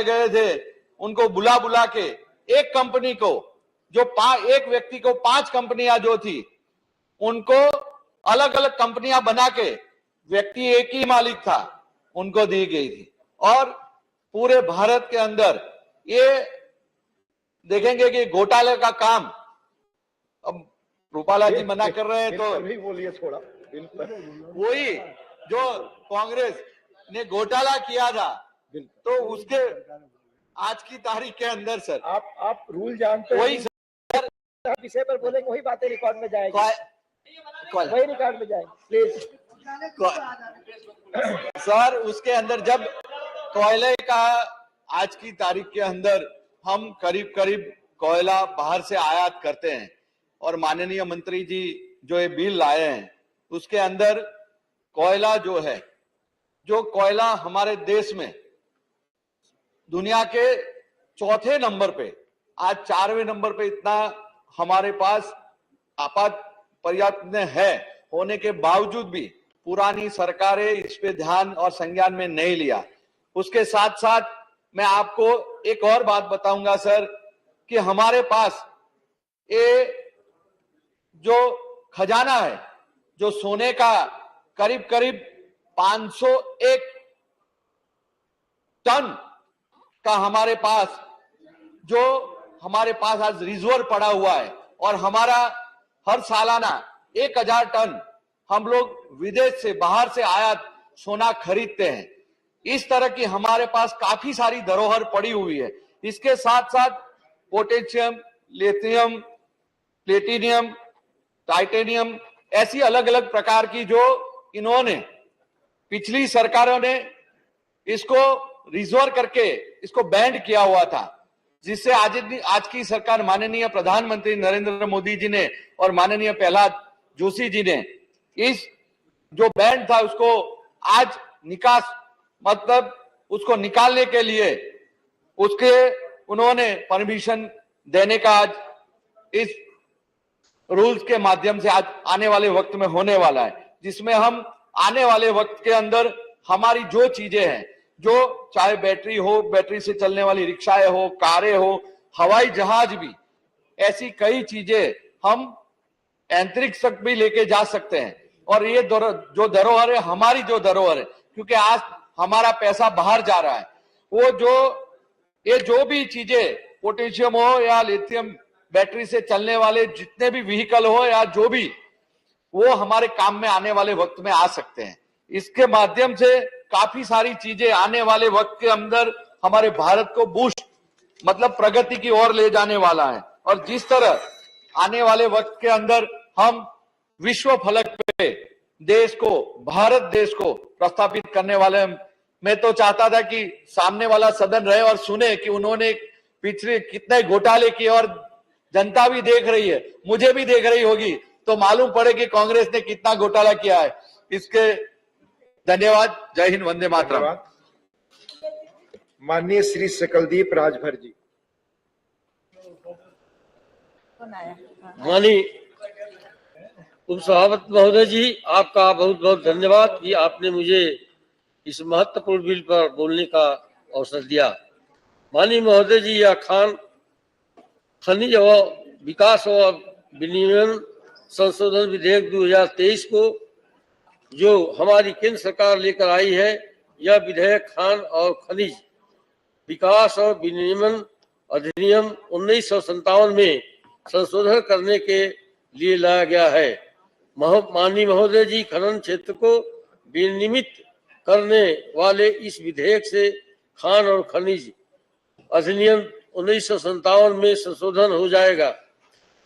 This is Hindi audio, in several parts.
गए थे उनको बुला बुला के एक कंपनी को जो एक व्यक्ति को 5 कंपनियां जो थी उनको अलग अलग कंपनियां बना के व्यक्ति एक ही मालिक था उनको दी गई थी। और पूरे भारत के अंदर ये देखेंगे कि घोटाले का काम, अब रूपाला जी मना कर रहे हैं तो बोलिए थोड़ा वही जो कांग्रेस ने घोटाला किया था तो उसके आज की तारीख के अंदर सर आप रूल जानते हैं, वही विषय पर बोलेंगे वही बातें रिकॉर्ड में जाएगी, वही रिकॉर्ड में जाएगी प्लीज सर। उसके अंदर जब कोयले का आज की तारीख के अंदर हम करीब करीब कोयला बाहर से आयात करते हैं और माननीय मंत्री जी जो ये बिल लाए हैं उसके अंदर कोयला जो है, जो कोयला हमारे देश में दुनिया के 4थे नंबर पे, आज 4वें नंबर पे इतना हमारे पास आपात पर्याप्त है होने के बावजूद भी पुरानी सरकारें इस पे ध्यान और संज्ञान में नहीं लिया। उसके साथ साथ मैं आपको एक और बात बताऊंगा सर कि हमारे पास ये जो खजाना है, जो सोने का करीब करीब 501 टन का हमारे पास आज रिजर्व पड़ा हुआ है और हमारा हर सालाना 1000 टन हम लोग विदेश से बाहर से आयात सोना खरीदते हैं। इस तरह की हमारे पास काफी सारी धरोहर पड़ी हुई है। इसके साथ साथ पोटेशियम, लिथियम, प्लेटिनियम, टाइटेनियम ऐसी अलग अलग प्रकार की जो इन्होंने पिछली सरकारों ने इसको रिजर्व करके इसको बैंड किया हुआ था, जिससे आज की सरकार माननीय प्रधानमंत्री नरेंद्र मोदी जी ने और माननीय प्रहलाद जोशी जी ने इस जो बैंड था उसको आज निकास मतलब उसको निकालने के लिए उसके उन्होंने परमिशन देने का आज इस रूल्स के माध्यम से आज आने वाले वक्त में होने वाला है, जिसमें हम आने वाले वक्त के अंदर हमारी जो चीजें हैं, जो चाहे बैटरी हो, बैटरी से चलने वाली रिक्शाएं हो, कारें हो, हवाई जहाज भी, ऐसी कई चीजें हम अंतरिक्ष तक भी लेके जा सकते हैं। और ये जो धरोहर है, हमारी जो धरोहर है, क्योंकि आज हमारा पैसा बाहर जा रहा है, वो ये जो भी चीजें पोटेशियम हो या लिथियम बैटरी से चलने वाले जितने भी व्हीकल हो या जो भी, वो हमारे काम में आने वाले वक्त में आ सकते हैं। इसके माध्यम से काफी सारी चीजें आने वाले वक्त के अंदर हमारे भारत को बूस्ट मतलब प्रगति की ओर ले जाने वाला है। और जिस तरह आने वाले वक्त के अंदर हम विश्व फलक पे देश को, भारत देश को प्रस्थापित करने वाले, मैं तो चाहता था कि सामने वाला सदन रहे और सुने कि उन्होंने पिछले कितने घोटाले किए और जनता भी देख रही है, मुझे भी देख रही होगी, तो मालूम पड़े कि कांग्रेस ने कितना घोटाला किया है। इसके धन्यवाद। जय हिंद, वंदे मातरम। माननीय श्री सकलदीप राजभर जी। माननीय उपसभापति महोदय जी, आपका बहुत बहुत धन्यवाद कि आपने मुझे इस महत्वपूर्ण बिल पर बोलने का अवसर दिया। माननीय महोदय जी, यह खनिज व विकास और विनियमन संशोधन विधेयक 2023 को जो हमारी केंद्र सरकार लेकर आई है, यह विधेयक खान और खनिज विकास और विनियमन अधिनियम 1957 में संशोधन करने के लिए लाया गया है। माननीय महोदय जी, खनन क्षेत्र को विनियमित करने वाले इस विधेयक से खान और खनिज अधिनियम 1957 में संशोधन हो जाएगा।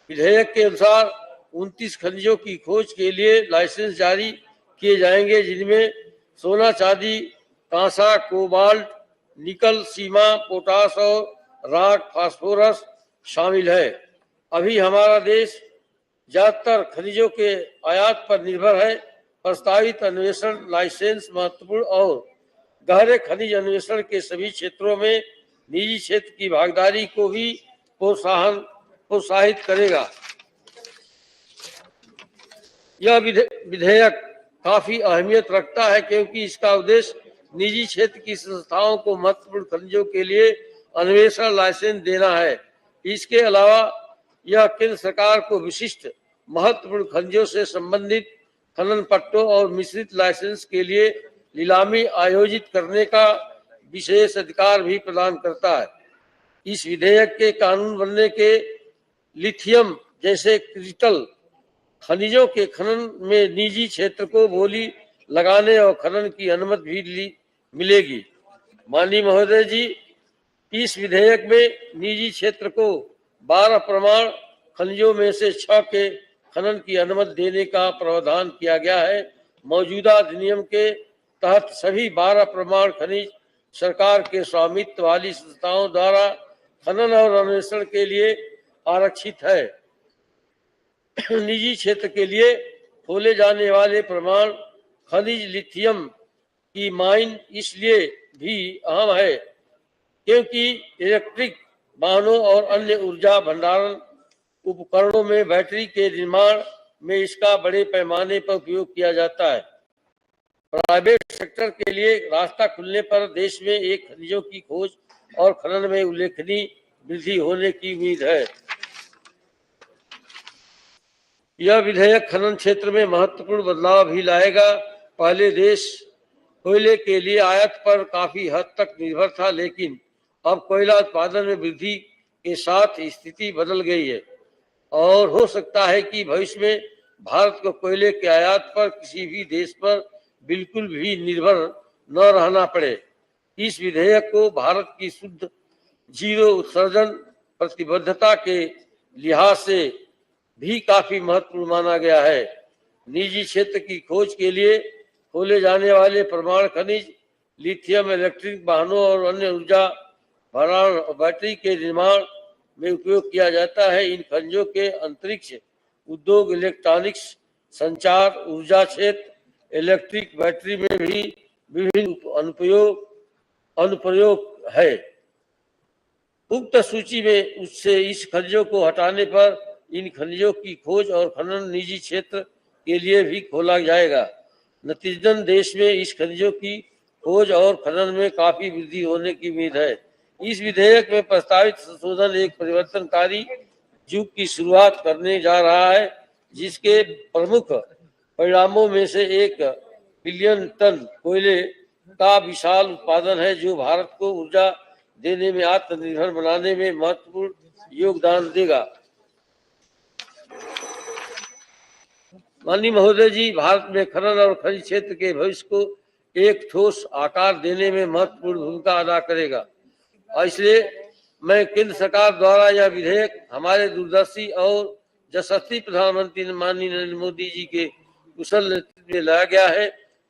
विधेयक के अनुसार 29 खनिजों की खोज के लिए लाइसेंस जारी किए जाएंगे, जिनमें सोना, चांदी, कांसा, कोबाल्ट, निकल, सीमा, पोटास और राख, फास्फोरस शामिल है। अभी हमारा देश ज्यादातर खनिजों के आयात पर निर्भर है। प्रस्तावित अन्वेषण लाइसेंस महत्वपूर्ण और गहरे खनिज अन्वेषण के सभी क्षेत्रों में निजी क्षेत्र की भागीदारी को भी प्रोत्साहित करेगा। यह विधेयक काफी अहमियत रखता है क्योंकि इसका उद्देश्य निजी क्षेत्र की संस्थाओं को महत्वपूर्ण खनिजों के लिए अन्वेषण लाइसेंस देना है। इसके अलावा यह केंद्र सरकार को विशिष्ट महत्वपूर्ण खनिजों से संबंधित खनन पट्टों और मिश्रित लाइसेंस के लिए नीलामी आयोजित करने का विशेष अधिकार भी प्रदान करता है। इस विधेयक के कानून बनने के लिथियम जैसे क्रिटिकल खनिजों के खनन में निजी क्षेत्र को बोली लगाने और खनन की अनुमति भी मिलेगी। माननीय महोदय जी, इस विधेयक में निजी क्षेत्र को 12 प्रमाण खनिजों में से 6 के खनन की अनुमति देने का प्रावधान किया गया है। मौजूदा अधिनियम के तहत सभी 12 प्रमाण खनिज सरकार के स्वामित्व वाली संस्थाओं द्वारा खनन और अन्वेषण के लिए आरक्षित है। निजी क्षेत्र के लिए खोले जाने वाले प्रमाण खनिज लिथियम की माइन इसलिए भी अहम है क्योंकि इलेक्ट्रिक वाहनों और अन्य ऊर्जा भंडारण उपकरणों में बैटरी के निर्माण में इसका बड़े पैमाने पर उपयोग किया जाता है। प्राइवेट सेक्टर के लिए रास्ता खुलने पर देश में एक खनिजों की खोज और खनन में उल्लेखनीय वृद्धि होने की उम्मीद है। यह विधेयक खनन क्षेत्र में महत्वपूर्ण बदलाव भी लाएगा। पहले देश कोयले के लिए आयात पर काफी हद तक निर्भर था, लेकिन अब कोयला उत्पादन में वृद्धि के साथ स्थिति बदल गई है और हो सकता है कि भविष्य में भारत को कोयले के आयात पर किसी भी देश पर बिल्कुल भी निर्भर न रहना पड़े। इस विधेयक को भारत की शुद्ध जीरो उत्सर्जन प्रतिबद्धता के लिहाज से भी काफी महत्वपूर्ण माना गया है। निजी क्षेत्र की खोज के लिए खोले जाने वाले प्रमाण खनिज लिथियम इलेक्ट्रिक वाहनों और अन्य ऊर्जा भंडारण बैटरी के निर्माण में उपयोग किया जाता है। इन खनिजों के अंतरिक्ष उद्योग, इलेक्ट्रॉनिक्स, संचार, ऊर्जा क्षेत्र, इलेक्ट्रिक बैटरी में भी विभिन्न अनुप्रयोग है। उक्त सूची में उससे इस खनिजों को हटाने पर इन खनिजों की खोज और खनन निजी क्षेत्र के लिए भी खोला जाएगा। नतीजतन देश में इस खनिजों की खोज और खनन में काफी वृद्धि होने की उम्मीद है। इस विधेयक में प्रस्तावित संशोधन एक परिवर्तनकारी युग की शुरुआत करने जा रहा है, जिसके प्रमुख परिणामों में से 1 बिलियन टन कोयले का विशाल उत्पादन है, जो भारत को ऊर्जा देने में आत्मनिर्भर बनाने में महत्वपूर्ण योगदान देगा। माननीय महोदय जी, भारत में खनन और खनिज क्षेत्र के भविष्य को एक ठोस आकार देने में महत्वपूर्ण भूमिका अदा करेगा और इसलिए मैं केंद्र सरकार द्वारा यह विधेयक हमारे दूरदर्शी और यशस्वी प्रधानमंत्री माननीय नरेंद्र मोदी जी के कुशल नेतृत्व में लाया गया है।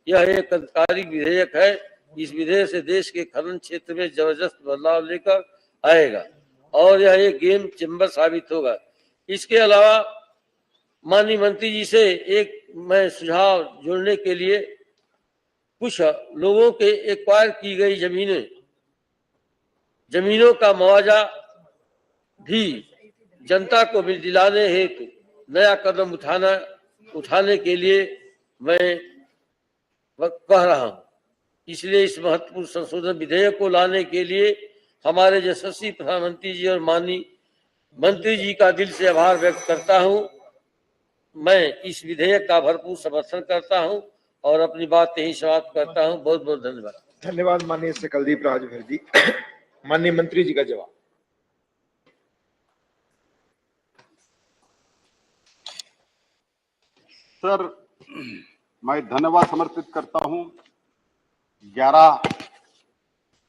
यह एक क्रांतिकारी विधेयक है। इस विधेयक से देश के खनन क्षेत्र में जबरदस्त बदलाव लेकर आएगा और यह एक गेम चेंबर साबित होगा। इसके अलावा माननीय मंत्री जी से एक मैं सुझाव जोड़ने के लिए, कुछ लोगों के एक्वायर की गई जमीनों का मुआवजा भी जनता को दिलाने हेतु नया कदम उठाने के लिए मैं कह रहा हूं। इसलिए इस महत्वपूर्ण संशोधन विधेयक को लाने के लिए हमारे यशस्वी प्रधानमंत्री जी और माननीय मंत्री जी का दिल से आभार व्यक्त करता हूं। मैं इस विधेयक का भरपूर समर्थन करता हूं और अपनी बात यही समाप्त करता हूं। बहुत बहुत धन्यवाद। धन्यवाद माननीय श्री कुलदीप राजभर जी। माननीय मंत्री जी का जवाब। सर, मैं धन्यवाद समर्पित करता हूं। 11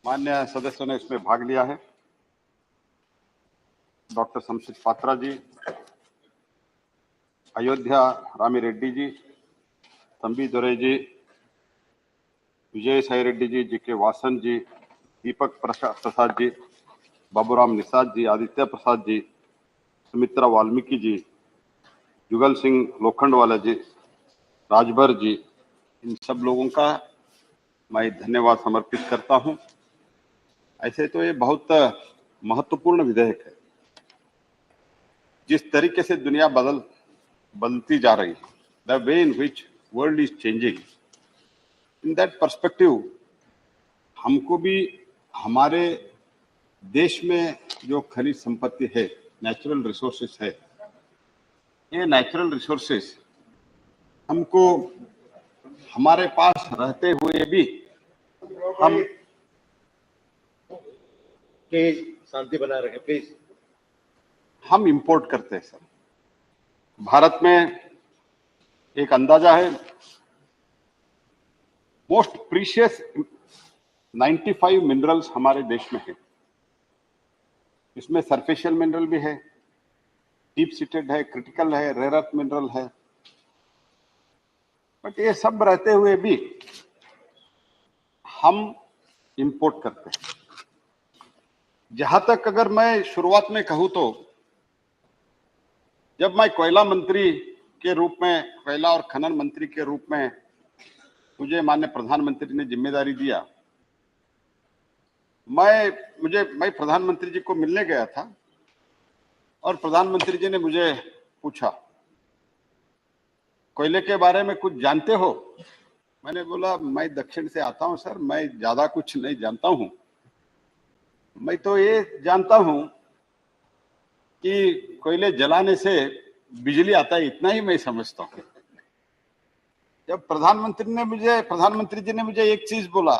माननीय सदस्यों ने इसमें भाग लिया है। डॉक्टर शमशेद पात्रा जी, अयोध्या रामी रेड्डी जी, तंबी दुरई जी, विजय साई रेड्डी जी, जीके वासन जी, दीपक प्रसाद जी, बाबूराम निषाद जी, आदित्य प्रसाद जी, सुमित्रा वाल्मीकि जी, जुगल सिंह लोखंडवाला जी, राजभर जी, इन सब लोगों का मैं धन्यवाद समर्पित करता हूं। ऐसे तो ये बहुत महत्वपूर्ण विधेयक है। जिस तरीके से दुनिया बदलती जा रही है, the way in which world is changing, in that perspective हमको भी हमारे देश में जो खनिज संपत्ति है, नेचुरल रिसोर्सेस है, ये नेचुरल रिसोर्सेस हमको हमारे पास रहते हुए भी हम शांति बनाए रखें प्लीज। हम इंपोर्ट करते हैं सर। भारत में एक अंदाजा है, मोस्ट प्रीशियस 95 मिनरल्स हमारे देश में है। इसमें सरफेशियल मिनरल भी है, डीप सीटेड है, क्रिटिकल है, रेयर अर्थ मिनरल है। बट ये सब रहते हुए भी हम इंपोर्ट करते हैं। जहां तक अगर मैं शुरुआत में कहूं तो जब मैं कोयला मंत्री के रूप में, कोयला और खनन मंत्री के रूप में मुझे माननीय प्रधानमंत्री ने जिम्मेदारी दिया, मैं प्रधानमंत्री जी को मिलने गया था और प्रधानमंत्री जी ने मुझे पूछा, कोयले के बारे में कुछ जानते हो? मैंने बोला, मैं दक्षिण से आता हूं सर, मैं ज्यादा कुछ नहीं जानता हूं। मैं तो ये जानता हूं कि कोयले जलाने से बिजली आता है, इतना ही मैं समझता हूं। जब प्रधानमंत्री जी ने मुझे एक चीज बोला,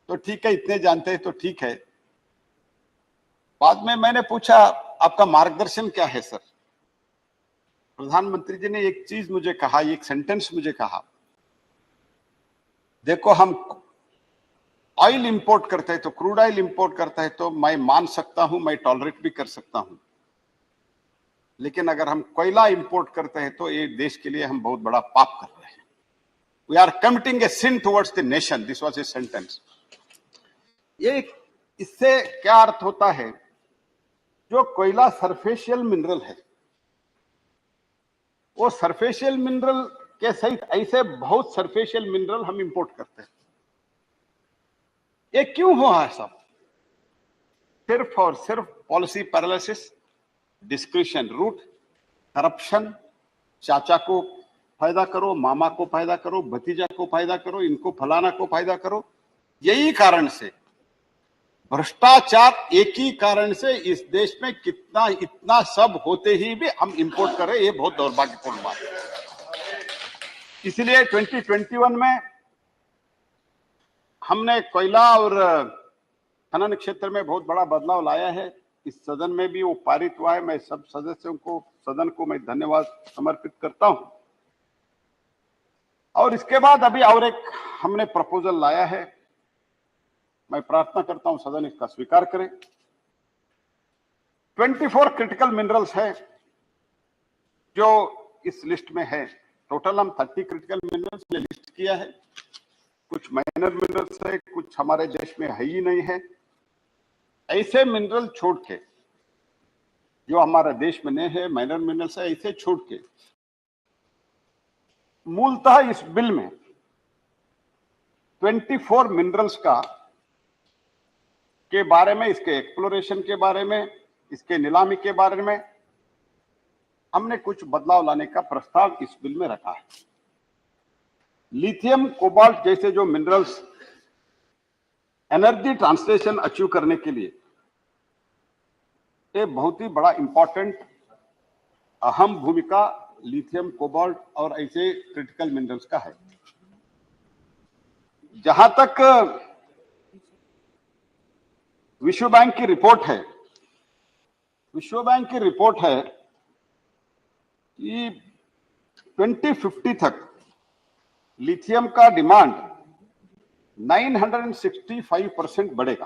तो ठीक है, इतने जानते हैं तो ठीक है। बाद में मैंने पूछा, आपका मार्गदर्शन क्या है सर? प्रधानमंत्री जी ने एक चीज मुझे कहा, एक सेंटेंस मुझे कहा, देखो हम ऑयल इंपोर्ट करते हैं तो, क्रूड ऑयल इंपोर्ट करते हैं तो मैं मान सकता हूं, मैं टॉलरेट भी कर सकता हूं, लेकिन अगर हम कोयला इंपोर्ट करते हैं तो ये देश के लिए हम बहुत बड़ा पाप कर रहे हैं। We are committing a sin towards the nation. This was a sentence. ये इससे क्या अर्थ होता है? जो कोयला सरफेशियल मिनरल है, वो सरफेशियल मिनरल के सहित ऐसे बहुत सरफेशियल मिनरल हम इंपोर्ट करते हैं। ये क्यों हुआ है सब? सिर्फ और सिर्फ policy paralysis, discretion route, corruption, चाचा को फायदा करो, मामा को फायदा करो, भतीजा को फायदा करो, इनको फलाना को फायदा करो। यही कारण से भ्रष्टाचार, एक ही कारण से इस देश में इतना सब होते ही भी हम इंपोर्ट कर रहे हैं। ये बहुत दुर्भाग्यपूर्ण बात है। इसलिए 2021 में हमने कोयला और खनन क्षेत्र में बहुत बड़ा बदलाव लाया है। इस सदन में भी वो पारित हुआ है। मैं सब सदस्यों को, सदन को मैं धन्यवाद समर्पित करता हूं। और इसके बाद अभी और एक हमने प्रपोजल लाया है। मैं प्रार्थना करता हूं सदन इसका स्वीकार करे। 24 क्रिटिकल मिनरल्स है जो इस लिस्ट में है। टोटल हम 30 क्रिटिकल मिनरल्स ने लिस्ट किया है। कुछ माइनर मिनरल्स है, कुछ हमारे देश में है ही नहीं है। ऐसे मिनरल छोड़ के जो हमारे देश में नहीं है, माइनर मिनरल्स है, ऐसे छोड़ के मूलतः इस बिल में 24 मिनरल्स का के बारे में, इसके एक्सप्लोरेशन के बारे में, इसके नीलामी के बारे में हमने कुछ बदलाव लाने का प्रस्ताव इस बिल में रखा है। लिथियम, कोबाल्ट जैसे जो मिनरल्स एनर्जी ट्रांसलेशन अचीव करने के लिए ये बहुत ही बड़ा इंपॉर्टेंट अहम भूमिका लिथियम, कोबाल्ट और ऐसे क्रिटिकल मिनरल्स का है। जहां तक विश्व बैंक की रिपोर्ट है, विश्व बैंक की रिपोर्ट है कि 2050 तक लिथियम का डिमांड 965% बढ़ेगा।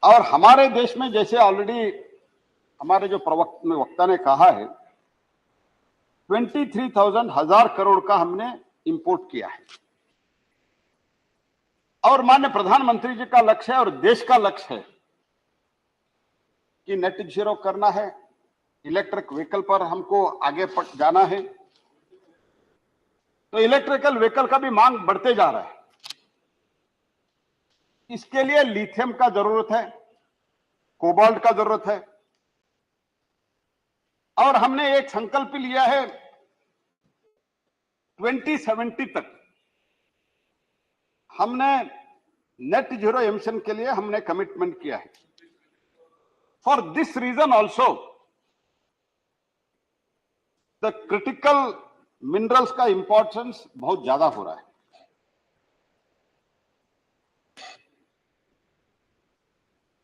और हमारे देश में, जैसे ऑलरेडी हमारे जो वक्ता ने कहा है, 23,000 करोड़ का हमने इंपोर्ट किया है। और माननीय प्रधानमंत्री जी का लक्ष्य है और देश का लक्ष्य है कि नेट जीरो करना है, इलेक्ट्रिक व्हीकल पर हमको आगे जाना है। तो इलेक्ट्रिकल व्हीकल का भी मांग बढ़ते जा रहा है। इसके लिए लिथियम का जरूरत है, कोबाल्ट का जरूरत है। और हमने एक संकल्प लिया है 2070 तक हमने नेट जीरो एमिशन के लिए हमने कमिटमेंट किया है। For this reason also the critical minerals का इंपॉर्टेंस बहुत ज्यादा हो रहा है।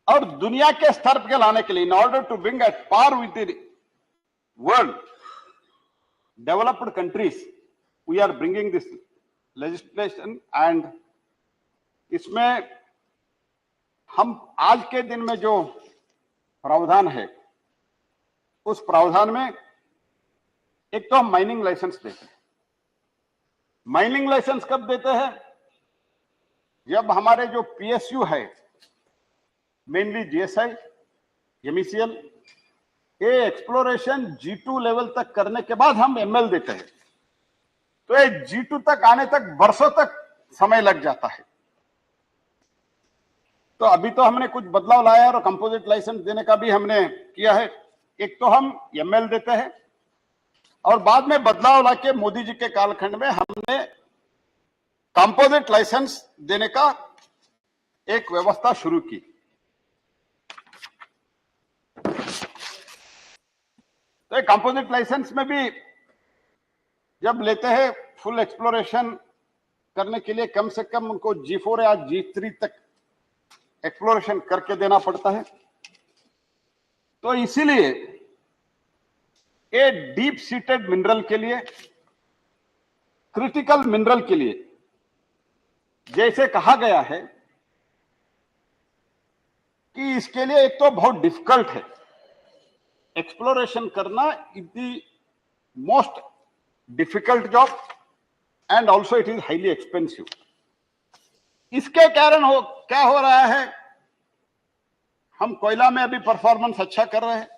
और दुनिया के स्तर पर लाने के लिए, in order to bring at par with the world developed countries, we are bringing this legislation. And इसमें हम आज के दिन में जो प्रावधान है, उस प्रावधान में एक तो हम माइनिंग लाइसेंस देते हैं। माइनिंग लाइसेंस कब देते हैं? जब हमारे जो पीएसयू है, मेनली जीएसआई, एमईसीएल, ये एक्सप्लोरेशन G2 लेवल तक करने के बाद हम एमएल देते हैं। तो ये G2 तक आने तक वर्षों तक समय लग जाता है। तो अभी तो हमने कुछ बदलाव लाया और कंपोजिट लाइसेंस देने का भी हमने किया है। एक तो हम एमएल देते हैं और बाद में बदलाव लाके मोदी जी के कालखंड में हमने कंपोजिट लाइसेंस देने का एक व्यवस्था शुरू की। तो कंपोजिट लाइसेंस में भी जब लेते हैं फुल एक्सप्लोरेशन करने के लिए कम से कम उनको G4 या G3 तक एक्सप्लोरेशन करके देना पड़ता है। तो इसीलिए ये डीप सीटेड मिनरल के लिए, क्रिटिकल मिनरल के लिए, जैसे कहा गया है कि इसके लिए एक तो बहुत डिफिकल्ट है एक्सप्लोरेशन करना, is the most difficult job and also it is highly expensive. इसके कारण क्या हो रहा है, हम कोयला में अभी परफॉर्मेंस अच्छा कर रहे हैं,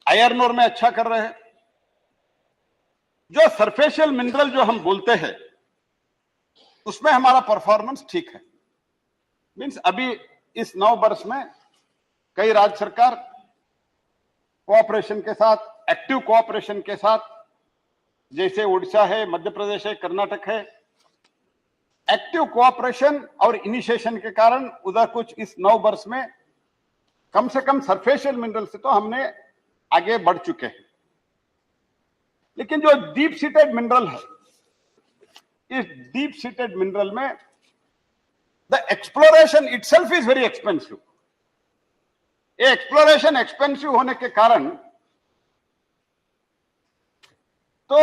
आयरन ओर में अच्छा कर रहे हैं। जो सरफेशियल मिनरल जो हम बोलते हैं उसमें हमारा परफॉर्मेंस ठीक है। मींस अभी इस 9 वर्ष में कई राज्य सरकार कोऑपरेशन के साथ, एक्टिव कोऑपरेशन के साथ, जैसे उड़ीसा है, मध्य प्रदेश है, कर्नाटक है, एक्टिव कोऑपरेशन और इनिशिएशन के कारण उधर कुछ इस 9 वर्ष में कम से कम सरफेशियल मिनरल से तो हमने आगे बढ़ चुके हैं। लेकिन जो डीप सीटेड मिनरल है, इस डीप सीटेड मिनरल में the exploration itself is very expensive. ये एक्सप्लोरेशन एक्सपेंसिव होने के कारण तो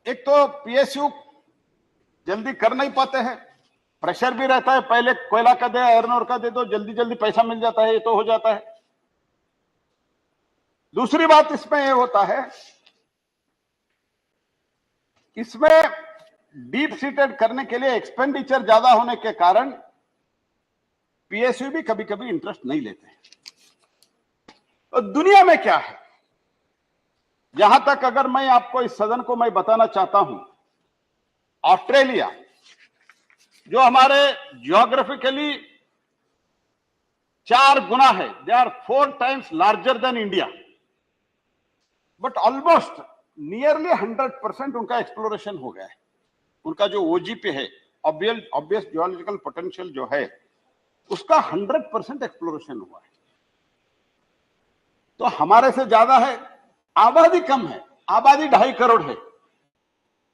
एक तो पीएसयू जल्दी कर नहीं पाते हैं, प्रेशर भी रहता है, पहले कोयला का दे, आयरन ओर का दे दो, जल्दी जल्दी पैसा मिल जाता है, ये तो हो जाता है। दूसरी बात इसमें यह होता है, इसमें डीप सीटेड करने के लिए एक्सपेंडिचर ज्यादा होने के कारण पीएसयू भी कभी कभी इंटरेस्ट नहीं लेते हैं। तो दुनिया में क्या है, जहां तक अगर मैं आपको इस सदन को मैं बताना चाहता हूं, ऑस्ट्रेलिया जो हमारे जियोग्राफिकली 4 गुना है, they are 4 times larger than India, but almost nearly 100% उनका एक्सप्लोरेशन हो गया है। उनका जो ओजीपी है, ऑब्वियस जियोलॉजिकल पोटेंशियल जो है, उसका 100% एक्सप्लोरेशन हुआ है। तो हमारे से ज्यादा है, आबादी कम है, आबादी 2.5 करोड़ है,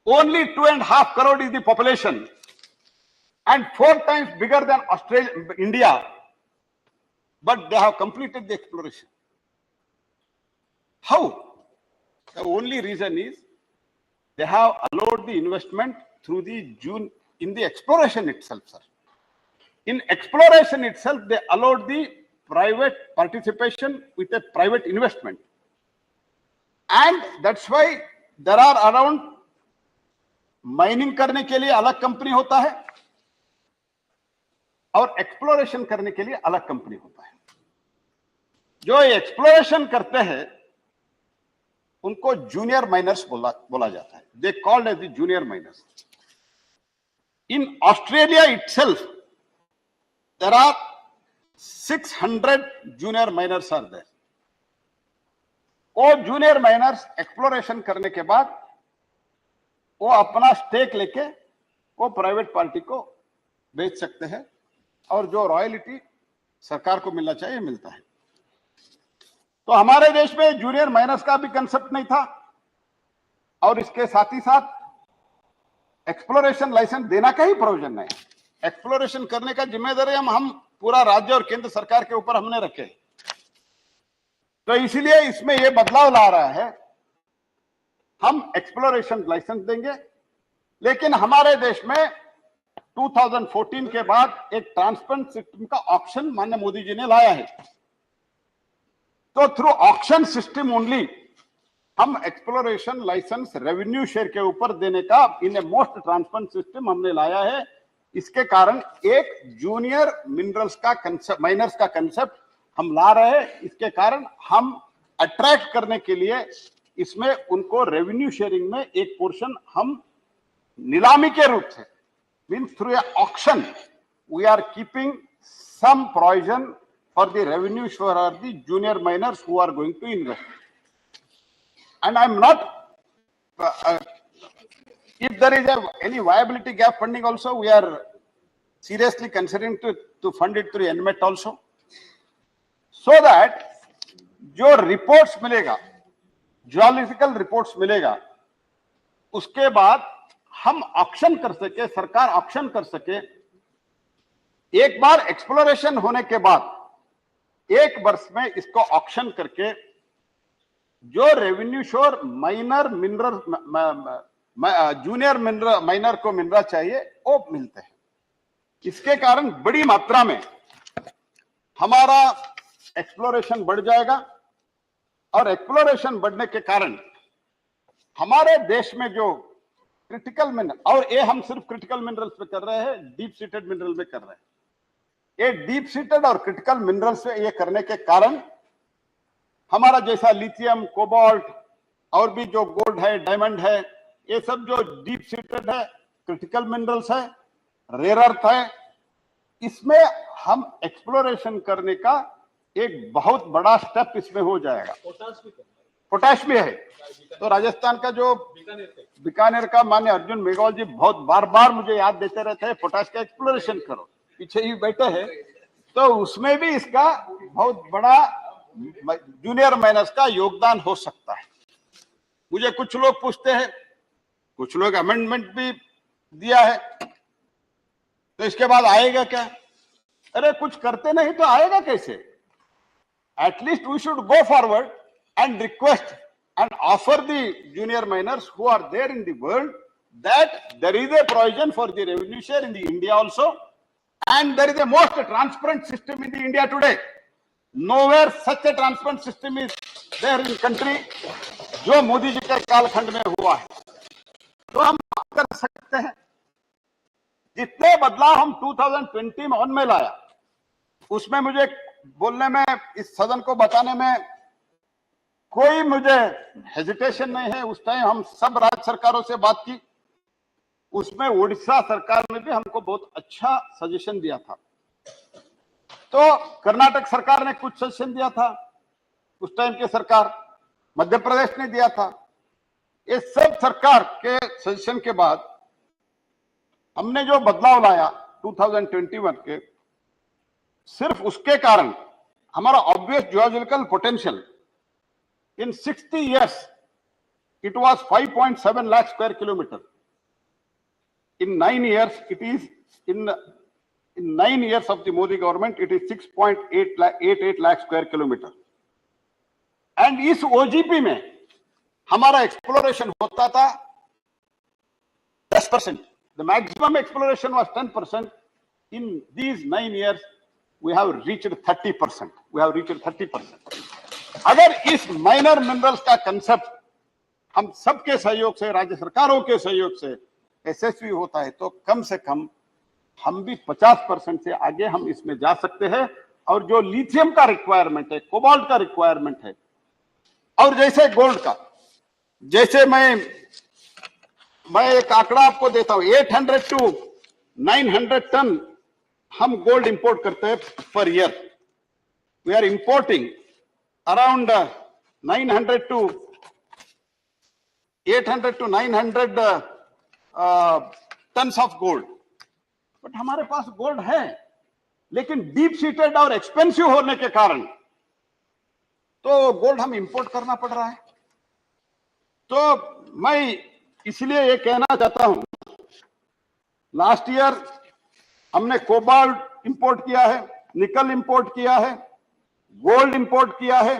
only 2.5 crore is the population and 4 times bigger than Australia, India, but they have completed the exploration. How? The only reason is they have allowed the investment through the in the exploration itself, sir. In exploration itself, they allowed the private participation with a private investment, and that's why there are around mining करने के लिए अलग कंपनी होता है और एक्सप्लोरेशन करने के लिए अलग कंपनी होता है। जो एक्सप्लोरेशन करते हैं उनको जूनियर माइनर्स बोला जाता है। They called as the junior miners. In Australia itself there are 600 junior miners are there. वो जूनियर माइनर्स एक्सप्लोरेशन करने के बाद वो अपना स्टेक लेके वो प्राइवेट पार्टी को बेच सकते हैं और जो रॉयल्टी सरकार को मिलना चाहिए मिलता है। तो हमारे देश में जूनियर माइनर्स का भी कंसेप्ट नहीं था और इसके साथ ही साथ एक्सप्लोरेशन लाइसेंस देना का ही प्रोविजन नहीं। एक्सप्लोरेशन करने का जिम्मेदारी हम पूरा राज्य और केंद्र सरकार के ऊपर हमने रखे। तो इसीलिए इसमें यह बदलाव ला रहा है, हम एक्सप्लोरेशन लाइसेंस देंगे, लेकिन हमारे देश में 2014 के बाद एक ट्रांसपेरेंट सिस्टम का ऑक्शन माननीय मोदी जी ने लाया है। तो थ्रू ऑक्शन सिस्टम ओनली हम एक्सप्लोरेशन लाइसेंस रेवेन्यू शेयर के ऊपर देने का इन ए मोस्ट ट्रांसपेरेंट सिस्टम हमने लाया है। इसके कारण एक जूनियर मिनरल्स का कंसेप्ट, माइनर्स का कंसेप्ट हम ला रहे हैं। इसके कारण हम अट्रैक्ट करने के लिए इसमें उनको रेवेन्यू शेयरिंग में एक पोर्शन हम नीलामी के रूप से, means through a auction we are keeping some provision for the revenue share or the junior miners who are going to invest. And I'm not, if there is any viability gap funding also, we are seriously considering to fund it through NMET also. So that जो reports मिलेगा, geological reports मिलेगा, उसके बाद हम ऑक्शन कर सके, सरकार ऑक्शन कर सके। एक बार एक्सप्लोरेशन होने के बाद एक वर्ष में इसको ऑक्शन करके जो revenue share minor mineral junior mineral minor को मिलना चाहिए वो मिलते हैं। इसके कारण बड़ी मात्रा में हमारा एक्सप्लोरेशन बढ़ जाएगा और एक्सप्लोरेशन बढ़ने के कारण हमारे देश में जो क्रिटिकल मिनरल, और ये हम सिर्फ क्रिटिकल मिनरल्स पे कर रहे हैं, डीप सीटेड मिनरल में कर रहे हैं। ये डीप सीटेड और क्रिटिकल मिनरल्स से ये करने के कारण हमारा जैसा लिथियम, कोबाल्ट और भी जो गोल्ड है, डायमंड है, ये सब जो डीप सीटेड है, क्रिटिकल मिनरल्स है, रेयर अर्थ है, इसमें हम एक्सप्लोरेशन करने का एक बहुत बड़ा स्टेप इसमें हो जाएगा। पोटाश भी है। तो राजस्थान का जो बीकानेर का माननीय अर्जुन मेघवाल जी बहुत बार बार मुझे याद देते रहते हैं, पोटाश का एक्सप्लोरेशन करो, पीछे ही बैठे हैं। तो उसमें भी इसका बहुत बड़ा जूनियर माइनर्स का योगदान हो सकता है। मुझे कुछ लोग पूछते हैं, कुछ लोग अमेंडमेंट भी दिया है, तो इसके बाद आएगा क्या? अरे कुछ करते नहीं तो आएगा कैसे? At least we should go forward and request and offer the junior miners who are there in the world that there is a provision for the revenue share in the India also, and there is a most transparent system in the India today. Nowhere such a transparent system is there in country जो मोदी जी के कालखंड में हुआ है। तो हम कर सकते हैं। जितने बदलाव हम 2021 में लाया, उसमें मुझे बोलने में, इस सदन को बताने में कोई मुझे हेजिटेशन नहीं है। उस टाइम हम सब राज्य सरकारों से बात की, उसमें उड़ीसा सरकार ने भी हमको बहुत अच्छा सजेशन दिया था। तो कर्नाटक सरकार ने कुछ सजेशन दिया था, उस टाइम की सरकार, मध्य प्रदेश ने दिया था। ये सब सरकार के सजेशन के बाद हमने जो बदलाव लाया 2021 के, सिर्फ उसके कारण हमारा obvious geological potential in 60 years it was 5.7 lakh square kilometer. In 9 years it is in 9 years of the Modi government it is 6.88 lakh square kilometer. And इस OGP में हमारा एक्सप्लोरेशन होता था 10%. The maximum exploration was 10%. In these 9 years we have reached 30%. We have reached 30%. अगर इस माइनर मिनरल्स का कंसेप्ट हम सबके सहयोग से, राज्य सरकारों के सहयोग से यशस्वी होता है, तो कम से कम हम भी 50% से आगे हम इसमें जा सकते हैं। और जो लिथियम का रिक्वायरमेंट है, कोबाल्ट का रिक्वायरमेंट है, और जैसे गोल्ड का, जैसे मैं एक आंकड़ा आपको देता हूं, 800 to 900 टन हम गोल्ड इंपोर्ट करते हैं per year. We are importing around 800 to 900 tons of gold, but हमारे पास गोल्ड है, लेकिन डीप सीटेड और एक्सपेंसिव होने के कारण तो गोल्ड हम इंपोर्ट करना पड़ रहा है। तो मैं इसलिए ये कहना चाहता हूं, लास्ट ईयर हमने कोबाल्ट इंपोर्ट किया है, निकल इंपोर्ट किया है, गोल्ड इंपोर्ट किया है,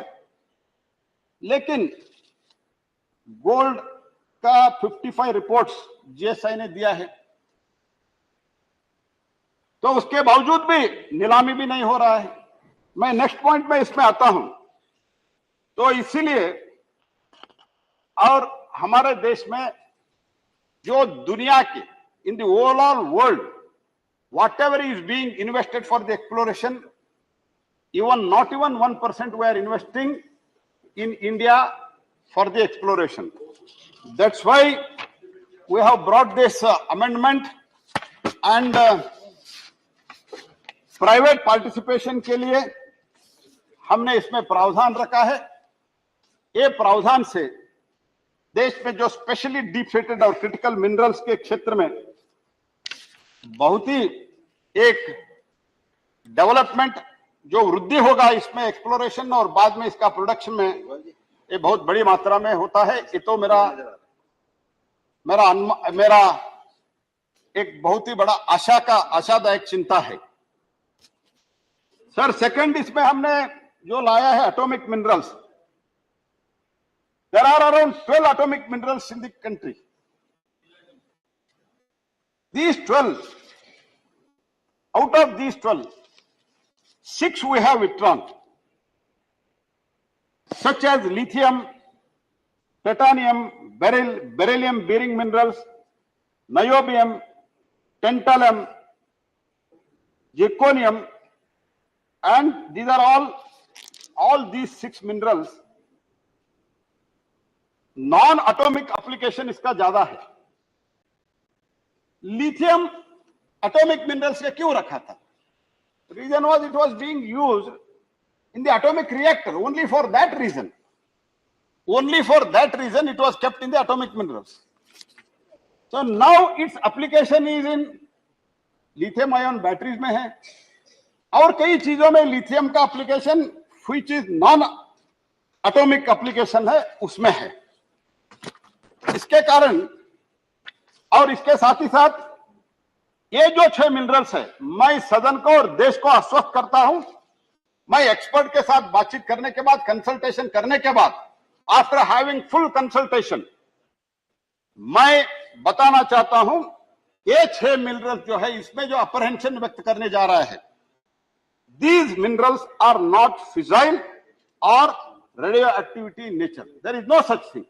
लेकिन गोल्ड का 55 रिपोर्ट्स जीएसआई ने दिया है, तो उसके बावजूद भी नीलामी भी नहीं हो रहा है। मैं नेक्स्ट पॉइंट में इसमें आता हूं। तो इसीलिए और हमारे देश में जो दुनिया के in the overall world whatever is being invested for the exploration, even not even 1% we are investing in India for the exploration. That's why we have brought this amendment, and private participation के लिए हमने इसमें प्रावधान रखा है। ये प्रावधान से देश में जो स्पेशली डीप सीटेड और क्रिटिकल मिनरल्स के क्षेत्र में बहुत ही एक डेवलपमेंट जो वृद्धि होगा इसमें एक्सप्लोरेशन और बाद में इसका प्रोडक्शन में, ये बहुत बड़ी मात्रा में होता है। ये तो मेरा एक बहुत ही बड़ा आशादायक चिंता है। सर, सेकंड इसमें हमने जो लाया है atomic minerals, there are around 12 atomic minerals in the country. These 12, out of these 12, 6 we have withdrawn, such as lithium, titanium, beryllium bearing minerals, niobium, tantalum, zirconium, and these are all these 6 minerals non-atomic application इसका ज्यादा है। लिथियम एटॉमिक मिनरल्स के क्यों रखा था? Reason was it was being used in the atomic reactor, only for that reason it was kept in the atomic minerals. So now its application is in lithium ion batteries में है, और कई चीजों में लिथियम का application which is non atomic application है, उसमें है। इसके कारण और इसके साथ ही साथ ये जो 6 मिनरल्स है, मैं सदन को और देश को आश्वस्त करता हूं, मैं एक्सपर्ट के साथ बातचीत करने के बाद, कंसल्टेशन करने के बाद, आफ्टर हैविंग फुल कंसल्टेशन, मैं बताना चाहता हूं ये 6 मिनरल्स जो है इसमें जो अप्रहेंशन व्यक्त करने जा रहा है, these minerals are not fissile और radioactivity in nature, there is no such thing,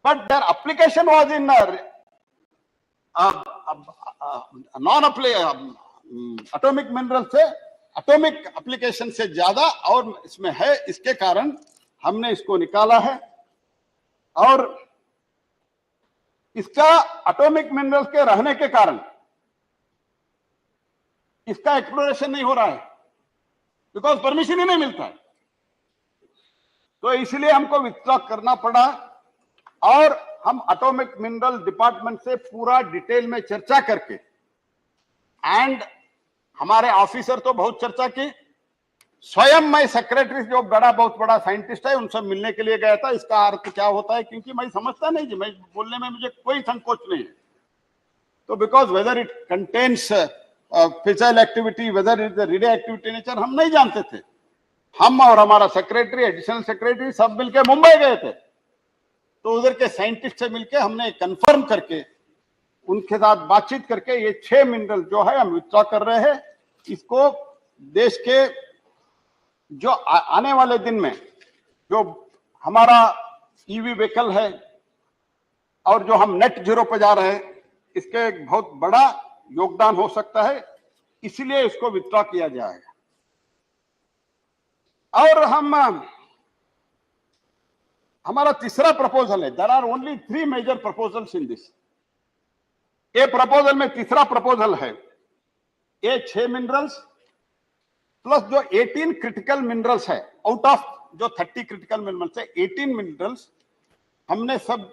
but their application was in atomic mineral से atomic application से ज्यादा और इसमें है। इसके कारण हमने इसको निकाला है, और इसका एटॉमिक मिनरल्स के रहने के कारण इसका एक्सप्लोरेशन नहीं हो रहा है, बिकॉज परमिशन ही नहीं मिलता है। तो इसलिए हमको विथड्रॉ करना पड़ा, और हम एटॉमिक मिनरल डिपार्टमेंट से पूरा डिटेल में चर्चा करके, एंड हमारे ऑफिसर तो बहुत चर्चा की, स्वयं मैं सेक्रेटरी जो बहुत बड़ा साइंटिस्ट है उनसे मिलने के लिए गया था। इसका अर्थ क्या होता है, क्योंकि मैं समझता नहीं जी, मैं बोलने में मुझे कोई संकोच नहीं है। तो because whether it contains physical activity, whether it radio activity nature, हम नहीं जानते थे। हम और हमारा सेक्रेटरी, एडिशनल सेक्रेटरी सब मिलकर मुंबई गए थे, तो उधर के साइंटिस्ट से मिलके हमने कंफर्म करके उनके साथ बातचीत करके ये 6 मिनरल जो है हम विथड्रॉ कर रहे हैं। इसको देश के जो आने वाले दिन में जो हमारा ईवी व्हीकल है और जो हम नेट जीरो पे जा रहे हैं, इसके एक बहुत बड़ा योगदान हो सकता है, इसीलिए इसको विथड्रॉ किया जाएगा। और हमारा तीसरा प्रपोजल है, there are only 3 major proposals in this. ये प्रपोजल में तीसरा प्रपोजल है, ये 6 मिनरल्स प्लस जो 18 क्रिटिकल मिनरल्स है, आउट ऑफ जो 30 क्रिटिकल मिनरल्स है, 18 मिनरल्स हमने सब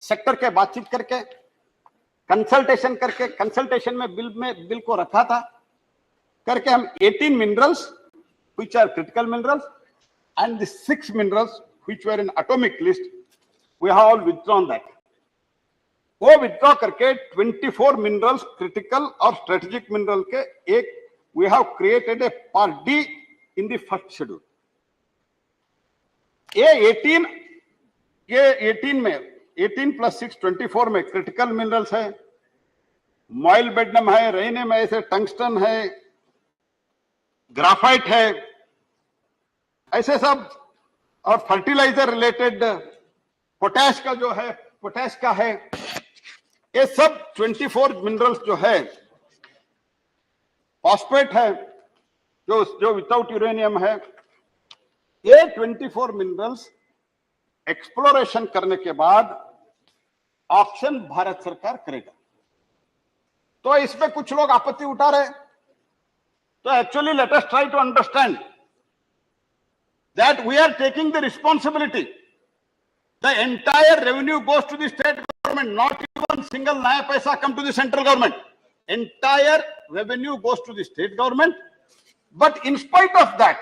सेक्टर के बातचीत करके कंसल्टेशन करके, कंसल्टेशन में बिल को रखा था, करके हम 18 minerals which are critical minerals and the 6 minerals which were in atomic list, we have all withdrawn that. वो विथड्रॉ करके 24 मिनरल्स क्रिटिकल और स्ट्रेटेजिक मिनरल के एक we have created a part D in the first schedule. ये 18 में 18 plus 6 24 में क्रिटिकल मिनरल्स है, मोइलबेडनम है, रेनियम है, ऐसे टंगस्टन है, ग्राफाइट है, ऐसे सब, और फर्टिलाइजर रिलेटेड पोटैश का जो है, पोटैश का है, ये सब 24 मिनरल्स जो है, फॉस्फेट है जो विदाउट यूरेनियम है, ये 24 मिनरल्स एक्सप्लोरेशन करने के बाद ऑक्शन भारत सरकार करेगा। तो इसमें कुछ लोग आपत्ति उठा रहे, तो actually let us try to understand that we are taking the responsibility, the entire revenue goes to the state government, not even single naya paisa come to the central government. Entire revenue goes to the state government. But in spite of that,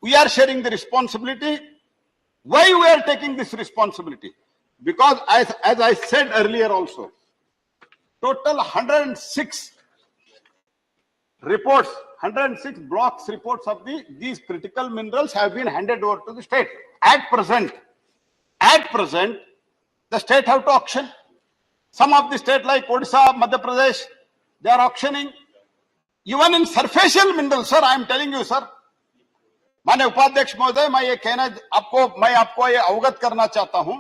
we are sharing the responsibility. Why we are taking this responsibility? Because as I said earlier also, total 106 reports, 106 blocks reports of these critical minerals have been handed over to the state. At present, the state have to auction. Some of the state like Odisha, Madhya Pradesh, they are auctioning. Even in surfacial minerals, sir, I am telling you, sir. माननीय उपाध्यक्ष महोदय, मैं आपको ये अवगत करना चाहता हूं.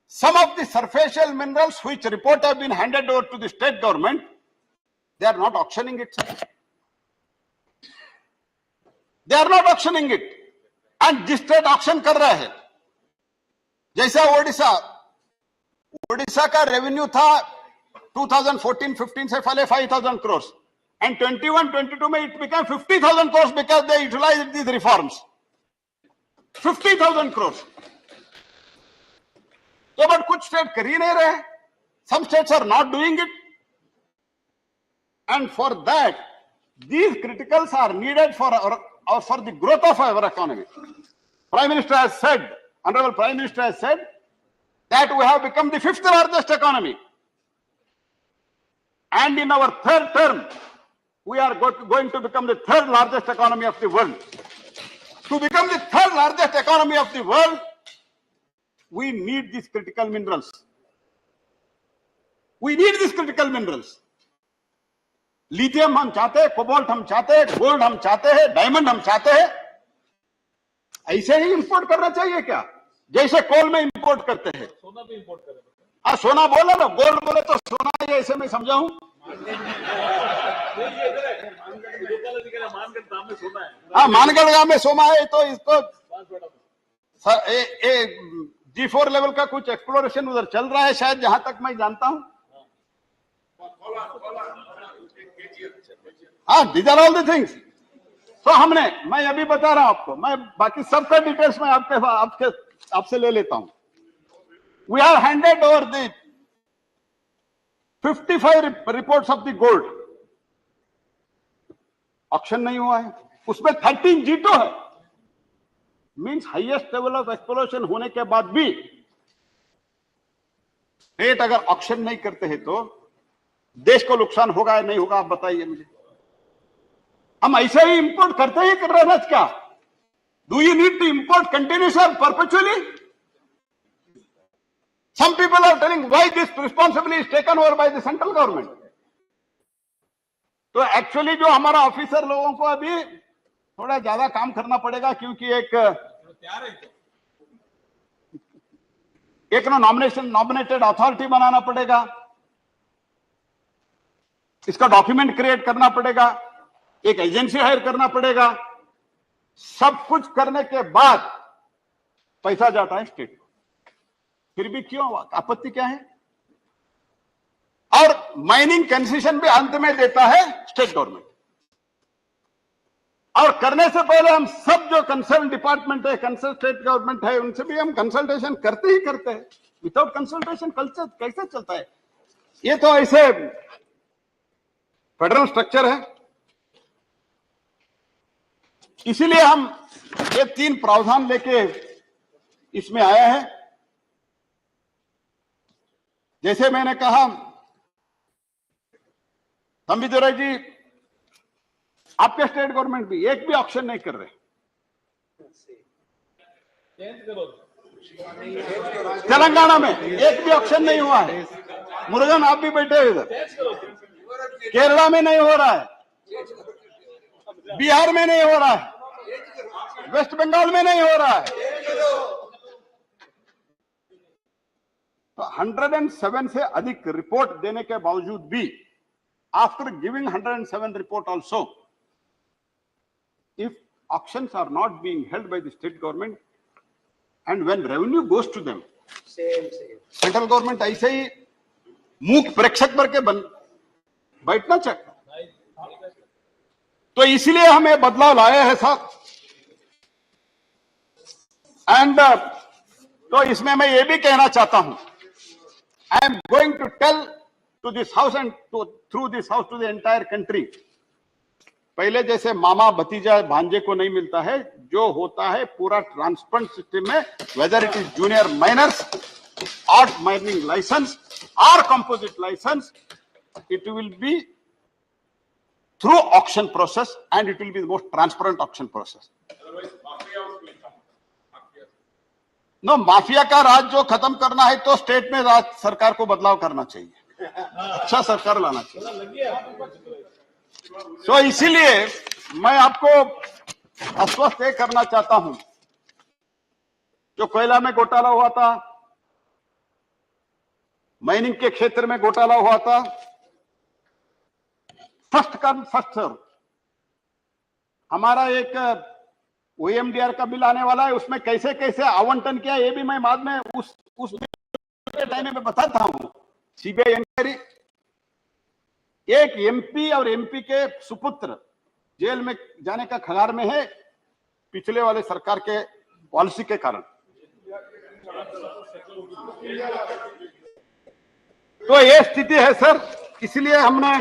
Some of the surfacial minerals which report have been handed over to the state government, they are not auctioning it, sir. They are not auctioning it. And जिस state auction कर रहा है, जैसा ओडिशा का रेवेन्यू था 2014-15 से पहले 5,000 crores and 21-22 में it became 50,000 crores because they utilized these reforms. 50,000 crores. तो बट कुछ स्टेट कर ही नहीं रहे. Some states are not doing it, and for that these criticals are needed for the growth of our economy. Prime Minister has said, Honorable Prime Minister has said that we have become the 5th largest economy. And in our 3rd term, we are going to become the 3rd largest economy of the world. To become the 3rd largest economy of the world, we need these critical minerals. We need these critical minerals. Lithium हम चाहते हैं, कोबाल्ट हम चाहते हैं, गोल्ड हम चाहते हैं, डायमंड हम चाहते हैं. ऐसे ही इंपोर्ट करना चाहिए क्या? जैसे कोल में इंपोर्ट करते हैं. सोना भी इंपोर्ट करें. हाँ, सोना बोला ना, गोल्ड बोले तो सोना ही, ऐसे मैं समझाऊं. हाँ, मानगढ़ में सोना है, तो इसको G4 लेवल का कुछ एक्सप्लोरेशन उधर चल रहा है शायद, जहां तक मैं जानता हूं. हाँ, these are all the things. तो मैं अभी बता रहा हूं आपको, मैं बाकी सबका डिटेल्स में आपसे ले लेता हूं. We have handed over the 55 reports of the gold. Auction नहीं हुआ है. उसमें 13 जीटो है. Means highest level of exploration होने के बाद भी स्टेट अगर ऑक्शन नहीं करते हैं तो देश को नुकसान होगा या नहीं होगा, आप बताइए मुझे. हम ऐसे ही इंपोर्ट करते ही कर रहे हैं क्या? Do you need to import continuously और perpetually? Some people are telling why this responsibility is taken over by the central government. तो एक्चुअली जो हमारा ऑफिसर लोगों को अभी थोड़ा ज्यादा काम करना पड़ेगा, क्योंकि एक नॉमिनेटेड अथॉरिटी बनाना पड़ेगा, इसका डॉक्यूमेंट क्रिएट करना पड़ेगा, एक एजेंसी हायर करना पड़ेगा. सब कुछ करने के बाद पैसा जाता है स्टेट. फिर भी क्यों, आपत्ति क्या है? और माइनिंग कंसेशन भी अंत में देता है स्टेट गवर्नमेंट. और करने से पहले हम सब जो कंसर्न डिपार्टमेंट है, कंसर्न स्टेट गवर्नमेंट है, उनसे भी हम कंसल्टेशन करते ही करते हैं. विदाउट कंसल्टेशन कैसे चलता है? ये तो ऐसे फेडरल स्ट्रक्चर है, इसीलिए हम ये 3 प्रावधान लेके इसमें आया है। जैसे मैंने कहा, संविधान जी, आपके स्टेट गवर्नमेंट भी एक भी ऑक्शन नहीं कर रहे। तेलंगाना में एक भी ऑक्शन नहीं हुआ है। मुरुगन, आप भी बैठे हो इधर। केरला में नहीं हो रहा है, बिहार में नहीं हो रहा है, वेस्ट बंगाल में नहीं हो रहा है। तो 107 से अधिक रिपोर्ट देने के बावजूद भी, after giving 107 report also, if auctions are not being held by the state government and when revenue goes to them, central government ऐसे ही मूक प्रेक्षक बन के बैठना चाहता। तो इसलिए हमें बदलाव लाया है साहब। एंड तो इसमें मैं ये भी कहना चाहता हूं, I am going to tell to this house and through this house to the entire country, पहले जैसे मामा भतीजा भांजे को नहीं मिलता है, जो होता है पूरा ट्रांसपेरेंट सिस्टम में, whether it is junior miners, odd mining license और composite license, it will be through auction process and it will be the most transparent auction process. No, mafia का राज जो खत्म करना है तो स्टेट में राज सरकार को बदलाव करना चाहिए, अच्छा सरकार लाना चाहिए। तो इसीलिए मैं आपको आश्वस्त ये करना चाहता हूं, जो कोयला में घोटाला हुआ था, माइनिंग के क्षेत्र में घोटाला हुआ था, फर्स्ट कम फर्स्ट सर्व, हमारा एक ओएमडीआर का बिल आने वाला है, उसमें कैसे कैसे आवंटन किया ये भी मैं बाद में उस के टाइम में बताता हूं। सीबीआई इंक्वायरी, एक एमपी और एमपी के सुपुत्र जेल में जाने का कगार में है, पिछले वाले सरकार के पॉलिसी के कारण। तो ये स्थिति है सर, इसलिए हमने,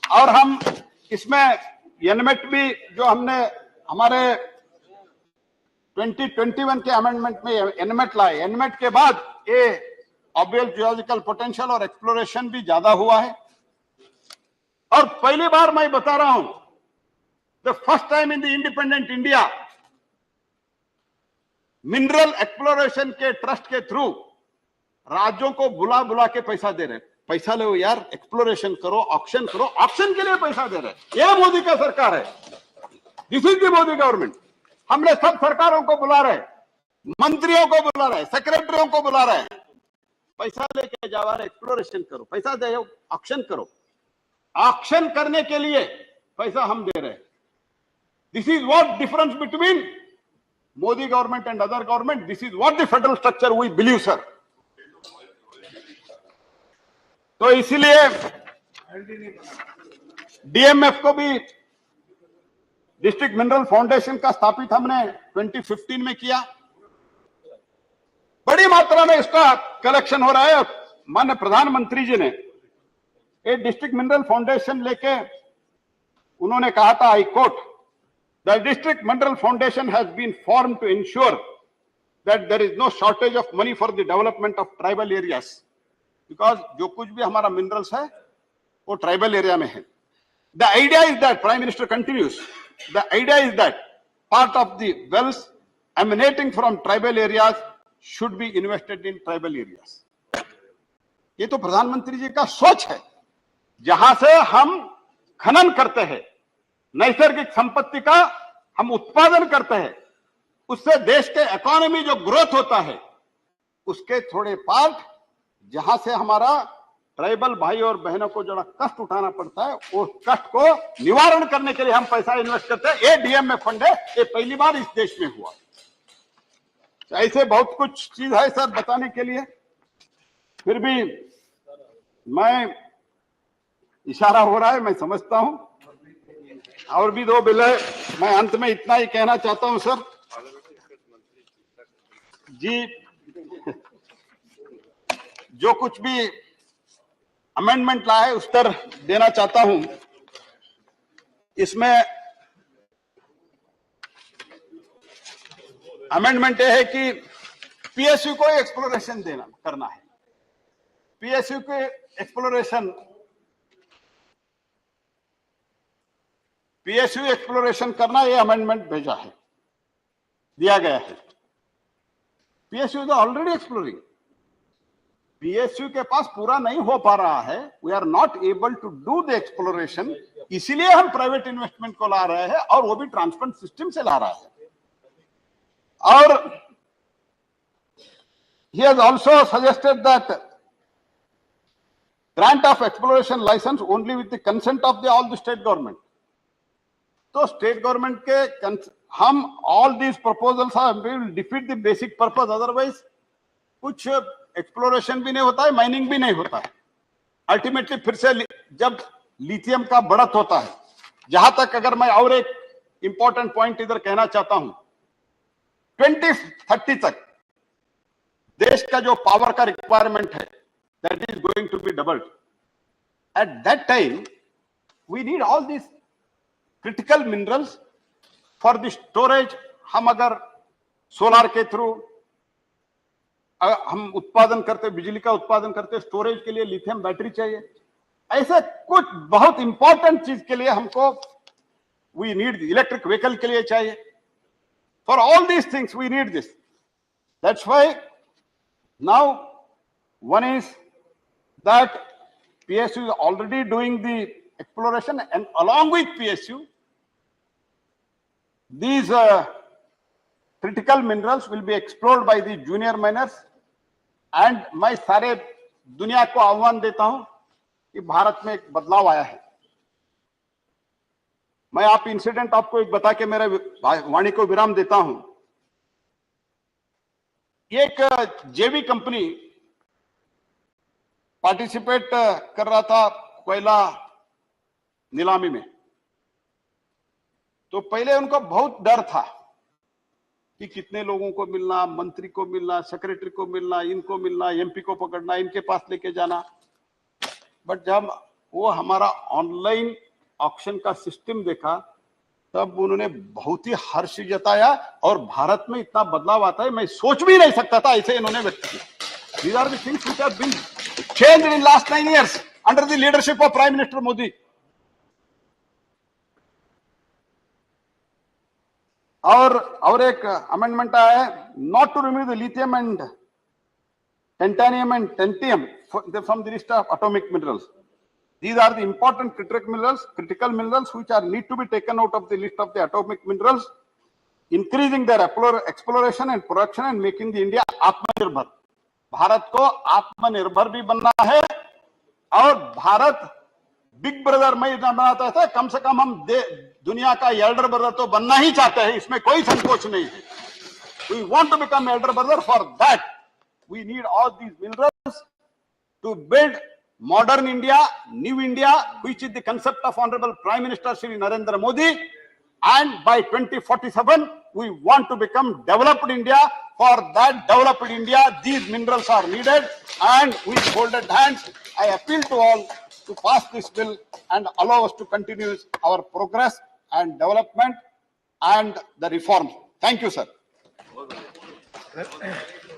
और हम इसमें एनमेट भी जो हमने हमारे 2021 के अमेंडमेंट में एनमेट लाए, एनमेट के बाद ये ऑब्वियस जियोलॉजिकल पोटेंशियल और एक्सप्लोरेशन भी ज्यादा हुआ है। और पहली बार मैं बता रहा हूं, the first time in the independent India, mineral exploration के ट्रस्ट के थ्रू राज्यों को बुला बुला के पैसा दे रहे, पैसा लो यार, एक्सप्लोरेशन करो, ऑक्शन करो, ऑक्शन के लिए पैसा दे रहे। ये मोदी का सरकार है, this is the Modi government. हमने सब सरकारों को बुला रहे, मंत्रियों को बुला रहे, सेक्रेटरियों को बुला रहे, पैसा लेके जाओ, एक्सप्लोरेशन करो, पैसा दे, ऑक्शन करो। ऑक्शन करने के लिए पैसा हम दे रहे। This is what difference between Modi government and other government, this is what the federal structure we believe sir. तो इसीलिए डीएमएफ को भी, डिस्ट्रिक्ट मिनरल फाउंडेशन का स्थापित हमने 2015 में किया, बड़ी मात्रा में इसका कलेक्शन हो रहा है। माननीय प्रधानमंत्री जी ने एक डिस्ट्रिक्ट मिनरल फाउंडेशन लेके उन्होंने कहा था, I quote, the district mineral foundation has been form to ensure that there is no shortage of money for the development of tribal areas, because जो कुछ भी हमारा मिनरल्स है वो ट्राइबल एरिया में है। The idea is that, prime minister continues, the idea is that part of the wealth emanating from tribal areas should be invested in tribal areas. ये तो प्रधानमंत्री जी का सोच है। जहां से हम खनन करते हैं, नैसर्गिक संपत्ति का हम उत्पादन करते हैं, उससे देश के इकोनॉमी जो ग्रोथ होता है, उसके थोड़े पार्ट जहां से हमारा ट्राइबल भाई और बहनों को जो कष्ट उठाना पड़ता है, उस कष्ट को निवारण करने के लिए हम पैसा इन्वेस्ट करते हैं। ये डीएमएफ फंड है, ये पहली बार इस देश में हुआ। ऐसे बहुत कुछ चीज है सर बताने के लिए, फिर भी मैं, इशारा हो रहा है, मैं समझता हूं, और भी 2 बिल है। मैं अंत में इतना ही कहना चाहता हूं सर जी, जो कुछ भी अमेंडमेंट लाया है उस पर देना चाहता हूं। इसमें अमेंडमेंट यह है कि पीएसयू को एक्सप्लोरेशन करना है। पीएसयू के एक्सप्लोरेशन करना, ये अमेंडमेंट भेजा है, दिया गया है। PSU is already exploring. PSU के पास पूरा नहीं हो पा रहा है, we are not able to do the exploration, इसीलिए हम प्राइवेट इन्वेस्टमेंट को ला रहे हैं, और वो भी ट्रांसपेरेंट सिस्टम से ला रहा है। और he has also suggested that grant of exploration license only with the consent of all the state government. तो स्टेट गवर्नमेंट के हम all these proposals will defeat the basic purpose, otherwise कुछ एक्सप्लोरेशन भी नहीं होता है, माइनिंग भी नहीं होता है। अल्टीमेटली फिर से जब लिथियम का बढ़त होता है, जहां तक अगर मैं और एक इंपॉर्टेंट पॉइंट इधर कहना चाहता हूं, 2030 तक देश का जो पावर का रिक्वायरमेंट है, that is going to be doubled. At that time we need all this critical minerals for the storage. हम अगर सोलार के थ्रू हम उत्पादन करते, बिजली का उत्पादन करते, स्टोरेज के लिए लिथियम बैटरी चाहिए। ऐसे कुछ बहुत इंपॉर्टेंट चीज के लिए हमको वी नीड, इलेक्ट्रिक व्हीकल के लिए चाहिए। For all these things we need this. That's why now one is that PSU is already doing the exploration, and along with PSU these critical minerals will be explored by the junior miners। and मैं सारे दुनिया को आह्वान देता हूं कि भारत में एक बदलाव आया है। मैं आप इंसिडेंट आपको एक बता के मेरे वाणी को विराम देता हूं। एक जेवी कंपनी पार्टिसिपेट कर रहा था कोयला नीलामी में। तो पहले उनको बहुत डर था कि कितने लोगों को मिलना, मंत्री को मिलना, सेक्रेटरी को मिलना, इनको मिलना, एमपी को पकड़ना, इनके पास लेके जाना। बट जब वो हमारा ऑनलाइन ऑक्शन का सिस्टम देखा, तब उन्होंने बहुत ही हर्ष जताया, और भारत में इतना बदलाव आता है मैं सोच भी नहीं सकता था, ऐसे इन्होंने व्यक्त किया। These are the things which have been changed in last 9 years under the leadership of Prime Minister Modi. और एक अमेंडमेंट आया है, not to remove the lithium and titanium and tantalum from the list of atomic minerals. These are the important critical minerals which are need to be taken out of the list of the atomic minerals, increasing their exploration and production and making the India आत्मनिर्भर। भारत को आत्मनिर्भर भी बनना है, और भारत बिग ब्रदर मैं इतना बनाता था, कम से कम हम दुनिया का एल्डर ब्रदर तो बनना ही चाहते हैं, इसमें कोई संकोच नहीं है। We want to become elder brother. For that we need all these minerals to build modern India, new India, which is the concept of Honorable Prime Minister Shri Narendra Modi. And by 2047, we want to become developed India. For that developed India, these minerals are needed. And with folded hands, I appeal to all to pass this bill and allow us to continue our progress and development and the reforms. Thank you, sir.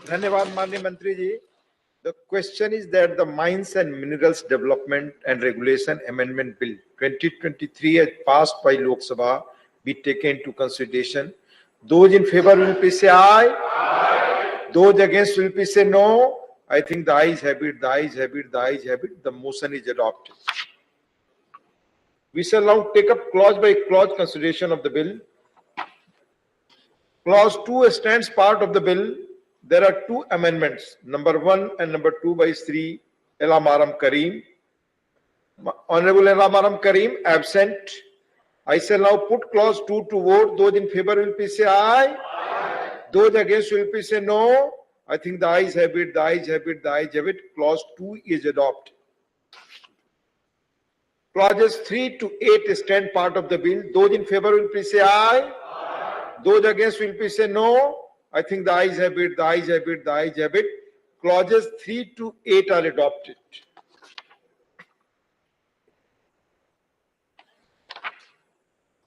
धन्यवाद माननीय मंत्री जी। The question is that the Mines and Minerals Development and Regulation Amendment Bill 2023 as passed by Lok Sabha be taken into consideration. Those in favor will please say aye. Aye. Those against will please say no. I think the ayes have it, the ayes have it, the ayes have it. The motion is adopted. We shall now take up clause by clause consideration of the bill. Clause 2 stands part of the bill. There are two amendments, number 1 and number 2 by Sri Aam Karim. Honorable Aam Karim absent. I shall now put clause 2 to vote. Those in favor will please say aye. Aye. Those against will please say no. I think the ayes have it, the ayes have it, the ayes have it. Clause 2 is adopted. Clauses 3 to 8 stand part of the bill. Those in favor will please say aye. Aye. Those against will please say no. I think the ayes have it, the ayes have it, the ayes have it. Clauses 3 to 8 are adopted.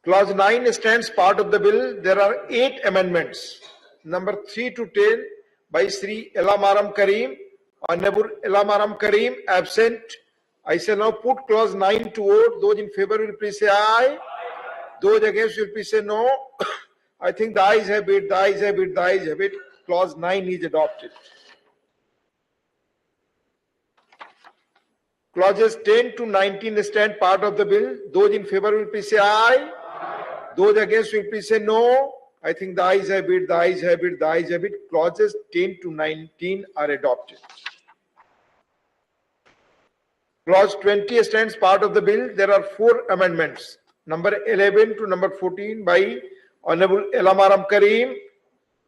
Clause 9 stands part of the bill. There are 8 amendments. Number 3 to 10 by Sri Aam Karim. Honorable Aam Karim absent. I shall now put clause 9 to vote. Those in favor will please say aye. Those against will please say no. I think the ayes have it, the ayes have it, the ayes have it. Clause 9 is adopted. Clauses 10 to 19 stand part of the bill. Those in favor will please say aye. Those against will please say no. I think the ayes have it, the ayes have it, the ayes have it. Clauses 10 to 19 are adopted. Clause 20 stands part of the bill. There are 4 amendments. Number 11 to number 14 by Honorable Aam Karim.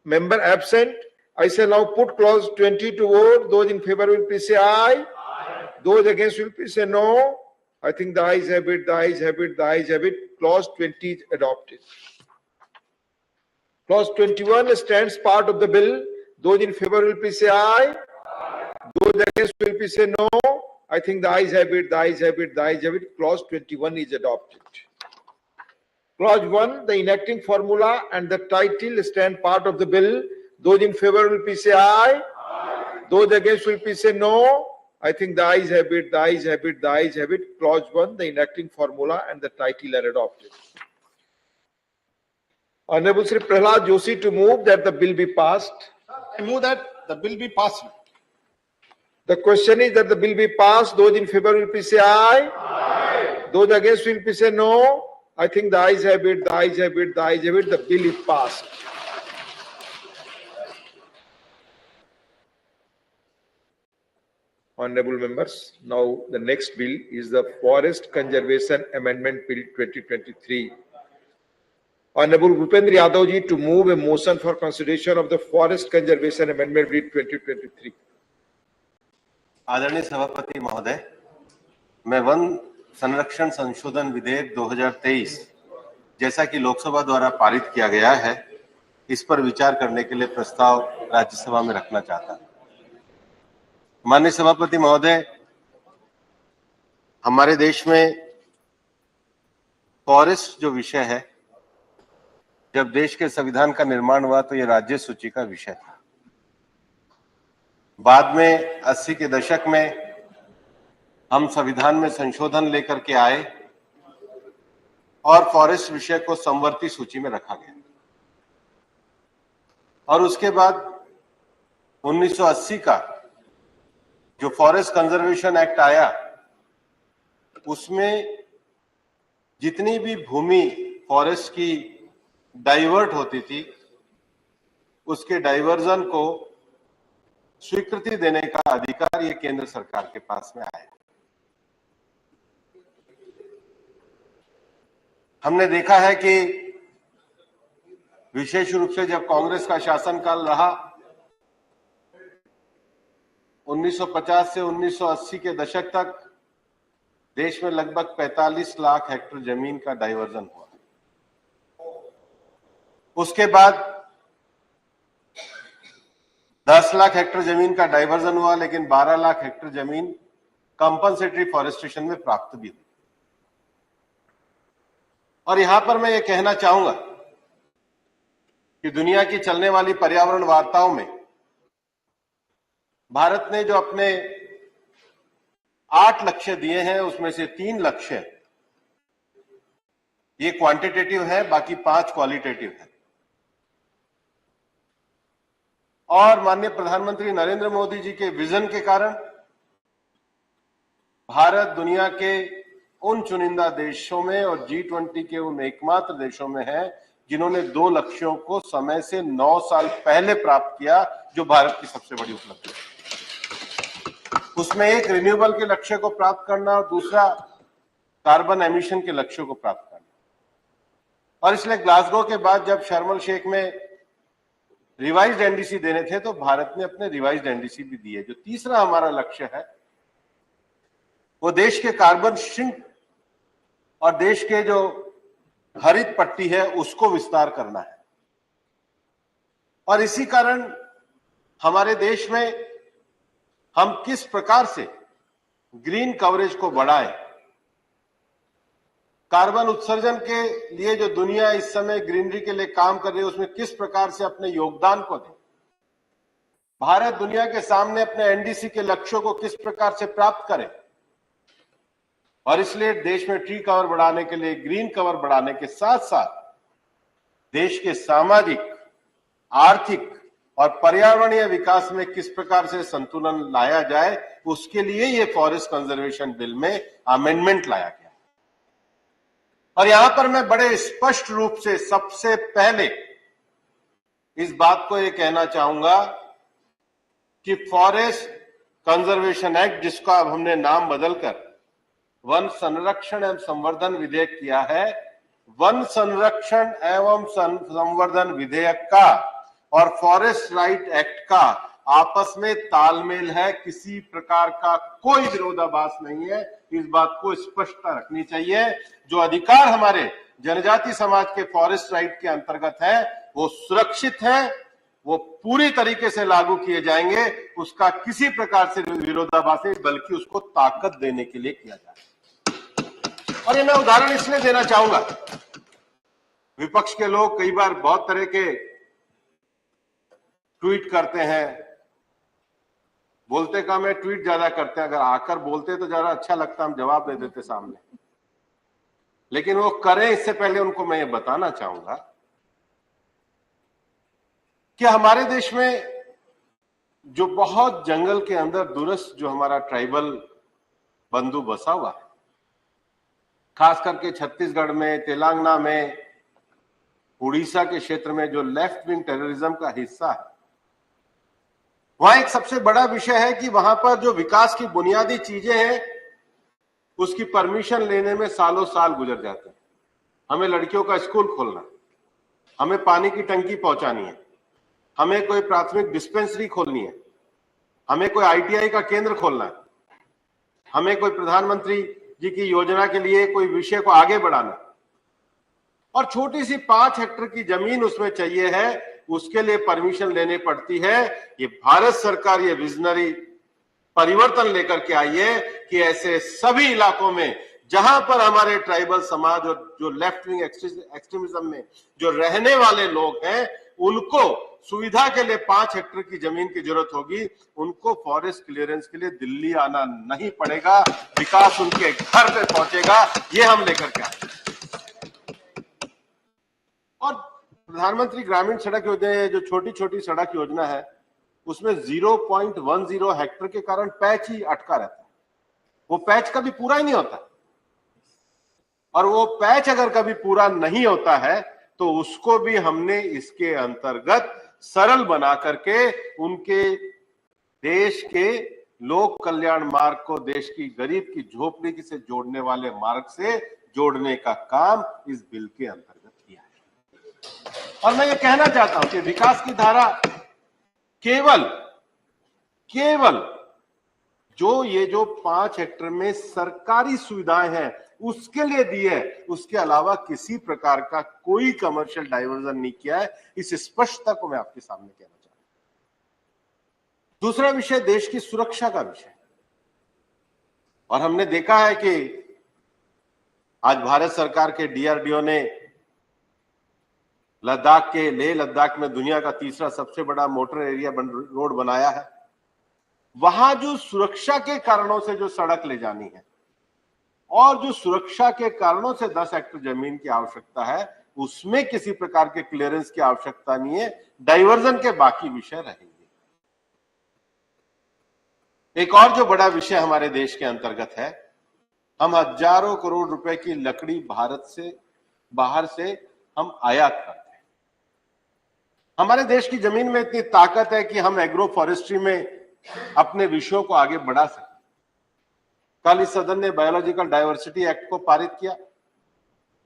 Member absent. I shall now put clause 20 to vote. Those in favor will please say aye. Those against will please say no. I think the ayes have it, the ayes have it, the ayes have it. Clause 20 is adopted. Clause 21 stands part of the bill. Those in favor will please say aye. Those against will please say no. I think the ayes have it, the ayes have it, the ayes have it. Clause 21 is adopted. Clause 1, the enacting formula and the title stand part of the bill. Those in favor will please say aye. Those against will please say no. I think the ayes have it, the ayes have it, the ayes have it. Clause 1, the enacting formula and the title are adopted. Honorable Sri Prahlad Joshi to move that the bill be passed. I move that the bill be passed. The question is that the bill be passed. Those in favor will please say aye. Aye. Those against will please say no. I think the ayes have it, the ayes have it, the ayes have it. The bill is passed. Honorable members, now the next bill is the Forest Conservation Amendment Bill 2023. Honorable Bhupendra Yadav ji to move a motion for consideration of the Forest Conservation Amendment Bill 2023. आदरणीय सभापति महोदय, मैं वन संरक्षण संशोधन विधेयक 2023 जैसा कि लोकसभा द्वारा पारित किया गया है, इस पर विचार करने के लिए प्रस्ताव राज्यसभा में रखना चाहता हूं। माननीय सभापति महोदय, हमारे देश में फॉरेस्ट जो विषय है, जब देश के संविधान का निर्माण हुआ तो ये राज्य सूची का विषय था। बाद में 80 के दशक में हम संविधान में संशोधन लेकर के आए और फॉरेस्ट विषय को समवर्ती सूची में रखा गया। और उसके बाद 1980 का जो फॉरेस्ट कंजर्वेशन एक्ट आया, उसमें जितनी भी भूमि फॉरेस्ट की डाइवर्ट होती थी, उसके डाइवर्जन को स्वीकृति देने का अधिकार ये केंद्र सरकार के पास में आया। हमने देखा है कि विशेष रूप से जब कांग्रेस का शासनकाल रहा, 1950 से 1980 के दशक तक देश में लगभग 45 लाख हेक्टेयर जमीन का डाइवर्जन हुआ। उसके बाद 10 लाख हेक्टेयर जमीन का डाइवर्जन हुआ, लेकिन 12 लाख हेक्टेयर जमीन कंपनसेटरी फॉरेस्टेशन में प्राप्त भी हुई। और यहां पर मैं ये कहना चाहूंगा कि दुनिया की चलने वाली पर्यावरण वार्ताओं में भारत ने जो अपने 8 लक्ष्य दिए हैं, उसमें से 3 लक्ष्य ये क्वांटिटेटिव है, बाकी 5 क्वालिटेटिव है। और माननीय प्रधानमंत्री नरेंद्र मोदी जी के विजन के कारण भारत दुनिया के उन चुनिंदा देशों में और G20 के उन एकमात्र देशों में है जिन्होंने 2 लक्ष्यों को समय से 9 साल पहले प्राप्त किया, जो भारत की सबसे बड़ी उपलब्धि है। उसमें एक रिन्यूएबल के लक्ष्य को प्राप्त करना और दूसरा कार्बन एमिशन के लक्ष्य को प्राप्त करना। और इसलिए ग्लासगो के बाद जब शर्म एल शेख में रिवाइज्ड एनडीसी देने थे, तो भारत ने अपने रिवाइज्ड एनडीसी भी दिए। जो तीसरा हमारा लक्ष्य है वो देश के कार्बन सिंक और देश के जो हरित पट्टी है उसको विस्तार करना है। और इसी कारण हमारे देश में हम किस प्रकार से ग्रीन कवरेज को बढ़ाएं, कार्बन उत्सर्जन के लिए जो दुनिया इस समय ग्रीनरी के लिए काम कर रही है उसमें किस प्रकार से अपने योगदान को दें, भारत दुनिया के सामने अपने एनडीसी के लक्ष्यों को किस प्रकार से प्राप्त करे। और इसलिए देश में ट्री कवर बढ़ाने के लिए, ग्रीन कवर बढ़ाने के साथ साथ देश के सामाजिक, आर्थिक और पर्यावरणीय विकास में किस प्रकार से संतुलन लाया जाए, उसके लिए ये फॉरेस्ट कंजर्वेशन बिल में अमेंडमेंट लाया गया। और यहां पर मैं बड़े स्पष्ट रूप से सबसे पहले इस बात को ये कहना चाहूंगा कि फॉरेस्ट कंजर्वेशन एक्ट, जिसका अब हमने नाम बदलकर वन संरक्षण एवं संवर्धन विधेयक किया है, वन संरक्षण एवं संवर्धन विधेयक का और फॉरेस्ट राइट एक्ट का आपस में तालमेल है, किसी प्रकार का कोई विरोधाभास नहीं है। इस बात को स्पष्टता रखनी चाहिए। जो अधिकार हमारे जनजाति समाज के फॉरेस्ट राइट के अंतर्गत है वो सुरक्षित है, वो पूरी तरीके से लागू किए जाएंगे, उसका किसी प्रकार से विरोधाभास नहीं, बल्कि उसको ताकत देने के लिए किया जाए। और ये मैं उदाहरण इसलिए देना चाहूंगा, विपक्ष के लोग कई बार बहुत तरह के ट्वीट करते हैं, बोलते कम है, ट्वीट ज्यादा करते हैं। अगर आकर बोलते तो ज्यादा अच्छा लगता, हम जवाब दे देते सामने, लेकिन वो करें इससे पहले उनको मैं ये बताना चाहूंगा कि हमारे देश में जो बहुत जंगल के अंदर दूरस्थ जो हमारा ट्राइबल बंधु बसा हुआ है, खास करके छत्तीसगढ़ में, तेलंगाना में, उड़ीसा के क्षेत्र में जो लेफ्ट विंग टेररिज्म का हिस्सा है, वहां एक सबसे बड़ा विषय है कि वहां पर जो विकास की बुनियादी चीजें हैं उसकी परमिशन लेने में सालों साल गुजर जाते हैं। हमें लड़कियों का स्कूल खोलना, हमें पानी की टंकी पहुंचानी है, हमें कोई प्राथमिक डिस्पेंसरी खोलनी है, हमें कोई आईटीआई का केंद्र खोलना है, हमें कोई प्रधानमंत्री जी की योजना के लिए कोई विषय को आगे बढ़ाना, और छोटी सी 5 हेक्टेयर की जमीन उसमें चाहिए है, उसके लिए परमिशन लेने पड़ती है। ये भारत सरकार ये विजनरी परिवर्तन लेकर के आई है कि ऐसे सभी इलाकों में जहां पर हमारे ट्राइबल समाज और जो लेफ्ट विंग एक्सट्रीमिज्म में जो रहने वाले लोग हैं, उनको सुविधा के लिए 5 हेक्टेयर की जमीन की जरूरत होगी, उनको फॉरेस्ट क्लियरेंस के लिए दिल्ली आना नहीं पड़ेगा, विकास उनके घर पे पहुंचेगा। ये हम लेकर के आए। और प्रधानमंत्री ग्रामीण सड़क योजना, जो छोटी छोटी सड़क योजना है, उसमें 0.10 हेक्टेयर के कारण पैच ही अटका रहता है। वो पैच कभी पूरा ही नहीं होता, और वो पैच अगर कभी पूरा नहीं होता है तो उसको भी हमने इसके अंतर्गत सरल बना करके उनके देश के लोक कल्याण मार्ग को देश की गरीब की झोपड़ी से जोड़ने वाले मार्ग से जोड़ने का काम इस बिल के अंतर्गत किया है। और मैं ये कहना चाहता हूं कि विकास की धारा केवल जो 5 हेक्टेयर में सरकारी सुविधाएं हैं उसके लिए दी है, उसके अलावा किसी प्रकार का कोई कमर्शियल डाइवर्जन नहीं किया है। इस स्पष्टता को मैं आपके सामने कहना चाहता हूं। दूसरा विषय देश की सुरक्षा का विषय, और हमने देखा है कि आज भारत सरकार के डीआरडीओ ने लद्दाख के लेह लद्दाख में दुनिया का तीसरा सबसे बड़ा मोटर एरिया रोड बनाया है। वहां जो सुरक्षा के कारणों से जो सड़क ले जानी है और जो सुरक्षा के कारणों से 10 हेक्टेयर जमीन की आवश्यकता है, उसमें किसी प्रकार के क्लियरेंस की आवश्यकता नहीं है, डाइवर्जन के बाकी विषय रहेंगे। एक और जो बड़ा विषय हमारे देश के अंतर्गत है, हम हजारों करोड़ रुपए की लकड़ी भारत से बाहर से हम आयात करते हैं। हमारे देश की जमीन में इतनी ताकत है कि हम एग्रो फॉरेस्ट्री में अपने विषयों को आगे बढ़ा सकते। कल इस सदन ने बायोलॉजिकल डाइवर्सिटी एक्ट को पारित किया।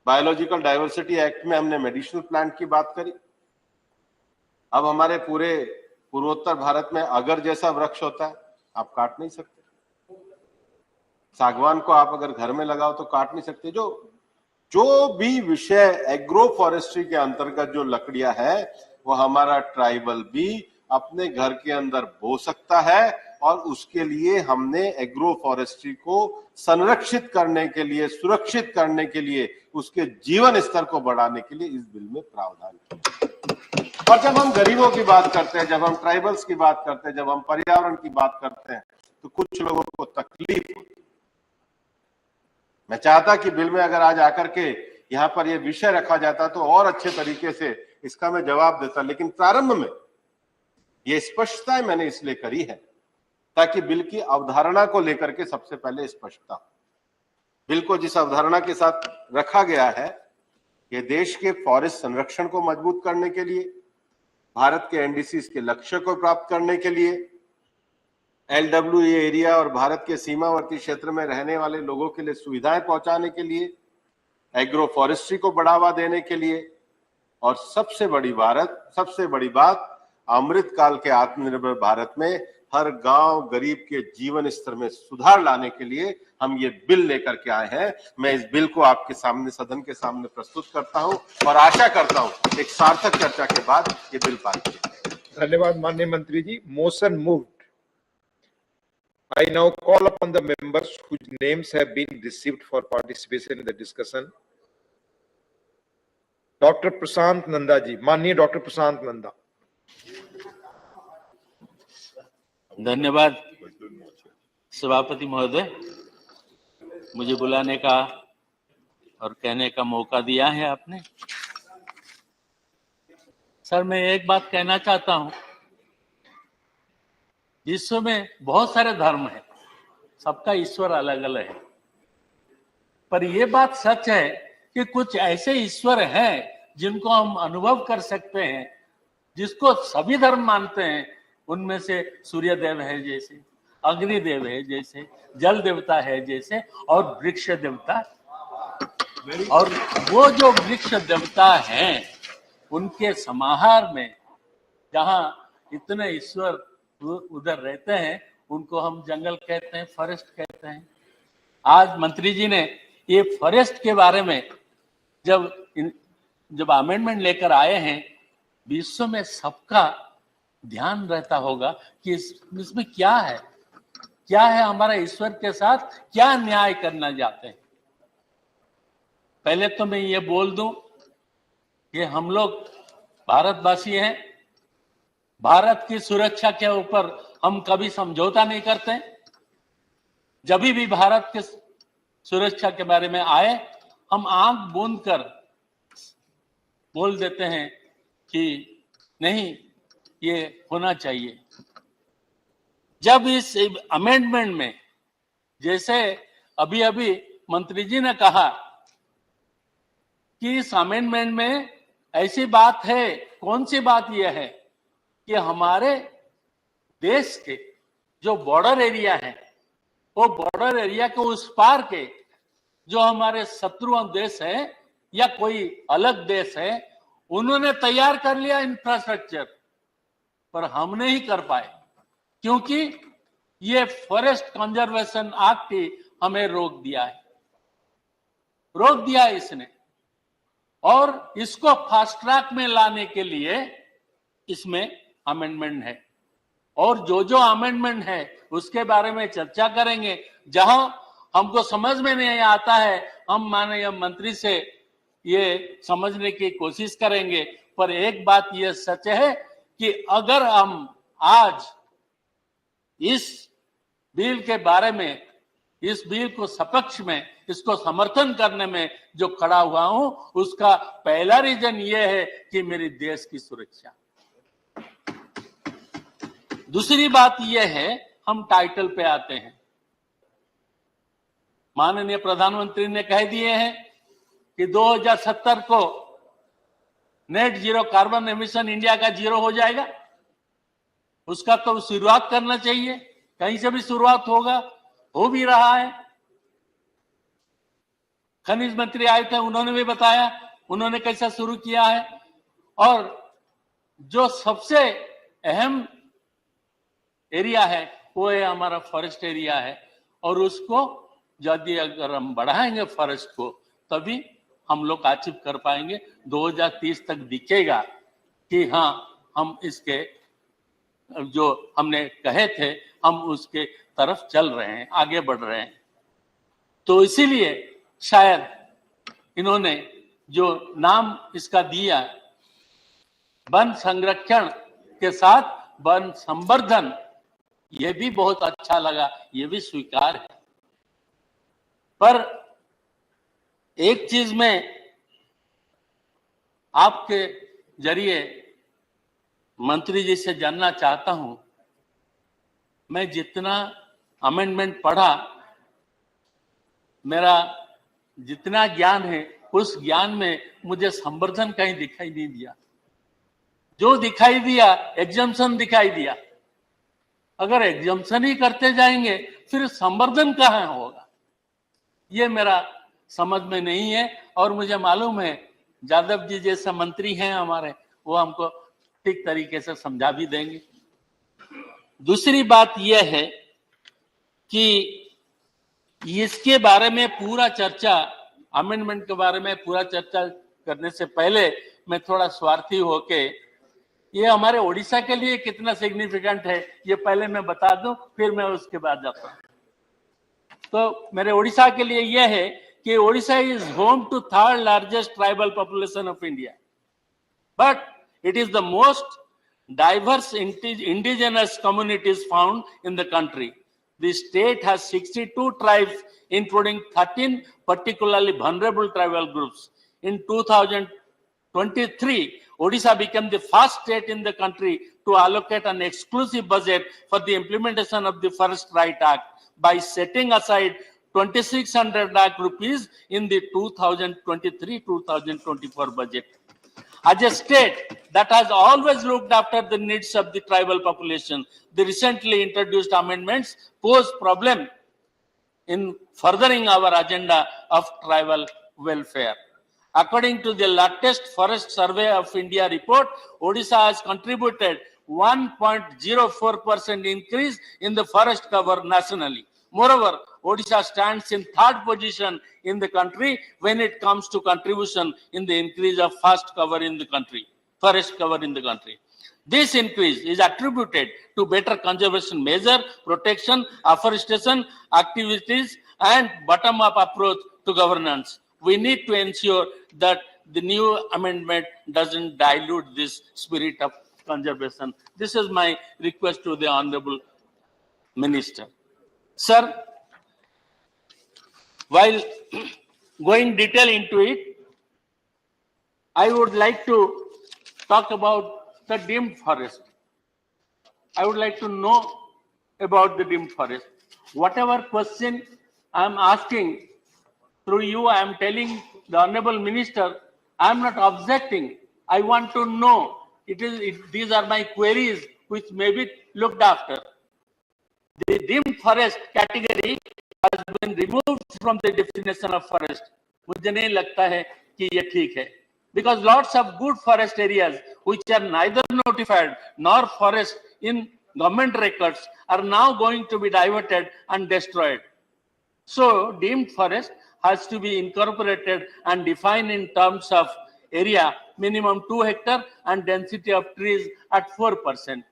बायोलॉजिकल डाइवर्सिटी एक्ट में हमने मेडिसिनल प्लांट की बात करी। अब हमारे पूरे पूर्वोत्तर भारत में अगर जैसा वृक्ष होता है, आप काट नहीं सकते। सागवान को आप अगर घर में लगाओ तो काट नहीं सकते। जो भी विषय एग्रो फॉरेस्ट्री के अंतर्गत जो लकड़ियां है, वो हमारा ट्राइबल भी अपने घर के अंदर बो सकता है और उसके लिए हमने एग्रो फॉरेस्ट्री को संरक्षित करने के लिए, सुरक्षित करने के लिए, उसके जीवन स्तर को बढ़ाने के लिए इस बिल में प्रावधान किया। और जब हम गरीबों की बात करते हैं, जब हम ट्राइबल्स की बात करते हैं, जब हम पर्यावरण की बात करते हैं, तो कुछ लोगों को तकलीफ होती है। मैं चाहता कि बिल में अगर आज आकर के यहाँ पर यह विषय रखा जाता तो और अच्छे तरीके से इसका मैं जवाब देता, लेकिन प्रारंभ में ये स्पष्टता मैंने इसलिए करी है ताकि बिल की अवधारणा को लेकर के सबसे पहले स्पष्टता हो। बिल को जिस अवधारणा के साथ रखा गया है, ये देश के फॉरेस्ट संरक्षण को मजबूत करने के लिए, भारत के एनडीसी के लक्ष्य को प्राप्त करने के लिए, एलडब्ल्यूई एरिया और भारत के सीमावर्ती क्षेत्र में रहने वाले लोगों के लिए सुविधाएं पहुंचाने के लिए, एग्रो फॉरेस्ट्री को बढ़ावा देने के लिए, और सबसे बड़ी बात अमृत काल के आत्मनिर्भर भारत में हर गांव गरीब के जीवन स्तर में सुधार लाने के लिए हम ये बिल लेकर के आए हैं। मैं इस बिल को आपके सामने, सदन के सामने प्रस्तुत करता हूं और आशा करता हूं एक सार्थक चर्चा के बाद ये बिल पारित किया। धन्यवाद माननीय मंत्री जी। Motion moved. I now call upon the members whose names have been received for participation in the discussion. Dr. Prashant Nanda ji, माननीय डॉक्टर प्रशांत नंदा। धन्यवाद सभापति महोदय, मुझे बुलाने का और कहने का मौका दिया है आपने। सर, मैं एक बात कहना चाहता हूं, विश्व में बहुत सारे धर्म हैं, सबका ईश्वर अलग अलग है, पर यह बात सच है कि कुछ ऐसे ईश्वर हैं जिनको हम अनुभव कर सकते हैं, जिसको सभी धर्म मानते हैं। उनमें से सूर्य देव है जैसे, अग्निदेव है जैसे, जल देवता है जैसे, और वृक्ष देवता। और वो जो वृक्ष देवता हैं, उनके समाहार में जहां इतने ईश्वर उधर रहते हैं, उनको हम जंगल कहते हैं, फॉरेस्ट कहते हैं। आज मंत्री जी ने ये फॉरेस्ट के बारे में जब अमेंडमेंट लेकर आए हैं, विश्व में सबका ध्यान रहता होगा कि इसमें क्या है हमारा ईश्वर के साथ क्या न्याय करना चाहते हैं। पहले तो मैं ये बोल दूं कि हम लोग भारतवासी हैं, भारत की सुरक्षा के ऊपर हम कभी समझौता नहीं करते। जब भी भारत के सुरक्षा के बारे में आए, हम आंख बूंद कर बोल देते हैं कि नहीं, ये होना चाहिए। जब इस अमेंडमेंट में, जैसे अभी मंत्री जी ने कहा कि इस अमेंडमेंट में ऐसी बात है, कौन सी बात यह है कि हमारे देश के जो बॉर्डर एरिया है, वो बॉर्डर एरिया के उस पार के जो हमारे शत्रु देश है या कोई अलग देश है, उन्होंने तैयार कर लिया इंफ्रास्ट्रक्चर, पर हम नहीं कर पाए क्योंकि ये फॉरेस्ट कंजर्वेशन एक्ट ही हमें रोक दिया है इसने। और इसको फास्ट ट्रैक में लाने के लिए इसमें अमेंडमेंट है, और जो अमेंडमेंट है उसके बारे में चर्चा करेंगे। जहां हमको समझ में नहीं आता है, हम माननीय मंत्री से ये समझने की कोशिश करेंगे। पर एक बात ये सच है कि अगर हम आज इस बिल के बारे में, इस बिल को सपक्ष में, इसको समर्थन करने में जो खड़ा हुआ हूं, उसका पहला रीजन ये है कि मेरे देश की सुरक्षा। दूसरी बात यह है, हम टाइटल पे आते हैं। माननीय प्रधानमंत्री ने कह दिए हैं कि 2070 को net zero carbon emission India का जीरो हो जाएगा। उसका तो शुरुआत करना चाहिए, कहीं से भी शुरुआत होगा, हो भी रहा है। खनिज मंत्री आए थे, उन्होंने भी बताया उन्होंने कैसा शुरू किया है। और जो सबसे अहम एरिया है वो है हमारा फॉरेस्ट एरिया है, और उसको यदि अगर हम बढ़ाएंगे फॉरेस्ट को, तभी हम लोग अचीव कर पाएंगे। 2030 तक दिखेगा कि हाँ, हम इसके जो हमने कहे थे हम उसके तरफ चल रहे हैं, आगे बढ़ रहे हैं। तो इसीलिए शायद इन्होंने जो नाम इसका दिया, वन संरक्षण के साथ वन संवर्धन, ये भी बहुत अच्छा लगा, ये भी स्वीकार है। पर एक चीज में आपके जरिए मंत्री जी से जानना चाहता हूं, मैं जितना अमेंडमेंट पढ़ा, मेरा जितना ज्ञान है, उस ज्ञान में मुझे संवर्धन कहीं दिखाई नहीं दिया। जो दिखाई दिया एग्जम्पशन दिखाई दिया। अगर एग्जम्पशन ही करते जाएंगे फिर संवर्धन कहाँ होगा, ये मेरा समझ में नहीं है। और मुझे मालूम है यादव जी जैसे मंत्री हैं हमारे, वो हमको ठीक तरीके से समझा भी देंगे। दूसरी बात यह है कि इसके बारे में पूरा चर्चा, अमेंडमेंट के बारे में पूरा चर्चा करने से पहले मैं थोड़ा स्वार्थी होके, ये हमारे ओडिशा के लिए कितना सिग्निफिकेंट है ये पहले मैं बता दूं, फिर मैं उसके बाद जाता हूं। तो मेरे ओडिशा के लिए यह है कि Odisha is home to third largest tribal population of India, but it is the most diverse indigenous communities found in the country. The state has 62 tribes, including 13 particularly vulnerable tribal groups. In 2023, Odisha became the first state in the country to allocate an exclusive budget for the implementation of the Forest Right Act by setting aside 2,600 lakh rupees in the 2023-2024 budget. As a state that has always looked after the needs of the tribal population, the recently introduced amendments pose problem in furthering our agenda of tribal welfare. According to the latest Forest Survey of India report, Odisha has contributed 1.04% increase in the forest cover nationally. Moreover, Odisha stands in third position in the country when it comes to contribution in the increase of forest cover in the country. This increase is attributed to better conservation measure, protection, afforestation activities, and bottom-up approach to governance. We need to ensure that the new amendment doesn't dilute this spirit of conservation. This is my request to the Honorable Minister. Sir, while going detail into it, I would like to talk about the deemed forest. I would like to know about the deemed forest. Whatever question I am asking through you, I am telling the Honorable Minister, I am not objecting. I want to know. These are my queries which may be looked after. The deemed forest category has been removed from the definition of forest. मुझे नहीं लगता है कि ये ठीक है, because lots of good forest areas which are neither notified nor forest in government records are now going to be diverted and destroyed. So deemed forest has to be incorporated and defined in terms of area minimum 2 hectares and density of trees at 4%.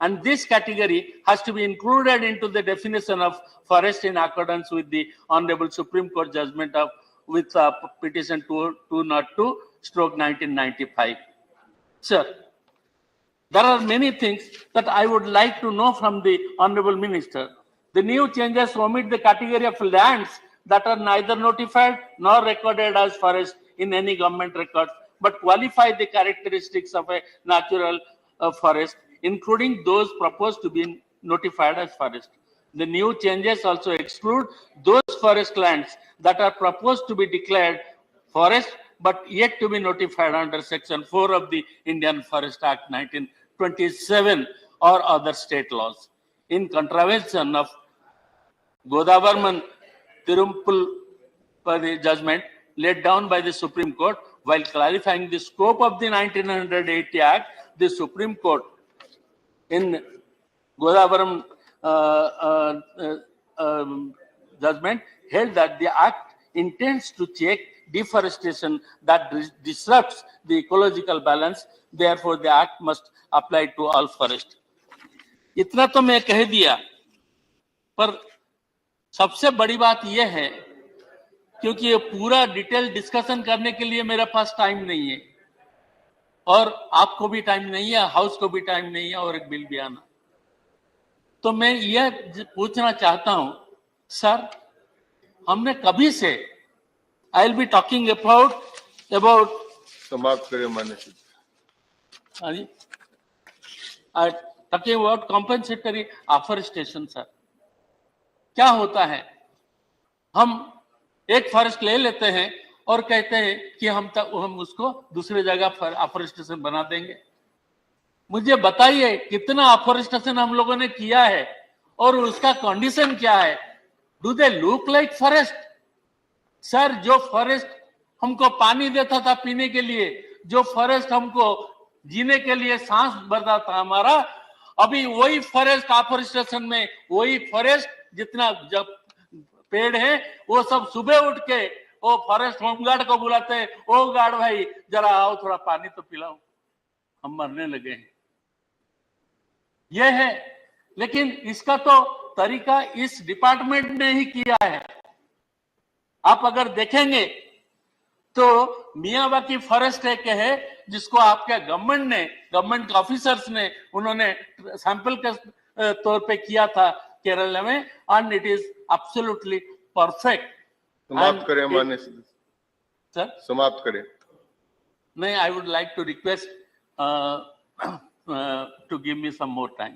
And this category has to be included into the definition of forest in accordance with the Honorable Supreme Court judgment of with petition 202/1995. Sir, there are many things that I would like to know from the Honorable Minister. The new changes omit the category of lands that are neither notified nor recorded as forest in any government record, but qualify the characteristics of a natural forest, including those proposed to be notified as forest. The new changes also exclude those forest lands that are proposed to be declared forest but yet to be notified under Section 4 of the Indian Forest Act 1927 or other state laws. In contravention of Godavarman Tirumpul judgment laid down by the Supreme Court, while clarifying the scope of the 1980 Act, the Supreme Court in Godavaram judgment held that the Act intends to check deforestation that disrupts the ecological balance. Therefore, the Act must apply to all forest. इतना तो मैं कह दिया पर सबसे बड़ी बात यह है, क्योंकि ये पूरा डिटेल डिस्कशन करने के लिए मेरे पास टाइम नहीं है, और आपको भी टाइम नहीं है, हाउस को भी टाइम नहीं है, और एक बिल भी आना। तो मैं यह पूछना चाहता हूं सर, हमने कभी से, I will be talking about समाप्त करें माननीय talking about compensatory afforestation. Sir क्या होता है, हम एक फॉरेस्ट ले लेते हैं और कहते हैं कि हम उसको दूसरी जगह अफॉरेस्टेशन बना देंगे। मुझे बताइए कितना अफॉरेस्टेशन हम लोगों ने किया है और उसका कंडीशन क्या है? Do they look like forest? Sir, जो फॉरेस्ट हमको पानी देता था पीने के लिए, जो फॉरेस्ट हमको जीने के लिए सांस भरता था हमारा, अभी वही फॉरेस्ट अफॉरेस्टेशन में, वही फॉरेस्ट जितना जब पेड़ है वो सब सुबह उठ के वो फॉरेस्ट होमगार्ड को बुलाते हैं, ओ गार्ड भाई जरा आओ थोड़ा पानी तो पिलाओ, हम मरने लगे हैं। यह है, लेकिन इसका तो तरीका इस डिपार्टमेंट ने ही किया है। आप अगर देखेंगे तो मियावाकी फॉरेस्ट एक है जिसको आपके गवर्नमेंट ऑफिसर्स ने उन्होंने सैंपल के तौर पे किया था केरला में, and it is absolutely perfect. समाप्त करें माननीय सर, समाप्त करें। नहीं, I would like to request to give me some more time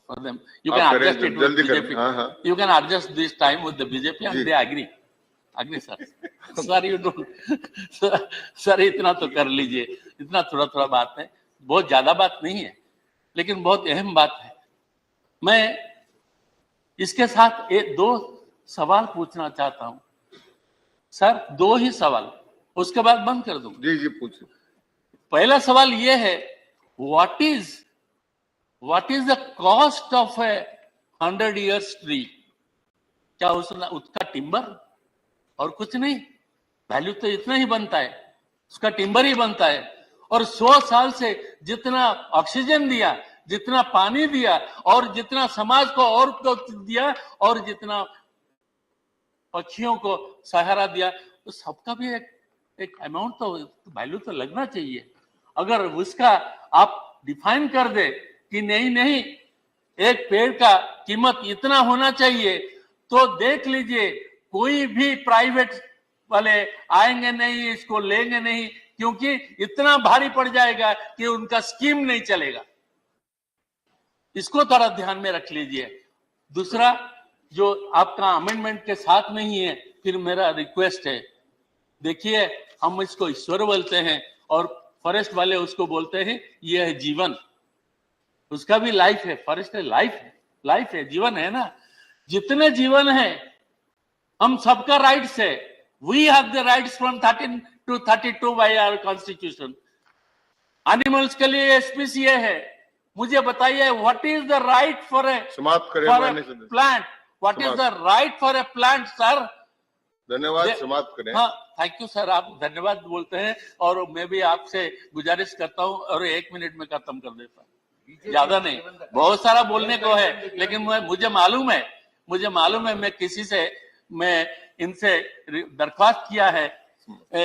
for them. You can adjust it with BJP. You can adjust this time with the BJP and they agree. Agree, sir. Sir, you don't. Sir, इतना तो कर लीजिए, इतना थोड़ा थोड़ा बात है, बहुत ज्यादा बात नहीं है, लेकिन बहुत अहम बात है। मैं इसके साथ दो सवाल पूछना चाहता हूं सर, दो ही सवाल, उसके बाद बंद कर दूं। जी जी पूछिए। पहला सवाल ये है, what is the cost of a 100 years tree? क्या उसका टिम्बर और कुछ नहीं, वैल्यू तो इतना ही बनता है, उसका टिम्बर ही बनता है। और 100 साल से जितना ऑक्सीजन दिया, जितना पानी दिया, और जितना समाज को और को दिया, और जितना पक्षियों को सहारा दिया, तो सबका भी एक अमाउंट तो वैल्यू तो लगना चाहिए। अगर उसका आप डिफाइन कर दे कि नहीं एक पेड़ का कीमत इतना होना चाहिए, तो देख लीजिए कोई भी प्राइवेट वाले आएंगे नहीं, इसको लेंगे नहीं, क्योंकि इतना भारी पड़ जाएगा कि उनका स्कीम नहीं चलेगा। इसको थोड़ा ध्यान में रख लीजिए। दूसरा, जो आपका अमेंडमेंट के साथ नहीं है, फिर मेरा रिक्वेस्ट है, देखिए हम इसको ईश्वर बोलते हैं और फॉरेस्ट वाले उसको बोलते हैं ये है जीवन, उसका भी लाइफ है, फॉरेस्ट है, लाइफ है, जीवन है ना। जितने जीवन है हम सबका राइट्स है, we have the rights from 13 to 32 by our constitution. Animals के लिए स्पीसी है। मुझे बताइए, what is the right for a plant, what is the right for a plant? Sir धन्यवाद, समाप्त करें। हाँ, थैंक यू सर, आप धन्यवाद बोलते हैं, और मैं भी आपसे गुजारिश करता हूं, और 1 मिनट में खत्म कर देता हूं, ज्यादा नहीं, बहुत सारा बोलने को है, लेकिन मुझे मालूम है मैं इनसे दरख्वास्त किया है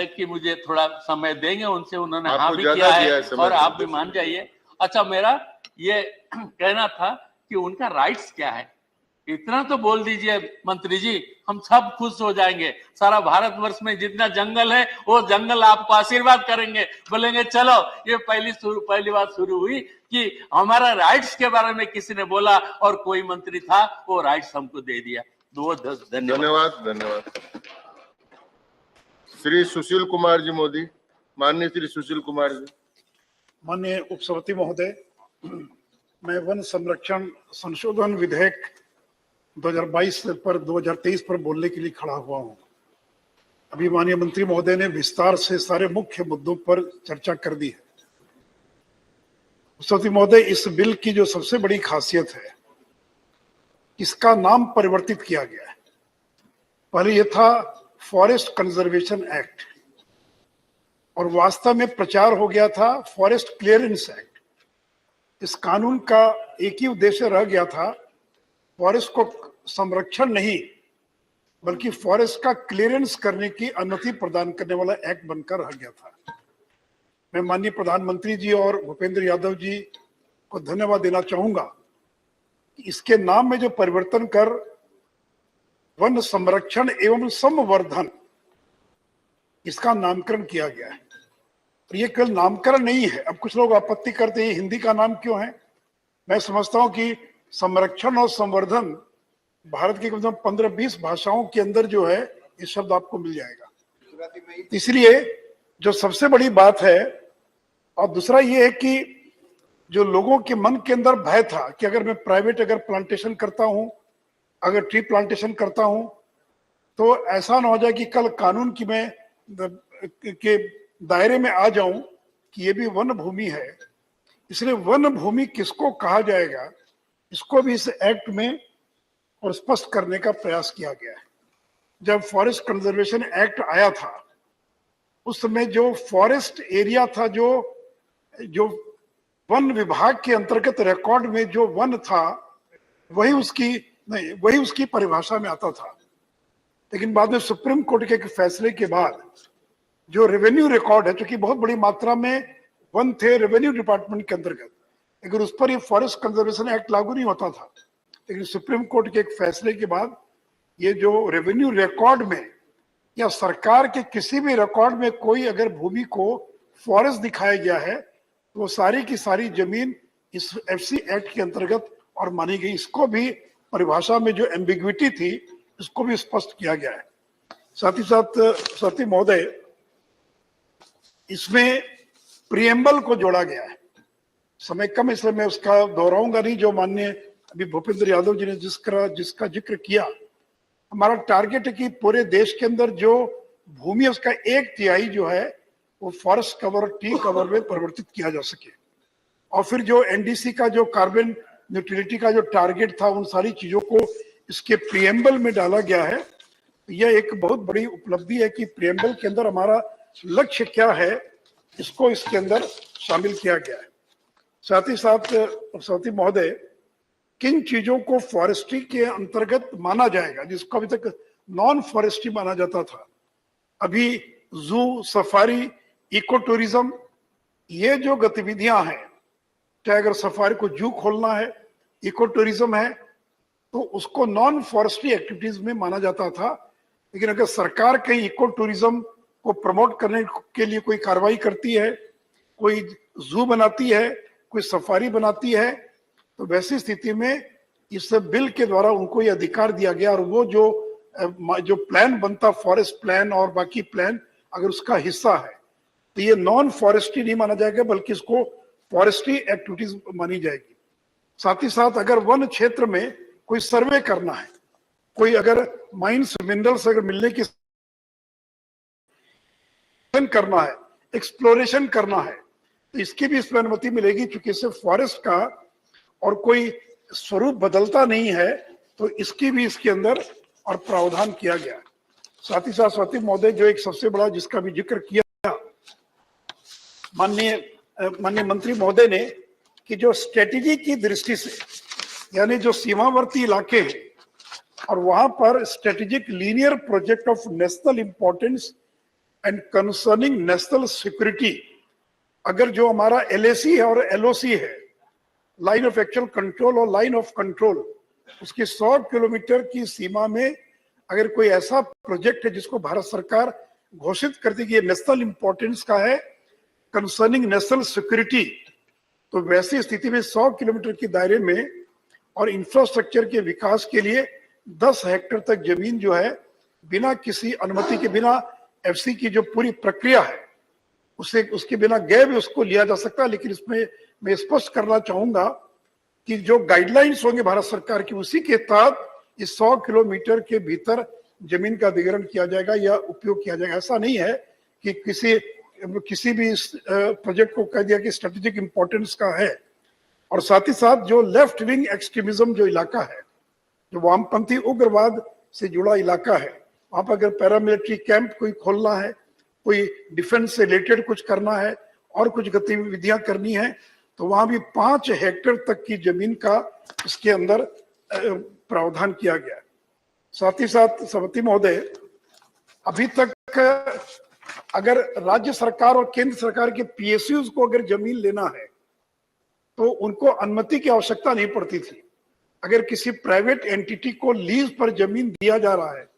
कि मुझे थोड़ा समय देंगे, उनसे उन्होंने हाँ भी किया है, और आप भी मान जाइए। अच्छा, मेरा ये कहना था कि उनका राइट्स क्या है, इतना तो बोल दीजिए मंत्री जी, हम सब खुश हो जाएंगे। सारा भारतवर्ष में जितना जंगल है वो जंगल आपको आशीर्वाद करेंगे, बोलेंगे चलो ये पहली बात शुरू हुई कि हमारा राइट्स के बारे में किसी ने बोला और कोई मंत्री था, वो राइट्स हमको दे दिया। धन्यवाद। श्री सुशील कुमार जी मोदी, माननीय श्री सुशील कुमार जी। माननीय उपसभापति महोदय, मैं वन संरक्षण संशोधन विधेयक 2022 पर 2023 पर बोलने के लिए खड़ा हुआ हूं। अभी माननीय मंत्री महोदय ने विस्तार से सारे मुख्य मुद्दों पर चर्चा कर दी है। उपसभापति महोदय, इस बिल की जो सबसे बड़ी खासियत है, इसका नाम परिवर्तित किया गया है। पहले यह था फॉरेस्ट कंजर्वेशन एक्ट, और वास्तव में प्रचार हो गया था फॉरेस्ट क्लियरेंस एक्ट। इस कानून का एक ही उद्देश्य रह गया था, फॉरेस्ट को संरक्षण नहीं बल्कि फॉरेस्ट का क्लियरेंस करने की अनुमति प्रदान करने वाला एक्ट बनकर रह गया था। मैं माननीय प्रधानमंत्री जी और भूपेंद्र यादव जी को धन्यवाद देना चाहूंगा कि इसके नाम में जो परिवर्तन कर वन संरक्षण एवं संवर्धन इसका नामकरण किया गया है। और ये केवल नामकरण नहीं है। अब कुछ लोग आपत्ति करते हैं हिंदी का नाम क्यों है। मैं समझता हूं कि संरक्षण और संवर्धन भारत की कम से कम 15-20 भाषाओं के अंदर जो है ये शब्द आपको मिल जाएगा। इसलिए जो सबसे बड़ी बात है और दूसरा ये है कि जो लोगों के मन के अंदर भय था कि अगर मैं प्राइवेट अगर प्लांटेशन करता हूं, अगर ट्री प्लांटेशन करता हूं तो ऐसा ना हो जाए कि कल कानून की मैं के दायरे में आ जाऊं कि ये भी वन भूमि है। इसलिए वन भूमि किसको कहा जाएगा इसको भी इस एक्ट में और स्पष्ट करने का प्रयास किया गया है। जब फॉरेस्ट कंजर्वेशन एक्ट आया था उस समय जो फॉरेस्ट एरिया था, जो वन विभाग के अंतर्गत रिकॉर्ड में जो वन था वही उसकी परिभाषा में आता था। लेकिन बाद में सुप्रीम कोर्ट के फैसले के बाद जो रेवेन्यू रिकॉर्ड है, क्योंकि बहुत बड़ी मात्रा में वन थे रेवेन्यू डिपार्टमेंट के अंतर्गत, लेकिन उस पर ये फॉरेस्ट कंजर्वेशन एक्ट लागू नहीं होता था। लेकिन सुप्रीम कोर्ट के एक फैसले के बाद ये जो रेवेन्यू रिकॉर्ड में या सरकार के किसी भी रिकॉर्ड में कोई अगर भूमि को फॉरेस्ट दिखाया गया है तो वो सारी की सारी जमीन इस एफसी एक्ट के अंतर्गत और मानी गई। इसको भी परिभाषा में जो एम्बिग्विटी थी इसको भी स्पष्ट किया गया है। साथ ही साथ सती महोदय, इसमें प्रिएम्बल को जोड़ा गया है। समय कम इसलिए मैं उसका दोहराऊंगा नहीं। जो माननीय अभी भूपेंद्र यादव जी ने जिसका जिक्र किया, हमारा टारगेट है कि पूरे देश के अंदर जो भूमि है उसका 1/3 जो है वो फॉरेस्ट कवर ट्री कवर में परिवर्तित किया जा सके। और फिर जो एनडीसी का जो कार्बन न्यूट्रलिटी का जो टारगेट था उन सारी चीजों को इसके प्रिएम्बल में डाला गया है। यह एक बहुत बड़ी उपलब्धि है कि प्रिएम्बल के अंदर हमारा लक्ष्य क्या है इसको इसके अंदर शामिल किया गया है। साथ ही साथ सती महोदय, किन चीजों को फॉरेस्ट्री के अंतर्गत माना जाएगा जिसको अभी तक नॉन फॉरेस्ट्री माना जाता था। अभी जू, सफारी, इको टूरिज्म, ये जो गतिविधियां हैं, चाहे अगर सफारी को जू खोलना है, इको टूरिज्म है, तो उसको नॉन फॉरेस्ट्री एक्टिविटीज में माना जाता था। लेकिन अगर सरकार कहीं इको टूरिज्म को प्रमोट करने के लिए कोई कार्रवाई करती है, कोई जू बनाती है, कोई सफारी बनाती है, तो वैसी स्थिति में इस बिल के द्वारा उनको ये अधिकार दिया गया। और वो जो प्लान बनता, फॉरेस्ट प्लान और बाकी प्लान, अगर उसका हिस्सा है तो ये नॉन फॉरेस्ट्री नहीं माना जाएगा बल्कि इसको फॉरेस्ट्री एक्टिविटीज मानी जाएगी। साथ ही साथ अगर वन क्षेत्र में कोई सर्वे करना है, कोई अगर माइंस मिनरल्स अगर मिलने की करना है, एक्सप्लोरेशन करना है, तो इसकी भी इसमें अनुमति मिलेगी। क्योंकि इससे फॉरेस्ट का और कोई स्वरूप बदलता नहीं है, तो इसकी भी इसके अंदर और प्रावधान किया गया है। साथ ही साथ स्वाति महोदय, जो एक सबसे बड़ा जिसका भी जिक्र किया माननीय मंत्री महोदय ने, कि जो स्ट्रेटेजी की दृष्टि से, यानी जो सीमावर्ती इलाके हैं और वहां पर strategic linear project of national importance and concerning national security, अगर जो हमारा एलएसी है और एलओसी है, लाइन ऑफ एक्चुअल कंट्रोल और लाइन ऑफ कंट्रोल, उसकी 100 किलोमीटर की सीमा में अगर कोई ऐसा प्रोजेक्ट है जिसको भारत सरकार घोषित करती कि ये नेशनल इंपॉर्टेंस का है, कंसर्निंग नेशनल सिक्योरिटी, तो वैसी स्थिति में 100 किलोमीटर के दायरे में और इंफ्रास्ट्रक्चर के विकास के लिए 10 हेक्टेयर तक जमीन जो है बिना किसी अनुमति के, बिना एफसी की जो पूरी प्रक्रिया है उसके बिना गए भी उसको लिया जा सकता है। लेकिन इसमें मैं स्पष्ट करना चाहूंगा कि जो गाइडलाइंस होंगे भारत सरकार की, उसी के तहत इस 100 किलोमीटर के भीतर जमीन का अधिग्रहण किया जाएगा या उपयोग किया जाएगा। ऐसा नहीं है कि किसी भी प्रोजेक्ट को कह दिया कि स्ट्रेटेजिक इंपॉर्टेंस का है। और साथ ही साथ जो लेफ्ट विंग एक्सट्रीमिज्म जो इलाका है, जो वामपंथी उग्रवाद से जुड़ा इलाका है, वहां पर अगर पैरामिलिट्री कैंप कोई खोलना है, कोई डिफेंस से रिलेटेड कुछ करना है और कुछ गतिविधियां करनी है, तो वहां भी 5 हेक्टेयर तक की जमीन का इसके अंदर प्रावधान किया गया है। साथ ही साथ सभापति महोदय, अभी तक अगर राज्य सरकार और केंद्र सरकार के पीएसयूज को अगर जमीन लेना है तो उनको अनुमति की आवश्यकता नहीं पड़ती थी। अगर किसी प्राइवेट एंटिटी को लीज पर जमीन दिया जा रहा है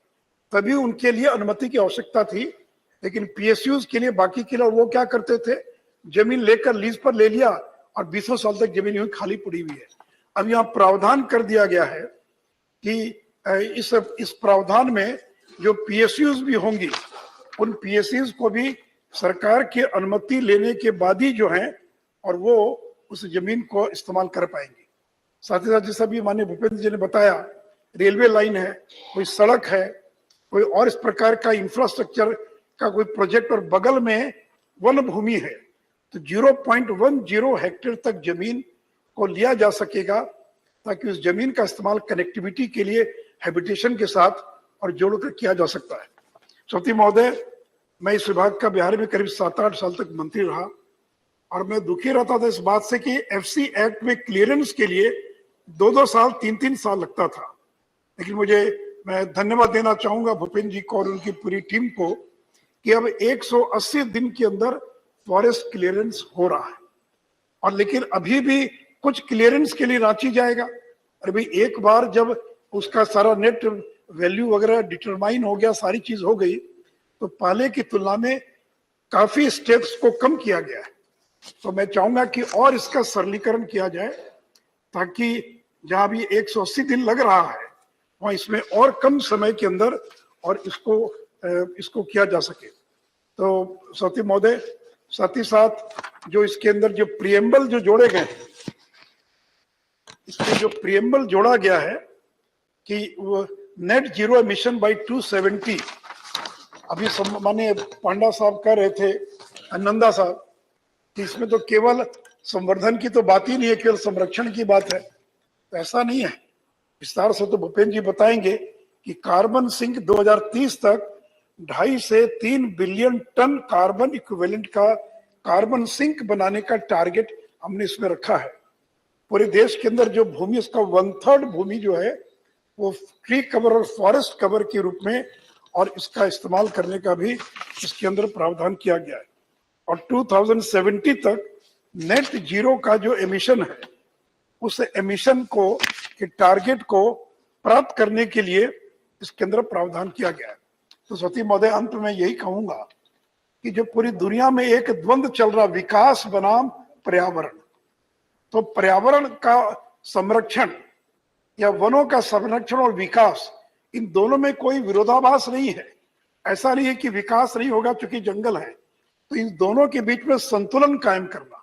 तभी उनके लिए अनुमति की आवश्यकता थी, लेकिन पीएसयूज के लिए, बाकी के लिए वो क्या करते थे, जमीन लेकर लीज पर ले लिया और 20 साल तक जमीन यूं खाली पड़ी हुई है। अब यहाँ प्रावधान कर दिया गया है कि इस प्रावधान में जो पीएसयूज भी होंगी उन पीएसयूज को भी सरकार की अनुमति लेने के बाद ही जो है और वो उस जमीन को इस्तेमाल कर पाएंगे। साथ ही साथ जैसा भी माननीय भूपेंद्र जी ने बताया, रेलवे लाइन है, कोई सड़क है, कोई और इस प्रकार का इंफ्रास्ट्रक्चर का कोई प्रोजेक्ट और बगल में वन भूमि है तो 0.10 हेक्टेयर तक जमीन को लिया जा सकेगा ताकि उस जमीन का इस्तेमाल कनेक्टिविटी के लिए हैबिटेशन के साथ और जोड़कर किया जा सकता है। सभापति महोदय, मैं इस विभाग का बिहार में करीब 7-8 साल तक मंत्री रहा और मैं दुखी रहता था इस बात से कि एफसी एक्ट में क्लियरेंस के लिए 2-2 साल 3-3 साल लगता था। लेकिन मैं धन्यवाद देना चाहूंगा भूपेंद्र जी को और उनकी पूरी टीम को कि अब 180 दिन के अंदर फॉरेस्ट क्लियरेंस हो रहा है। और लेकिन अभी भी कुछ क्लियरेंस के लिए रांची जाएगा और भाई एक बार जब उसका सारा नेट वैल्यू वगैरह डिटरमाइन हो गया, सारी चीज हो गई, तो पहले की तुलना में काफी स्टेप्स को कम किया गया है। तो मैं चाहूंगा कि और इसका सरलीकरण किया जाए ताकि जहां भी 180 दिन लग रहा है वहां इसमें और कम समय के अंदर और इसको किया जा सके। तो सभापति महोदय, साथ ही साथ जो इसके अंदर जो प्रिएम्बल जो जोड़े गए हैं, इसमें जो प्रिएम्बल जोड़ा गया है कि वो नेट जीरो एमिशन बाय 270, अभी माने पांडा साहब कह रहे थे, नंदा साहब, कि इसमें तो केवल संवर्धन की तो बात ही नहीं है, केवल संरक्षण की बात है। तो ऐसा नहीं है, विस्तार से तो भूपेंद्र जी बताएंगे कि कार्बन सिंक 2030 तक 2.5 से 3 बिलियन टन कार्बन इक्विवेलेंट का कार्बन सिंक बनाने का टारगेट हमने इसमें रखा है। पूरे देश के अंदर जो भूमि, उसका 1/3 भूमि जो है वो ट्री कवर और फॉरेस्ट कवर के रूप में और इसका इस्तेमाल करने का भी इसके अंदर प्रावधान किया गया है। और 2070 तक नेट जीरो का जो एमिशन है उस एमिशन को के टारगेट को प्राप्त करने के लिए इसके अंदर प्रावधान किया गया है। तो सभापति महोदय, अंत में यही कहूंगा कि जो पूरी दुनिया में एक द्वंद्व चल रहा, विकास बनाम पर्यावरण, तो पर्यावरण का संरक्षण या वनों का संरक्षण और विकास, इन दोनों में कोई विरोधाभास नहीं है। ऐसा नहीं है कि विकास नहीं होगा क्योंकि जंगल है, तो इन दोनों के बीच में संतुलन कायम करना,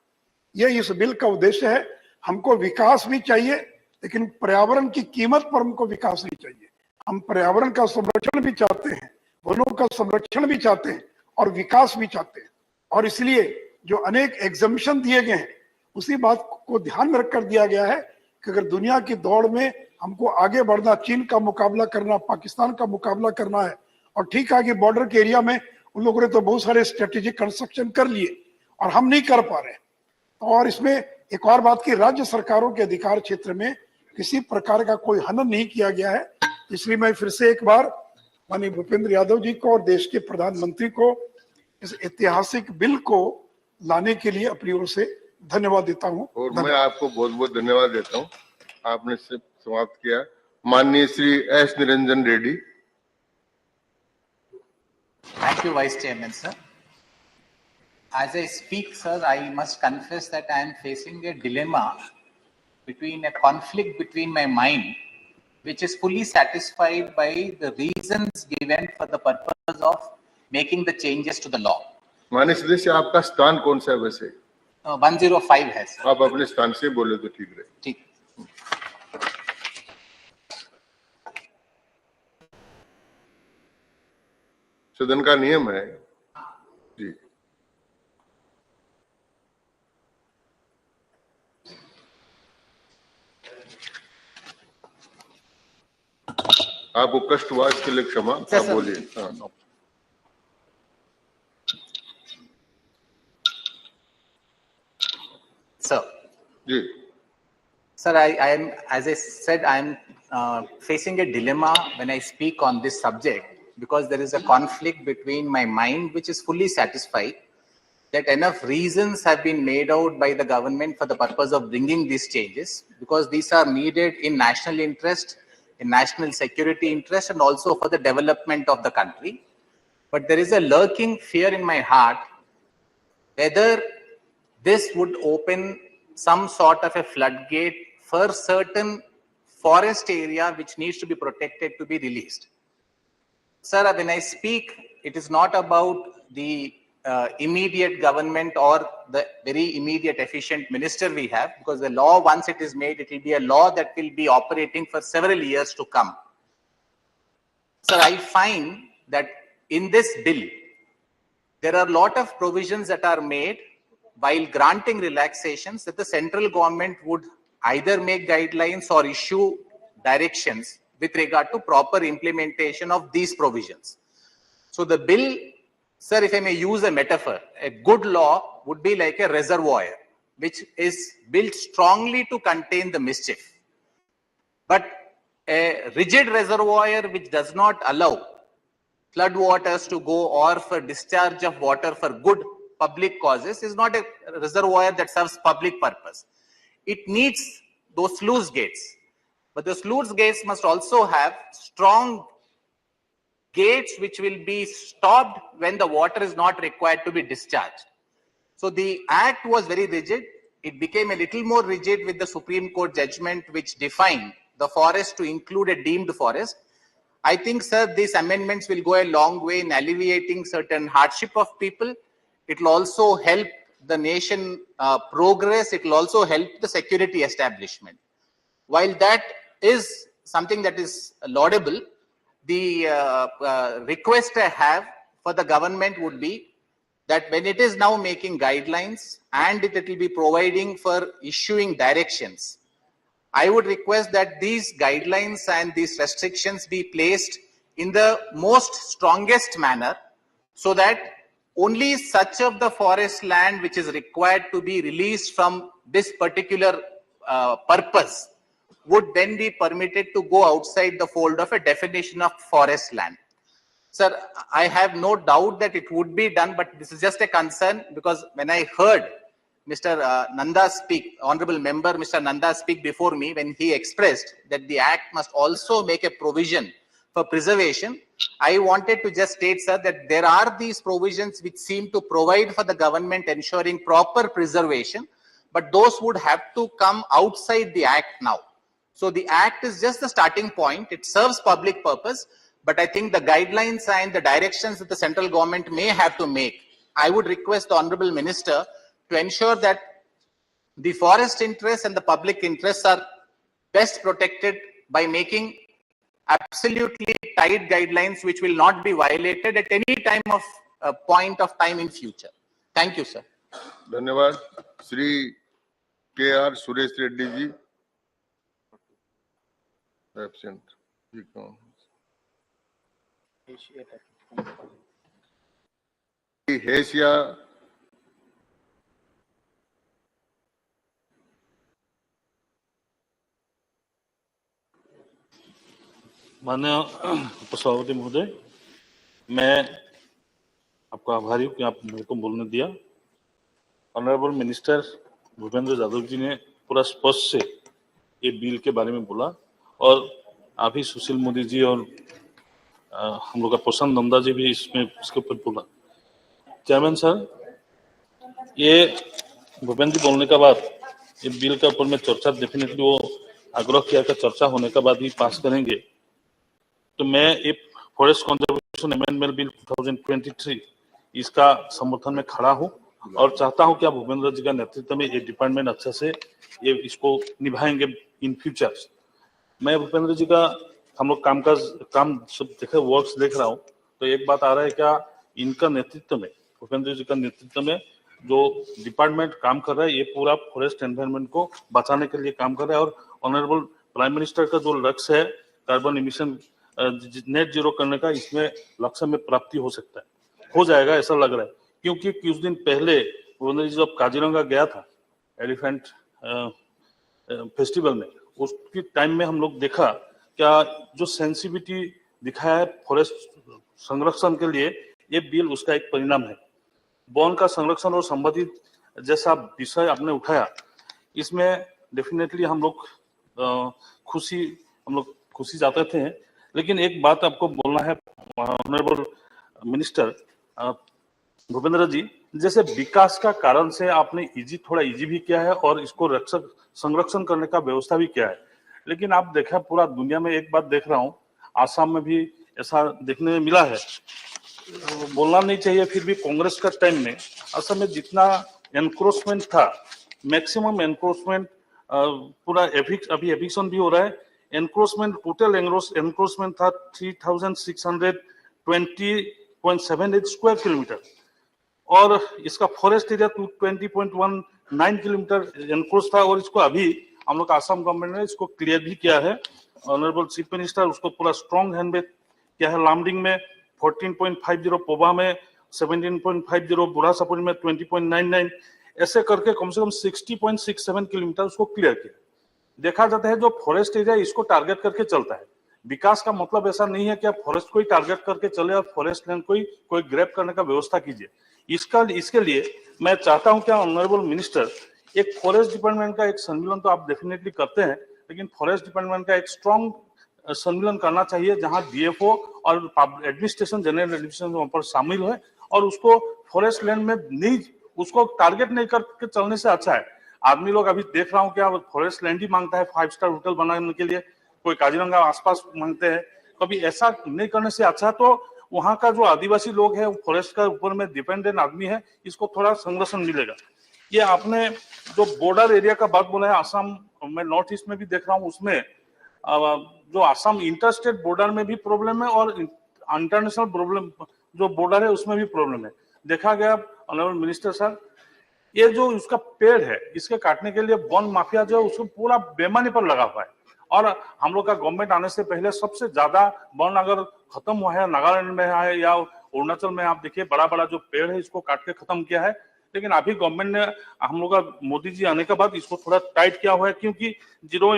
यह इस बिल का उद्देश्य है। हमको विकास भी चाहिए लेकिन पर्यावरण की कीमत पर हमको विकास नहीं चाहिए। हम पर्यावरण का संरक्षण भी चाहते हैं, वनों का संरक्षण भी चाहते हैं और विकास भी चाहते हैं। और इसलिए जो अनेक एग्जम्पशन दिए गए हैं उसी बात को ध्यान में रखकर दिया गया है कि अगर दुनिया की दौड़ में हमको आगे बढ़ना, चीन का मुकाबला करना, पाकिस्तान का मुकाबला करना है, और ठीक है कि बॉर्डर के एरिया में उन लोगों ने तो बहुत सारे स्ट्रेटेजिक कंस्ट्रक्शन कर लिए और हम नहीं कर पा रहे। और इसमें एक और बात की, राज्य सरकारों के अधिकार क्षेत्र में किसी प्रकार का कोई हनन नहीं किया गया है। इसलिए मैं फिर से एक बार माननीय भूपेंद्र यादव जी को और देश के प्रधानमंत्री को इस ऐतिहासिक बिल को लाने के लिए अपनी ओर से धन्यवाद देता हूं। और मैं आपको बहुत बहुत धन्यवाद देता हूं, आपने से समाप्त किया। माननीय Shri S Niranjan Reddy. Thank you, Vice Chairman, sir. As I speak, sir, I must confess that I am facing a dilemma between a conflict between my mind, which is fully satisfied by the reasons given for the purpose of making the changes to the law. माननीय सदस्य, आपका स्थान कौन सा है वैसे? 105 है सर। आप अपने स्थान से बोले तो ठीक रहे। ठीक। सदन का नियम है जी। आपको कष्ट हुआ इसके लिए क्षमा, आप बोलिए। हाँ। Sir. Ji. Sir, I am, as I said, I am facing a dilemma when I speak on this subject, because there is a conflict between my mind, which is fully satisfied that enough reasons have been made out by the government for the purpose of bringing these changes, because these are needed in national interest, in national security interest, and also for the development of the country. But there is a lurking fear in my heart whether this would open some sort of a floodgate for certain forest area which needs to be protected to be released. Sir, when I speak, it is not about the immediate government or the very immediate efficient minister we have, because the law, once it is made, it will be a law that will be operating for several years to come. Sir, I find that in this bill, there are a lot of provisions that are made while granting relaxations that the central government would either make guidelines or issue directions with regard to proper implementation of these provisions. So the bill, sir, if I may use a metaphor, a good law would be like a reservoir which is built strongly to contain the mischief. But a rigid reservoir which does not allow flood waters to go or for discharge of water for good public causes is not a reservoir that serves public purpose. It needs those sluice gates. But the sluice gates must also have strong gates which will be stopped when the water is not required to be discharged. So the act was very rigid. It became a little more rigid with the Supreme Court judgment which defined the forest to include a deemed forest. I think, sir, these amendments will go a long way in alleviating certain hardship of people. It will also help the nation progress. It will also help the security establishment. While that is something that is laudable, the request I have for the government would be that when it is now making guidelines and it will be providing for issuing directions, I would request that these guidelines and these restrictions be placed in the most strongest manner, so that only such of the forest land which is required to be released from this particular purpose would then be permitted to go outside the fold of a definition of forest land. Sir, I have no doubt that it would be done, but this is just a concern, because when I heard Mr. Nanda speak, Honorable Member Mr. Nanda speak before me, when he expressed that the Act must also make a provision for preservation, I wanted to just state, sir, that there are these provisions which seem to provide for the government ensuring proper preservation, but those would have to come outside the Act now. So the Act is just the starting point. It serves public purpose, but I think the guidelines and the directions that the central government may have to make, I would request the Honorable Minister to ensure that the forest interests and the public interests are best protected by making absolutely tight guidelines which will not be violated at any time of point of time in future. Thank you, sir. धन्यवाद. Shri KR Suresh Reddy ji absent. हेसिया माननीय उपसभापति महोदय, मैं आपका आभारी हूँ कि आप मेरे को बोलने दिया। ऑनरेबल मिनिस्टर भूपेंद्र यादव जी ने पूरा स्पष्ट से ये बिल के बारे में बोला, और आप ही सुशील मोदी जी और हम लोग का प्रशांत नंदा जी भी इसमें इसके ऊपर बोला। चेयरमैन सर, ये भूपेंद्र जी बोलने के बाद ये बिल के ऊपर में चर्चा डेफिनेटली वो आग्रह किया कि चर्चा होने के बाद ही पास करेंगे। तो मैं ये फॉरेस्ट कंजर्वेशन अमेंडमेंट बिल 2023 इसका समर्थन में खड़ा हूँ और चाहता हूँ कि आप भूपेंद्र जी का नेतृत्व में ये डिपार्टमेंट अच्छा से ये इसको निभाएंगे इन फ्यूचर। मैं भूपेंद्र जी का हम लोग काम सब देखे वर्क्स देख रहा हूँ, तो एक बात आ रहा है क्या इनका नेतृत्व में, भूपेंद्र जी का नेतृत्व में जो डिपार्टमेंट काम कर रहा है ये पूरा फॉरेस्ट एनवायरनमेंट को बचाने के लिए काम कर रहा है। और ऑनरेबल प्राइम मिनिस्टर का जो लक्ष्य है कार्बन इमिशन नेट जीरो करने का, इसमें लक्ष्य में प्राप्ति हो सकता है, हो जाएगा ऐसा लग रहा है। क्योंकि कुछ दिन पहले भूपेंद्र जी जब काजीरंगा गया था एलिफेंट फेस्टिवल में, उसकी टाइम में हम लोग देखा क्या जो सेंसिटिविटी दिखाया है फॉरेस्ट संरक्षण के लिए, ये बिल उसका एक परिणाम है। वन का संरक्षण और संबंधित जैसा विषय आपने उठाया, इसमें डेफिनेटली हम लोग खुशी जाते थे, लेकिन एक बात आपको बोलना है ऑनरेबल मिनिस्टर भूपेंद्र जी, जैसे विकास का कारण से आपने थोड़ा इजी भी किया है और इसको संरक्षण करने का व्यवस्था भी किया है, लेकिन आप देखा पूरा दुनिया में एक बात देख रहा हूँ, आसाम में भी ऐसा देखने में मिला है। बोलना नहीं चाहिए, फिर भी कांग्रेस का टाइम में असम में जितना एनक्रोचमेंट था, मैक्सिमम एनक्रोचमेंट, पूरा अभी एविक्शन भी हो रहा है, एनक्रोचमेंट टोटल एनक्रोचमेंट था 3620.78 स्क्वायर किलोमीटर और इसका फॉरेस्ट एरिया 20.19 किलोमीटर एनक्रोच था। और इसको अभी हम लोग आसाम गवर्नमेंट ने इसको क्लियर भी किया है, ऑनरेबल चीफ मिनिस्टर उसको पूरा स्ट्रॉन्ग हैंड में किया है। लामडिंग में 14.50, पोबा में 17.50, बुढ़ा सपुर में 20.99, ऐसे करके कम से कम 60.67 किलोमीटर उसको क्लियर किया। देखा जाता है जो फॉरेस्ट एरिया इसको टारगेट करके चलता है। विकास का मतलब ऐसा नहीं है कि आप फॉरेस्ट को ही टारगेट करके चले और फॉरेस्ट लैंड को ही कोई ग्रैब करने का व्यवस्था कीजिए। इसके लिए मैं चाहता हूं कि ऑनरेबल मिनिस्टर एक फॉरेस्ट डिपार्टमेंट का एक सम्मेलन तो आप डेफिनेटली करते हैं, लेकिन फॉरेस्ट डिपार्टमेंट का एक स्ट्रॉन्ग सम्मेलन करना चाहिए जहां डीएफओ और एडमिनिस्ट्रेशन जनरल एडमिनिस्ट्रेशन वहां पर शामिल है और उसको फॉरेस्ट लैंड में नहीं, उसको टारगेट नहीं करके चलने से अच्छा है। आदमी लोग अभी देख रहा हूँ क्या फॉरेस्ट लैंड ही मांगता है 5 स्टार होटल बनाने के लिए, कोई काजीरंगा आसपास मांगते हैं। कभी ऐसा नहीं करने से अच्छा तो वहां का जो आदिवासी लोग है फॉरेस्ट का ऊपर में डिपेंडेंट आदमी है, इसको थोड़ा संरक्षण मिलेगा। ये आपने जो बॉर्डर एरिया का बात बोला है, आसाम में नॉर्थ ईस्ट में भी देख रहा हूँ, उसमें जो आसाम इंटरस्टेट बॉर्डर में भी प्रॉब्लम है और इंटरनेशनल प्रॉब्लम जो बॉर्डर है उसमें भी प्रॉब्लम है। देखा गया ऑनरेबल मिनिस्टर सर, ये जो उसका पेड़ है इसके काटने के लिए वन माफिया जो है उसको पूरा बेईमानी पर लगा हुआ है। और हम लोग का गवर्नमेंट आने से पहले सबसे ज्यादा वन अगर खत्म हुआ है नागालैंड में है या अरुणाचल में, आप देखिए बड़ा बड़ा जो पेड़ है इसको काट के खत्म किया है। लेकिन अभी गवर्नमेंट ने हम लोग का मोदी जी आने के बाद इसको थोड़ा टाइट किया हुआ है, क्योंकि नेट जीरो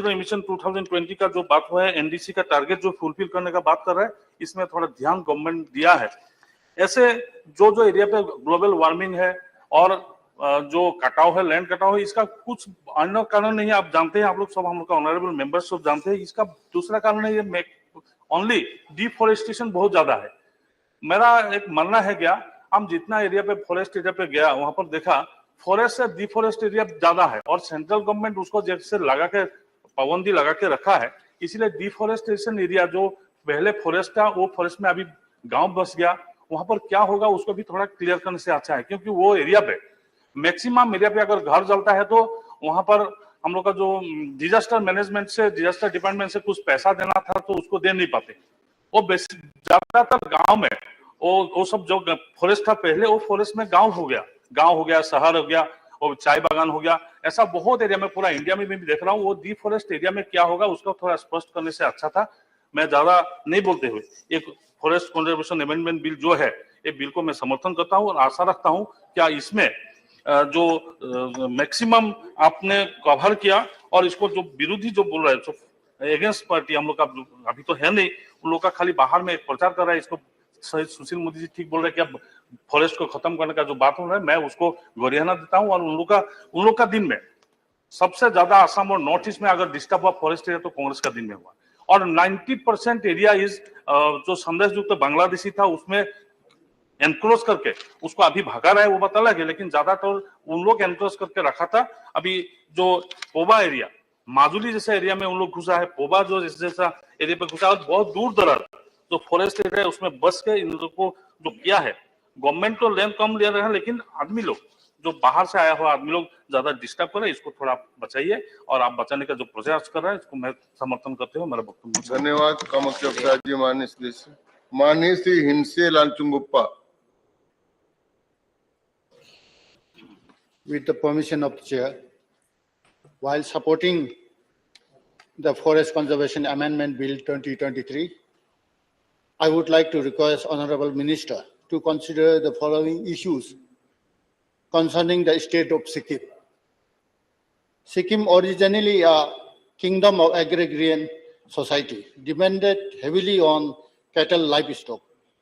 इमिशन 2020 का जो बात हुआ है, एनडीसी का टारगेट जो फुलफिल करने का बात कर रहा है, इसमें थोड़ा ध्यान गवर्नमेंट दिया है। ऐसे जो एरिया पे ग्लोबल वार्मिंग है और जो कटाव है, लैंड कटाव है, इसका कुछ अन्य कारण नहीं है, आप जानते हैं, आप लोग सब, हम लोग का ऑनरेबल मेंबर्स सब जानते हैं। इसका दूसरा कारण है ये ओनली डिफॉरेस्टेशन बहुत ज्यादा है। मेरा एक मानना है क्या, हम जितना एरिया पे फॉरेस्ट एरिया पे गया वहां पर देखा फॉरेस्ट से डिफॉरेस्ट एरिया ज्यादा है और सेंट्रल गवर्नमेंट उसको जैसे लगा के पाबंदी लगा के रखा है, इसीलिए डिफॉरेस्टेशन एरिया जो पहले फॉरेस्ट था वो फॉरेस्ट में अभी गांव बस गया, वहां पर क्या होगा उसको भी थोड़ा क्लियर करने से अच्छा है। क्योंकि वो एरिया पे मैक्सिमम एरिया पे अगर घर जलता है तो वहां पर हम लोग का जो डिजास्टर मैनेजमेंट से, डिजास्टर डिपार्टमेंट से कुछ पैसा देना था तो उसको दे नहीं पाते। वो ज्यादातर गांव में वो सब जो फॉरेस्ट था पहले, वो फॉरेस्ट में गांव हो गया, शहर हो गया, और चाय बागान हो गया, ऐसा बहुत एरिया में पूरा इंडिया में भी देख रहा हूँ। वो डिफॉरेस्ट एरिया में क्या होगा उसको थोड़ा स्पष्ट करने से अच्छा था। मैं ज्यादा नहीं बोलते हुए एक फॉरेस्ट कंजर्वेशन अमेंडमेंट बिल जो है, ये बिल को मैं समर्थन करता हूँ और आशा रखता हूँ क्या इसमें जो मैक्सिमम आपने कवर किया और इसको जो विरोधी जो बोल रहे हैं एगेंस्ट पार्टी, हम लोग का अभी तो है नहीं, उन लोग का खाली बाहर में प्रचार कर रहा है, इसको सुशील मोदी जी ठीक बोल रहे हैं कि अब फॉरेस्ट को खत्म करने का जो बात हो रहा है, मैं उसको गरियाना देता हूं। और उन लोग का दिन में सबसे ज्यादा असम और नॉर्थ ईस्ट में अगर डिस्टर्ब हुआ फॉरेस्ट एरिया तो कांग्रेस का दिन में हुआ। और 90% एरिया इज जो संदेश युक्त बांग्लादेशी था उसमें एनक्रोच करके उसको अभी भगा रहा है, वो बात अलग है, लेकिन ज्यादातर उन लोग एनक्रोच करके रखा था। अभी जो पोबा एरिया, माजुली जैसा एरिया में उन लोग घुसा है, पोबा जो जैसा एरिया पे घुसा, और बहुत दूर दराज जो फॉरेस्ट एरिया है उसमें बस के इन लोगों को जो किया है। गवर्नमेंट तो लैंड कम ले रहे हैं, लेकिन आदमी लोग जो बाहर से आया हुआ आदमी लोग ज्यादा डिस्टर्ब कर रहे हैं, इसको थोड़ा बचाइए। और आप बचाने का जो प्रयास कर रहे हैं इसको मैं समर्थन करते हुए मेरा वक्तव्य। धन्यवाद कामाख्या प्रसाद जी। माननीय Shri हिंसे लालचुंगुप्पा। With the permission of the chair, while supporting the Forest Conservation Amendment Bill 2023, I would like to request Honorable Minister to consider the following issues concerning the state of Sikkim. Sikkim, originally a kingdom of agrarian society, depended heavily on cattle livestock,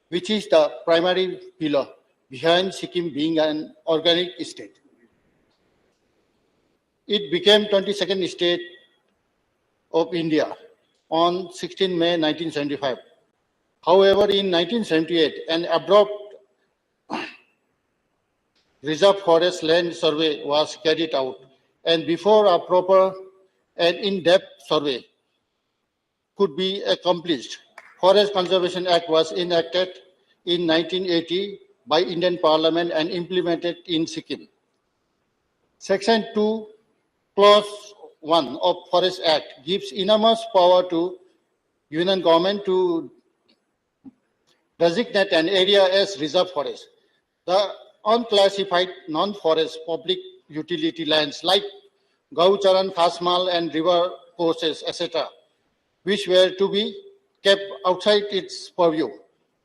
which is the primary pillar behind Sikkim being an organic state. It became 22nd state of India on 16 May 1975. However, in 1978, an abrupt reserve forest land survey was carried out, and before a proper and in-depth survey could be accomplished, Forest Conservation Act was enacted in 1980 by Indian Parliament and implemented in Sikkim. Section 2, Clause 1 of Forest Act gives enormous power to Union government to designate an area as reserve forest. The unclassified non-forest public utility lands like Gaucharan, Khasmal and river courses, etc., which were to be kept outside its purview,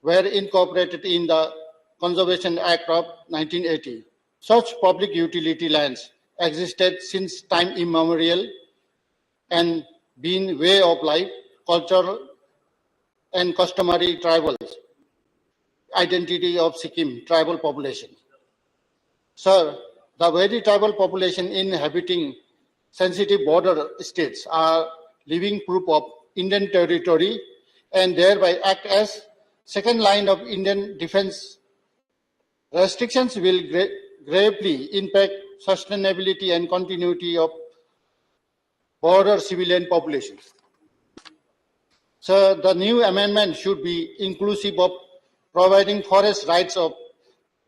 were incorporated in the Conservation Act of 1980. Such public utility lands existed since time immemorial and been way of life, cultural and customary tribal identity of Sikkim tribal population. Sir, the very tribal population inhabiting sensitive border states are living proof of Indian territory and thereby act as second line of Indian defense. Restrictions will gravely impact sustainability and continuity of border civilian population. So the new amendment should be inclusive of providing forest rights of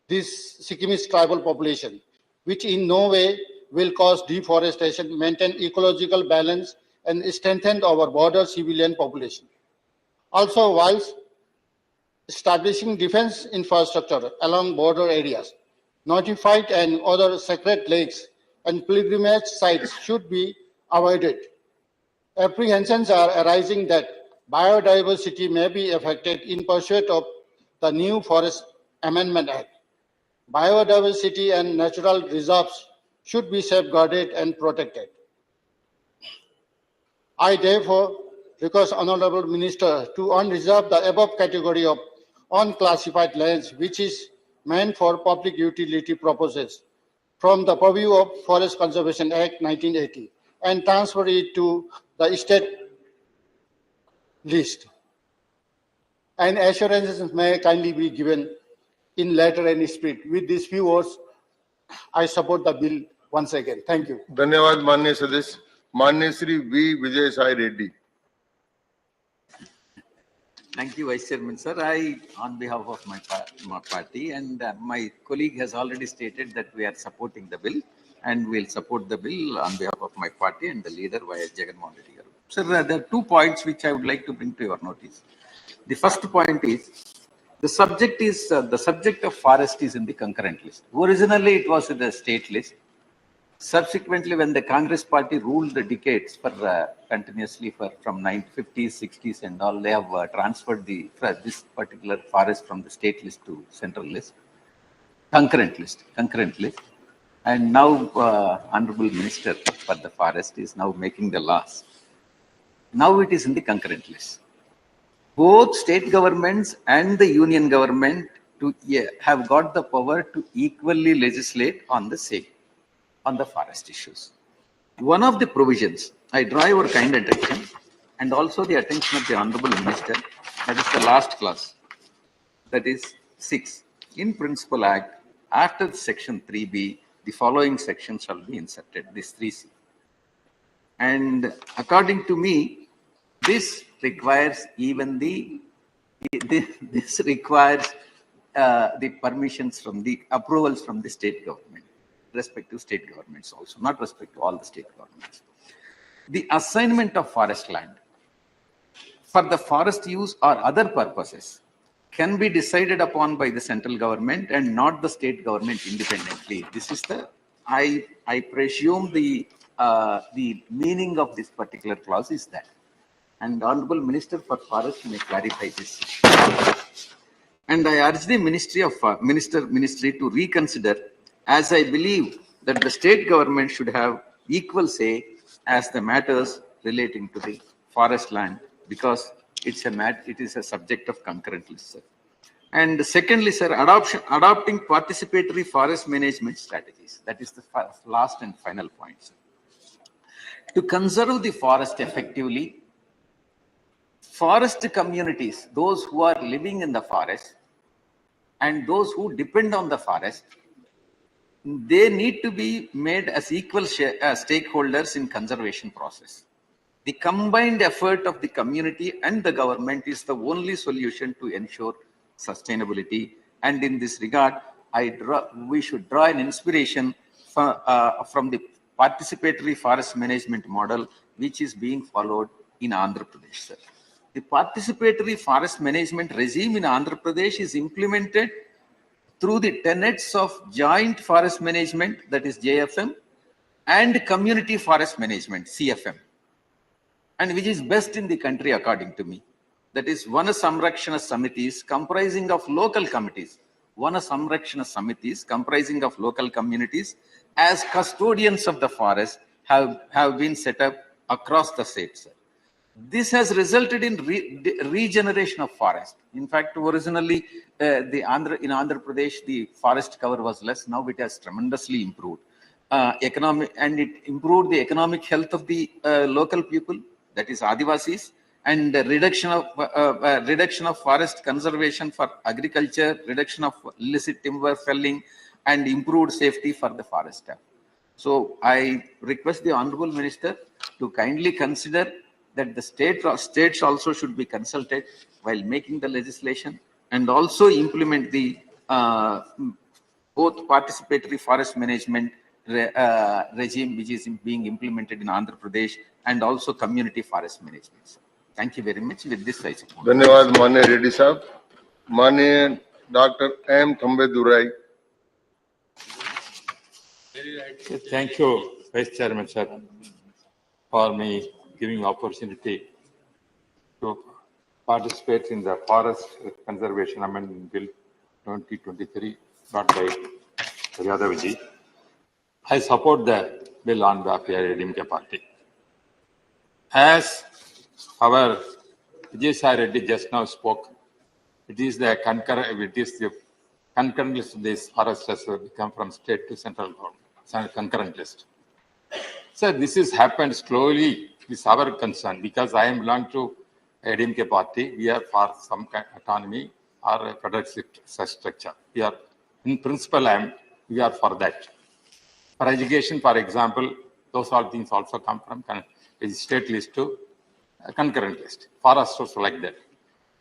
this Sikkimese tribal population, which in no way will cause deforestation, maintain ecological balance, and strengthen our border civilian population. Also, whilst establishing defense infrastructure along border areas, notified and other sacred lakes and pilgrimage sites should be avoided. Apprehensions are arising that biodiversity may be affected in pursuit of the new Forest Amendment Act. Biodiversity and natural reserves should be safeguarded and protected. I therefore request Honorable Minister to unreserve the above category of unclassified lands, which is meant for public utility purposes, from the purview of Forest Conservation Act 1980 and transfer it to the state list. And assurances may kindly be given in letter and spirit. With these few words, I support the bill once again. Thank you. धन्यवाद माननीय सदस्य माननीय Shri V Vijay Sai Reddy. Thank you, Vice Chairman, sir. I, on behalf of my party, and my colleague has already stated that we are supporting the bill, and we'll support the bill on behalf of my party and the leader, Y.S. Jagannath Reddy garu. Sir, there are 2 points which I would like to bring to your notice. The first point is the subject of forest is in the concurrent list. Originally, it was in the state list. Subsequently, when the Congress party ruled the decades for continuously from 1950s, 60s and all, they have transferred this particular forest from the state list to central list, concurrent list. And now, Honorable Minister for the Forest is now making the laws. Now it is in the concurrent list. Both state governments and the union government have got the power to equally legislate on the same, on the forest issues. One of the provisions, I draw your kind attention and also the attention of the Honorable Minister, that is the last clause, that is 6. In Principal Act, after section 3B, the following section shall be inserted, this 3C. And according to me, this requires even this requires the permissions from the approvals from the state government, respective state governments also, not respect to all the state governments. The assignment of forest land for the forest use or other purposes can be decided upon by the central government and not the state government independently. This is the, I presume the meaning of this particular clause is that. And Honorable Minister for Forest may clarify this. And I urge the Ministry to reconsider, as I believe that the state government should have equal say as the matters relating to the forest land, because it is a subject of concurrent list, sir. And secondly, sir, adopting participatory forest management strategies. That is the last and final point, sir. To conserve the forest effectively, forest communities, those who are living in the forest and those who depend on the forest, they need to be made as equal stakeholders in conservation process. The combined effort of the community and the government is the only solution to ensure sustainability. And in this regard, we should draw an inspiration from the participatory forest management model, which is being followed in Andhra Pradesh, sir. The participatory forest management regime in Andhra Pradesh is implemented through the tenets of joint forest management, that is JFM, and community forest management, CFM, and which is best in the country according to me. That is Vana Samrakshana Samitis comprising of local committees, Vana Samrakshana Samitis comprising of local communities as custodians of the forest have been set up across the state, sir. This has resulted in regeneration of forest. In fact, originally in Andhra Pradesh, the forest cover was less. Now it has tremendously improved. And it improved the economic health of the local people, that is Adivasis, and the reduction of forest conservation for agriculture, reduction of illicit timber felling, and improved safety for the forest staff. So I request the Honorable Minister to kindly consider that the states also should be consulted while making the legislation, and also implement the both participatory forest management regime which is being implemented in Andhra Pradesh, and also community forest management. Thank you very much. With this, I support. धन्यवाद माननीय रेड्डी साहब. माननीय doctor M Thambidurai. Thank you, Vice Chairman, sir, for me giving opportunity to participate in the Forest Conservation Amendment Bill 2023 brought by Yadavji. I support the bill on behalf of the ADMK party. As our Vijay Reddy just now spoke, it is the concurrent list of these forests has become from state to central government, concurrent list. So this has happened slowly. This is our concern, because I am belong to ADMK party. We are for some kind of autonomy or federal structure. We are, in principle, we are for that. For education, for example, those all things also come from state list to concurrent list. Forests also like that.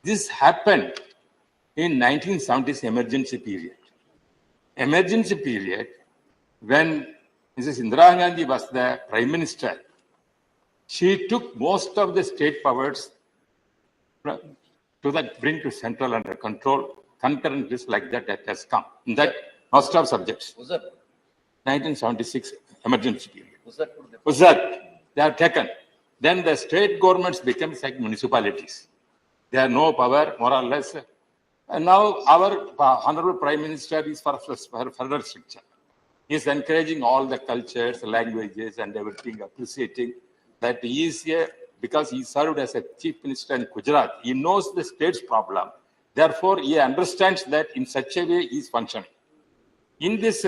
This happened in 1970s emergency period. Emergency period, when Mrs. Indira Gandhi was the Prime Minister, she took most of the state powers to bring to central under control. Concurrent list like that has come. In that, most of subjects. Was that 1976 emergency period. Was that they are taken. Then the state governments become like municipalities. They have no power, more or less. And now our Honorable Prime Minister is for federal structure. He is encouraging all the cultures, languages, and everything, appreciating that he is here because he served as a Chief Minister in Gujarat. He knows the state's problem. Therefore, he understands that in such a way he is functioning. In this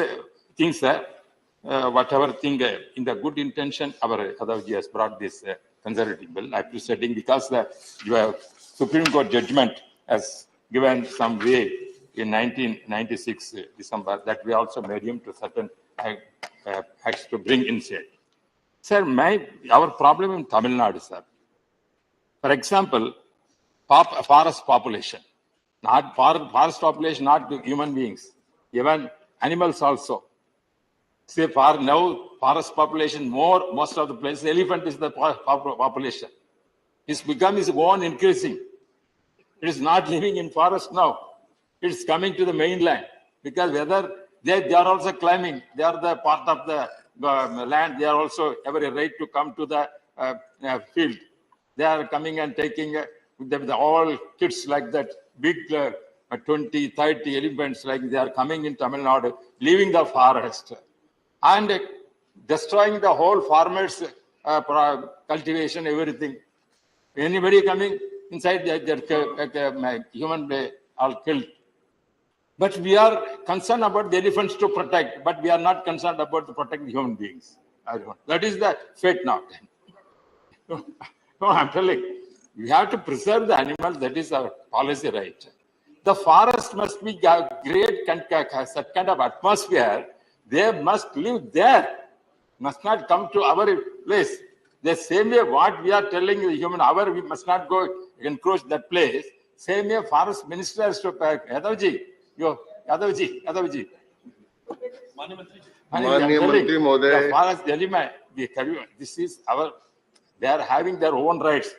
thing, sir, whatever thing, in the good intention, our Adavji has brought this conservative bill. I'm appreciating because your Supreme Court judgment has given some way in 1996 December that we also made him to certain acts to bring inside. Sir, our problem in Tamil Nadu, sir. For example, forest population, not forest population, not human beings, even animals also. Say for now, forest population more, most of the places, elephant is the population. It's become its own increasing. It is not living in forest now. It's coming to the mainland because whether they are also climbing, they are the part of the land. They are also have a right to come to the field. They are coming and taking all kids like that, big 20, 30 elephants like they are coming in Tamil Nadu, leaving the forest and destroying the whole farmers' cultivation, everything. Anybody coming inside, my human being all killed. But we are concerned about the elephants to protect, but we are not concerned about to protect the human beings. That is the fate now. No, I'm telling you, we have to preserve the animals. That is our policy, right? The forest must be great, such kind of atmosphere. They must live there, must not come to our place. The same way what we are telling the human, we must not go encroach that place. Same way forest minister has to Yadavji, Yadavji. माननीय मंत्री महोदय, The forest element, this is our, they are having their own rights,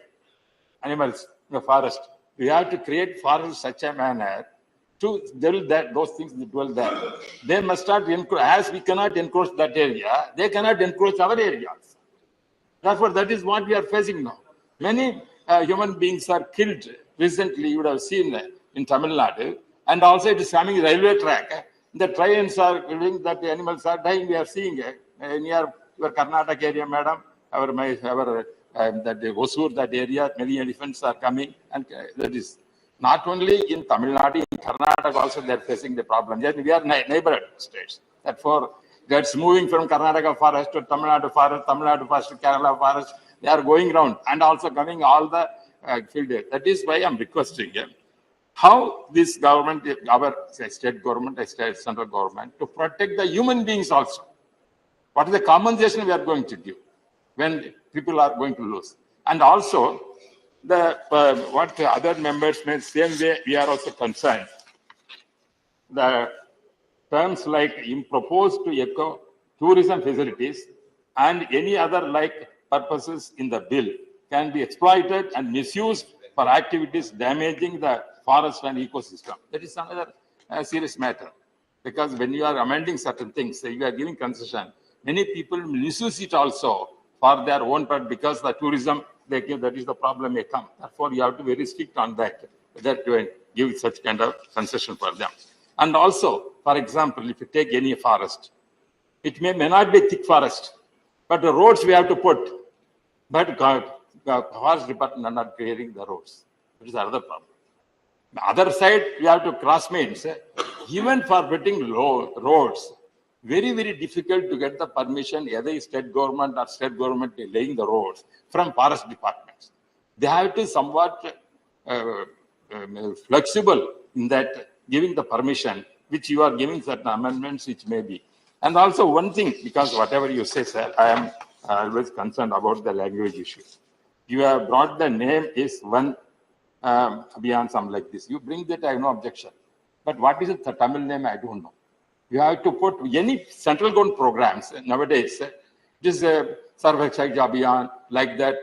animals in the forest. We have to create forest such a manner to dwell that, those things that dwell there. They must not encroach, as we cannot encroach that area, they cannot encroach our areas. Therefore, that is what we are facing now. Many human beings are killed. Recently, you would have seen in Tamil Nadu, and also it is coming railway track. The trains are killing, that the animals are dying. We are seeing near your Karnataka area, madam, that Hosur, that area, many elephants are coming, and that is not only in Tamil Nadu, in Karnataka also they are facing the problem. Yet we are neighboring states. Therefore, that's moving from Karnataka forest to Tamil Nadu forest to Kerala forest. They are going around and also coming all the field. That is why I'm requesting how this government, our state government, central government, to protect the human beings also. What is the compensation we are going to give when people are going to lose? And also, the what the other members may, same way we are also concerned. The terms like proposed to echo tourism facilities and any other like purposes in the bill can be exploited and misused for activities damaging the forest and ecosystem. That is another serious matter, because when you are amending certain things, you are giving concession. Many people misuse it also for their own part, because the tourism, that is the problem may come. Therefore, you have to be very strict on that, whether to give such kind of concession for them. And also, for example, if you take any forest, it may not be thick forest, but the roads we have to put, but the forest department are not clearing the roads. That is another problem. The other side, we have to cross means, even for putting roads, very, very difficult to get the permission, either state government or state government laying the roads from forest departments. They have to somewhat flexible in that giving the permission, which you are giving certain amendments, which may be. And also one thing, because whatever you say, sir, I am always concerned about the language issue. You have brought the name is one beyond something like this. You bring that, I have no objection. But what is the Tamil name? I don't know. You have to put any central government programs nowadays. This Sarvakshai Abhiyan, like that.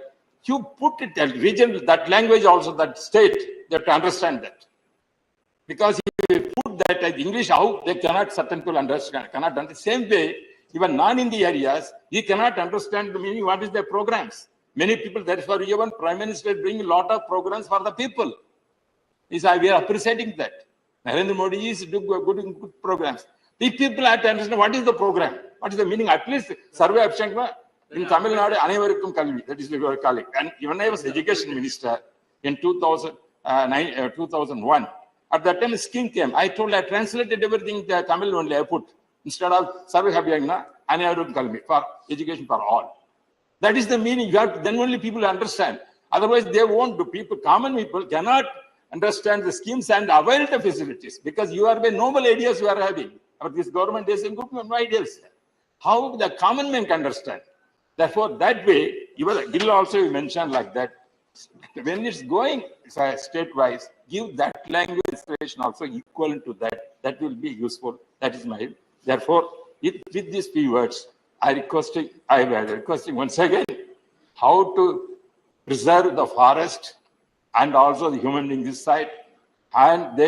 You put it at region, that language also, that state, they have to understand that. Because if you put that as English, how they cannot, certain people understand, cannot understand. The same way, even non-Hindi areas, you cannot understand the meaning, what is their programs. Many people, therefore, even Prime Minister bring a lot of programs for the people. We are appreciating that. Narendra Modi is doing good programs. The people have to understand what is the program, what is the meaning. At least survey option in Tamil Nadu, Anevarukkum Kalvi, that is what we are calling. And even I was education minister in 2001. At that time, a scheme came. I translated everything to Tamil only. I put instead of survey Habiyagna, Anevarukkum Kalvi for education for all. That is the meaning. You have to, then only people understand. Otherwise, they won't do. People, common people cannot understand the schemes and avail the facilities, because you are the noble ideas you are having. But this government is in good ideas. How the common man can understand? Therefore, that way, even Gill also you mentioned like that. When it's going state-wise, give that language inspiration also equal to that. That will be useful. That is my. Therefore, with these few words, I am requesting once again how to preserve the forest and also the human being this side, and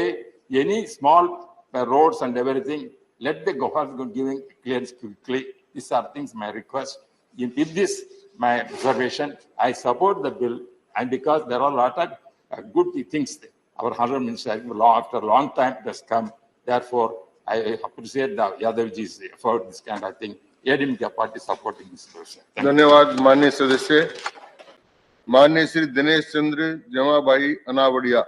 any small roads and everything, let the government giving clearance quickly. These are things my request. With this, my observation, I support the bill, and because there are a lot of good things there. Our Honorable Minister, after a long time, it has come. Therefore, I appreciate the Yadavji's effort, this kind of thing. ADMK party supporting this motion. धन्यवाद माननीय सदस्य। माननीय श्री दिनेश चंद्र जमाभाई अनावड़िया।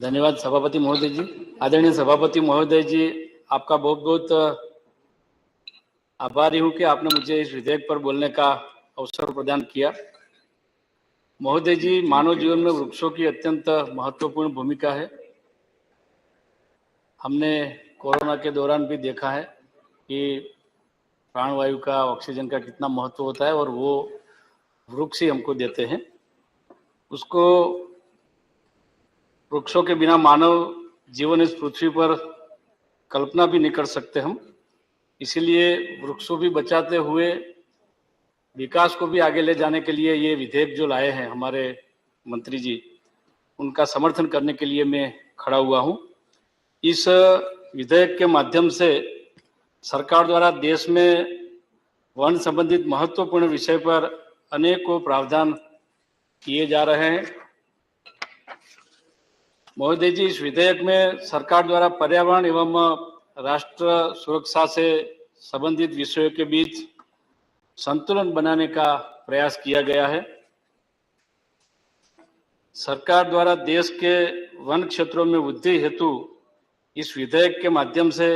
धन्यवाद सभापति महोदय जी। आदरणीय सभापति महोदय जी, आपका बहुत बहुत आभारी हूं कि आपने मुझे इस विधेयक पर बोलने का अवसर प्रदान किया। महोदय जी, मानव जीवन में वृक्षों की अत्यंत महत्वपूर्ण भूमिका है। हमने कोरोना के दौरान भी देखा है कि प्राणवायु का, ऑक्सीजन का कितना महत्व होता है और वो वृक्ष ही हमको देते हैं। उसको वृक्षों के बिना मानव जीवन इस पृथ्वी पर कल्पना भी नहीं कर सकते हम। इसीलिए वृक्षों भी बचाते हुए विकास को भी आगे ले जाने के लिए ये विधेयक जो लाए हैं हमारे मंत्री जी, उनका समर्थन करने के लिए मैं खड़ा हुआ हूँ। इस विधेयक के माध्यम से सरकार द्वारा देश में वन संबंधित महत्वपूर्ण विषय पर अनेकों प्रावधान किए जा रहे हैं। महोदय जी, इस विधेयक में सरकार द्वारा पर्यावरण एवं राष्ट्र सुरक्षा से संबंधित विषयों के बीच संतुलन बनाने का प्रयास किया गया है। सरकार द्वारा देश के वन क्षेत्रों में वृद्धि हेतु इस विधेयक के माध्यम से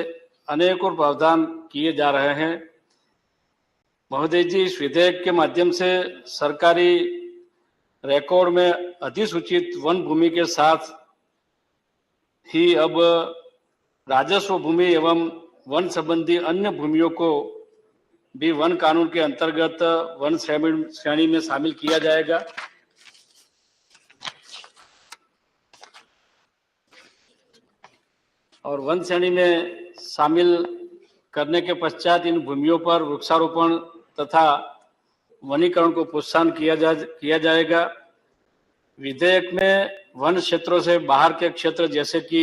अनेकों प्रावधान किए जा रहे हैं। महोदय जी, इस विधेयक के माध्यम से सरकारी रिकॉर्ड में अधिसूचित वन भूमि के साथ ही अब राजस्व भूमि एवं वन संबंधी अन्य भूमियों को भी वन कानून के अंतर्गत वन श्रेणी में शामिल किया जाएगा। और वन श्रेणी में शामिल करने के पश्चात इन भूमियों पर वृक्षारोपण तथा वनीकरण को प्रोत्साहन किया जाएगा। विधेयक में वन क्षेत्रों से बाहर के क्षेत्र जैसे कि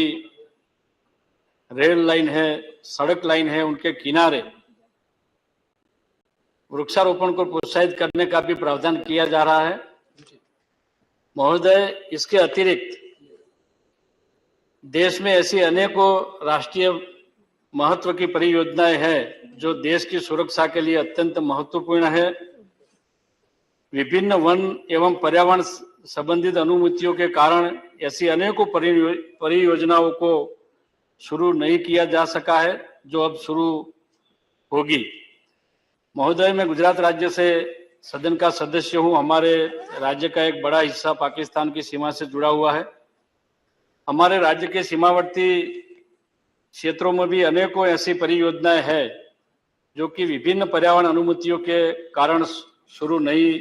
रेल लाइन है, सड़क लाइन है, उनके किनारे वृक्षारोपण को प्रोत्साहित करने का भी प्रावधान किया जा रहा है। महोदय, इसके अतिरिक्त देश में ऐसी अनेकों राष्ट्रीय महत्व की परियोजनाएं हैं जो देश की सुरक्षा के लिए अत्यंत महत्वपूर्ण है। विभिन्न वन एवं पर्यावरण संबंधित अनुमतियों के कारण ऐसी अनेकों परियोजनाओं को शुरू नहीं किया जा सका है, जो अब शुरू होगी। महोदय, मैं गुजरात राज्य से सदन का सदस्य हूं। हमारे राज्य का एक बड़ा हिस्सा पाकिस्तान की सीमा से जुड़ा हुआ है। हमारे राज्य के सीमावर्ती क्षेत्रों में भी अनेकों ऐसी परियोजनाएं हैं जो कि विभिन्न पर्यावरण अनुमतियों के कारण शुरू नहीं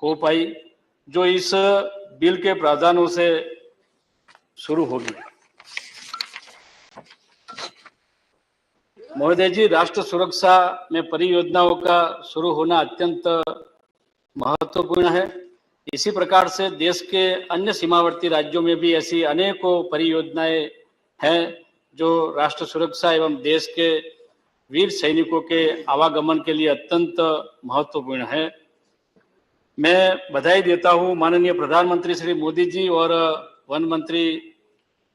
हो पाई, जो इस बिल के प्रावधानों से शुरू होगी। महोदय जी, राष्ट्र सुरक्षा में परियोजनाओं का शुरू होना अत्यंत महत्वपूर्ण है। इसी प्रकार से देश के अन्य सीमावर्ती राज्यों में भी ऐसी अनेकों परियोजनाएं हैं जो राष्ट्र सुरक्षा एवं देश के वीर सैनिकों के आवागमन के लिए अत्यंत महत्वपूर्ण है। मैं बधाई देता हूं माननीय प्रधानमंत्री श्री मोदी जी और वन मंत्री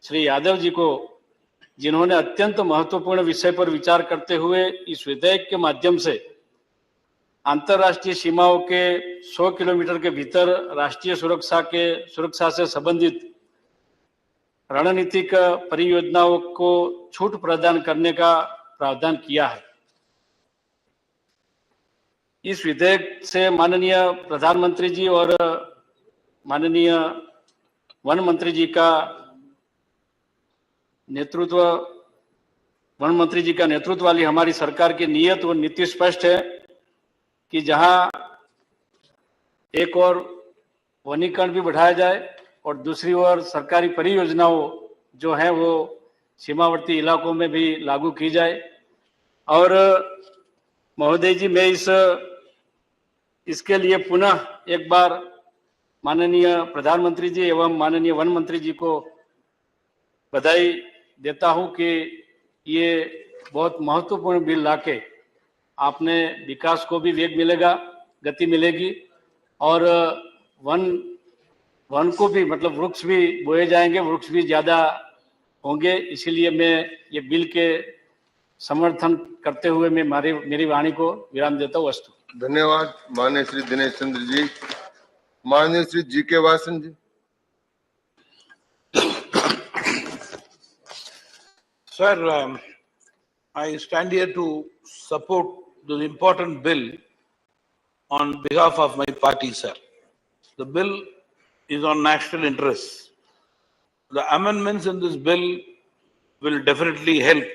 श्री यादव जी को, जिन्होंने अत्यंत महत्वपूर्ण विषय पर विचार करते हुए इस विधेयक के माध्यम से अंतर्राष्ट्रीय सीमाओं के 100 किलोमीटर के भीतर राष्ट्रीय सुरक्षा से संबंधित रणनीतिक परियोजनाओं को छूट प्रदान करने का प्रावधान किया है। इस विधेयक से माननीय प्रधानमंत्री जी और माननीय वन मंत्री जी का नेतृत्व वाली हमारी सरकार की नीयत व नीति स्पष्ट है कि जहां एक और वनीकरण भी बढ़ाया जाए और दूसरी ओर सरकारी परियोजनाओं जो है वो सीमावर्ती इलाकों में भी लागू की जाए। और महोदय जी, मैं इसके लिए पुनः एक बार माननीय प्रधानमंत्री जी एवं माननीय वन मंत्री जी को बधाई देता हूं कि ये बहुत महत्वपूर्ण बिल लाके आपने विकास को भी वेग मिलेगा, गति मिलेगी और वन वन को भी मतलब वृक्ष भी बोए जाएंगे, वृक्ष भी ज्यादा होंगे। इसीलिए मैं ये बिल के समर्थन करते हुए मैं मेरी वाणी को विराम देता हूँ। अस्तु। धन्यवाद माननीय श्री दिनेश चंद्र जी। माननीय Shri GK. Vasan ji. Sir, I stand here to support the important bill on behalf of my party, sir. The bill is on national interest. The amendments in this bill will definitely help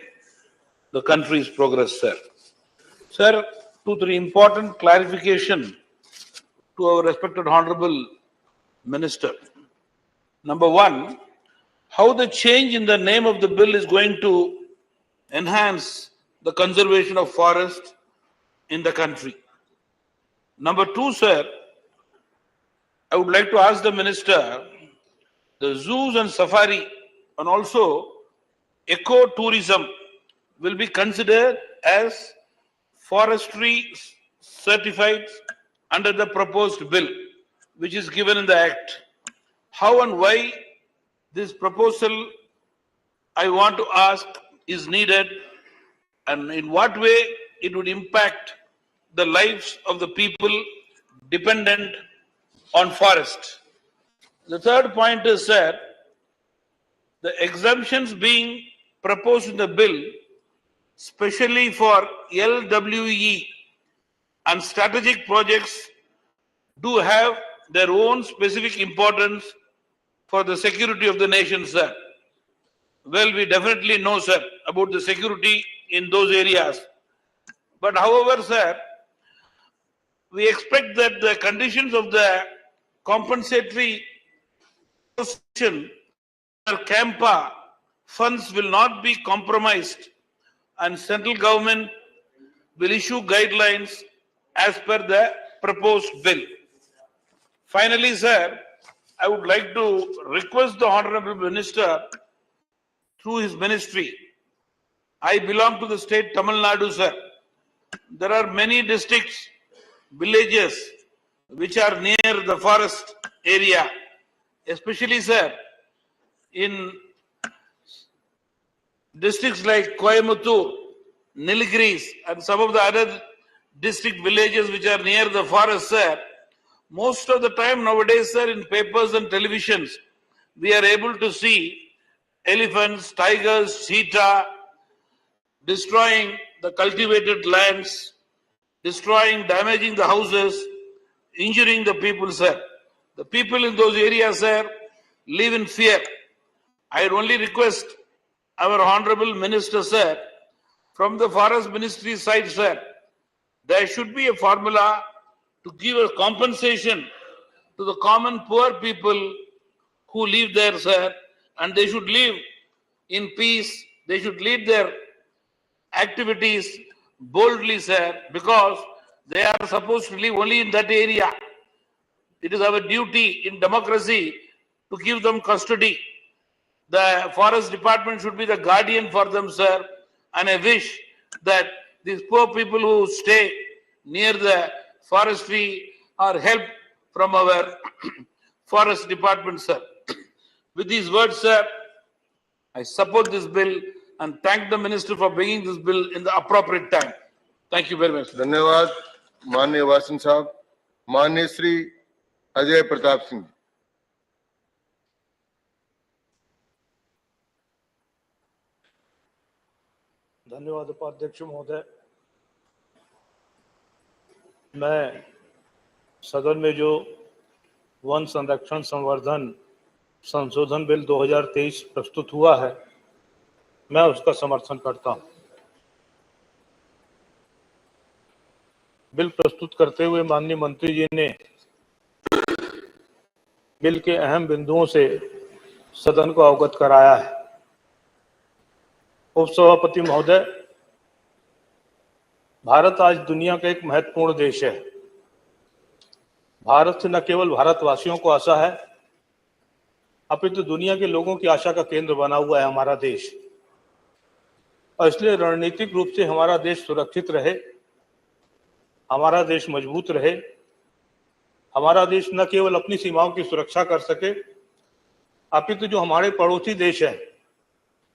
the country's progress, sir. Sir, 2-3 important clarification to our respected Honorable Minister. Number one, how the change in the name of the bill is going to enhance the conservation of forest in the country. Number two, sir, I would like to ask the minister, the zoos and safari and also eco-tourism will be considered as forestry certified under the proposed bill, which is given in the act. How and why this proposal, I want to ask, is needed, and in what way it would impact the lives of the people dependent on forest. The third point is that the exemptions being proposed in the bill, especially for LWE and strategic projects, do have their own specific importance for the security of the nation, sir. Well, we definitely know, sir, about the security in those areas. But however, sir, we expect that the conditions of the compensatory or CAMPA funds will not be compromised, and central government will issue guidelines as per the proposed bill. Finally, sir, I would like to request the Honorable Minister through his ministry. I belong to the state Tamil Nadu, sir. There are many districts, villages which are near the forest area, especially, sir, in districts like Coimbatore, Nilgiris, and some of the other district villages which are near the forest, sir. Most of the time nowadays, sir, in papers and televisions, we are able to see elephants, tigers, cheetah destroying the cultivated lands, destroying, damaging the houses, injuring the people, sir. The people in those areas, sir, live in fear. I only request our Honorable Minister, sir, from the Forest Ministry side, sir, there should be a formula to give a compensation to the common poor people who live there, sir, and they should live in peace. They should lead their activities boldly, sir, because they are supposed to live only in that area. It is our duty in democracy to give them custody. The forest department should be the guardian for them, sir, and I wish that these poor people who stay near the forestry are helped from our forest department, sir. With these words, sir, I support this bill and thank the minister for bringing this bill in the appropriate time. Thank you very much. धन्यवाद माननीय वासन साहब। माननीय श्री अजय प्रताप सिंह। धन्यवाद उपाध्यक्ष महोदय। मैं सदन में जो वन संरक्षण संवर्धन संशोधन बिल 2023 प्रस्तुत हुआ है, मैं उसका समर्थन करता हूं। बिल प्रस्तुत करते हुए माननीय मंत्री जी ने बिल के अहम बिंदुओं से सदन को अवगत कराया है। उपसभापति महोदय, भारत आज दुनिया का एक महत्वपूर्ण देश है। भारत से न केवल भारतवासियों को आशा है, अपितु दुनिया के लोगों की आशा का केंद्र बना हुआ है हमारा देश, और इसलिए रणनीतिक रूप से हमारा देश सुरक्षित रहे, हमारा देश मजबूत रहे, हमारा देश न केवल अपनी सीमाओं की सुरक्षा कर सके, अपितु जो हमारे पड़ोसी देश है,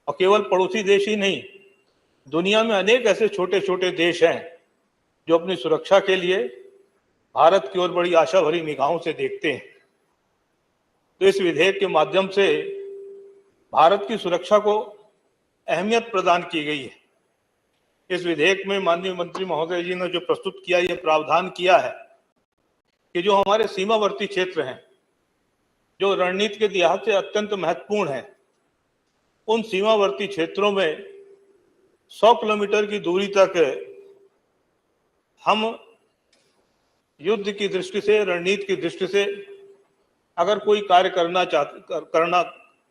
और केवल पड़ोसी देश ही नहीं, दुनिया में अनेक ऐसे छोटे छोटे देश हैं जो अपनी सुरक्षा के लिए भारत की ओर बड़ी आशा भरी निगाहों से देखते हैं। तो इस विधेयक के माध्यम से भारत की सुरक्षा को अहमियत प्रदान की गई है। इस विधेयक में माननीय मंत्री महोदय जी ने जो प्रस्तुत किया, यह प्रावधान किया है कि जो हमारे सीमावर्ती क्षेत्र हैं, जो रणनीति के लिहाज से अत्यंत महत्वपूर्ण है, उन सीमावर्ती क्षेत्रों में 100 किलोमीटर की दूरी तक हम युद्ध की दृष्टि से, रणनीति की दृष्टि से अगर कोई कार्य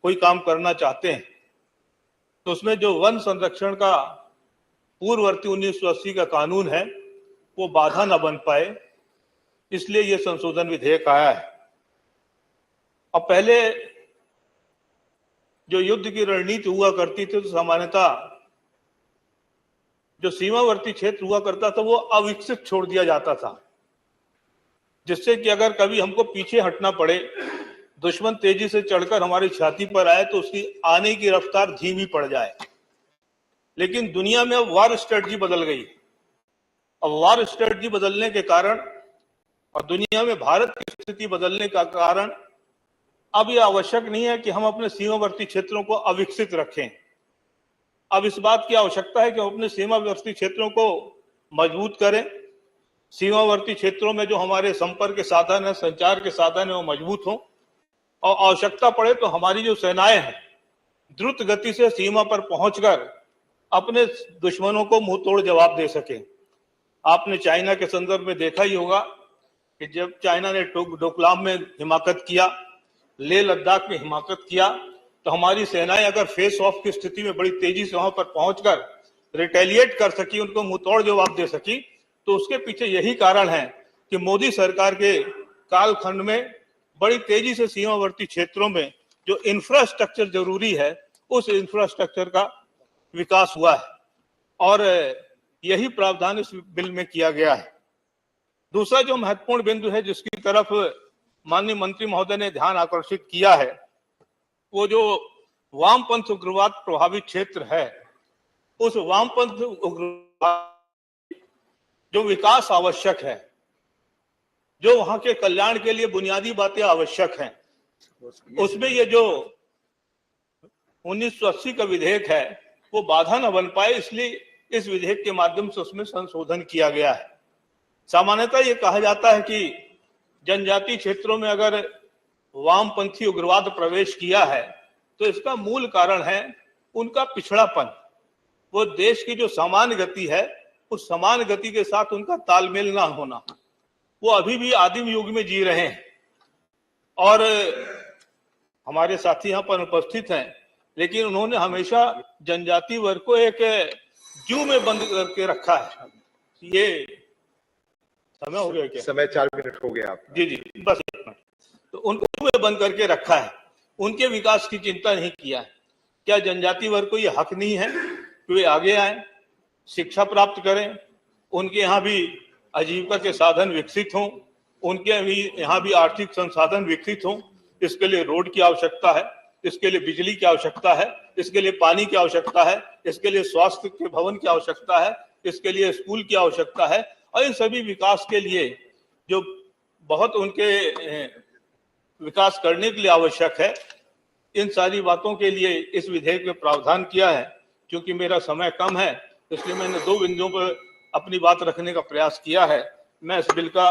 कोई काम करना चाहते हैं, तो उसमें जो वन संरक्षण का पूर्ववर्ती 1980 का कानून है, वो बाधा न बन पाए, इसलिए ये संशोधन विधेयक आया है। अब पहले जो युद्ध की रणनीति हुआ करती थी, तो सामान्यतः जो सीमावर्ती क्षेत्र हुआ करता था वो अविकसित छोड़ दिया जाता था, जिससे कि अगर कभी हमको पीछे हटना पड़े, दुश्मन तेजी से चढ़कर हमारी छाती पर आए, तो उसकी आने की रफ्तार धीमी पड़ जाए। लेकिन दुनिया में अब वार स्ट्रेटजी बदल गई। अब वार स्ट्रेटजी बदलने के कारण और दुनिया में भारत की स्थिति बदलने का कारण अब यह आवश्यक नहीं है कि हम अपने सीमावर्ती क्षेत्रों को अविकसित रखें। अब इस बात की आवश्यकता है कि हम अपने सीमावर्ती क्षेत्रों को मजबूत करें। सीमावर्ती क्षेत्रों में जो हमारे संपर्क के साधन है, संचार के साधन है, वो मजबूत हों, और आवश्यकता पड़े तो हमारी जो सेनाएं हैं द्रुत गति से सीमा पर पहुंचकर अपने दुश्मनों को मुंह तोड़ जवाब दे सके। आपने चाइना के संदर्भ में देखा ही होगा कि जब चाइना ने डोकलाम में हिमाकत किया, लेह लद्दाख में हिमाकत किया, तो हमारी सेनाएं अगर फेस ऑफ की स्थिति में बड़ी तेजी से वहां पर पहुंचकर रिटेलिएट कर सकी, उनको मुंह तोड़ जवाब दे सकी, तो उसके पीछे यही कारण है कि मोदी सरकार के कालखंड में बड़ी तेजी से सीमावर्ती क्षेत्रों में जो इंफ्रास्ट्रक्चर जरूरी है, उस इंफ्रास्ट्रक्चर का विकास हुआ है, और यही प्रावधान इस बिल में किया गया है। दूसरा जो महत्वपूर्ण बिंदु है जिसकी तरफ माननीय मंत्री महोदय ने ध्यान आकर्षित किया है, वो जो वामपंथ उग्रवाद प्रभावित क्षेत्र है, उस वामपंथ उग्रवाद जो विकास आवश्यक है, जो वहां के कल्याण के लिए बुनियादी बातें आवश्यक हैं, उसमें ये जो 1980 का विधेयक है वो बाधा न बन पाए, इसलिए इस विधेयक के माध्यम से उसमें संशोधन किया गया है। सामान्यतः ये कहा जाता है कि जनजातीय क्षेत्रों में अगर वामपंथी उग्रवाद प्रवेश किया है तो इसका मूल कारण है उनका पिछड़ापन। वो देश की जो समान गति है, उस समान गति के साथ उनका तालमेल ना होना। वो अभी भी आदिम युग में जी रहे हैं, और हमारे साथी यहाँ पर उपस्थित हैं, लेकिन उन्होंने हमेशा जनजातीय वर्ग को एक जू में बंद करके रखा है। ये समय हो गया क्या? समय 4 मिनट हो गया आप। जी, बस इतना। तो उनको जू में बंद करके रखा है, उनके विकास की चिंता नहीं किया है। क्या जनजातीय वर्ग को ये हक नहीं है कि वे आगे आए, शिक्षा प्राप्त करें, उनके यहाँ भी आजीविका के साधन विकसित हों, उनके भी यहाँ भी आर्थिक संसाधन विकसित हों? इसके लिए रोड की आवश्यकता है, इसके लिए बिजली की आवश्यकता है, इसके लिए पानी की आवश्यकता है, इसके लिए स्वास्थ्य के भवन की आवश्यकता है, इसके लिए स्कूल की आवश्यकता है, और इन सभी विकास के लिए जो बहुत उनके विकास करने के लिए आवश्यक है, इन सारी बातों के लिए इस विधेयक में प्रावधान किया है। क्योंकि मेरा समय कम है, इसलिए मैंने 2 बिंदुओं पर अपनी बात रखने का प्रयास किया है। मैं इस बिल का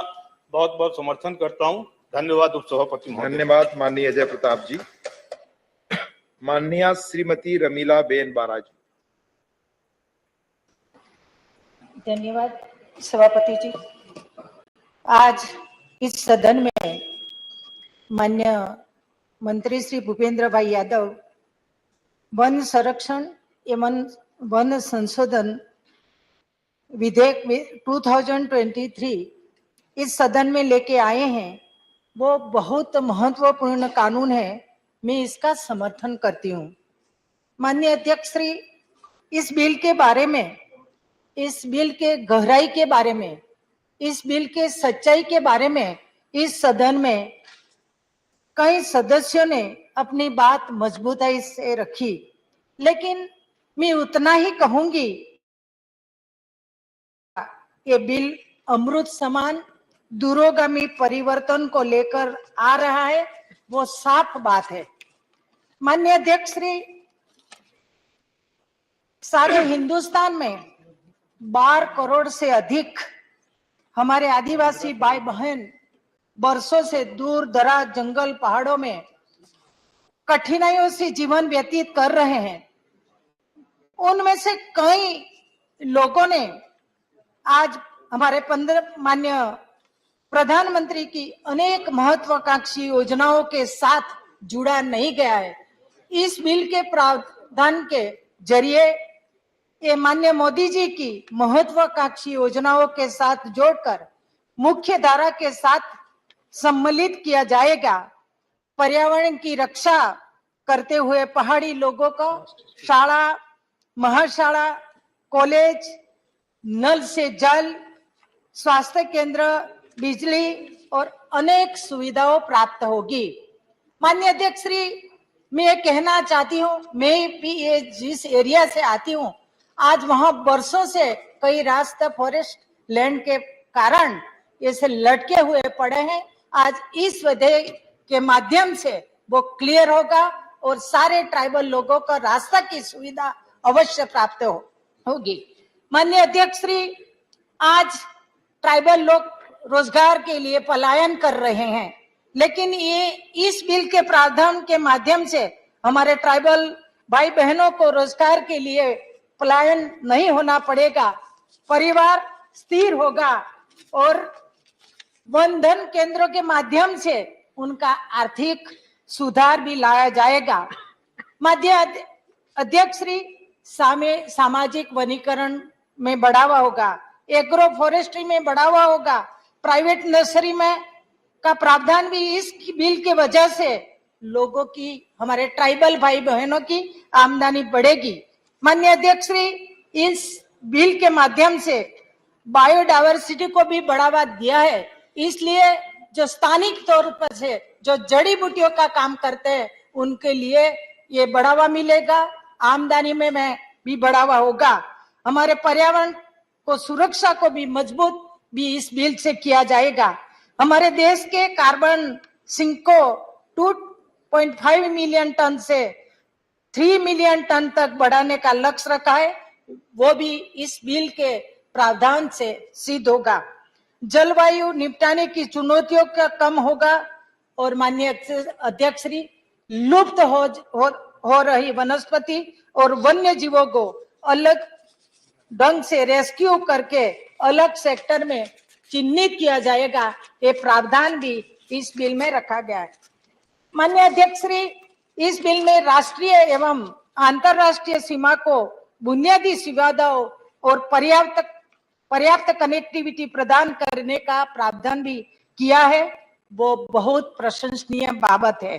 बहुत बहुत समर्थन करता हूं। धन्यवाद उपसभापति महोदय। धन्यवाद माननीय अजय प्रताप जी। माननीय श्रीमती रमीला बेन बारा जी। धन्यवाद सभापति जी। आज इस सदन में माननीय मंत्री श्री भूपेंद्र भाई यादव वन संरक्षण एवं वन संशोधन विधेयक 2023 इस सदन में लेके आए हैं। वो बहुत महत्वपूर्ण कानून है, मैं इसका समर्थन करती हूँ। माननीय अध्यक्ष श्री, इस बिल के बारे में, इस बिल के गहराई के बारे में, इस बिल के सच्चाई के बारे में इस सदन में कई सदस्यों ने अपनी बात मजबूती से रखी, लेकिन मैं उतना ही कहूंगी, ये बिल अमृत समान दूरगामी परिवर्तन को लेकर आ रहा है, वो साफ बात है। माननीय अध्यक्ष श्री, सारे हिंदुस्तान में 12 करोड़ से अधिक हमारे आदिवासी भाई बहन बरसों से दूर दराज जंगल पहाड़ों में कठिनाइयों से जीवन व्यतीत कर रहे हैं। उनमें से कई लोगों ने आज हमारे माननीय प्रधानमंत्री की अनेक महत्वाकांक्षी योजनाओं के साथ जुड़ा नहीं गया है। इस बिल के प्रावधान के जरिए ये माननीय मोदी जी की महत्वाकांक्षी योजनाओं के साथ जोड़कर मुख्य धारा के साथ सम्मिलित किया जाएगा। पर्यावरण की रक्षा करते हुए पहाड़ी लोगों को शाला, महाशाला, कॉलेज, नल से जल, स्वास्थ्य केंद्र, बिजली और अनेक सुविधाओं प्राप्त होगी। माननीय अध्यक्ष श्री, मैं ये कहना चाहती हूँ, मैं भी ये जिस एरिया से आती हूँ, आज वहां बरसों से कई रास्ते फॉरेस्ट लैंड के कारण ऐसे लटके हुए पड़े हैं। आज इस विधेयक के माध्यम से वो क्लियर होगा और सारे ट्राइबल लोगों को रास्ता की सुविधा अवश्य प्राप्त होगी। माननीय अध्यक्ष श्री, आज ट्राइबल लोग रोजगार के लिए पलायन कर रहे हैं, लेकिन ये इस बिल के प्रावधान के माध्यम से हमारे ट्राइबल भाई बहनों को रोजगार के लिए पलायन नहीं होना पड़ेगा, परिवार स्थिर होगा और वन धन केंद्रों के माध्यम से उनका आर्थिक सुधार भी लाया जाएगा। माननीय अध्यक्ष श्री, सामाजिक वनीकरण में बढ़ावा होगा, एग्रो फॉरेस्ट्री में बढ़ावा होगा, प्राइवेट नर्सरी में का प्रावधान भी इस बिल के वजह से लोगों की, हमारे ट्राइबल भाई बहनों की आमदनी बढ़ेगी। माननीय अध्यक्ष श्री, इस बिल के माध्यम से बायोडायवर्सिटी को भी बढ़ावा दिया है, इसलिए जो स्थानिक तौर पर से जो जड़ी बूटियों का काम करते हैं उनके लिए ये बढ़ावा मिलेगा, आमदनी में भी बढ़ावा होगा। हमारे पर्यावरण को सुरक्षा को भी मजबूत भी इस बिल से किया जाएगा। हमारे देश के कार्बन सिंक को 2.5 मिलियन टन से 3 मिलियन टन तक बढ़ाने का लक्ष्य रखा है, वो भी इस बिल के प्रावधान से सिद्ध होगा। जलवायु निपटाने की चुनौतियों का कम होगा और माननीय अध्यक्ष श्री, लुप्त हो रही वनस्पति और वन्य जीवों को अलग ढंग से रेस्क्यू करके अलग सेक्टर में चिन्हित किया जाएगा। ये प्रावधान भी इस बिल में रखा गया है। माननीय अध्यक्ष श्री, इस बिल में राष्ट्रीय एवं अंतरराष्ट्रीय सीमा को बुनियादी सुविधाओं और पर्याप्त कनेक्टिविटी प्रदान करने का प्रावधान भी किया है, वो बहुत प्रशंसनीय बाबत है।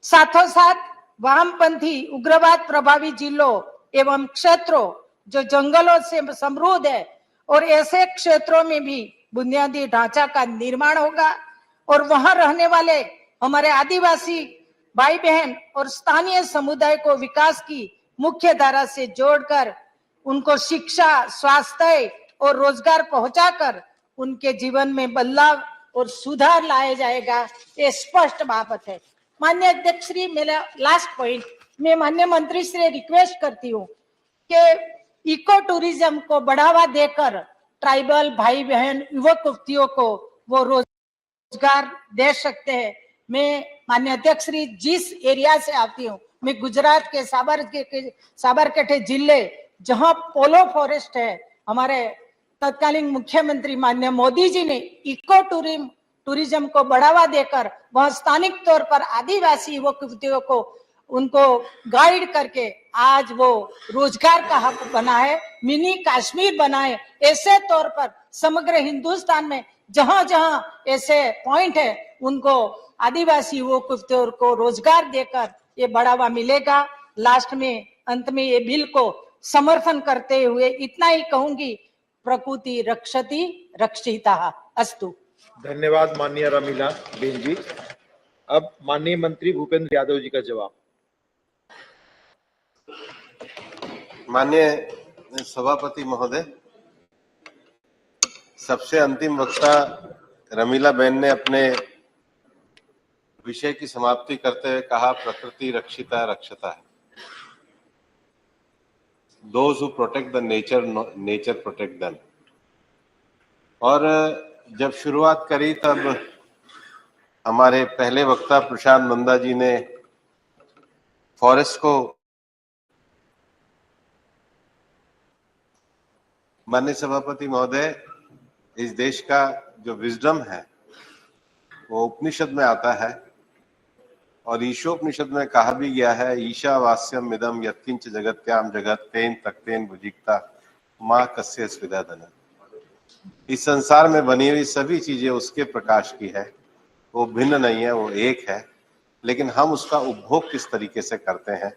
साथों साथ वामपंथी उग्रवाद प्रभावित जिलों एवं क्षेत्रों जो जंगलों से समृद्ध है और ऐसे क्षेत्रों में भी बुनियादी ढांचा का निर्माण होगा और वहां रहने वाले हमारे आदिवासी भाई बहन और स्थानीय समुदाय को विकास की मुख्य धारा से जोड़कर उनको शिक्षा, स्वास्थ्य और रोजगार पहुंचाकर उनके जीवन में बदलाव और सुधार लाया जाएगा, ये स्पष्ट बात है। माननीय अध्यक्ष श्री, मेरा लास्ट पॉइंट, मैं माननीय मंत्री से रिक्वेस्ट करती हूँ कि इको टूरिज्म को बढ़ावा देकर ट्राइबल भाई बहन युवक युवतियों को वो रोजगार दे सकते हैं। मैं माननीय अध्यक्ष श्री, जिस एरिया से आती हूँ, मैं गुजरात के साबरकांठा जिले जहाँ पोलो फॉरेस्ट है, हमारे तत्कालीन मुख्यमंत्री माननीय मोदी जी ने इको टूरिज्म को बढ़ावा देकर वह स्थानिक तौर पर आदिवासी युवक युवतियों को उनको गाइड करके आज वो रोजगार का हक बना है, मिनी कश्मीर बना है। ऐसे तौर पर समग्र हिंदुस्तान में जहां जहां ऐसे पॉइंट है उनको आदिवासी युवक युवतियों को रोजगार देकर ये बढ़ावा मिलेगा। लास्ट में अंत में ये बिल को समर्थन करते हुए इतना ही कहूंगी, प्रकृति रक्षति रक्षिता अस्तु। धन्यवाद माननीय रमीला बेन जी। अब माननीय मंत्री भूपेंद्र यादव जी का जवाब। माननीय सभापति महोदय, सबसे अंतिम वक्ता रमीला बेन ने अपने विषय की समाप्ति करते हुए कहा, प्रकृति रक्षिता रक्षता है। Those who protect the nature, nature protect them. और जब शुरुआत करी तब हमारे पहले वक्ता प्रशांत नंदा जी ने फॉरेस्ट को, माननीय सभापति महोदय, इस देश का जो विजडम है वो उपनिषद में आता है और ईशोपनिषद में कहा भी गया है, ईशावास्यम इदम यत्किंच जगत्याम जगत तेन तक्तेन भुजिक्ता मां कस्य स्विदादन। इस संसार में बनी हुई सभी चीजें उसके प्रकाश की है, वो भिन्न नहीं है, वो एक है, लेकिन हम उसका उपभोग किस तरीके से करते हैं,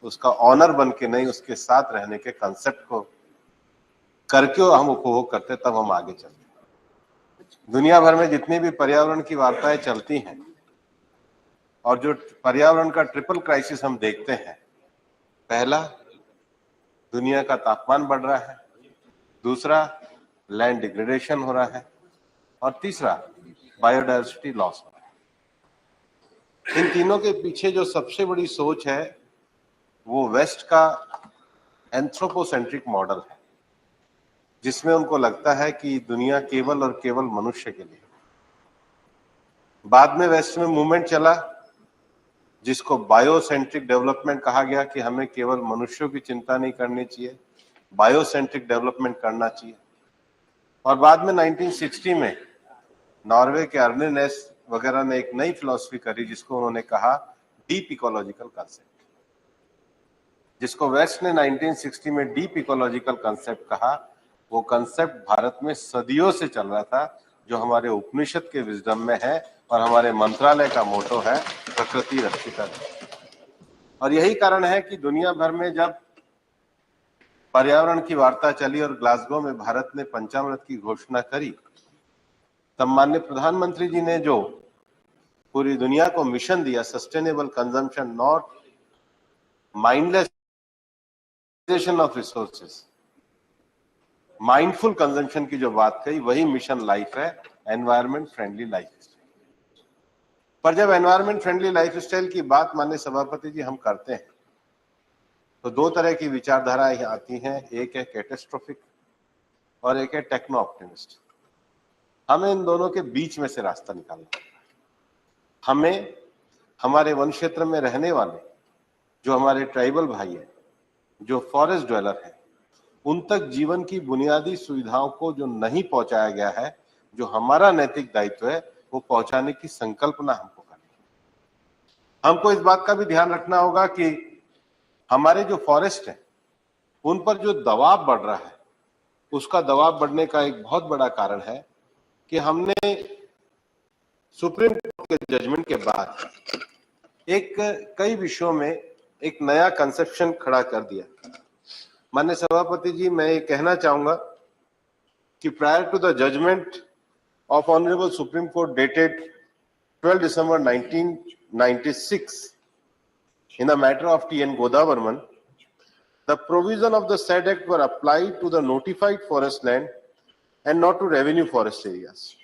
उसका ऑनर बन के नहीं, उसके साथ रहने के कंसेप्ट को करके हम उपभोग करते, तब हम आगे चलते हैं। दुनिया भर में जितनी भी पर्यावरण की वार्ताएं चलती हैं और जो पर्यावरण का ट्रिपल क्राइसिस हम देखते हैं, पहला दुनिया का तापमान बढ़ रहा है, दूसरा लैंड डिग्रेडेशन हो रहा है और तीसरा बायोडायवर्सिटी लॉस हो रहा है। इन तीनों के पीछे जो सबसे बड़ी सोच है वो वेस्ट का एंथ्रोपोसेंट्रिक मॉडल है, जिसमें उनको लगता है कि दुनिया केवल और केवल मनुष्य के लिए। बाद में वेस्ट में मूवमेंट चला जिसको बायोसेंट्रिक डेवलपमेंट कहा गया, कि हमें केवल मनुष्यों की चिंता नहीं करनी चाहिए, बायोसेंट्रिक डेवलपमेंट करना चाहिए। और बाद में 1960 में नॉर्वे के अर्नेनेस वगैरह ने एक नई फिलॉसफी करी जिसको उन्होंने कहा डीप इकोलॉजिकल कंसेप्ट, जिसको वेस्ट ने 1960 में डीप इकोलॉजिकल कंसेप्ट कहा। वो कंसेप्ट भारत में सदियों से चल रहा था, जो हमारे उपनिषद के विजडम में है और हमारे मंत्रालय का मोटो है, प्रकृति रक्षिता। और यही कारण है कि दुनिया भर में जब पर्यावरण की वार्ता चली और ग्लासगो में भारत ने पंचामृत की घोषणा करी, तब माननीय प्रधानमंत्री जी ने जो पूरी दुनिया को मिशन दिया, sustainable consumption, not mindless of resources, mindful consumption की जो बात कही, वही मिशन लाइफ है, एनवायरमेंट फ्रेंडली लाइफ स्टाइल। पर जब एनवायरमेंट फ्रेंडली लाइफ स्टाइल की बात माननीय सभापति जी हम करते हैं तो दो तरह की विचारधाराएं आती हैं, एक है कैटास्ट्रोफिक और एक है टेक्नो ऑप्टिमिस्ट। हमें इन दोनों के बीच में से रास्ता निकालना है। हमें हमारे वन क्षेत्र में रहने वाले जो हमारे ट्राइबल भाई हैं, जो फॉरेस्ट ड्वेलर हैं, उन तक जीवन की बुनियादी सुविधाओं को जो नहीं पहुंचाया गया है, जो हमारा नैतिक दायित्व है, वो पहुंचाने की संकल्पना हमको करनी है। हमको इस बात का भी ध्यान रखना होगा कि हमारे जो फॉरेस्ट है उन पर जो दबाव बढ़ रहा है, उसका दबाव बढ़ने का एक बहुत बड़ा कारण है कि हमने सुप्रीम कोर्ट के जजमेंट के बाद एक कई विषयों में एक नया कंसेप्शन खड़ा कर दिया। माननीय सभापति जी, मैं ये कहना चाहूंगा कि prior to the judgment of honourable supreme court dated 12 December 1996 in the matter of T.N. Godavarman, the provision of the said act were applied to the notified forest land and not to revenue forest areas.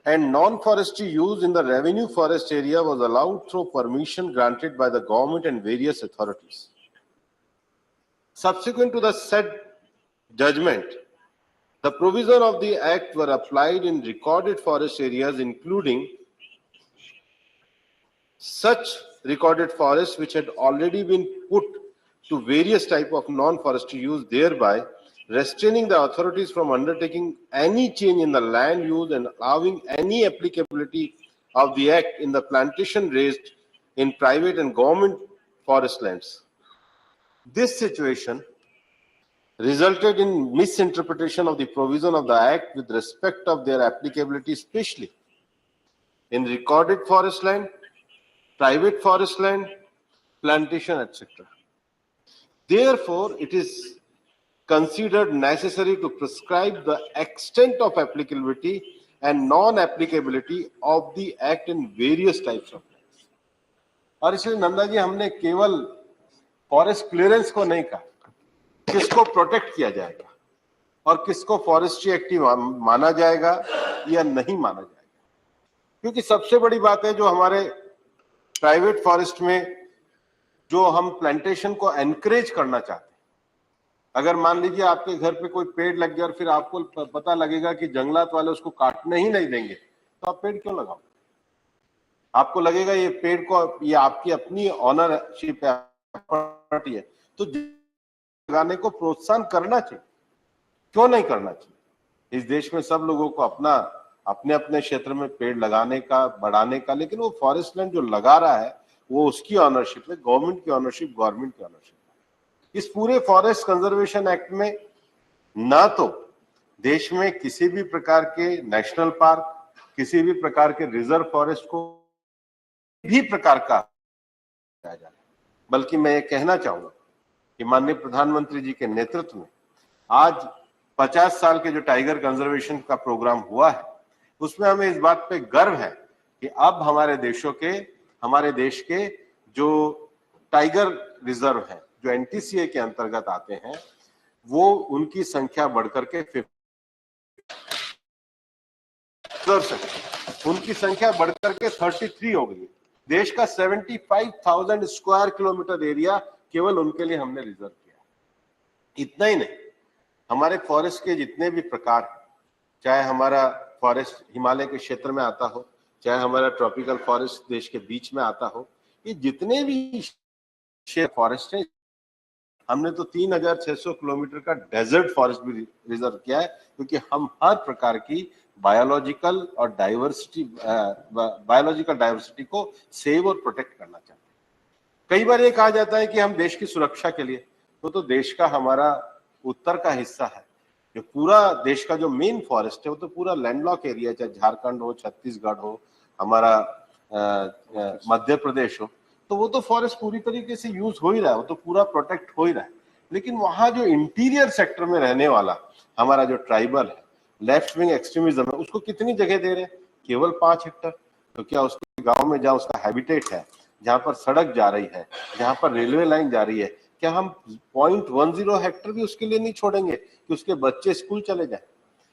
And non-forestry use in the revenue forest area was allowed through permission granted by the government and various authorities. Subsequent to the said judgment, the provision of the act were applied in recorded forest areas, including such recorded forests which had already been put to various type of non-forestry use, thereby restraining the authorities from undertaking any change in the land use and allowing any applicability of the act in the plantation raised in private and government forest lands. This situation resulted in misinterpretation of the provision of the act with respect of their applicability, especially in recorded forest land, private forest land, plantation, etc. Therefore, it is considered necessary to prescribe the extent of applicability and non-applicability of the act in various types of lands. और इसलिए नंदा जी हमने केवल फॉरेस्ट क्लियरेंस को नहीं कहा, किसको प्रोटेक्ट किया जाएगा और किसको फॉरेस्ट्री एक्टिव माना जाएगा या नहीं माना जाएगा, क्योंकि सबसे बड़ी बात है जो हमारे प्राइवेट फॉरेस्ट में जो हम प्लांटेशन को एनकरेज करना चाहते हैं। अगर मान लीजिए आपके घर पे कोई पेड़ लग गया और फिर आपको पता लगेगा कि जंगलात वाले उसको काटने ही नहीं देंगे, तो आप पेड़ क्यों लगाओ? आपको लगेगा ये पेड़ को, ये आपकी अपनी ऑनरशिप है, प्रॉपर्टी है, तो लगाने को प्रोत्साहन करना चाहिए। क्यों नहीं करना चाहिए? इस देश में सब लोगों को अपना अपने अपने क्षेत्र में पेड़ लगाने का, बढ़ाने का, लेकिन वो फॉरेस्ट लैंड जो लगा रहा है वो उसकी ऑनरशिप है, गवर्नमेंट की ऑनरशिप, गवर्नमेंट की ऑनरशिप। इस पूरे फॉरेस्ट कंजर्वेशन एक्ट में ना तो देश में किसी भी प्रकार के नेशनल पार्क, किसी भी प्रकार के रिजर्व फॉरेस्ट को भी प्रकार का किया जाए, बल्कि मैं ये कहना चाहूंगा कि माननीय प्रधानमंत्री जी के नेतृत्व में आज 50 साल के जो टाइगर कंजर्वेशन का प्रोग्राम हुआ है, उसमें हमें इस बात पे गर्व है कि अब हमारे देश के जो टाइगर रिजर्व हैं, जो एनटीसीए के अंतर्गत आते हैं, वो उनकी संख्या बढ़कर के 33 हो गई है। देश का 75,000 स्क्वायर किलोमीटर एरिया केवल उनके लिए हमने रिजर्व किया। इतना ही नहीं, हमारे फॉरेस्ट के जितने भी प्रकार हैं, चाहे हमारा फॉरेस्ट हिमालय के क्षेत्र में आता हो, चाहे हमारा ट्रॉपिकल फॉरेस्ट देश के बीच में आता हो, ये जितने भी फॉरेस्ट है, हमने तो 3,600 किलोमीटर का डेजर्ट फॉरेस्ट भी रिजर्व किया है, क्योंकि हम हर प्रकार की बायोलॉजिकल डाइवर्सिटी को सेव और प्रोटेक्ट करना चाहते हैं। कई बार ये कहा जाता है कि हम देश की सुरक्षा के लिए, तो देश का हमारा उत्तर का हिस्सा है, जो पूरा देश का जो मेन फॉरेस्ट है वो तो पूरा लैंडलॉक एरिया, चाहे झारखंड हो, छत्तीसगढ़ हो, हमारा मध्य प्रदेश हो, तो वो तो फॉरेस्ट पूरी तरीके से यूज हो ही रहा है, वो तो पूरा प्रोटेक्ट हो ही रहा है। लेकिन वहां जो इंटीरियर सेक्टर में रहने वाला हमारा जो ट्राइबल है, लेफ्ट विंग एक्सट्रीमिज्म है, उसको कितनी जगह दे रहे हैं? केवल 5 हेक्टर। तो क्या उसके गांव में जहाँ उसका हैबिटेट है, जहां पर सड़क जा रही है, जहां पर रेलवे लाइन जा रही है, क्या हम 0.10 हेक्टर भी उसके लिए नहीं छोड़ेंगे कि उसके बच्चे स्कूल चले जाए,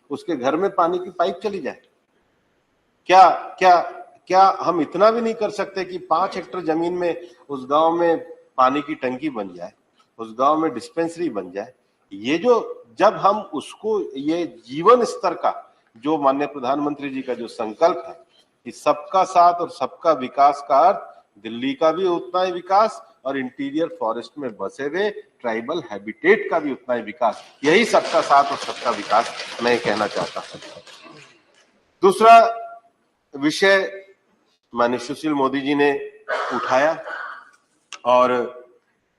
उसके घर में पानी की पाइप चली जाए? क्या हम इतना भी नहीं कर सकते कि 5 हेक्टर जमीन में उस गांव में पानी की टंकी बन जाए, उस गांव में डिस्पेंसरी बन जाए? ये जो जब हम उसको, ये जीवन स्तर का जो माननीय प्रधानमंत्री जी का जो संकल्प है कि सबका साथ और सबका विकास का अर्थ दिल्ली का भी उतना ही विकास और इंटीरियर फॉरेस्ट में बसे हुए ट्राइबल हैबिटेट का भी उतना ही विकास, यही सबका साथ और सबका विकास मैं कहना चाहता हूं। दूसरा विषय माननीय सुशील मोदी जी ने उठाया और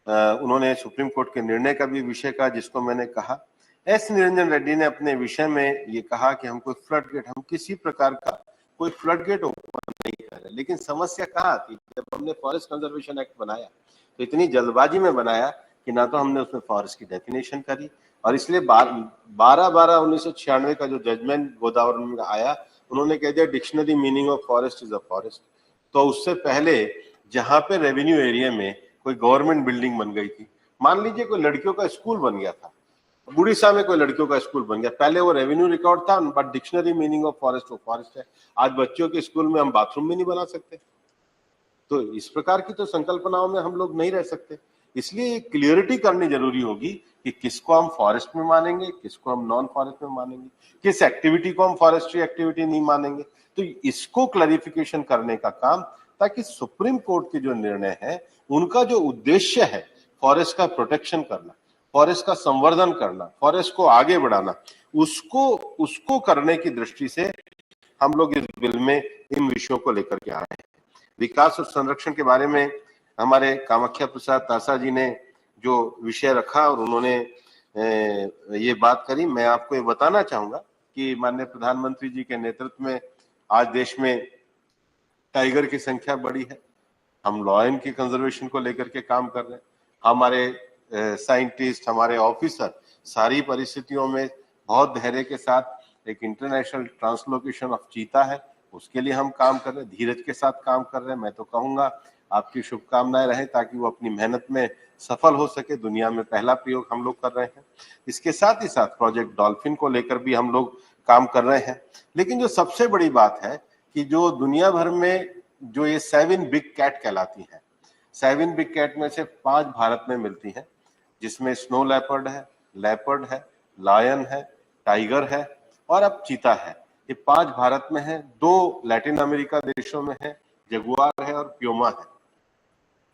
उन्होंने सुप्रीम कोर्ट के निर्णय का भी विषय कहा, जिसको मैंने कहा। एस निरंजन रेड्डी ने अपने विषय में ये कहा कि हम कोई फ्लड गेट, हम किसी प्रकार का कोई फ्लड गेट ओपन नहीं कर रहे। लेकिन समस्या कहाँ आती है? जब हमने फॉरेस्ट कंजर्वेशन एक्ट बनाया तो इतनी जल्दबाजी में बनाया कि ना तो हमने उसमें फॉरेस्ट की डेफिनेशन करी, और इसलिए 12/1996 का जो जजमेंट गोदावरी में आया, उन्होंने कह दिया dictionary meaning of forest is a forest. तो उससे पहले जहां पे रेवेन्यू एरिया में कोई गवर्नमेंट बिल्डिंग बन गई थी, मान लीजिए कोई लड़कियों का स्कूल बन गया था, उड़ीसा में कोई लड़कियों का स्कूल बन गया, पहले वो रेवेन्यू रिकॉर्ड था, but dictionary meaning of forest वो फॉरेस्ट है। आज बच्चों के स्कूल में हम बाथरूम भी नहीं बना सकते। तो इस प्रकार की तो संकल्पनाओं में हम लोग नहीं रह सकते। इसलिए क्लियरिटी करनी जरूरी होगी कि किसको हम फॉरेस्ट में मानेंगे, किसको हम नॉन फॉरेस्ट में मानेंगे, किस एक्टिविटी को हम फॉरेस्ट्री एक्टिविटी नहीं मानेंगे। तो इसको क्लैरिफिकेशन करने का काम, ताकि सुप्रीम कोर्ट के जो निर्णय है उनका जो उद्देश्य है फॉरेस्ट का प्रोटेक्शन करना, फॉरेस्ट का संवर्धन करना, फॉरेस्ट को आगे बढ़ाना, उसको करने की दृष्टि से हम लोग इस बिल में इन विषयों को लेकर के आए हैं। विकास और संरक्षण के बारे में हमारे कामाख्या प्रसाद तासा जी ने जो विषय रखा और उन्होंने ये बात करी, मैं आपको ये बताना चाहूंगा कि माननीय प्रधानमंत्री जी के नेतृत्व में आज देश में टाइगर की संख्या बढ़ी है। हम लॉयन की कंजर्वेशन को लेकर के काम कर रहे हैं। हमारे साइंटिस्ट, हमारे ऑफिसर सारी परिस्थितियों में बहुत धैर्य के साथ एक इंटरनेशनल ट्रांसलोकेशन ऑफ चीता है, उसके लिए हम काम कर रहे हैं, धीरज के साथ काम कर रहे हैं। मैं तो कहूंगा आपकी शुभकामनाएं रहें ताकि वो अपनी मेहनत में सफल हो सके। दुनिया में पहला प्रयोग हम लोग कर रहे हैं। इसके साथ ही साथ प्रोजेक्ट डॉल्फिन को लेकर भी हम लोग काम कर रहे हैं। लेकिन जो सबसे बड़ी बात है कि जो दुनिया भर में जो ये 7 बिग कैट कहलाती हैं, 7 बिग कैट में से 5 भारत में मिलती हैं, जिसमें स्नो लेपर्ड है, लायन है, टाइगर है और अब चीता है। ये 5 भारत में है, 2 लैटिन अमेरिका देशों में है, जगुआर है और प्यूमा है।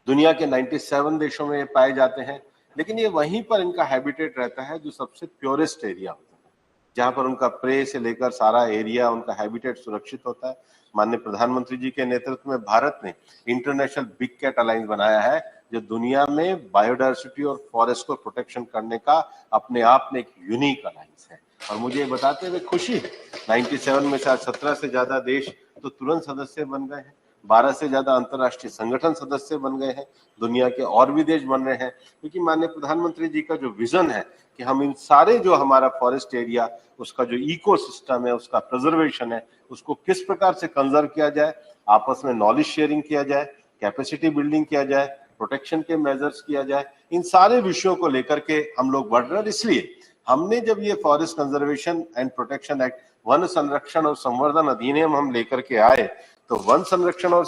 दुनिया के 97 देशों में ये पाए जाते हैं, लेकिन ये वहीं पर इनका हैबिटेट रहता है जो सबसे प्योरेस्ट एरिया होता है, जहां पर उनका प्रे से लेकर सारा एरिया, उनका हैबिटेट सुरक्षित होता है। माननीय प्रधानमंत्री जी के नेतृत्व में भारत ने इंटरनेशनल बिग कैट अलायंस बनाया है, जो दुनिया में बायोडायवर्सिटी और फॉरेस्ट को प्रोटेक्शन करने का अपने आप में एक यूनिक अलायंस है। और मुझे ये बताते हुए खुशी है, 97 में से आज 17 से ज्यादा देश तो तुरंत सदस्य बन गए हैं, 12 से ज्यादा अंतर्राष्ट्रीय संगठन सदस्य बन गए हैं, दुनिया के और भी देश बन रहे हैं, क्योंकि माननीय प्रधानमंत्री जी का जो विजन है कि हम इन सारे जो हमारा फॉरेस्ट एरिया, उसका जो इकोसिस्टम है, उसका प्रिजर्वेशन है, उसको किस प्रकार से कंजर्व किया जाए, आपस में नॉलेज शेयरिंग किया जाए, कैपेसिटी बिल्डिंग किया जाए, प्रोटेक्शन के मेजर्स किया जाए, इन सारे विषयों को लेकर के हम लोग बढ़ रहे हैं। इसलिए हमने जब ये forest conservation and protection act, one संरक्षण और संवर्धन अधिनियम हम लेकर के आए, तो वन संरक्षण और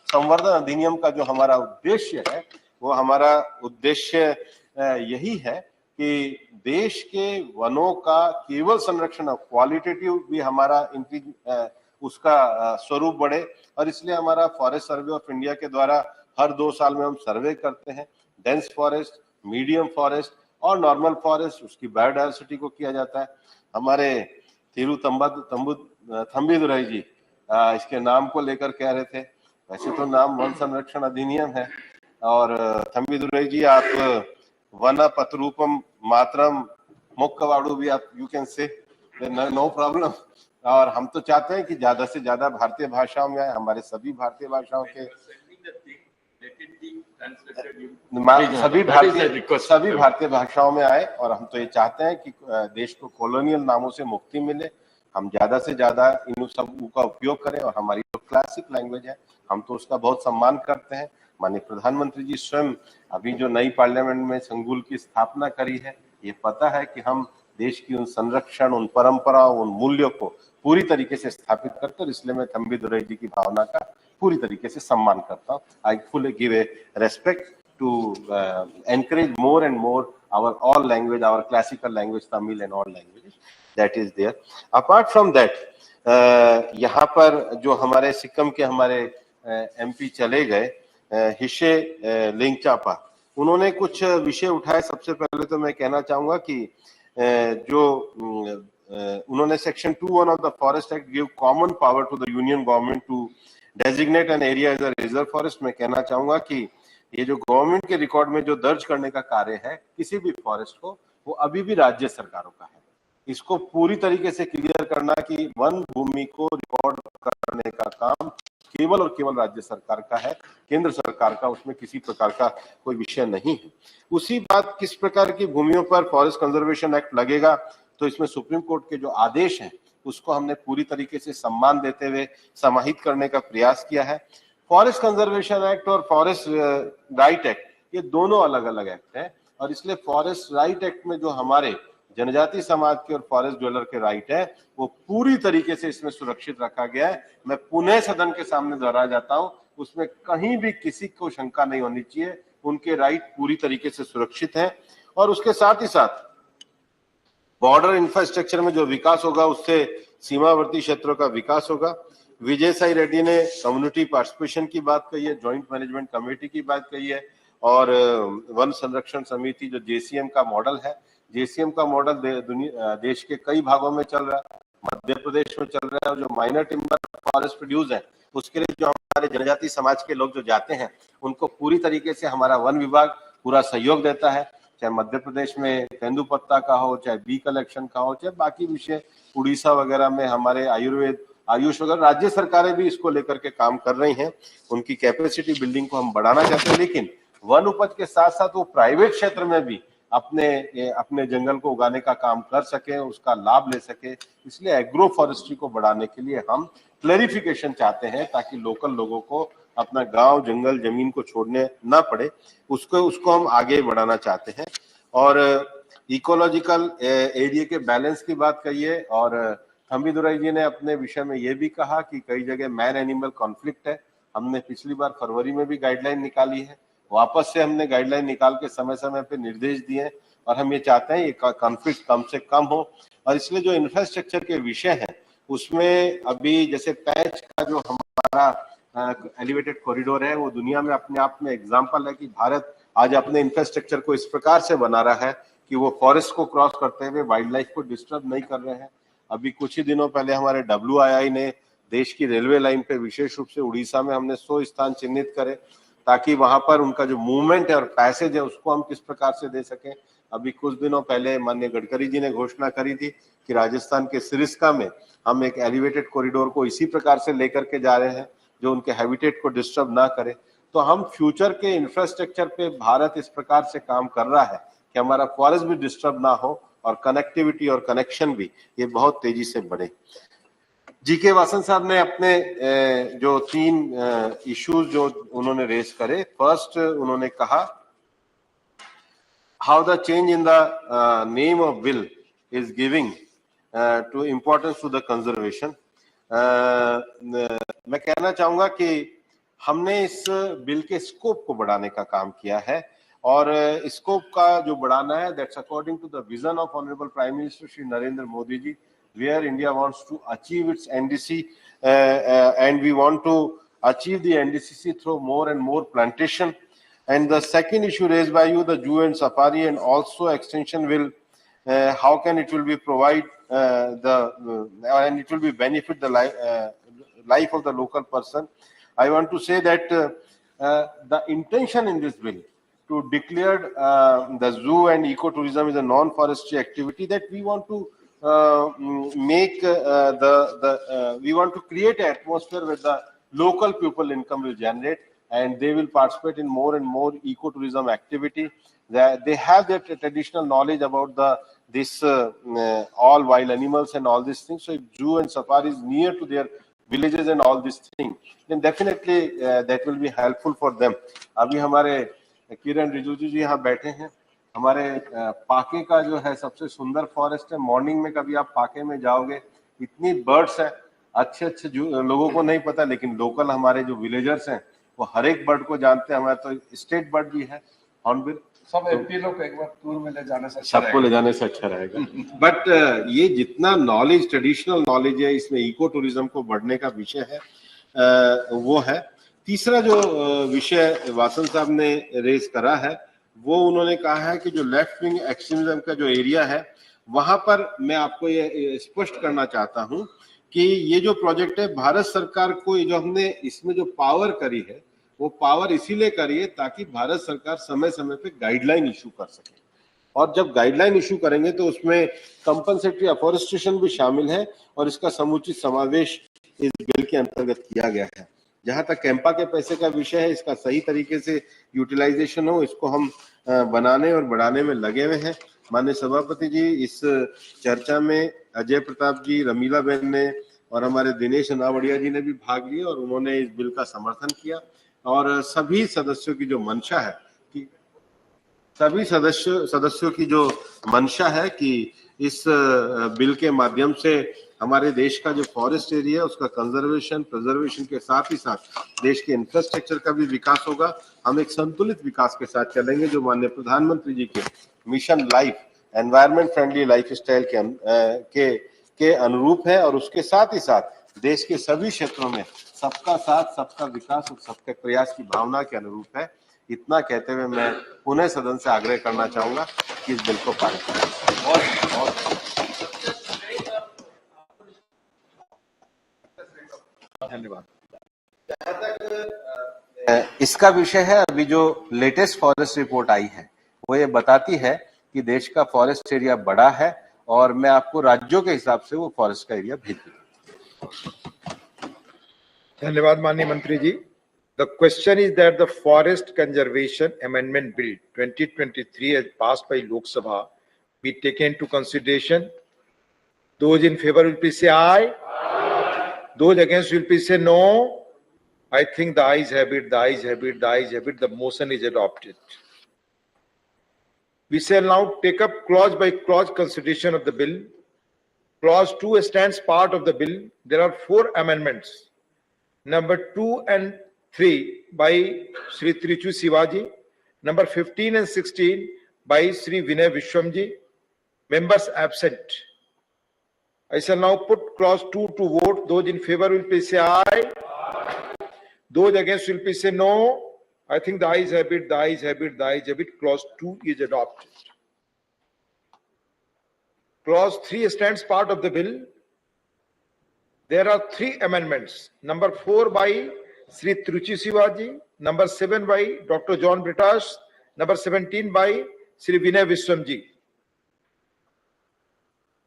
संवर्धन अधिनियम का जो हमारा उद्देश्य है, वो हमारा उद्देश्य यही है कि देश के वनों का केवल संरक्षण, क्वालिटेटिव भी हमारा उसका स्वरूप बढ़े। और इसलिए हमारा फॉरेस्ट सर्वे ऑफ इंडिया के द्वारा हर 2 साल में हम सर्वे करते हैं, डेंस फॉरेस्ट, मीडियम फॉरेस्ट और नॉर्मल फॉरेस्ट, उसकी बायोडायवर्सिटी को किया जाता है। हमारे थम्बीदुराई जी इसके नाम को लेकर कह रहे थे, वैसे तो नाम वन संरक्षण अधिनियम है, और थम्बीदुराई जी आप वन पतरूपम मातरम मुक्कवाड़ू भी आप you can say, no problem. और हम तो चाहते हैं कि ज्यादा से ज्यादा भारतीय भाषाओं में आए, हमारे सभी भारतीय भाषाओं के सभी भारतीय भाषाओं में आए। और हम तो ये चाहते हैं कि देश को कॉलोनियल नामों से मुक्ति मिले, हम ज्यादा से ज्यादा इन सब का उपयोग करें। और हमारी जो क्लासिक लैंग्वेज है, हम तो उसका बहुत सम्मान करते हैं। माननीय प्रधानमंत्री जी स्वयं अभी जो नई पार्लियामेंट में संकुल की स्थापना करी है, ये पता है कि हम देश की उन संरक्षण, उन परंपराओं, उन मूल्यों को पूरी तरीके से स्थापित करते हैं। इसलिए मैं थम्बीदुराई जी की भावना का पूरी तरीके से सम्मान करता हूँ। I fully give a respect to encourage more and more our all language, our classical language, Tamil and all languages that is there. Apart from that, यहाँ पर जो हमारे सिक्किम के हमारे MP चले गए, हिशे लिंगचापा, उन्होंने कुछ विषय उठाए। सबसे पहले तो मैं कहना चाहूंगा कि जो उन्होंने section 2(1) of the forest act give common power to the union government to designate an area as a reserve forest. मैं कहना चाहूंगा कि ये जो गवर्नमेंट के रिकॉर्ड में जो दर्ज करने का कार्य है किसी भी फॉरेस्ट को, वो अभी भी राज्य सरकारों का है। इसको पूरी तरीके से क्लियर करना कि वन भूमि को रिकॉर्ड करने का काम केवल और केवल राज्य सरकार का है, केंद्र सरकार का उसमें किसी प्रकार का कोई विषय नहीं है। उसी बात किस प्रकार की भूमियों पर फॉरेस्ट कंजर्वेशन एक्ट लगेगा, तो इसमें सुप्रीम कोर्ट के जो आदेश हैं उसको हमने पूरी तरीके से सम्मान देते हुए समाहित करने का प्रयास किया है। फॉरेस्ट कंजर्वेशन एक्ट और फॉरेस्ट राइट एक्ट, ये दोनों अलग अलग एक्ट हैं, और इसलिए फॉरेस्ट राइट एक्ट में जो हमारे जनजाति समाज के और फॉरेस्ट ड्वेलर के राइट है, वो पूरी तरीके से इसमें सुरक्षित रखा गया है। मैं पुनः सदन के सामने दोहरा जाता हूं, उसमें कहीं भी किसी को शंका नहीं होनी चाहिए, उनके राइट पूरी तरीके से सुरक्षित है। और उसके साथ ही साथ बॉर्डर इंफ्रास्ट्रक्चर में जो विकास होगा, उससे सीमावर्ती क्षेत्रों का विकास होगा। विजय साई रेड्डी ने कम्युनिटी पार्टिसिपेशन की बात कही है, जॉइंट मैनेजमेंट कमेटी की बात कही है, और वन संरक्षण समिति जो JCM का मॉडल है, JCM का मॉडल देश के कई भागों में चल रहा है, मध्य प्रदेश में चल रहा है। और जो माइनर टिम्बर फॉरेस्ट प्रोड्यूस है, उसके लिए जो हमारे जनजाति समाज के लोग जो जाते हैं, उनको पूरी तरीके से हमारा वन विभाग पूरा सहयोग देता है। चाहे मध्य प्रदेश में तेंदुपत्ता का हो, चाहे बी कलेक्शन का हो, चाहे बाकी विषय उड़ीसा वगैरह में हमारे आयुष वगैरह, राज्य सरकारें भी इसको लेकर के काम कर रही हैं। उनकी कैपेसिटी बिल्डिंग को हम बढ़ाना चाहते हैं, लेकिन वन उपज के साथ साथ वो प्राइवेट क्षेत्र में भी अपने जंगल को उगाने का काम कर सके, उसका लाभ ले सके। इसलिए एग्रो फॉरेस्ट्री को बढ़ाने के लिए हम क्लैरिफिकेशन चाहते हैं ताकि लोकल लोगों को अपना गांव, जंगल, जमीन को छोड़ने ना पड़े, उसको हम आगे बढ़ाना चाहते हैं। और इकोलॉजिकल एरिया के बैलेंस की बात कहिए, और थम्बी दुराई जी ने अपने विषय में ये भी कहा कि कई जगह मैन एनिमल कॉन्फ्लिक्ट है। हमने पिछली बार फरवरी में भी गाइडलाइन निकाली है, वापस से हमने गाइडलाइन निकाल के समय समय पे निर्देश दिए, और हम ये चाहते हैं ये कॉन्फ्लिक्ट कम से कम हो। और इसलिए जो इंफ्रास्ट्रक्चर के विषय हैं उसमें अभी जैसे पैच का जो हमारा एलिवेटेड कॉरिडोर है, वो दुनिया में अपने आप में एग्जाम्पल है कि भारत आज अपने इंफ्रास्ट्रक्चर को इस प्रकार से बना रहा है कि वो फॉरेस्ट को क्रॉस करते हुए वाइल्ड लाइफ को डिस्टर्ब नहीं कर रहे हैं। अभी कुछ ही दिनों पहले हमारे WII ने देश की रेलवे लाइन पे विशेष रूप से उड़ीसा में हमने 100 स्थान चिन्हित करे ताकि वहां पर उनका जो मूवमेंट है और पैसेज है उसको हम किस प्रकार से दे सकें। अभी कुछ दिनों पहले माननीय गडकरी जी ने घोषणा करी थी कि राजस्थान के सिरिस्का में हम एक एलिवेटेड कॉरिडोर को इसी प्रकार से लेकर के जा रहे हैं जो उनके हैबिटेट को डिस्टर्ब ना करे। तो हम फ्यूचर के इंफ्रास्ट्रक्चर पे भारत इस प्रकार से काम कर रहा है कि हमारा फॉरेस्ट भी डिस्टर्ब ना हो और कनेक्टिविटी और कनेक्शन भी ये बहुत तेजी से बढ़े। जीके वासन साहब ने अपने जो 3 इश्यूज जो उन्होंने रेज करे, फर्स्ट उन्होंने कहा how the change in the name of bill is giving to importance to the conservation. मैं कहना चाहूंगा कि हमने इस बिल के स्कोप को बढ़ाने का काम किया है, और स्कोप का जो बढ़ाना है that's according to the vision of honourable prime minister Shri Narendra Modi ji, where India wants to achieve its NDC and we want to achieve the NDCC through more and more plantation. And the second issue raised by you, the zoo and safari, and also extension will, how can it will be provide and it will be benefit the life of the local person. I want to say that the intention in this bill to declare the zoo and ecotourism is a non-forestry activity, that we want to make we want to create an atmosphere where the local people income will generate and they will participate in more and more ecotourism activity. They have their traditional knowledge about this all wild animals and all these things. So if zoo and safari is near to their villages and all these things, then definitely that will be helpful for them. अभी हमारे किरण रिजिजू जी यहाँ बैठे हैं। हमारे पाके का जो है सबसे सुंदर फॉरेस्ट है। मॉर्निंग में कभी आप पाके में जाओगे, इतनी बर्ड्स हैं, अच्छे अच्छे लोगों को नहीं पता, लेकिन लोकल हमारे जो विलेजर्स हैं वो हर एक बर्ड को जानते हैं। हमारे तो स्टेट बर्ड भी है हॉर्नबिल। सब एमपी लोग एक बार टूर में ले जाने से सबको ले जाने से अच्छा रहेगा। बट ये जितना नॉलेज, ट्रेडिशनल नॉलेज है, इसमें इको टूरिज्म को बढ़ने का विषय है, वो है। तीसरा जो विषय वासन साहब ने रेज करा है, वो उन्होंने कहा है कि जो लेफ्ट विंग एक्सट्रीमिज्म का जो एरिया है, वहां पर मैं आपको ये स्पष्ट करना चाहता हूं कि ये जो प्रोजेक्ट है भारत सरकार को, ये जो हमने इसमें जो पावर करी है, वो पावर इसीलिए करी है ताकि भारत सरकार समय समय पे गाइडलाइन इशू कर सके। और जब गाइडलाइन इशू करेंगे तो उसमें कंपनसेटरी अफॉरेस्टेशन भी शामिल है और इसका समुचित समावेश इस बिल के अंतर्गत किया गया है। जहां तक कैंपा के पैसे का विषय है, इसका सही तरीके से यूटिलाइजेशन हो, इसको हम बनाने और बढ़ाने में लगे हुए हैं। माननीय सभापति जी, इस चर्चा में अजय प्रताप जी, रमीला बहन ने और हमारे दिनेश अनावड़िया जी ने भी भाग लिया और उन्होंने इस बिल का समर्थन किया। और सभी सदस्यों की जो मंशा है कि सभी सदस्यों की जो मंशा है कि इस बिल के माध्यम से हमारे देश का जो फॉरेस्ट एरिया है उसका कंजर्वेशन, प्रिजर्वेशन के साथ ही साथ देश के इंफ्रास्ट्रक्चर का भी विकास होगा। हम एक संतुलित विकास के साथ चलेंगे जो माननीय प्रधानमंत्री जी के mission life, environment friendly life style के अनुरूप है, और उसके साथ ही साथ देश के सभी क्षेत्रों में सबका साथ, सबका विकास और सबके प्रयास की भावना के अनुरूप है। इतना कहते हुए मैं पुनः सदन से आग्रह करना चाहूंगा कि इस बिल को पारित करें। धन्यवाद। जहां तक इसका विषय है, अभी जो लेटेस्ट फॉरेस्ट रिपोर्ट आई है वो ये बताती है कि देश का फॉरेस्ट एरिया बड़ा है और मैं आपको राज्यों के हिसाब से वो फॉरेस्ट का एरिया भेज दूंगा। धन्यवाद माननीय मंत्री जी। The question is that the Forest Conservation Amendment Bill 2023 as passed by Lok Sabha be taken into consideration. Those in favor will please say aye. Those against will please say no. I think the ayes have it, the ayes have it, the ayes have it. The motion is adopted. We shall now take up clause by clause consideration of the bill. Clause 2 stands part of the bill. There are 4 amendments. Number 2 and 3 by Sri Trichu Sivaji. Number 15 and 16 by Sri Vinay Vishwamji. Members absent. I shall now put clause 2 to vote. Those in favor will please say aye. Those against will please say no. I think the ayes have it, the ayes have it, the ayes have it. Clause 2 is adopted. Clause 3 stands part of the bill. There are 3 amendments. Number 4 by Sri Truchi Sivaji. Number 7 by Dr. John Britash. Number 17 by Sri Vinay Vishwamji.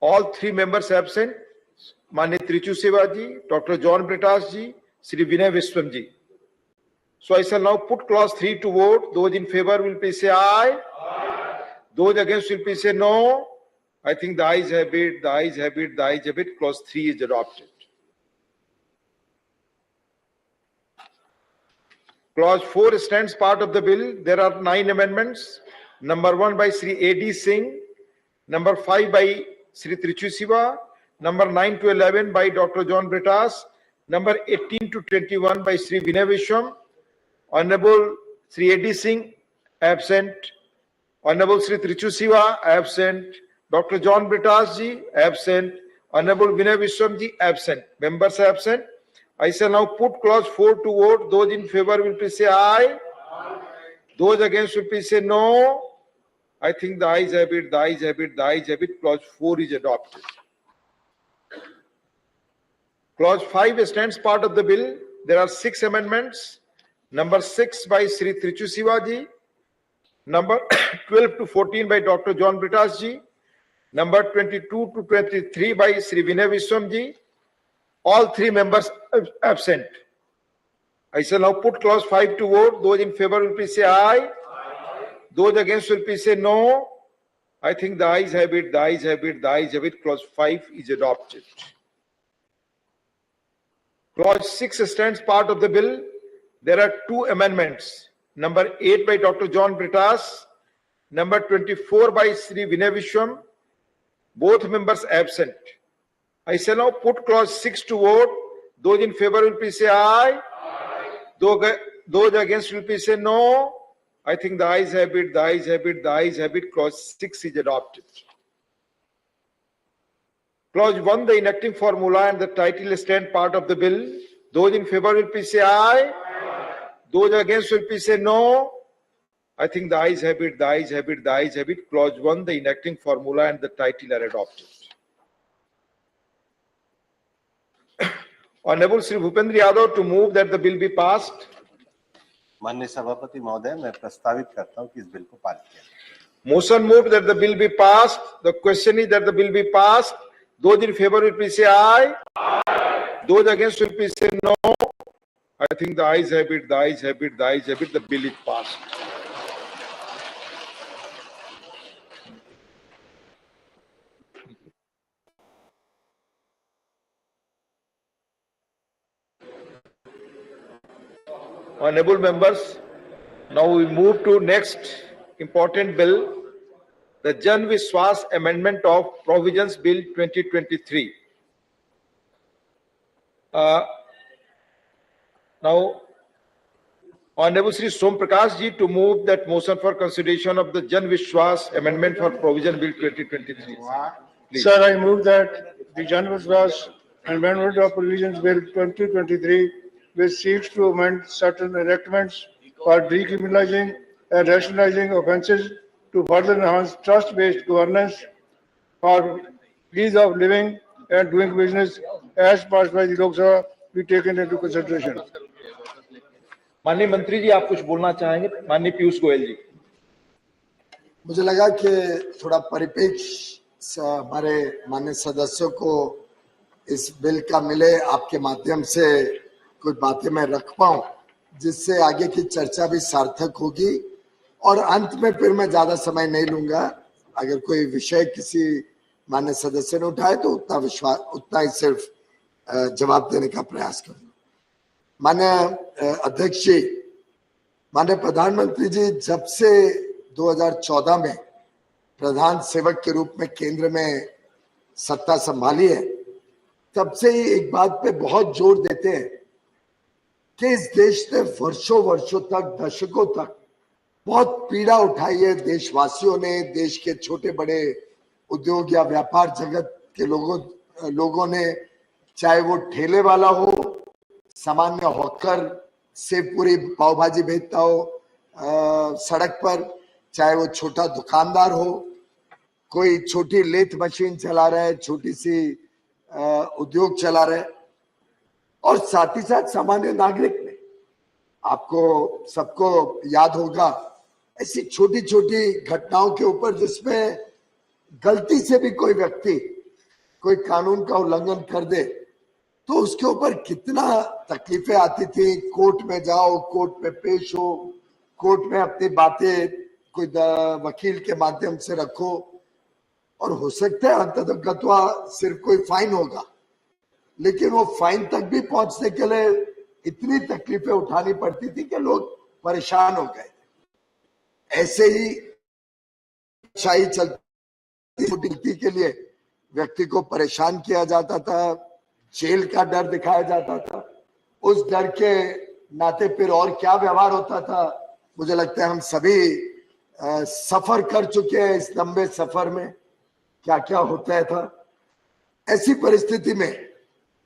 All 3 members absent. Mani Trichu Sivaji, Dr. John Britash ji, Sri Vinay Vishwamji. So I shall now put clause 3 to vote. Those in favor will please say aye. Those against will please say no. I think the ayes have it, the ayes have it, the ayes have it. Clause 3 is adopted. Clause 4 stands part of the bill. There are 9 amendments. Number 1 by Sri A.D. Singh. Number 5 by Sri Trichu Siva. Number 9 to 11 by Dr. John Britash. Number 18 to 21 by Sri Vinay Vishwam. Honorable Sri A.D. Singh, absent. Honorable Sri Trichu Siva, absent. Dr. John Britash ji, absent. Honorable Vinay Vishwam ji, absent. Members absent. I shall now put clause 4 to vote. Those in favor will please say aye. Those against will please say no. I think the ayes have it, the ayes have it, the ayes have it. Clause 4 is adopted. Clause 5 stands part of the bill. There are 6 amendments. Number 6 by Sri Trichu Sivaji. Number 12 to 14 by Dr. John Britash ji. Number 22 to 23 by Sri Vinay Vishwam ji. All 3 members absent. I shall now put clause 5 to vote. Those in favor will please say aye. Those against will please say no. I think the ayes have it, the ayes have it, the ayes have it. Clause 5 is adopted. Clause 6 stands part of the bill. There are 2 amendments. Number 8 by Dr. John Britash. Number 24 by Sri Vinay Vishwam. Both members absent. I shall now put clause 6 to vote. Those in favor will please say aye. Those against will please say no. I think the ayes have it, the ayes have it, the ayes have it. Clause 6 is adopted. Clause 1, the enacting formula and the title stand part of the bill. Those in favor will please say aye. Those against will please say no. I think the ayes have it, the ayes have it, the ayes have it. Clause 1, the enacting formula and the title are adopted. Honorable Sri Bhupendra Yadav to move that the bill be passed. माननीय सभापति महोदय, मैं प्रस्तावित करता हूं कि इस बिल को पारित किया जाए. Motion moved that the bill be passed. The question is that the bill be passed. Those in favor will please say aye. Those against will please say no. I think the ayes have it, the ayes have it, the ayes have it. The bill is passed. Honorable members, now we move to next important bill, the Jan Vishwas Amendment of Provisions Bill 2023. Now, Honorable Sri Som Prakash ji to move that motion for consideration of the Jan Vishwas Amendment for Provision Bill 2023. Please. Sir, I move that the Jan Vishwas Amendment of Provisions Bill 2023, which seeks to amend certain enactments for decriminalizing and rationalizing offences to further enhance trust-based governance for ease of living and doing business as passed by the Lok Sabha be taken into consideration. माननीय मंत्री जी, आप कुछ बोलना चाहेंगे? माननीय पीयूष गोयल जी. मुझे लगा कि थोड़ा परिप्रेक्ष्य हमारे माननीय सदस्यों को इस बिल का मिले, आपके माध्यम से कुछ बातें मैं रख पाऊं. जिससे आगे की चर्चा भी सार्थक होगी। और अंत में फिर मैं ज्यादा समय नहीं लूंगा, अगर कोई विषय किसी मान्य सदस्य ने उठाए तो उतना ही सिर्फ जवाब देने का प्रयास करूंगा। माननीय अध्यक्ष जी, माननीय प्रधानमंत्री जी जब से 2014 में प्रधान सेवक के रूप में केंद्र में सत्ता संभाली है, तब से ही एक बात पे बहुत जोर देते हैं कि इस देश ने वर्षों वर्षों तक, दशकों तक बहुत पीड़ा उठाई है देशवासियों ने, देश के छोटे बड़े उद्योग या व्यापार जगत के लोगों ने, चाहे वो ठेले वाला हो, सामान्य हॉकर से पूरी पाव भाजी बेचता हो सड़क पर, चाहे वो छोटा दुकानदार हो, कोई छोटी लेथ मशीन चला रहा है, छोटी सी उद्योग चला रहा है, और साथ ही साथ सामान्य नागरिक ने, आपको सबको याद होगा ऐसी छोटी छोटी घटनाओं के ऊपर जिसमें गलती से भी कोई व्यक्ति कोई कानून का उल्लंघन कर दे तो उसके ऊपर कितना तकलीफें आती थी। कोर्ट में जाओ, कोर्ट में पेश हो, कोर्ट में अपनी बातें कोई वकील के माध्यम से रखो, और हो सकता है अंततः सिर्फ कोई फाइन होगा, लेकिन वो फाइन तक भी पहुंचने के लिए इतनी तकलीफें उठानी पड़ती थी कि लोग परेशान हो गए। ऐसे ही शाही चलती के लिए व्यक्ति को परेशान किया जाता था, जेल का डर दिखाया जाता था, उस डर के नाते फिर और क्या व्यवहार होता था, मुझे लगता है हम सभी सफर कर चुके हैं इस लंबे सफर में, क्या क्या होता था। ऐसी परिस्थिति में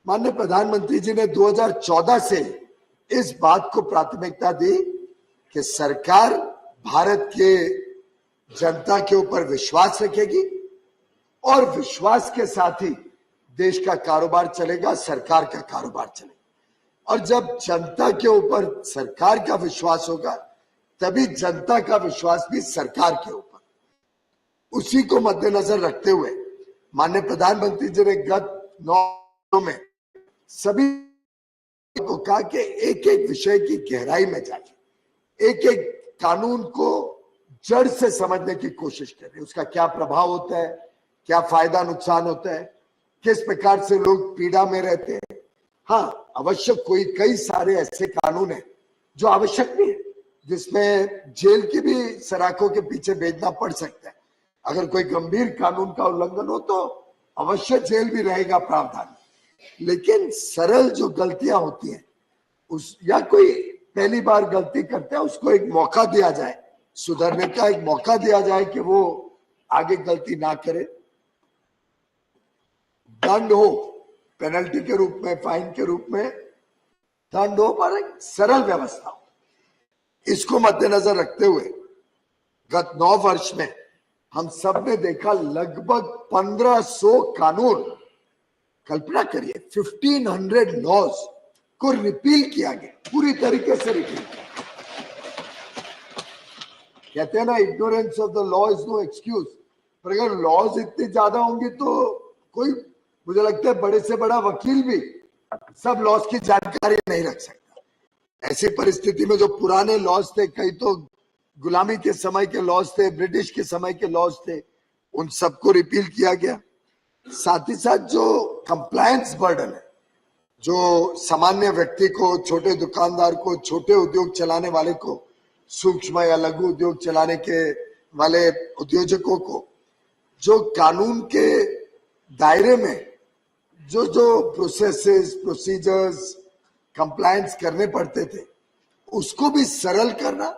माननीय प्रधानमंत्री जी ने 2014 से इस बात को प्राथमिकता दी कि सरकार भारत के जनता के ऊपर विश्वास रखेगी और विश्वास के साथ ही देश का कारोबार चलेगा, सरकार का कारोबार चलेगा। और जब जनता के ऊपर सरकार का विश्वास होगा तभी जनता का विश्वास भी सरकार के ऊपर। उसी को मद्देनजर रखते हुए माननीय प्रधानमंत्री जी ने गत 9 में सभी को कहा कि एक एक विषय की गहराई में जाके एक एक कानून को जड़ से समझने की कोशिश करें, उसका क्या प्रभाव होता है, क्या फायदा नुकसान होता है, किस प्रकार से लोग पीड़ा में रहते हैं। हाँ, आवश्यक कई सारे ऐसे कानून हैं जो आवश्यक नहीं है, जिसमें जेल की भी सराखों के पीछे भेजना पड़ सकता है। अगर कोई गंभीर कानून का उल्लंघन हो तो अवश्य जेल भी रहेगा प्रावधान, लेकिन सरल जो गलतियां होती हैं या कोई पहली बार गलती करता है उसको एक मौका दिया जाए, सुधरने का एक मौका दिया जाए कि वो आगे गलती ना करे। दंड हो पेनल्टी के रूप में, फाइन के रूप में दंड हो, पर एक सरल व्यवस्था हो। इसको मद्देनजर रखते हुए गत 9 वर्ष में हम सब ने देखा लगभग 1500 कानून, कल्पना करिए 1500 लॉज को रिपील किया गया, पूरी तरीके से रिपील। कहते हैं ना, ignorance of the law is no excuse. पर अगर लॉज इतनी ज्यादा होंगी तो कोई, मुझे लगता है बड़े से बड़ा वकील भी सब लॉज की जानकारी नहीं रख सकता। ऐसी परिस्थिति में जो पुराने लॉज थे, कई तो गुलामी के समय के लॉज थे, ब्रिटिश के समय के लॉज थे, उन सबको रिपील किया गया। साथ ही साथ जो कंप्लायंस बर्डन है, जो सामान्य व्यक्ति को, छोटे दुकानदार को, छोटे उद्योग चलाने वाले को, सूक्ष्म या लघु उद्योग चलाने के वाले उद्योजकों को, जो कानून के दायरे में जो प्रोसेसेस, प्रोसीजर्स, कंप्लायंस करने पड़ते थे, उसको भी सरल करना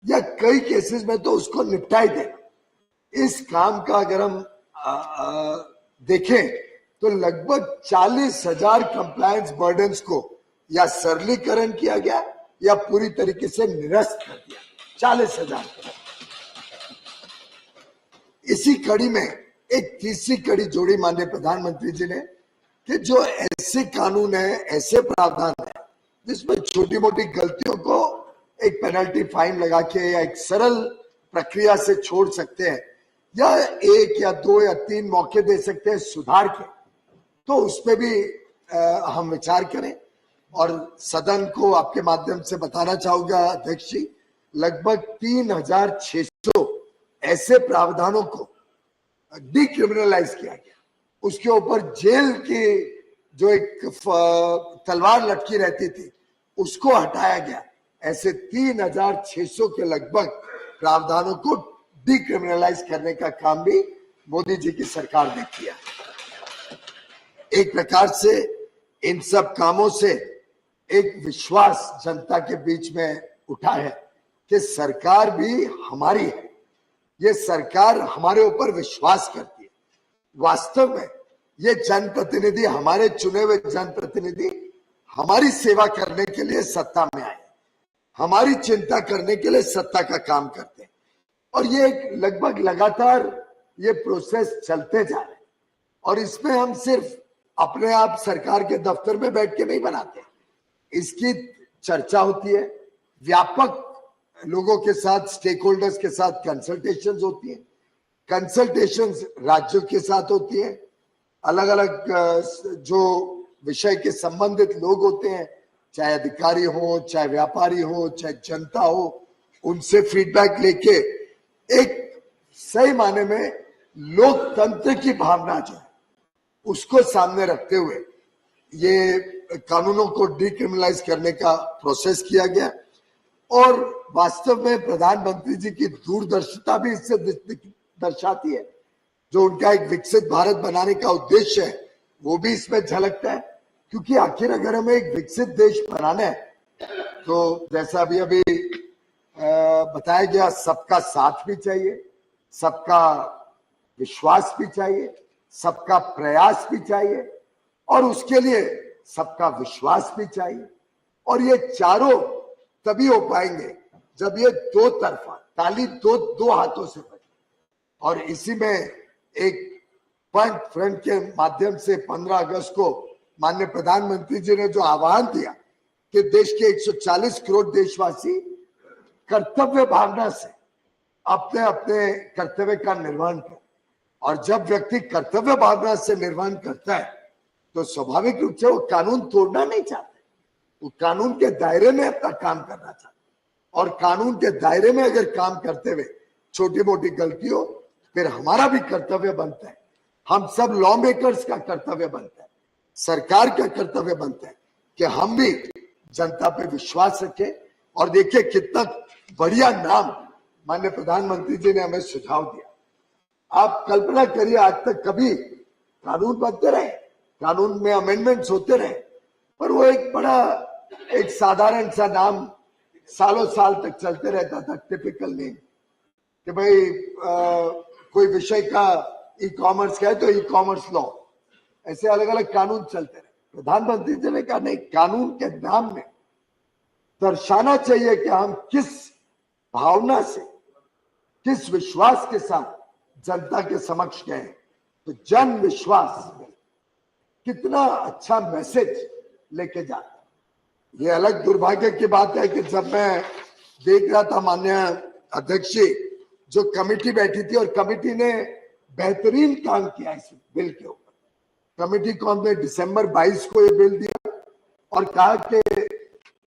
या कई केसेस में तो उसको निपटाई देना। इस काम का अगर हम देखें तो लगभग 40,000 कंप्लायंस बर्डन्स को या सरलीकरण किया गया या पूरी तरीके से निरस्त कर दिया। 40,000। इसी कड़ी में एक तीसरी कड़ी जोड़ी माननीय प्रधानमंत्री जी ने कि जो ऐसे कानून है, ऐसे प्रावधान है जिसमें छोटी मोटी गलतियों को एक पेनल्टी फाइन लगा के या एक सरल प्रक्रिया से छोड़ सकते हैं, या 1 या 2 या 3 मौके दे सकते हैं सुधार के, तो उस पर भी हम विचार करें। और सदन को आपके माध्यम से बताना चाहूंगा अध्यक्ष जी, लगभग 3600 ऐसे प्रावधानों को डिक्रिमिनलाइज किया गया। उसके ऊपर जेल की जो एक तलवार लटकी रहती थी उसको हटाया गया। ऐसे 3600 के लगभग प्रावधानों को डिक्रिमिनलाइज करने का काम भी मोदी जी की सरकार ने किया। एक प्रकार से इन सब कामों से एक विश्वास जनता के बीच में उठा है कि सरकार भी हमारी है, ये सरकार हमारे ऊपर विश्वास करती है। वास्तव में ये जनप्रतिनिधि, हमारे चुने हुए जनप्रतिनिधि हमारी सेवा करने के लिए सत्ता में आए, हमारी चिंता करने के लिए सत्ता का काम करते हैं। और ये एक लगभग लगातार ये प्रोसेस चलते जा रहे हैं और इसमें हम सिर्फ अपने आप सरकार के दफ्तर में बैठ के नहीं बनाते, इसकी चर्चा होती है, व्यापक लोगों के साथ, स्टेक होल्डर्स के साथ कंसल्टेशंस होती है, कंसल्टेशंस राज्यों के साथ होती है, अलग अलग जो विषय के संबंधित लोग होते हैं, चाहे अधिकारी हो, चाहे व्यापारी हो, चाहे जनता हो, उनसे फीडबैक लेके एक सही माने में लोकतंत्र की भावना जो है उसको सामने रखते हुए ये कानूनों को डिक्रिमिनलाइज करने का प्रोसेस किया गया। और वास्तव में प्रधानमंत्री जी की दूरदर्शिता भी इससे दर्शाती है। जो उनका एक विकसित भारत बनाने का उद्देश्य है वो भी इसमें झलकता है, क्योंकि आखिर अगर हमें एक विकसित देश बनाना है तो जैसा अभी बताया गया, सबका साथ भी चाहिए, सबका विश्वास भी चाहिए, सबका प्रयास भी चाहिए और उसके लिए सबका विश्वास भी चाहिए। और ये चारों तभी हो पाएंगे जब ये दो तरफा ताली दो हाथों से बजे। और इसी में एक पंच फ्रंट के माध्यम से 15 अगस्त को माननीय प्रधानमंत्री जी ने जो आह्वान दिया कि देश के 140 करोड़ देशवासी कर्तव्य भावना से अपने अपने कर्तव्य का निर्वहन करें। और जब व्यक्ति कर्तव्य भावना से निर्वहन करता है तो स्वाभाविक रूप से वो कानून तोड़ना नहीं चाहते, वो कानून के दायरे में अपना काम करना चाहते। और कानून के दायरे में अगर काम करते हुए छोटी मोटी गलती हो, फिर हमारा भी कर्तव्य बनता है, हम सब लॉ मेकर्स का कर्तव्य बनता है, सरकार का कर्तव्य बनता है कि हम भी जनता पे विश्वास रखें। और देखिए कितना बढ़िया नाम माननीय प्रधानमंत्री जी ने हमें सुझाव दिया। आप कल्पना करिए, आज तक कभी कानून बनते रहे, कानून में अमेंडमेंट्स होते रहे, पर वो एक बड़ा एक साधारण सा नाम सालों साल तक चलते रहता था, टिपिकल नेम कि भाई कोई विषय का ई कॉमर्स का है तो ई कॉमर्स लॉ, ऐसे अलग अलग कानून चलते रहे। प्रधानमंत्री जी ने कहा नहीं, कानून के नाम में दर्शाना चाहिए कि हम किस भावना से, किस विश्वास के साथ जनता के समक्ष गए। तो जन विश्वास कितना अच्छा मैसेज लेके जाता है। ये अलग दुर्भाग्य की बात है कि जब मैं देख रहा था माननीय अध्यक्ष जी, जो कमेटी बैठी थी और कमेटी ने बेहतरीन काम किया इस बिल के ऊपर। कमेटी को हमने दिसंबर 22 को ये बिल दिया और कहा कि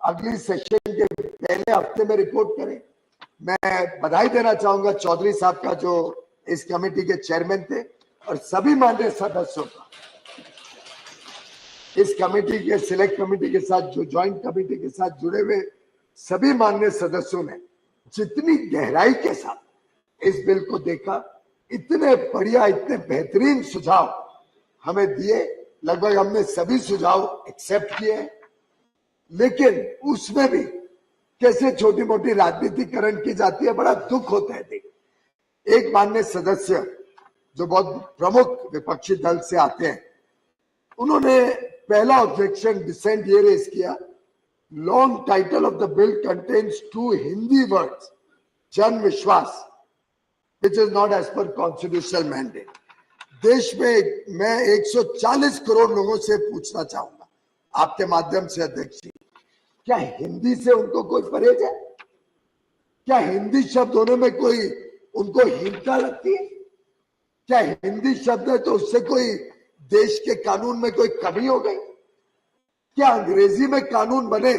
अगली सेशन के पहले हफ्ते में रिपोर्ट करें। मैं बधाई देना चाहूंगा चौधरी साहब का, जो इस कमेटी के चेयरमैन थे, और सभी माननीय सदस्यों का, इस कमेटी के सिलेक्ट कमेटी के साथ, जो ज्वाइंट कमेटी के साथ जुड़े हुए सभी माननीय सदस्यों ने जितनी गहराई के साथ इस बिल को देखा, इतने बढ़िया, इतने बेहतरीन सुझाव हमें दिए। लगभग हमने सभी सुझाव एक्सेप्ट किए, लेकिन उसमें भी कैसे छोटी मोटी राजनीतिकरण की जाती है, बड़ा दुख होता है। देख, एक माननीय सदस्य जो बहुत प्रमुख विपक्षी दल से आते हैं, उन्होंने पहला ऑब्जेक्शन डिसेंट ये रेज किया, long title of the bill contains 2 Hindi words, Jan Vishwas, which is not as per constitutional mandate. देश में मैं 140 करोड़ लोगों से पूछना चाहूंगा आपके माध्यम से अध्यक्ष जी, क्या हिंदी से उनको कोई परहेज है? क्या हिंदी शब्द होने में कोई उनको हीनता लगती है? क्या हिंदी शब्द है तो उससे कोई देश के कानून में कोई कमी हो गई? क्या अंग्रेजी में कानून बने,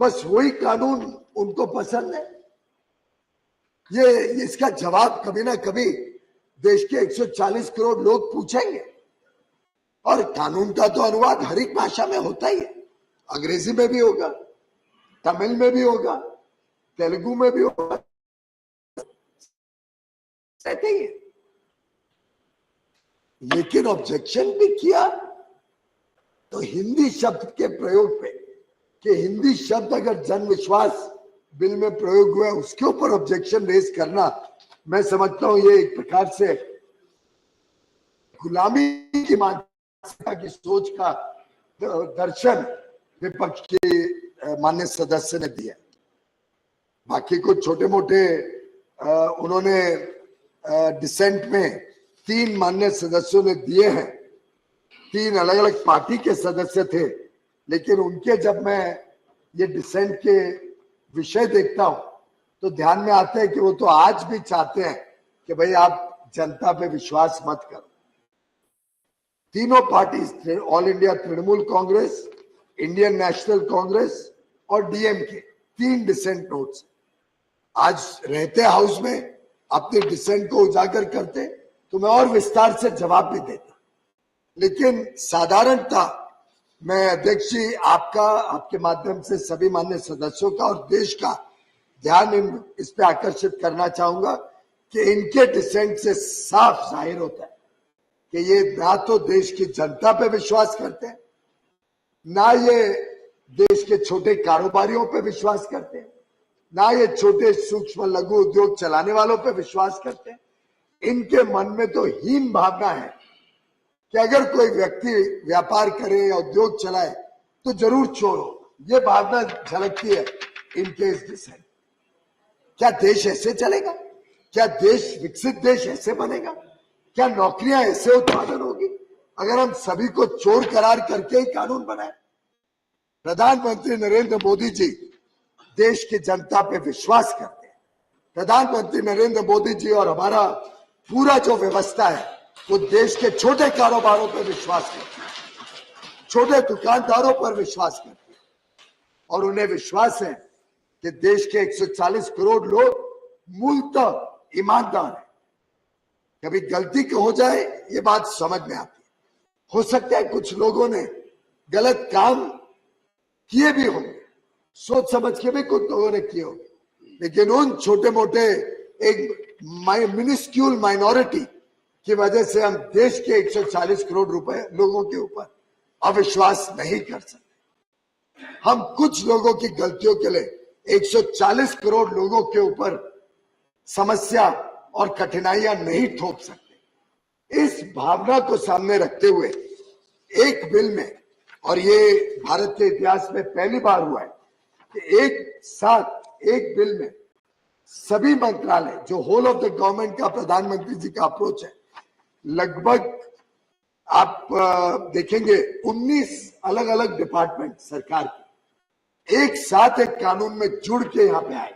बस वही कानून उनको पसंद है? ये इसका जवाब कभी ना कभी देश के 140 करोड़ लोग पूछेंगे। और कानून का तो अनुवाद हर एक भाषा में होता ही है, अंग्रेजी में भी होगा, तमिल में भी होगा, तेलुगु में भी होगा, रहते ही है। लेकिन ऑब्जेक्शन भी किया तो हिंदी शब्द के प्रयोग पे, कि हिंदी शब्द अगर जन विश्वास बिल में प्रयोग हुआ है उसके ऊपर ऑब्जेक्शन रेज करना, मैं समझता हूं ये एक प्रकार से गुलामी की मानसिकता की सोच का दर्शन विपक्ष के माननीय सदस्य ने दिया। बाकी कुछ छोटे मोटे उन्होंने डिसेंट में 3 माननीय सदस्यों ने दिए हैं, 3 अलग अलग पार्टी के सदस्य थे, लेकिन उनके जब मैं ये डिसेंट के विषय देखता हूं तो ध्यान में आता है कि वो तो आज भी चाहते हैं कि भाई आप जनता पे विश्वास मत करो। तीनों party, all India Trinamool Congress, Indian national Congress और डीएमके, 3 डिसेंट नोट्स आज रहते हाउस में, अपने डिसेंट को उजागर करते तो मैं और विस्तार से जवाब भी देता। लेकिन साधारणता मैं अध्यक्ष जी आपका, आपके माध्यम से सभी माननीय सदस्यों का और देश का ध्यान इस पे आकर्षित करना चाहूंगा कि इनके डिसेंट से साफ जाहिर होता है कि ये ना तो देश की जनता पे विश्वास करते हैं, ना ये देश के छोटे कारोबारियों पे विश्वास करते हैं, ना ये छोटे सूक्ष्म लघु उद्योग चलाने वालों पे विश्वास करते हैं। इनके मन में तो हीन भावना है कि अगर कोई व्यक्ति व्यापार करे या उद्योग चलाए तो जरूर चोर हो, ये भावना झलकती है इनके इस डिसेंट। क्या देश ऐसे चलेगा? क्या देश विकसित देश ऐसे बनेगा? क्या नौकरियां ऐसे उत्पादन होगी अगर हम सभी को चोर करार करके ही कानून बनाए? प्रधानमंत्री नरेंद्र मोदी जी देश की जनता पे विश्वास करते हैं। प्रधानमंत्री नरेंद्र मोदी जी और हमारा पूरा जो व्यवस्था है वो देश के छोटे कारोबारों पर विश्वास करती है, छोटे दुकानदारों पर विश्वास करती है, और उन्हें विश्वास है कि देश के 140 करोड़ लोग मूलतः ईमानदार हैं। कभी गलती हो जाए ये बात समझ में आती है, हो सकता है कुछ लोगों ने गलत काम किए भी होंगे, सोच समझ के भी कुछ लोगों ने किए होंगे, लेकिन उन छोटे मोटे एक मिनिस्क्यूल माइनॉरिटी की वजह से हम देश के 140 करोड़ रुपए लोगों के ऊपर अविश्वास नहीं कर सकते। हम कुछ लोगों की गलतियों के लिए 140 करोड़ लोगों के ऊपर समस्या और कठिनाइयां नहीं थोप सकते। इस भावना को सामने रखते हुए एक बिल में, और ये भारत के इतिहास में पहली बार हुआ है कि एक साथ एक बिल में सभी मंत्रालय, जो होल ऑफ द गवर्नमेंट का प्रधानमंत्री जी का अप्रोच है, लगभग आप देखेंगे 19 अलग अलग डिपार्टमेंट सरकार के एक साथ एक कानून में जुड़ के यहाँ पे आए।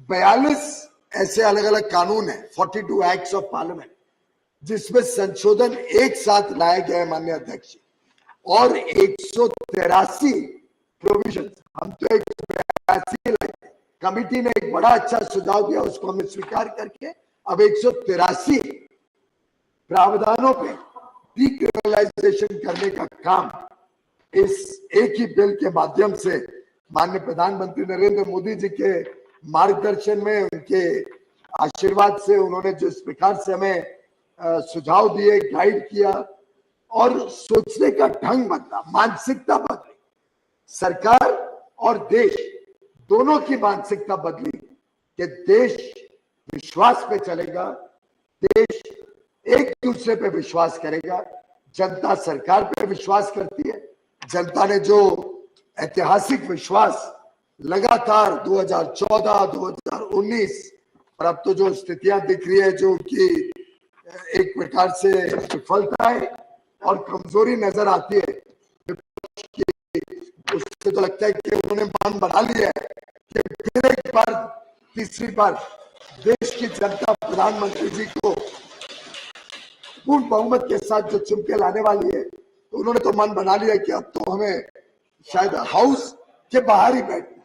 42 ऐसे अलग अलग कानून है, 42 एक्ट्स ऑफ पार्लियामेंट, जिसमें संशोधन एक साथ लाया गया है माननीय अध्यक्ष, और 183 प्रोविजन, हम तो 183 लाए। कमिटी ने एक बड़ा अच्छा सुझाव दिया, उसको हमने स्वीकार करके अब 183 प्रावधानों पे डीक्रिमिनलाइजेशन करने का काम इस एक ही बिल के माध्यम से माननीय प्रधानमंत्री नरेंद्र मोदी जी के मार्गदर्शन में, उनके आशीर्वाद से, उन्होंने जिस प्रकार से हमें सुझाव दिए, गाइड किया, और सोचने का ढंग बदला, मानसिकता बदली, सरकार और देश दोनों की मानसिकता बदली कि देश विश्वास पे चलेगा, देश एक दूसरे पे विश्वास करेगा। जनता सरकार पे विश्वास करती है। जनता ने जो ऐतिहासिक विश्वास लगातार 2014, 2019 और अब तो जो स्थितियां दिख रही है, जो उनकी एक प्रकार से विफलताएं और कमजोरी नजर आती है, उससे तो लगता है कि उन्होंने मान बना लिया है कि फिर एक बार, तीसरी बार देश की जनता प्रधानमंत्री जी को पूर्ण बहुमत के साथ जो चुन के लाने वाली है, तो उन्होंने तो मन बना लिया कि अब तो हमें शायद हाउस के बाहर ही बैठना,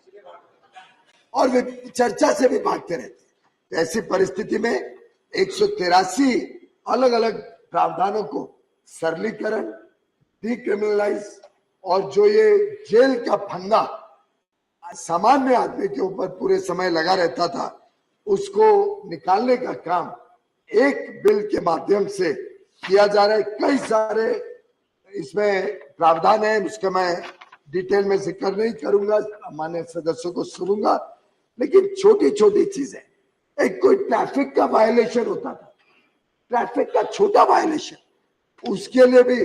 और वे चर्चा से भी भागते रहते। ऐसी परिस्थिति में 183 अलग अलग प्रावधानों को सरलीकरण, डिक्रिमिनलाइज, और जो ये जेल का फंदा सामान्य आदमी के ऊपर पूरे समय लगा रहता था, उसको निकालने का काम एक बिल के माध्यम से किया जा रहा है। कई सारे इसमें प्रावधान है, उसका मैं डिटेल में जिक्र नहीं करूंगा, माननीय सदस्यों को सुनूंगा, लेकिन छोटी छोटी चीजें, एक कोई ट्रैफिक का वायलेशन होता था, ट्रैफिक का छोटा वायलेशन, उसके लिए भी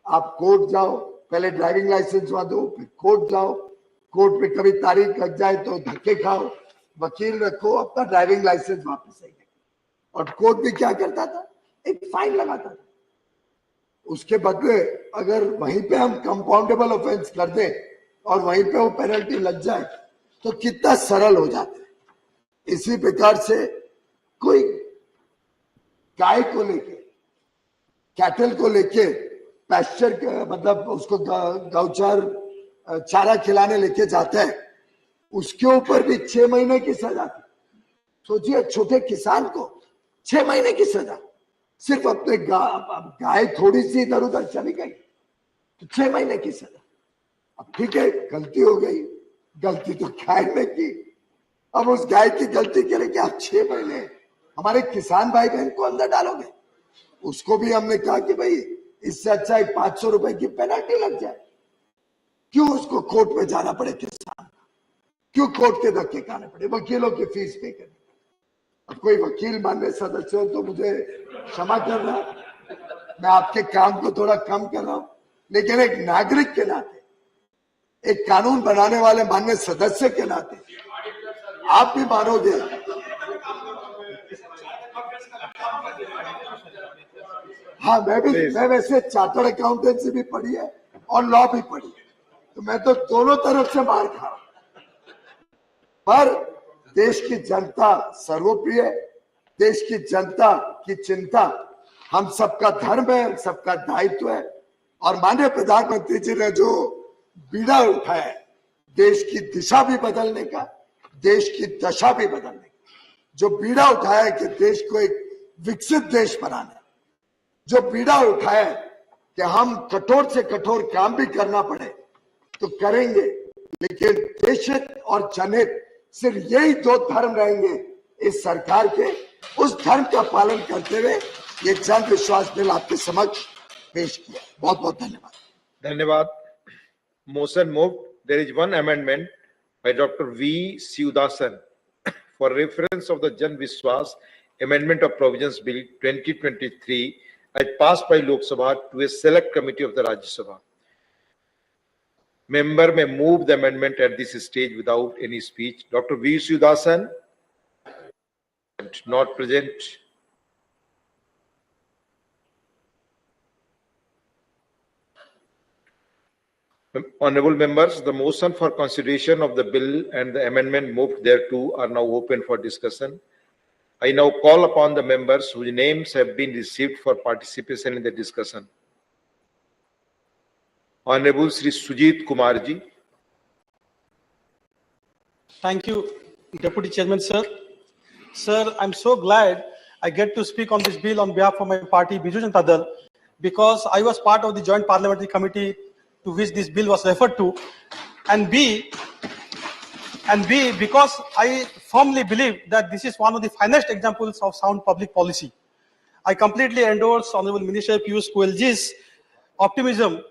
आप कोर्ट जाओ, पहले ड्राइविंग लाइसेंस दो, फिर कोर्ट जाओ, कोर्ट में कभी तारीख लग जाए तो धक्के खाओ, वकील रखो, अपना ड्राइविंग लाइसेंस वापस आएगा। और कोर्ट भी क्या करता था, एक फाइन लगाता था। उसके बदले अगर वहीं पे हम कंपाउंडेबल ऑफेंस कर दें और वहीं पे वो पेनल्टी लग जाए तो कितना सरल हो जाता है। इसी प्रकार से कोई गाय को लेके, कैटल को लेके पैस्चर मतलब उसको गौचर चारा खिलाने लेके जाता है, उसके ऊपर भी 6 महीने की सजा थी। सोचिए, छोटे किसान को 6 महीने की सजा, सिर्फ अपने गाय थोड़ी सी इधर उधर चली गई तो 6 महीने की सजा। अब ठीक है, गलती हो गई, गलती तो गाय ने की, अब उस गाय की गलती के लिए क्या आप 6 महीने हमारे किसान भाई बहन को अंदर डालोगे? उसको भी हमने कहा कि भाई इससे अच्छा है 500 रुपए की पेनल्टी लग जाए। क्यों उसको कोर्ट में जाना पड़े किसान, क्यों कोर्ट के धक्के खाने पड़े, वकीलों की फीस पे करनी? अब कोई वकील माननीय सदस्य हो तो मुझे क्षमा करना, मैं आपके काम को थोड़ा कम कर रहा हूं, लेकिन एक नागरिक के नाते, एक कानून बनाने वाले माननीय सदस्य के नाते आप भी मानोगे। हाँ, मैं वैसे चार्टर्ड अकाउंटेंसी भी पढ़ी है और लॉ भी पढ़ी है, तो मैं तो दोनों तरफ से मार खा रहा हूं। पर देश की जनता सर्वप्रिय, देश की जनता की चिंता हम सबका धर्म है, हम सबका दायित्व है। और माननीय प्रधानमंत्री जी ने जो बीड़ा उठाया है, देश की दिशा भी बदलने का, देश की दशा भी बदलने का, जो बीड़ा उठाया है कि देश को एक विकसित देश बनाना, जो बीड़ा उठाया है कि हम कठोर से कठोर काम भी करना पड़े तो करेंगे, लेकिन देशहित और जनहित सिर्फ यही 2 धर्म रहेंगे इस सरकार के, उस धर्म का पालन करते हुए ये जन विश्वास बिल आपके समक्ष पेश किया। बहुत बहुत धन्यवाद। धन्यवाद। Motion moved. There is one amendment by Dr. V. Siudasan for reference of the Jan Vishwas Amendment of Provisions Bill 2023 as passed by Lok Sabha to a select committee of the Rajya Sabha. Member may move the amendment at this stage without any speech. Dr. V. Siudasan, not present. Honorable members, the motion for consideration of the bill and the amendment moved thereto are now open for discussion. I now call upon the members whose names have been received for participation in the discussion. Honorable Shri Sujit Kumar ji. Thank you, Deputy Chairman, sir. Sir, I'm so glad I get to speak on this bill on behalf of my party, Biju Janata Dal, because I was part of the Joint Parliamentary Committee to which this bill was referred to, and B, because I firmly believe that this is one of the finest examples of sound public policy. I completely endorse Honorable Minister Piyush Goyalji's optimism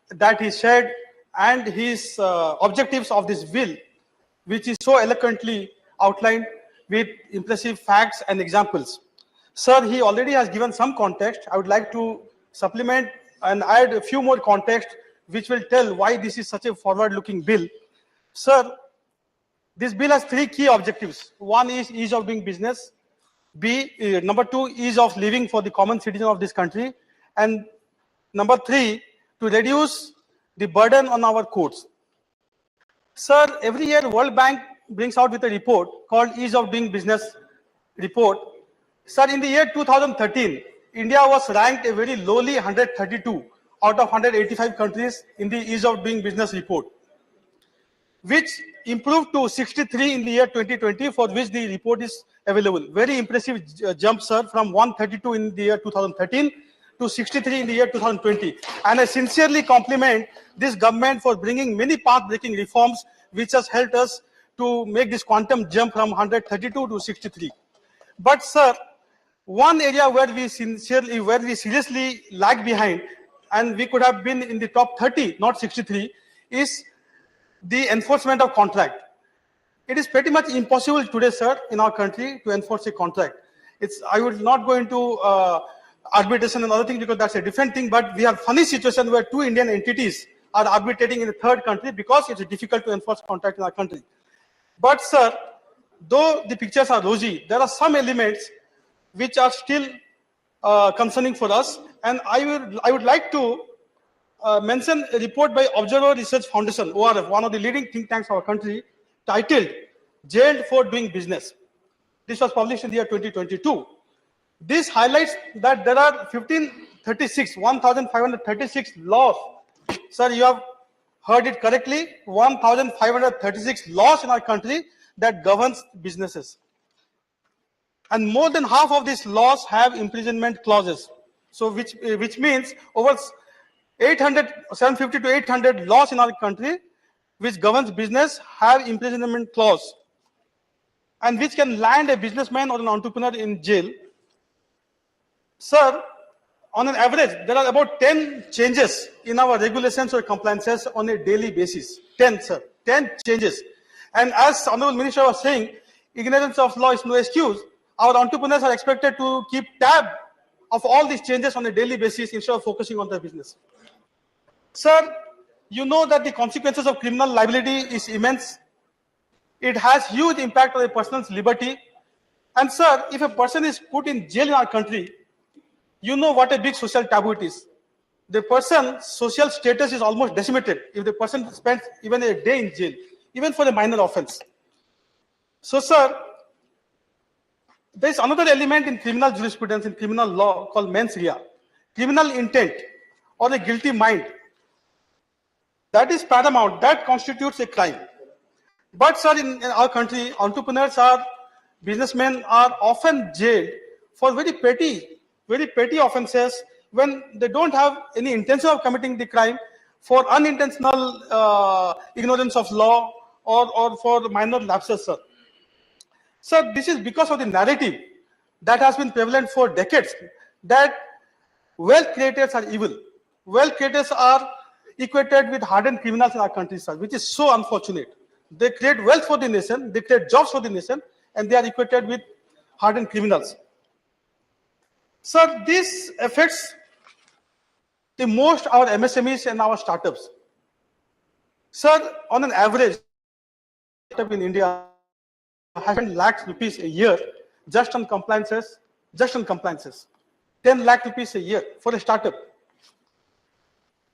that he shared and his objectives of this bill, which is so eloquently outlined with impressive facts and examples. Sir, he already has given some context. I would like to supplement and add a few more context which will tell why this is such a forward-looking bill. Sir, this bill has 3 key objectives. One is ease of doing business. Number 2, ease of living for the common citizen of this country. And number 3, to reduce the burden on our courts. Sir, every year World Bank brings out with a report called Ease of Doing Business report. Sir, in the year 2013, India was ranked a very lowly 132 out of 185 countries in the ease of doing business report, which improved to 63 in the year 2020, for which the report is available. Very impressive jump, sir, from 132 in the year 2013 to 63 in the year 2020. And I sincerely compliment this government for bringing many path-breaking reforms, which has helped us to make this quantum jump from 132 to 63. But, sir, one area where we seriously lag behind, and we could have been in the top 30, not 63, is the enforcement of contract. It is pretty much impossible today, sir, in our country to enforce a contract. I would not go into arbitration and other things because that's a different thing, but we have funny situation where two Indian entities are arbitrating in a third country because it's difficult to enforce contract in our country. But, sir, though the pictures are rosy, there are some elements which are still concerning for us, and I would like to mention a report by Observer Research Foundation, ORF, one of the leading think tanks of our country, titled Jailed for Doing Business. This was published in the year 2022. This highlights that there are 1,536 laws. Sir, you have heard it correctly, 1,536 laws in our country that governs businesses. And more than half of these laws have imprisonment clauses. So which means over 750 to 800 laws in our country which governs business have imprisonment clause, and which can land a businessman or an entrepreneur in jail. Sir, on an average, there are about 10 changes in our regulations or compliances on a daily basis. 10, sir. 10 changes. And as Honorable Minister was saying, ignorance of law is no excuse. Our entrepreneurs are expected to keep tab of all these changes on a daily basis instead of focusing on their business. Sir, you know that the consequences of criminal liability is immense. It has huge impact on a person's liberty. And sir, if a person is put in jail in our country, you know what a big social taboo it is. The person's social status is almost decimated if the person spends even a day in jail, even for a minor offense. So, sir, there is another element in criminal jurisprudence, in criminal law, called mens rea, criminal intent or a guilty mind. That is paramount. That constitutes a crime. But, sir, in our country, entrepreneurs businessmen are often jailed for very petty offenses when they don't have any intention of committing the crime, for unintentional ignorance of law or for minor lapses, sir. Sir, this is because of the narrative that has been prevalent for decades that wealth creators are evil. Wealth creators are equated with hardened criminals in our country, sir, which is so unfortunate. They create wealth for the nation, they create jobs for the nation, and they are equated with hardened criminals. Sir, this affects the most our MSMEs and our startups. Sir, on an average, startup in India has 10 lakh rupees a year just on compliances. 10 lakh rupees a year for a startup.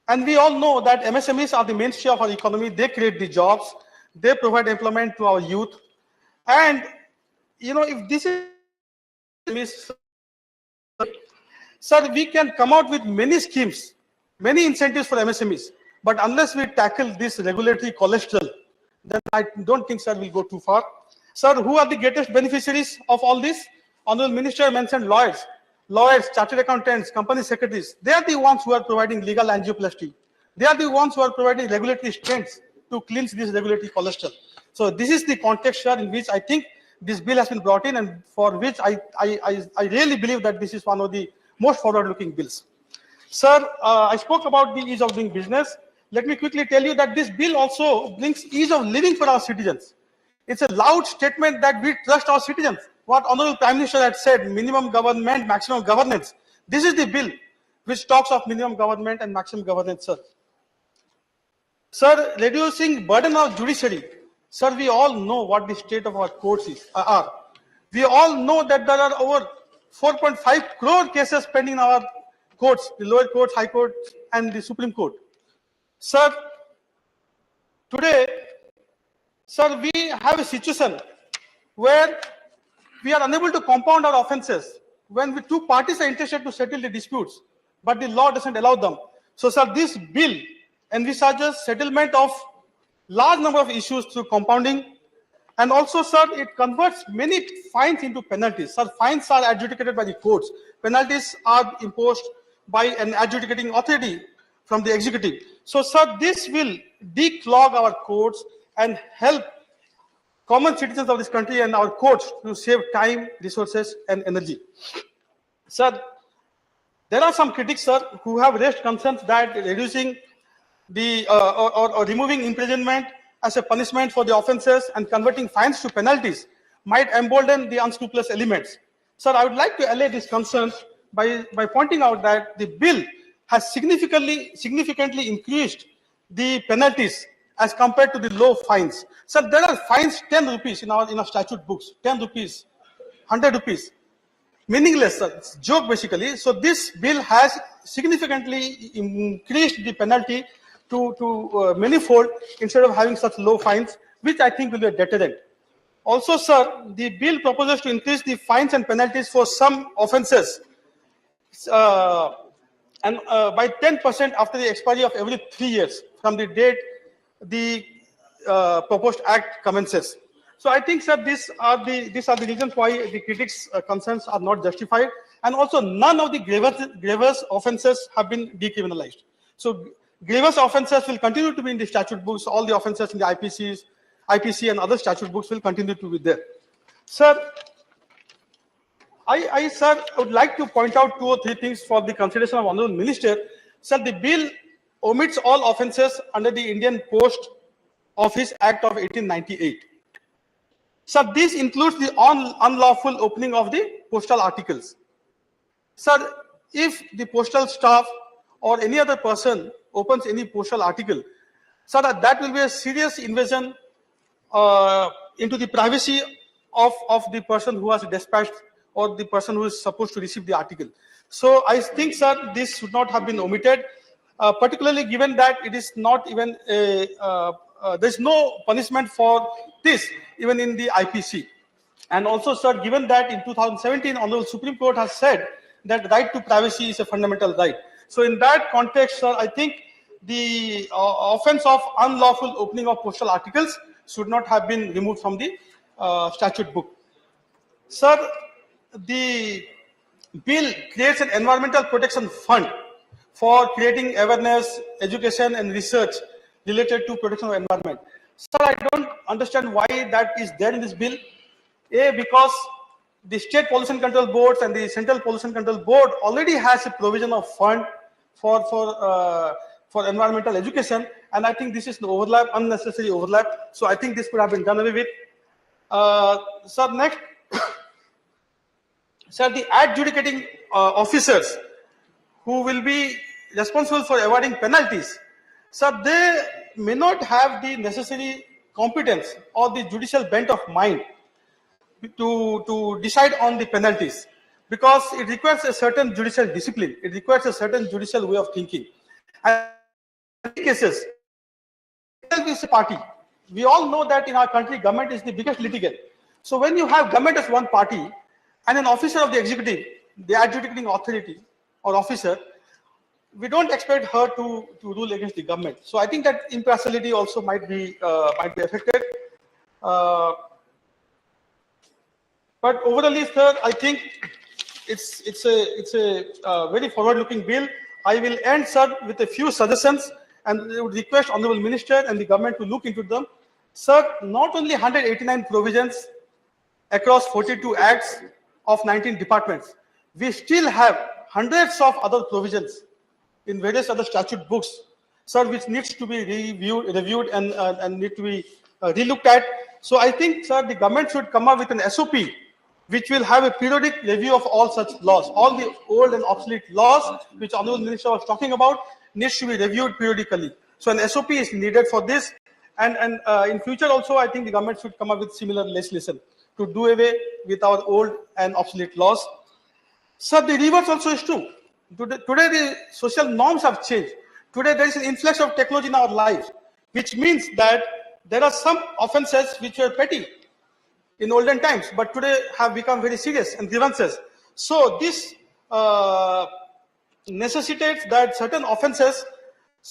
And we all know that MSMEs are the mainstay of our economy. They create the jobs, they provide employment to our youth. And, you know, if this is, sir, we can come out with many schemes, many incentives for MSMEs. But unless we tackle this regulatory cholesterol, then I don't think, sir, we'll go too far. Sir, who are the greatest beneficiaries of all this? Honorable Minister mentioned lawyers, chartered accountants, company secretaries. They are the ones who are providing legal angioplasty. They are the ones who are providing regulatory strengths to cleanse this regulatory cholesterol. So this is the context, sir, in which I think this bill has been brought in, and for which I really believe that this is one of the most forward-looking bills. Sir, I spoke about the ease of doing business. Let me quickly tell you that this bill also brings ease of living for our citizens. It's a loud statement that we trust our citizens. What Honorable Prime Minister had said, minimum government, maximum governance. This is the bill which talks of minimum government and maximum governance, sir. Sir, reducing burden of judiciary. Sir, we all know what the state of our courts are. We all know that there are over 4.5 crore cases pending in our courts, the lower courts, high courts, and the Supreme Court. Sir, today, sir, we have a situation where we are unable to compound our offenses when two parties are interested to settle the disputes, but the law doesn't allow them. So, sir, this bill envisages settlement of large number of issues through compounding, and also, sir, it converts many fines into penalties. Sir, fines are adjudicated by the courts. Penalties are imposed by an adjudicating authority from the executive. So, sir, this will declog our courts and help common citizens of this country and our courts to save time, resources, and energy. Sir, there are some critics, sir, who have raised concerns that reducing the or removing imprisonment as a punishment for the offences and converting fines to penalties might embolden the unscrupulous elements. Sir, I would like to allay these concerns by pointing out that the bill has significantly increased the penalties as compared to the low fines. Sir, there are fines 10 rupees in our statute books, 10 rupees, 100 rupees. Meaningless, sir. It's a joke basically. So this bill has significantly increased the penalty to manifold instead of having such low fines, which I think will be a deterrent. Also, sir, the bill proposes to increase the fines and penalties for some offences by 10% after the expiry of every 3 years from the date the proposed act commences. So I think, sir, these are the reasons why the critics' concerns are not justified, and also none of the grievous offences have been decriminalized. So grievous offences will continue to be in the statute books. All the offences in the IPC and other statute books will continue to be there. Sir, I would like to point out 2 or 3 things for the consideration of Honourable Minister. Sir, the bill omits all offences under the Indian Post Office Act of 1898. Sir, this includes the unlawful opening of the postal articles. Sir, if the postal staff or any other person opens any postal article, sir, that will be a serious invasion into the privacy of the person who has dispatched or the person who is supposed to receive the article. So I think, sir, this should not have been omitted, particularly given that it is not even there is no punishment for this even in the IPC. And also, sir, given that in 2017, Honorable Supreme Court has said that right to privacy is a fundamental right. So in that context, sir, I think the offense of unlawful opening of postal articles should not have been removed from the statute book. Sir, the bill creates an environmental protection fund for creating awareness, education, and research related to protection of environment. Sir, I don't understand why that is there in this bill. A, because the state pollution control boards and the central pollution control board already has a provision of fund for environmental education, and I think this is an overlap, unnecessary overlap. So I think this could have been done away with. Sir, next, sir, the adjudicating officers who will be responsible for awarding penalties, sir, they may not have the necessary competence or the judicial bent of mind to decide on the penalties, because it requires a certain judicial discipline. It requires a certain judicial way of thinking. And in many cases, it is a party. We all know that in our country, government is the biggest litigant. So when you have government as one party and an officer of the executive, the adjudicating authority or officer, we don't expect her to rule against the government. So I think that impartiality also might be affected. But overall, sir, I think it's a very forward-looking bill. I will end, sir, with a few suggestions, and I would request Honourable Minister and the government to look into them. Sir, not only 189 provisions across 42 acts of 19 departments, we still have hundreds of other provisions in various other statute books, sir, which needs to be reviewed and need to be relooked at. So I think, sir, the government should come up with an SOP which will have a periodic review of all such laws. All the old and obsolete laws, which Honourable Minister was talking about, needs to be reviewed periodically. So an SOP is needed for this. And in future also, I think the government should come up with similar legislation to do away with our old and obsolete laws. Sir, the reverse also is true. Today the social norms have changed. Today there is an influx of technology in our lives, which means that there are some offences which were petty in olden times, but today have become very serious and grievances. So this necessitates that certain offences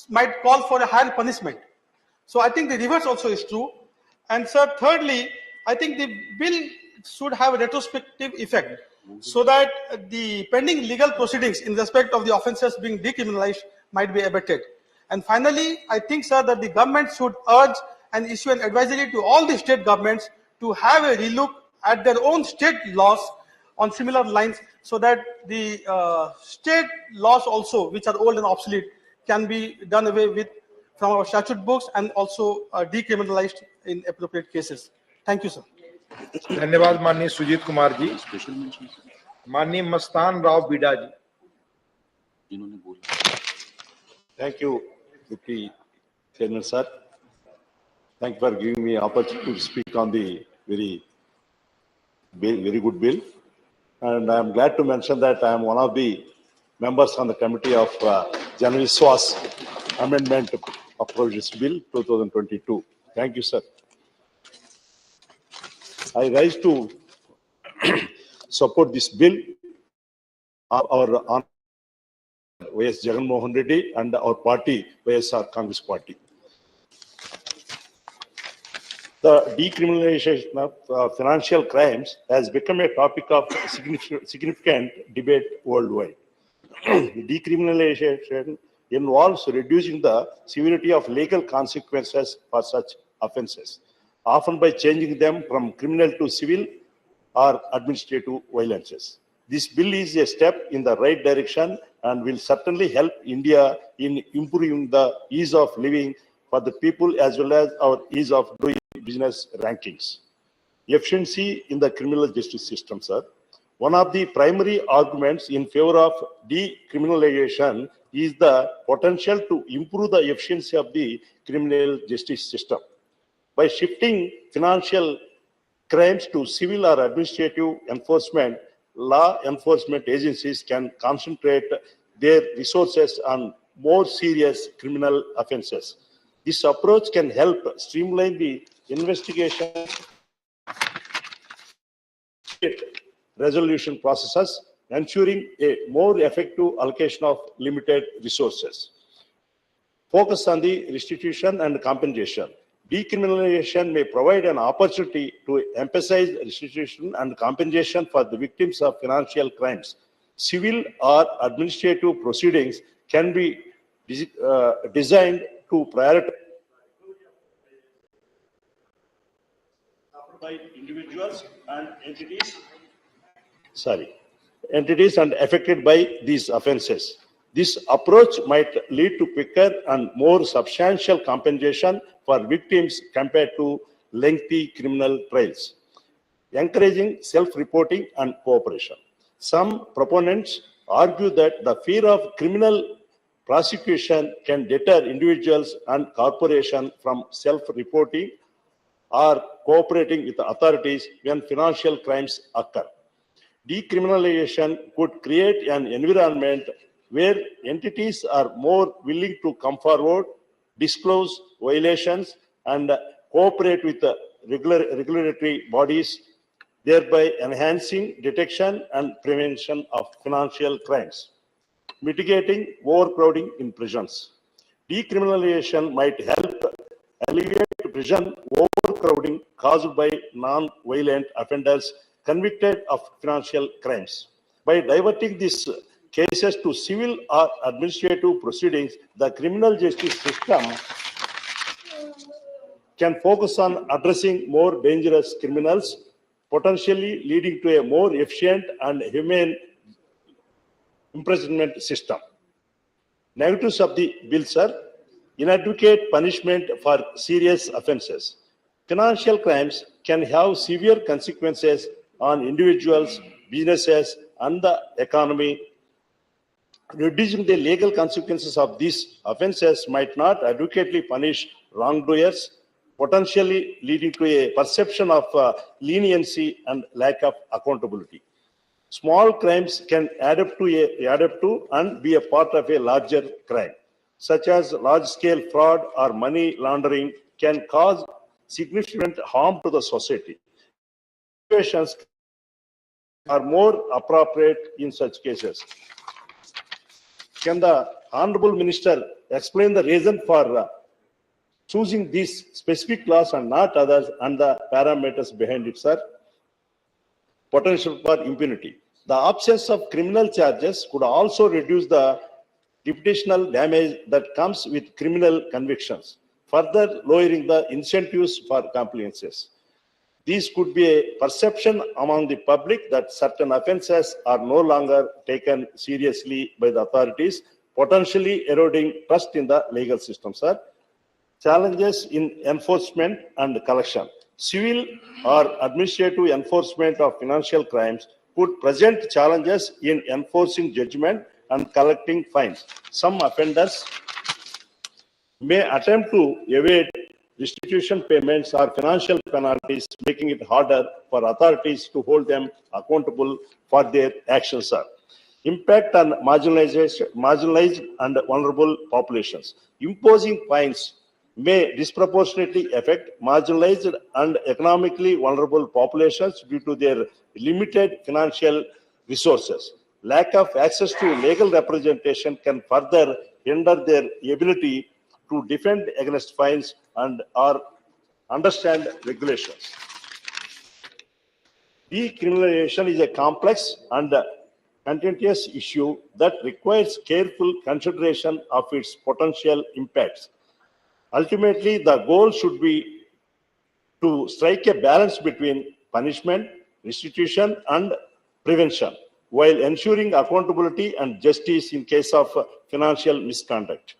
might call for a higher punishment. So I think the reverse also is true. And sir, thirdly, I think the bill should have a retrospective effect so that the pending legal proceedings in respect of the offences being decriminalized might be abated. And finally, I think, sir, that the government should urge and issue an advisory to all the state governments to have a relook at their own state laws on similar lines so that the state laws also, which are old and obsolete, can be done away with from our statute books and also decriminalized in appropriate cases. Thank you, sir. धन्यवाद माननीय सुजीत कुमार जी। माननीय मस्तान राव बीडा जी। Thank you, Deputy Chairman sir. Thank you for giving me opportunity to speak on the very good bill. And I am glad to mention that I am one of the members on the committee of Jan Vishwas Amendment of Provisions Bill 2022. Thank you, sir. I rise to support this bill. Our YS Jagan Mohan Reddy and our party, YSR Congress Party. The decriminalization of financial crimes has become a topic of significant debate worldwide. Decriminalization involves reducing the severity of legal consequences for such offences, often by changing them from criminal to civil or administrative violences. This bill is a step in the right direction and will certainly help India in improving the ease of living for the people as well as our ease of doing business rankings. Efficiency in the criminal justice system, sir. One of the primary arguments in favor of decriminalization is the potential to improve the efficiency of the criminal justice system. By shifting financial crimes to civil or administrative enforcement, law enforcement agencies can concentrate their resources on more serious criminal offenses. This approach can help streamline the investigation resolution processes, ensuring a more effective allocation of limited resources. Focus on the restitution and compensation. Decriminalization may provide an opportunity to emphasize restitution and compensation for the victims of financial crimes. Civil or administrative proceedings can be designed to prioritize by individuals and entities and affected by these offences. This approach might lead to quicker and more substantial compensation for victims compared to lengthy criminal trials, encouraging self-reporting and cooperation. Some proponents argue that the fear of criminal prosecution can deter individuals and corporations from self-reporting or cooperating with the authorities when financial crimes occur. Decriminalization could create an environment where entities are more willing to come forward, disclose violations, and cooperate with the regulatory bodies, thereby enhancing detection and prevention of financial crimes. Mitigating overcrowding in prisons. Decriminalization might help alleviate prison overcrowding caused by non-violent offenders convicted of financial crimes. By diverting these cases to civil or administrative proceedings, the criminal justice system can focus on addressing more dangerous criminals, potentially leading to a more efficient and humane imprisonment system. Negatives of the bill, sir. Inadequate punishment for serious offences. Financial crimes can have severe consequences on individuals, businesses, and the economy. Reducing the legal consequences of these offences might not adequately punish wrongdoers, potentially leading to a perception of leniency and lack of accountability. Small crimes can add up to and be a part of a larger crime, such as large-scale fraud or money laundering, can cause significant harm to the society. Situations are more appropriate in such cases. Can the Honorable Minister explain the reason for choosing these specific laws and not others and the parameters behind it, sir? Potential for impunity. The absence of criminal charges could also reduce the reputational damage that comes with criminal convictions, further lowering the incentives for compliances. These could be a perception among the public that certain offences are no longer taken seriously by the authorities, potentially eroding trust in the legal system, sir. Challenges in enforcement and collection. Civil or administrative enforcement of financial crimes could present challenges in enforcing judgment and collecting fines. Some offenders may attempt to evade restitution payments or financial penalties, making it harder for authorities to hold them accountable for their actions, sir. Impact on marginalized and vulnerable populations. Imposing fines may disproportionately affect marginalized and economically vulnerable populations due to their limited financial resources. Lack of access to legal representation can further hinder their ability to defend against fines and or understand regulations. Decriminalization is a complex and contentious issue that requires careful consideration of its potential impacts. Ultimately, the goal should be to strike a balance between punishment, restitution, and prevention, while ensuring accountability and justice in case of financial misconduct.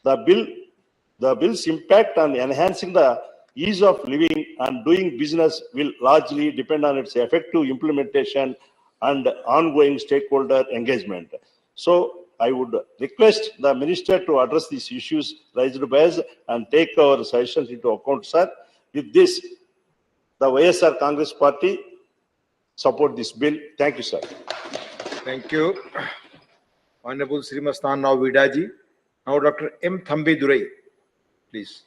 The bill's impact on enhancing the ease of living and doing business will largely depend on its effective implementation and ongoing stakeholder engagement. So I would request the Minister to address these issues raised by us and take our suggestions into account, sir. With this, the YSR Congress Party support this bill. Thank you, sir. Thank you. Honorable Srimastan now Vidaji. Now Dr. M. Thambi Durai, please.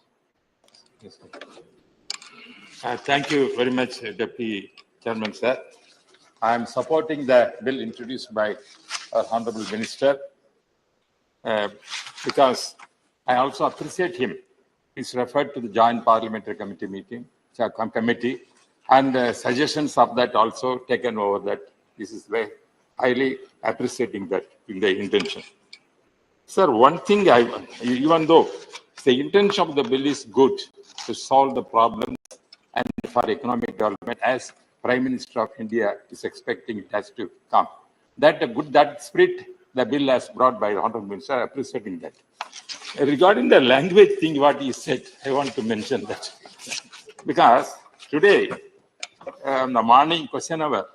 Yes, thank you very much, Deputy Chairman, sir. I am supporting the bill introduced by our Honorable Minister because I also appreciate him. He's referred to the Joint Parliamentary Committee meeting, committee, and suggestions of that also taken over that. This is very highly appreciating that in the intention. Sir, one thing, even though the intention of the bill is good to solve the problems and for economic development, as Prime Minister of India is expecting it has to come. That spirit the bill has brought by the Honorable Minister, appreciating that. Regarding the language thing, what he said, I want to mention that. Because today, the morning question hour,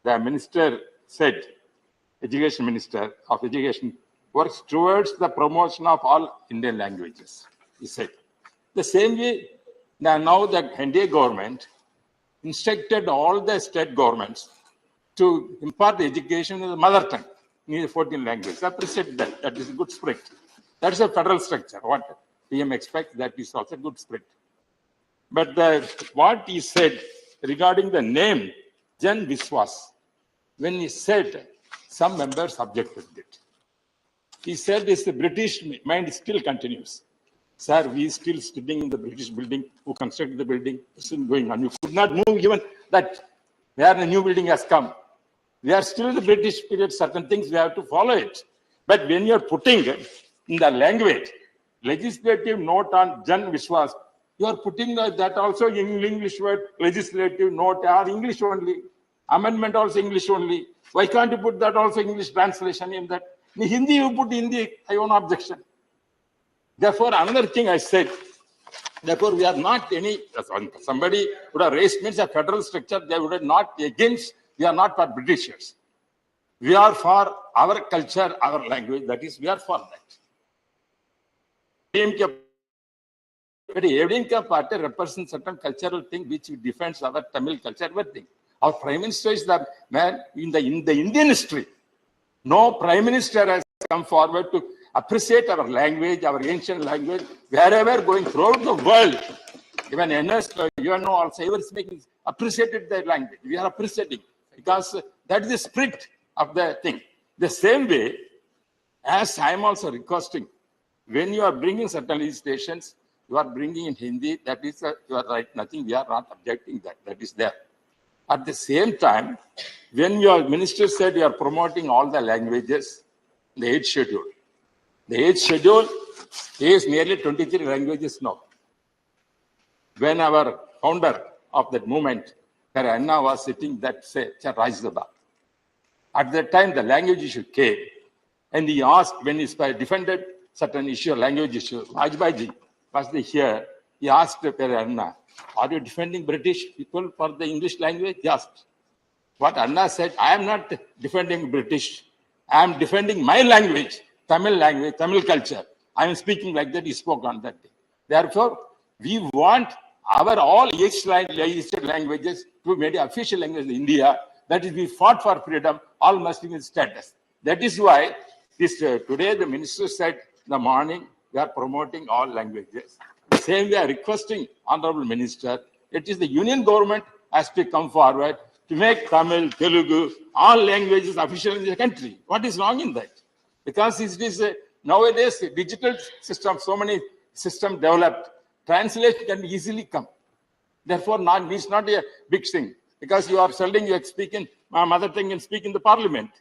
the Minister said, Education Minister of Education works towards the promotion of all Indian languages, he said. The same way, now the NDA government instructed all the state governments to impart the education in the mother tongue, in the 14 languages. I appreciate that. That is a good spirit. That is a federal structure. What PM expects, that is also a good spirit. But what he said regarding the name, Jan Vishwas, when he said, some members objected it. He said this, the British mind still continues. Sir, we still sitting in the British building, who constructed the building, still going on. You could not move given that where the new building has come. We are still in the British period, certain things we have to follow it. But when you're putting in the language, legislative note on Jan Vishwas, you are putting that also in English word, legislative note or English only. Amendment also English only. Why can't you put that also English translation in that? In Hindi, you put Hindi, I own objection. Therefore, another thing I said, therefore, we are not any, somebody would have raised means a federal structure, they would have not against, we are not for Britishers. We are for our culture, our language, that is, we are for that. But ADMK party represents certain cultural thing which defends our Tamil culture, everything. Our Prime Minister is the man in the Indian history. No Prime Minister has come forward to appreciate our language, our ancient language, wherever going throughout the world. Even NS, UNO also, everything appreciated their language. We are appreciating because that is the spirit of the thing. The same way, As I am also requesting, when you are bringing certain legislations, you are bringing in Hindi, that is, you are right, nothing, we are not objecting that is there. At the same time, when your minister said you are promoting all the languages, the 8th schedule. The 8th schedule is nearly 23 languages now. When our founder of that movement, Anna, was sitting that Rajya Sabha, at that time the language issue came, and he asked, when he defended certain issue, language issue, Vajpayee was here, he asked Anna, are you defending British people for the English language? He asked. What Anna said, I am not defending British, I am defending my language, Tamil culture. I am speaking like that, he spoke on that day. Therefore, we want our all listed languages to be made official language in India. That is, we fought for freedom, all must be in status. That is why this today the minister said in the morning, we are promoting all languages. Same we are requesting, Honorable Minister, it is the union government has to come forward to make Tamil, Telugu, all languages official in the country. What is wrong in that? Because it is nowadays a digital system, so many systems developed, translation can easily come. Therefore, it's not a big thing. Because you are selling, you are speaking my mother tongue and speak in the parliament.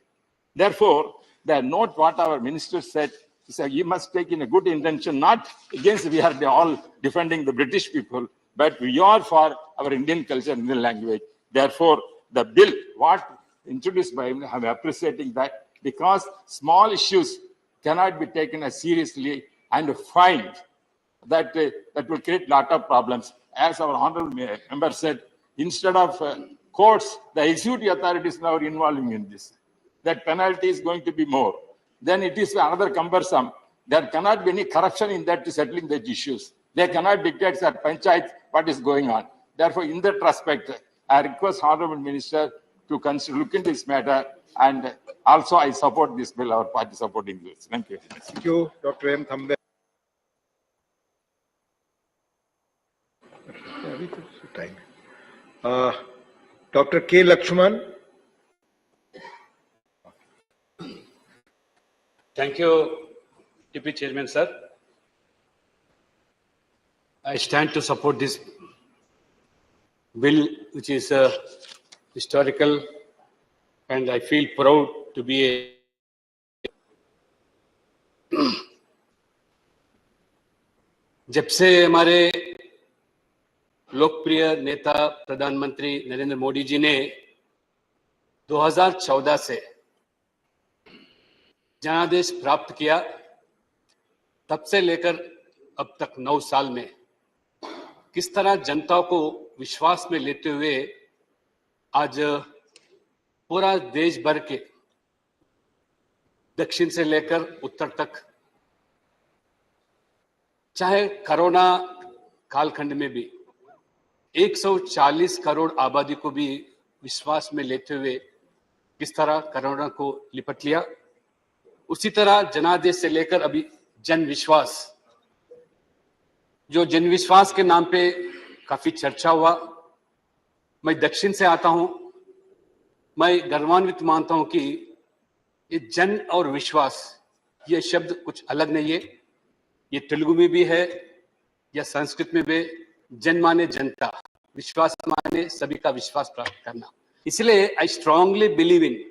Therefore, the note what our minister said, he said, you must take in a good intention, not against we are all defending the British people, but we are for our Indian culture, Indian language. Therefore, the bill, what introduced by him, I'm appreciating that, because small issues cannot be taken as seriously and fined. That will create a lot of problems. As our honorable member said, instead of courts, the executive authorities now are involving in this. That penalty is going to be more. Then it is another cumbersome. There cannot be any corruption in that to settling the issues. They cannot dictate at panchayat what is going on. Therefore, in that respect, I request Honorable Minister to consider, look into this matter, and also I support this bill, our party supporting this. Thank you. Thank you, Dr. M. Thambe. Dr. K. Lakshman. Thank you, TP Chairman, sir. I stand to support this bill, which is historical, and I feel proud to be a जब से हमारे लोकप्रिय नेता प्रधानमंत्री नरेंद्र मोदी जी ने 2014 से जनादेश प्राप्त किया, तब से लेकर अब तक 9 साल में किस तरह जनता को विश्वास में लेते हुए आज पूरा देश भर के दक्षिण से लेकर उत्तर तक, चाहे कोरोना कालखंड में भी 140 करोड़ आबादी को भी विश्वास में लेते हुए किस तरह कोरोना को लिपट लिया, उसी तरह जनादेश से लेकर अभी जन विश्वास, जो जन विश्वास के नाम पे काफी चर्चा हुआ। मैं दक्षिण से आता हूं, मैं गर्वान्वित मानता हूं कि ये जन और विश्वास, ये शब्द कुछ अलग नहीं है। ये तेलुगु में भी है या संस्कृत में भी। जन माने जनता, विश्वास माने सभी का विश्वास प्राप्त करना। इसलिए I strongly believe in,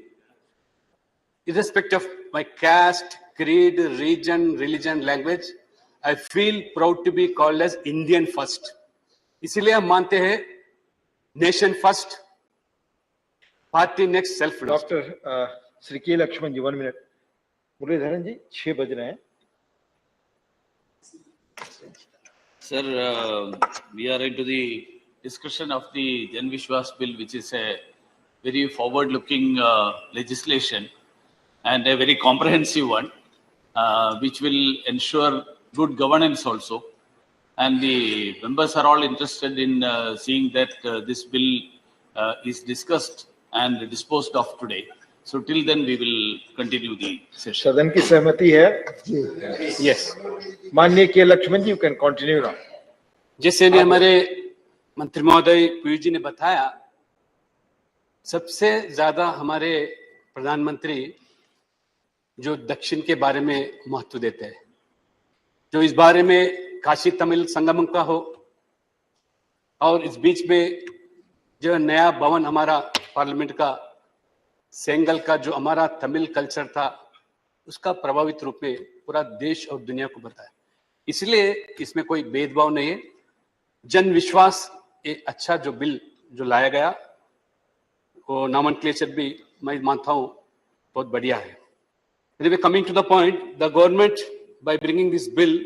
irrespective of my caste, creed, region, religion, language, I feel proud to be called as Indian first. इसलिए हम मानते हैं nation first, party next, self. Doctor Shri के लक्ष्मण जी, 1 मिनट। मुरलीधरन जी, 6 बज रहे हैं। Sir, we are into the discussion of the Jan Vishwas bill, which is a very forward-looking legislation and a very comprehensive one, which will ensure good governance also. And the members are all interested in seeing that this bill is discussed and disposed of today. So till then we will continue the session. सदन की सहमति है? Yes. माननीय के लक्ष्मण जी, you can continue now. जैसे ने हमारे मंत्री महोदय पीयूष जी ने बताया, सबसे ज्यादा हमारे प्रधानमंत्री जो दक्षिण के बारे में महत्व देते हैं, जो इस बारे में काशी तमिल संगमम का हो, और इस बीच में जो नया भवन हमारा पार्लियामेंट का सेंगल का जो हमारा तमिल कल्चर था उसका प्रभावित रूप में पूरा देश और दुनिया को बताया। इसलिए इसमें कोई भेदभाव नहीं है। जन विश्वास एक अच्छा जो बिल जो लाया गया वो नॉमेनक्लेचर भी मैं मानता हूँ बहुत बढ़िया है। Anyway, coming to the point, the government by bringing this bill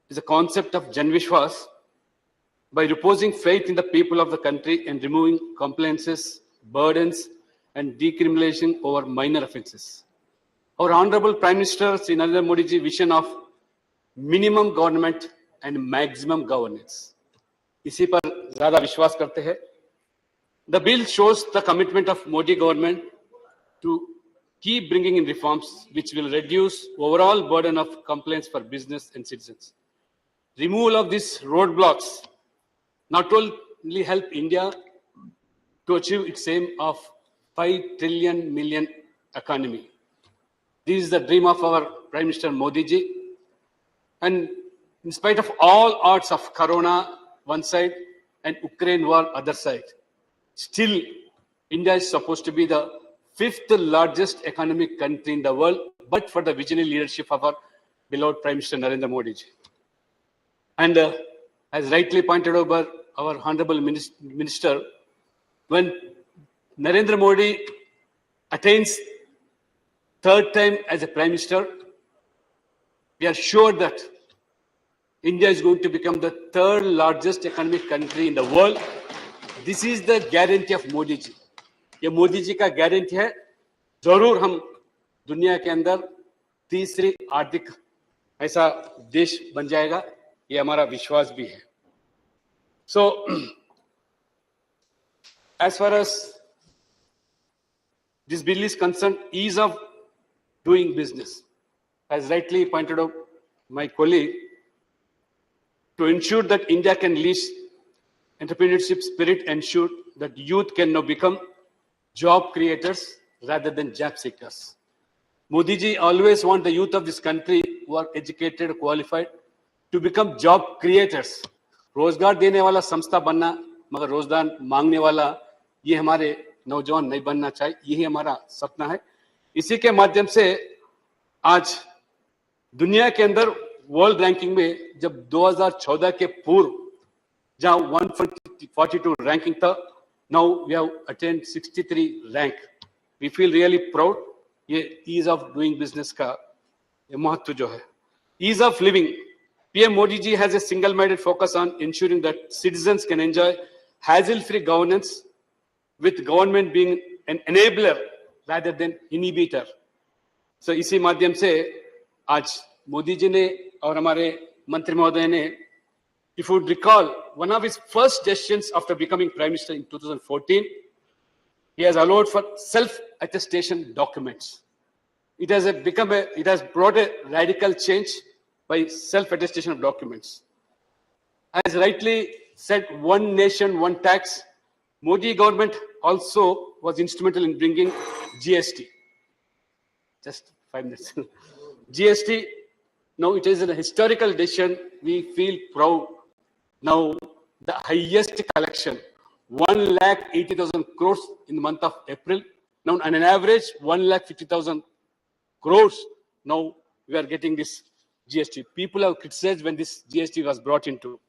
is a concept of Jan Vishwas by reposing faith in the people of the country and removing compliances, burdens and decriminalizing over minor offences. Our Honorable Prime Minister Sri Narendra Modi ji vision of minimum government and maximum governance. इसी पर ज़्यादा विश्वास करते हैं। The bill shows the commitment of Modi government to keep bringing in reforms which will reduce overall burden of complaints for business and citizens. Removal of these roadblocks not only help India to achieve its aim of 5 trillion million economy. This is the dream of our Prime Minister Modi ji. And in spite of all odds of Corona one side and Ukraine war other side, still India is supposed to be the 5th largest economic country in the world, but for the visionary leadership of our beloved Prime Minister Narendra Modi ji. And as rightly pointed out by our Honorable Minister, when Narendra Modi attains third time as a Prime Minister, we are sure that India is going to become the 3rd largest economic country in the world. This is the guarantee of Modi ji. ये मोदी जी का गारंटी है, जरूर हम दुनिया के अंदर तीसरी आर्थिक ऐसा देश बन जाएगा, ये हमारा विश्वास भी है। So, as far as this bill is concerned, ease of doing business, as rightly pointed out my colleague, to ensure that India can lead entrepreneurship spirit, ensure that youth can now become job creators rather than job seekers. Modi ji always want the youth of this country who are educated, qualified, to become job creators. रोजगार देने वाला संस्था बनना, मगर रोजगार मांगने वाला ये हमारे नौजवान नहीं बनना चाहिए, यही हमारा सपना है। इसी के माध्यम से आज दुनिया के अंदर वर्ल्ड रैंकिंग में जब 2014 के पूर्व जहां 142 रैंकिंग था, now we have attained 63 rank. We feel really proud. ये ease of doing business का ये महत्व जो है, ease of living. PM Modi ji has a single-minded focus on ensuring that citizens can enjoy hassle-free governance, with government being an enabler rather than inhibitor. So इसी माध्यम से आज मोदी जी ने और हमारे मंत्री महोदय ने, if you would recall, one of his first decisions after becoming Prime Minister in 2014, he has allowed for self-attestation documents. It has brought a radical change by self-attestation of documents. As rightly said, one nation, one tax. Modi government also was instrumental in bringing GST. Just 5 minutes. GST, now it is a historical decision. We feel proud. Now, the highest collection, 1,80,000 crores in the month of April. Now, on an average, 1,50,000 crores. Now, we are getting this GST. People have criticized when this GST was brought into.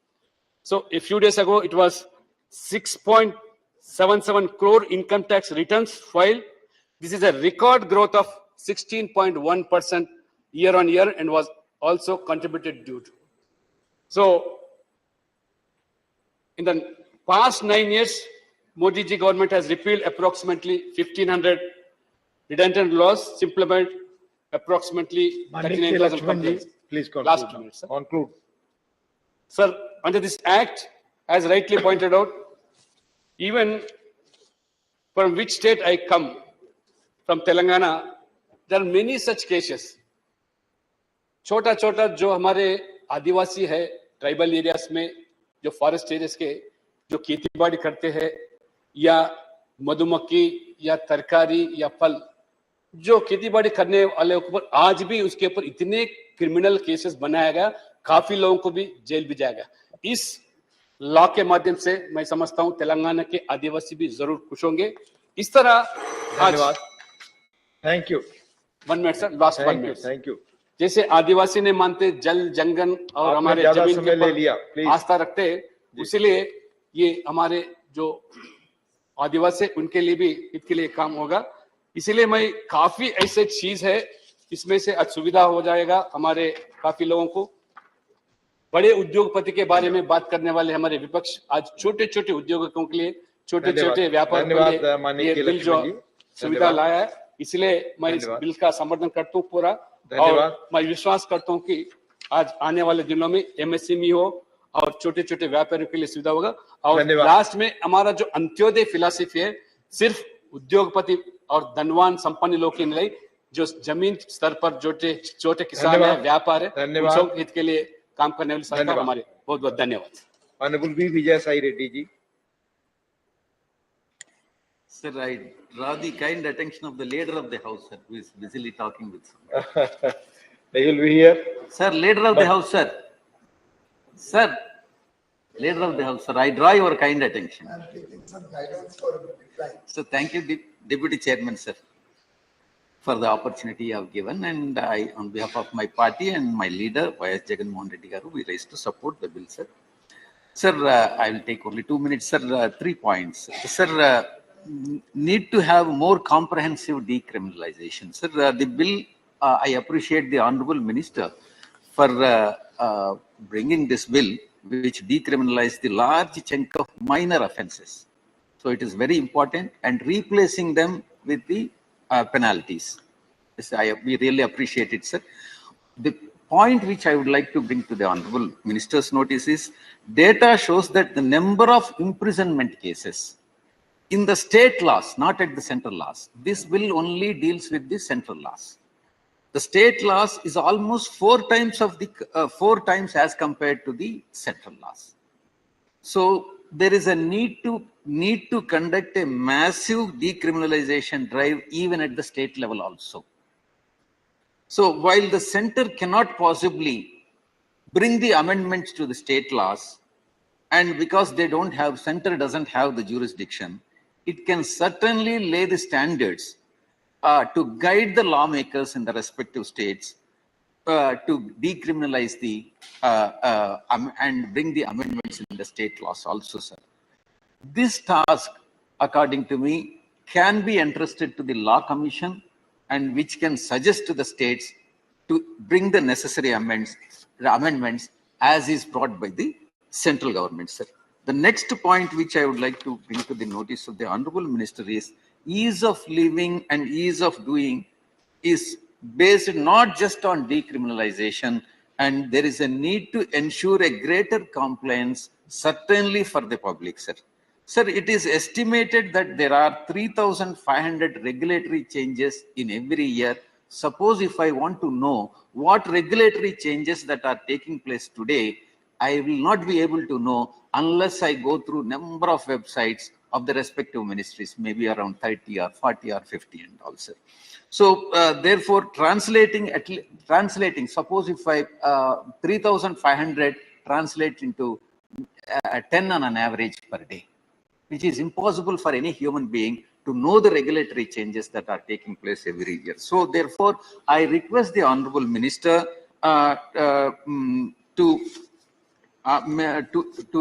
So, a few days ago, it was 6.77 crore income tax returns filed. This is a record growth of 16.1% year on year and was also contributed due to. So, in the past 9 years, Modi ji government has repealed approximately 1,500 redundant laws, simplified approximately 39,000 complaints. Please conclude. Last 2 minutes. Sir. Conclude. Sir, under this act, as rightly pointed out, even from which state I come, from Telangana, there are many such cases. छोटा छोटा जो हमारे आदिवासी है ट्राइबल एरियाज में, जो फॉरेस्ट एरियाज के जो खेती बाड़ी करते हैं या मधुमक्खी या तरकारी या फल, जो खेती बाड़ी करने वाले ऊपर आज भी उसके ऊपर इतने क्रिमिनल केसेस बनाया गया, काफी लोगों को भी जेल भी जाएगा। इस लॉ के माध्यम से मैं समझता हूं तेलंगाना के आदिवासी भी जरूर खुश होंगे। इस तरह धन्यवाद। Thank you. 1 minute sir, last 1 minute. Thank you. जैसे आदिवासी ने मानते जल जंगल और हमारे जमीन के ऊपर आस्था रखते, इसीलिए ये हमारे जो आदिवासी उनके लिए भी इसके लिए काम होगा। इसीलिए मैं काफी ऐसे चीज है इसमें से आज सुविधा हो जाएगा हमारे काफी लोगों को। बड़े उद्योगपति के बारे में बात करने वाले हमारे विपक्ष आज छोटे छोटे उद्योगों के लिए, छोटे छोटे व्यापार के लिए ये बिल जो सुविधा लाया है, इसलिए मैं इस बिल का समर्थन करता हूँ पूरा। और मैं विश्वास करता हूँ कि आज आने वाले दिनों में एमएसएमई हो और छोटे छोटे व्यापारियों के लिए सुविधा होगा। और लास्ट में हमारा जो अंत्योदय फिलॉसफी है, सिर्फ उद्योगपति और धनवान संपन्न लोग के नहीं, जो जमीन स्तर पर छोटे किसान है, व्यापार है, उन सब हित के लिए काम करने वाले सरकार हमारे। बहुत बहुत धन्यवाद। Honourable V Vijay Sai Reddy ji. Sir, I draw the kind attention of the leader of the house, sir, who is busily talking with someone. They will be here. Sir, leader of the house, sir. Sir, leader of the house, sir, I draw your kind attention. I'm taking some guidance for a reply. So thank you, Deputy Chairman, sir, for the opportunity you have given. And I, on behalf of my party and my leader, Y.S. Jagan Mohan Reddy Garu, we raise to support the bill, sir. Sir, I will take only 2 minutes, sir. 3 points. Sir, need to have more comprehensive decriminalization. Sir, the bill, I appreciate the Honorable Minister for bringing this bill, which decriminalize the large chunk of minor offences. So it is very important, and replacing them with the penalties. Yes, we really appreciate it, sir. The point which I would like to bring to the Honorable Minister's notice is, data shows that the number of imprisonment cases in the state laws, not at the central laws. This bill only deals with the central laws. The state laws is almost 4 times as compared to the central laws. So there is a need to conduct a massive decriminalization drive even at the state level also. So while the center cannot possibly bring the amendments to the state laws, and because they don't have, center doesn't have the jurisdiction, it can certainly lay the standards to guide the lawmakers in the respective states to decriminalize the and bring the amendments in the state laws also, sir. This task, according to me, can be entrusted to the Law Commission, and which can suggest to the states to bring the necessary amendments as is brought by the central government, sir. The next point which I would like to bring to the notice of the Honorable Minister is ease of living and ease of doing is based not just on decriminalization, and there is a need to ensure a greater compliance, certainly for the public, sir. Sir, it is estimated that there are 3,500 regulatory changes in every year. Suppose if I want to know what regulatory changes that are taking place today, I will not be able to know unless I go through number of websites of the respective ministries, maybe around 30 or 40 or 50 and all, sir. So therefore, translating, suppose if I 3,500 translate into 10 on an average per day, which is impossible for any human being to know the regulatory changes that are taking place every year. So therefore, I request the Honorable Minister to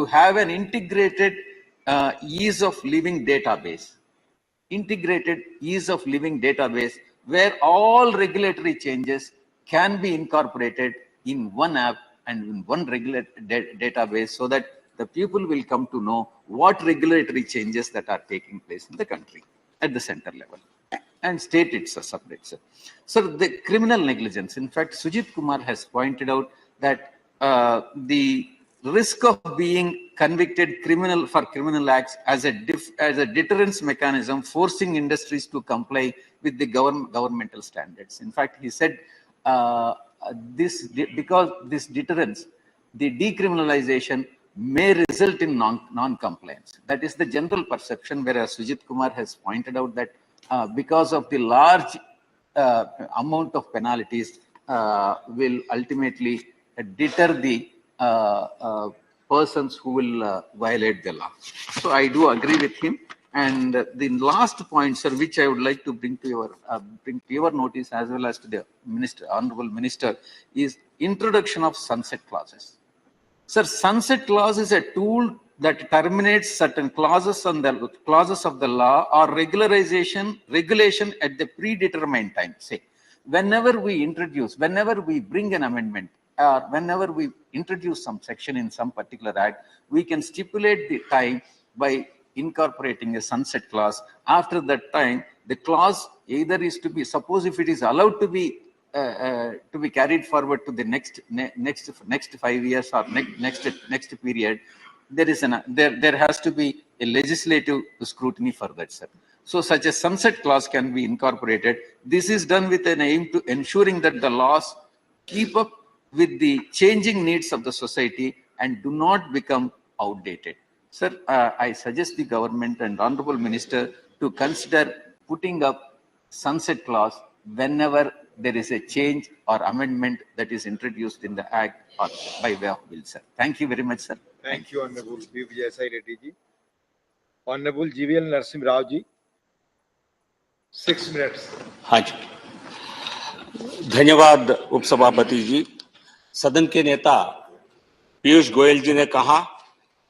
have an integrated ease of living database, where all regulatory changes can be incorporated in one app and in one database, so that the people will come to know what regulatory changes that are taking place in the country at the center level, and state it's a separate, sir. So the criminal negligence, in fact, Sujit Kumar has pointed out that the risk of being convicted for criminal acts as a deterrence mechanism, forcing industries to comply with the governmental standards. In fact, he said because this deterrence, the decriminalization may result in non-compliance. That is the general perception, whereas Sujit Kumar has pointed out that because of the large amount of penalties will ultimately deter the persons who will violate the law. So I do agree with him. And the last point, sir, which I would like to bring to your notice as well as to the minister, honorable minister, is introduction of sunset clauses. Sir, sunset clause is a tool that terminates certain clauses of the law or regulation at the predetermined time. Say, whenever we bring an amendment, or whenever we introduce some section in some particular act, we can stipulate the time by incorporating a sunset clause. After that time, the clause either is to be, suppose if it is allowed to be carried forward to the next 5 years or next period, there has to be a legislative scrutiny for that, sir. So such a sunset clause can be incorporated. This is done with an aim to ensuring that the laws keep up with the changing needs of the society and do not become outdated. Sir, I suggest the government and honorable minister to consider putting up sunset clause whenever there is a change or amendment that is introduced in the act or by way of bill, sir. Thank you very much, sir. Thank you, Honorable B. Vijay Reddy ji. Honorable GVL Narsim Rao ji, 6 minutes. हाँ जी, धन्यवाद उपसभापति जी। सदन के नेता पीयूष गोयल जी ने कहा,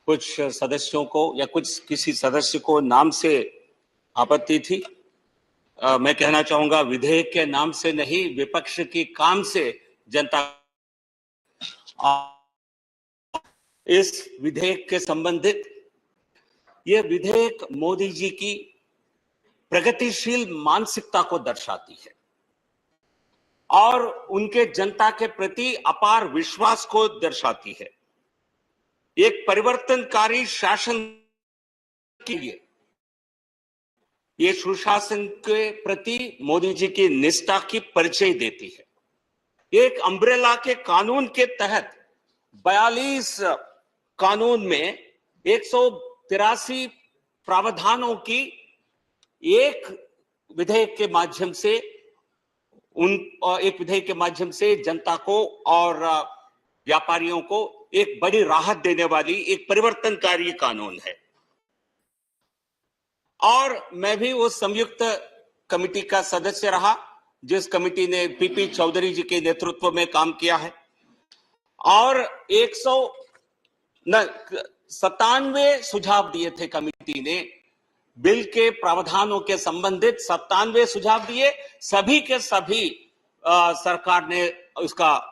कुछ सदस्यों को या किसी सदस्य को नाम से आपत्ति थी। मैं कहना चाहूंगा, विधेयक के नाम से नहीं, विपक्ष की काम से जनता इस विधेयक के संबंधित, यह विधेयक मोदी जी की प्रगतिशील मानसिकता को दर्शाती है और उनके जनता के प्रति अपार विश्वास को दर्शाती है। एक परिवर्तनकारी शासन के लिए ये सुशासन के प्रति मोदी जी की निष्ठा की परिचय देती है। एक अम्ब्रेला के कानून के तहत 42 कानून में 183 प्रावधानों की एक विधेयक के माध्यम से जनता को और व्यापारियों को एक बड़ी राहत देने वाली एक परिवर्तनकारी कानून है। और मैं भी उस संयुक्त कमेटी का सदस्य रहा जिस कमेटी ने पीपी चौधरी जी के नेतृत्व में काम किया है और 197 सुझाव दिए थे कमेटी ने। बिल के प्रावधानों के संबंधित 97 सुझाव दिए, सभी के सभी सरकार ने उसका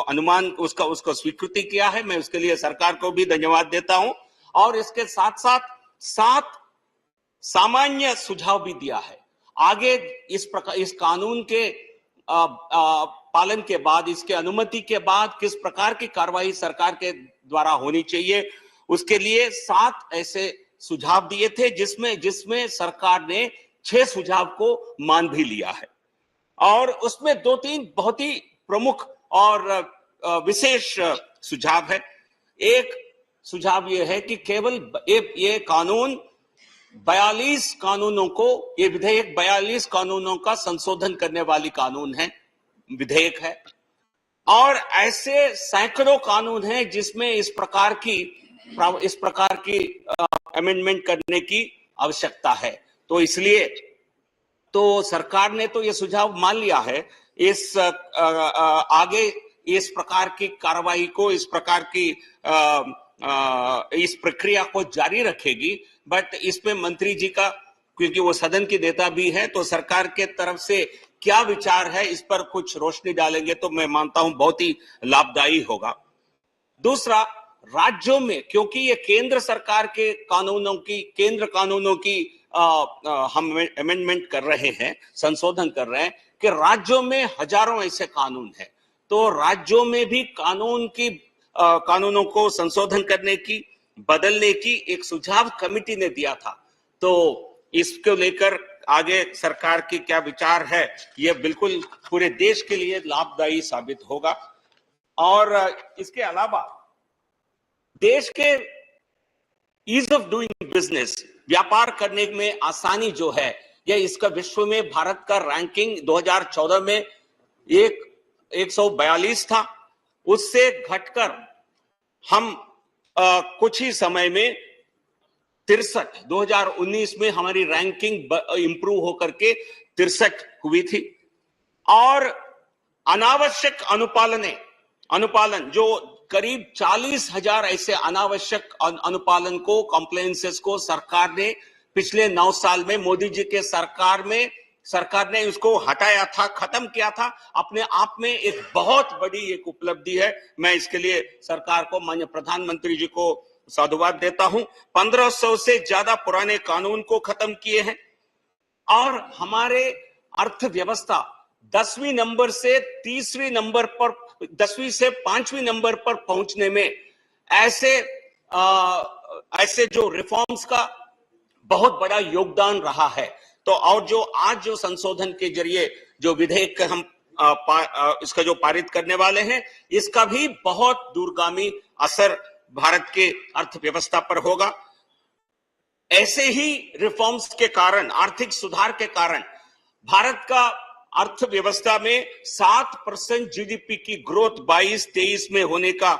अनुमान, उसको स्वीकृति किया है। मैं उसके लिए सरकार को भी धन्यवाद देता हूं। और इसके साथ साथ 7 सामान्य सुझाव भी दिया है। आगे इस कानून के पालन के बाद, इसके अनुमति के बाद किस प्रकार की कार्रवाई सरकार के द्वारा होनी चाहिए, उसके लिए 7 ऐसे सुझाव दिए थे जिसमें सरकार ने 6 सुझाव को मान भी लिया है। और उसमें 2-3 बहुत ही प्रमुख और विशेष सुझाव है। एक सुझाव यह है कि केवल ये कानून 42 कानूनों को, ये विधेयक 42 कानूनों का संशोधन करने वाली कानून है, विधेयक है। और ऐसे सैकड़ों कानून हैं जिसमें इस प्रकार की अमेंडमेंट करने की आवश्यकता है। तो इसलिए तो सरकार ने तो ये सुझाव मान लिया है। आगे इस प्रकार की कार्रवाई को, इस प्रक्रिया को जारी रखेगी। बट इसमें मंत्री जी का, क्योंकि वो सदन की नेता भी है, तो सरकार के तरफ से क्या विचार है इस पर कुछ रोशनी डालेंगे तो मैं मानता हूं बहुत ही लाभदायी होगा। दूसरा, राज्यों में, क्योंकि ये केंद्र सरकार के केंद्र कानूनों की हम अमेंडमेंट कर रहे हैं, संशोधन कर रहे हैं, कि राज्यों में हजारों ऐसे कानून हैं। तो राज्यों में भी कानूनों को संशोधन करने की, बदलने की एक सुझाव कमेटी ने दिया था। तो इसको लेकर आगे सरकार की क्या विचार है, यह बिल्कुल पूरे देश के लिए लाभदायी साबित होगा। और इसके अलावा देश के ईज ऑफ डूइंग बिजनेस, व्यापार करने में आसानी जो है, ये इसका विश्व में भारत का रैंकिंग 2014 में 142 था, उससे घटकर हम कुछ ही समय में 2019 में हमारी रैंकिंग इंप्रूव होकर के 63 हुई थी। और अनावश्यक अनुपालन जो करीब 40,000 ऐसे अनावश्यक अनुपालन को, कंप्लेंसेस को सरकार ने पिछले 9 साल में मोदी जी के सरकार ने उसको हटाया था, खत्म किया था। अपने आप में एक बहुत बड़ी एक उपलब्धि है। मैं इसके लिए सरकार को, माननीय प्रधानमंत्री जी को साधुवाद देता हूं। 1500 से ज्यादा पुराने कानून को खत्म किए हैं और हमारे अर्थव्यवस्था 10वीं नंबर से 3वीं नंबर पर, 10वीं से 5वीं नंबर पर पहुंचने में ऐसे जो रिफॉर्म्स का बहुत बड़ा योगदान रहा है। तो और जो आज जो संशोधन के जरिए जो विधेयक हम इसका जो पारित करने वाले हैं, इसका भी बहुत दूरगामी असर भारत के अर्थव्यवस्था पर होगा। ऐसे ही रिफॉर्म्स के कारण, आर्थिक सुधार के कारण भारत का अर्थव्यवस्था में 7% जीडीपी की ग्रोथ 22-23 में होने का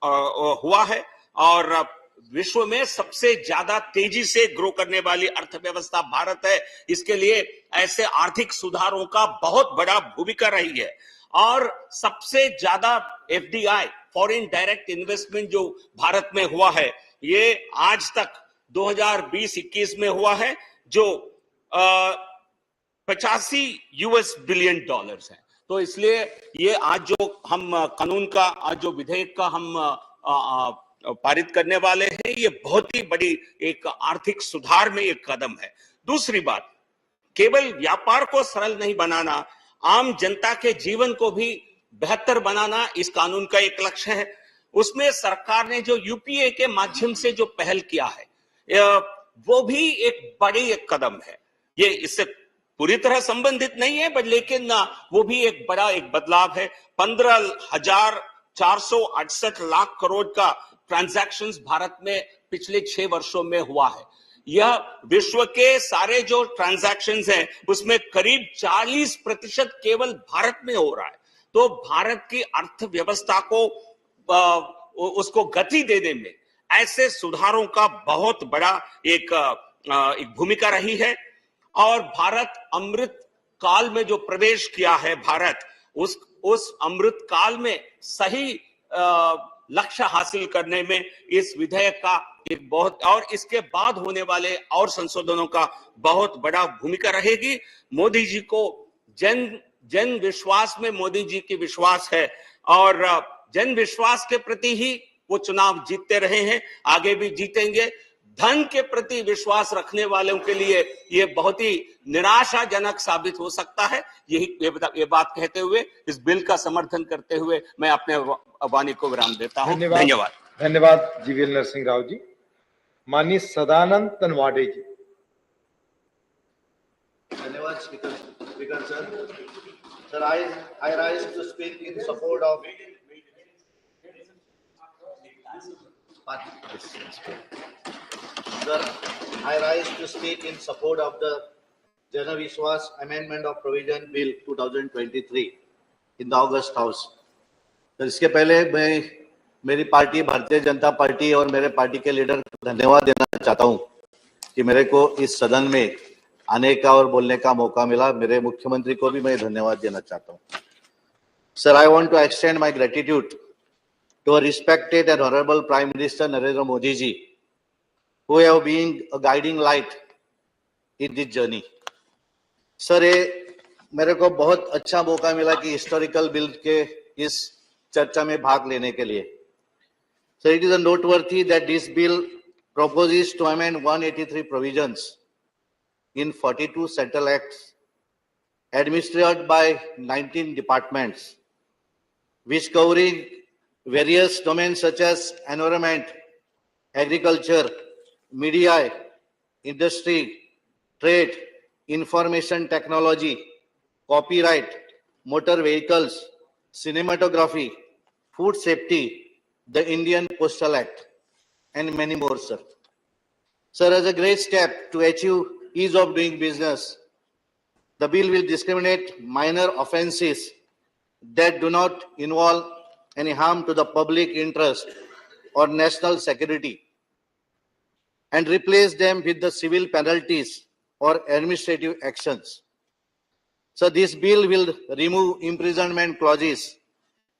हुआ है और विश्व में सबसे ज्यादा तेजी से ग्रो करने वाली अर्थव्यवस्था भारत है। इसके लिए ऐसे आर्थिक सुधारों का बहुत बड़ा भूमिका रही है और सबसे ज्यादा एफडीआई, फॉरेन डायरेक्ट इन्वेस्टमेंट जो भारत में हुआ है, ये आज तक 2020-21 में हुआ है जो 85 US बिलियन डॉलर्स है। तो इसलिए ये आज जो हम कानून का, आज जो विधेयक का हम पारित करने वाले हैं, ये बहुत ही बड़ी एक आर्थिक सुधार में एक कदम है। दूसरी बात, केवल व्यापार को सरल नहीं बनाना, आम जनता के जीवन को भी बेहतर बनाना इस कानून का एक लक्ष्य है। उसमें सरकार ने जो यूपीए के माध्यम से जो पहल किया है, वो भी एक बड़ी एक कदम है। ये इससे पूरी तरह संबंधित नहीं है, लेकिन वो भी एक बड़ा एक बदलाव है। 15,468 लाख करोड़ का ट्रांजैक्शंस भारत में पिछले 6 वर्षों में हुआ है। यह विश्व के सारे जो ट्रांजैक्शंस हैं उसमें करीब 40% केवल भारत में हो रहा है। तो भारत की अर्थव्यवस्था को उसको गति देने में ऐसे सुधारों का बहुत बड़ा एक भूमिका रही है। और भारत अमृत काल में जो प्रवेश किया है, भारत उस अमृत काल में सही लक्ष्य हासिल करने में इस विधेयक का एक बहुत, और इसके बाद होने वाले और संशोधनों का बहुत बड़ा भूमिका रहेगी। मोदी जी को जन विश्वास में मोदी जी की विश्वास है और जन विश्वास के प्रति ही वो चुनाव जीतते रहे हैं, आगे भी जीतेंगे। धन के प्रति विश्वास रखने वालों के लिए ये बहुत ही निराशाजनक साबित हो सकता है। ये बात कहते हुए, इस बिल का समर्थन करते हुए मैं अपने वाणी को विराम देता हूं। धन्यवाद। धन्यवाद जीवीएल नरसिंह राव जी। माननीय सदानंद तनवाड़े जी। धन्यवाद speaker sir. Sir, I rise to speak in support of Sir, I rise to speak in support of the Jan Vishwas Amendment of Provision Bill 2023 in the August House. तो इसके पहले मैं मेरी पार्टी भारतीय जनता पार्टी और मेरे पार्टी के लीडर को धन्यवाद देना चाहता हूं कि मेरे को इस सदन में आने का और बोलने का मौका मिला। मेरे मुख्यमंत्री को भी मैं धन्यवाद देना चाहता हूं। Sir, I want to extend my gratitude to our respected and honorable Prime Minister Narendra Modi ji, who have been a guiding light in this journey. Sir, ये मेरे को बहुत अच्छा मौका मिला कि हिस्टोरिकल बिल के इस चर्चा में भाग लेने के लिए। So it is a noteworthy that this bill proposes to amend 183 provisions in 42 central acts administered by 19 departments, which covering various domains such as environment, agriculture, media, industry, trade, information technology, copyright, motor vehicles, cinematography, food safety, the Indian Postal Act, and many more, sir. Sir, as a great step to achieve ease of doing business. The bill will discriminate minor offences that do not involve any harm to the public interest or national security and replace them with the civil penalties or administrative actions. So this bill will remove imprisonment clauses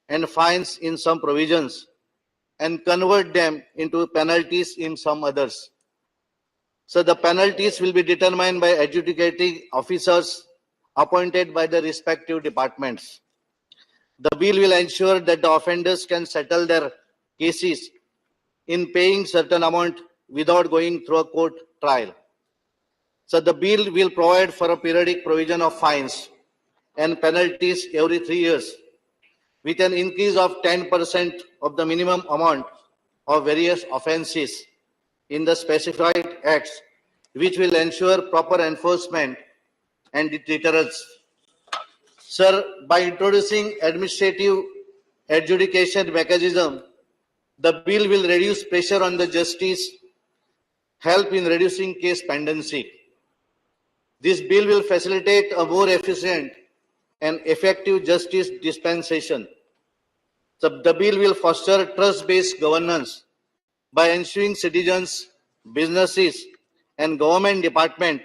and fines in some provisions and convert them into penalties in some others. So the penalties will be determined by adjudicating officers appointed by the respective departments. The bill will ensure that the offenders can settle their cases in paying certain amount without going through a court trial. So the bill will provide for a periodic provision of fines and penalties every 3 years, with an increase of 10% of the minimum amount of various offences in the specified acts, which will ensure proper enforcement and deterrence. Sir, by introducing administrative adjudication mechanism, the bill will reduce pressure on the justice, help in reducing case pendency. This bill will facilitate a more efficient and effective justice dispensation. So the bill will foster trust-based governance by ensuring citizens, businesses, and government departments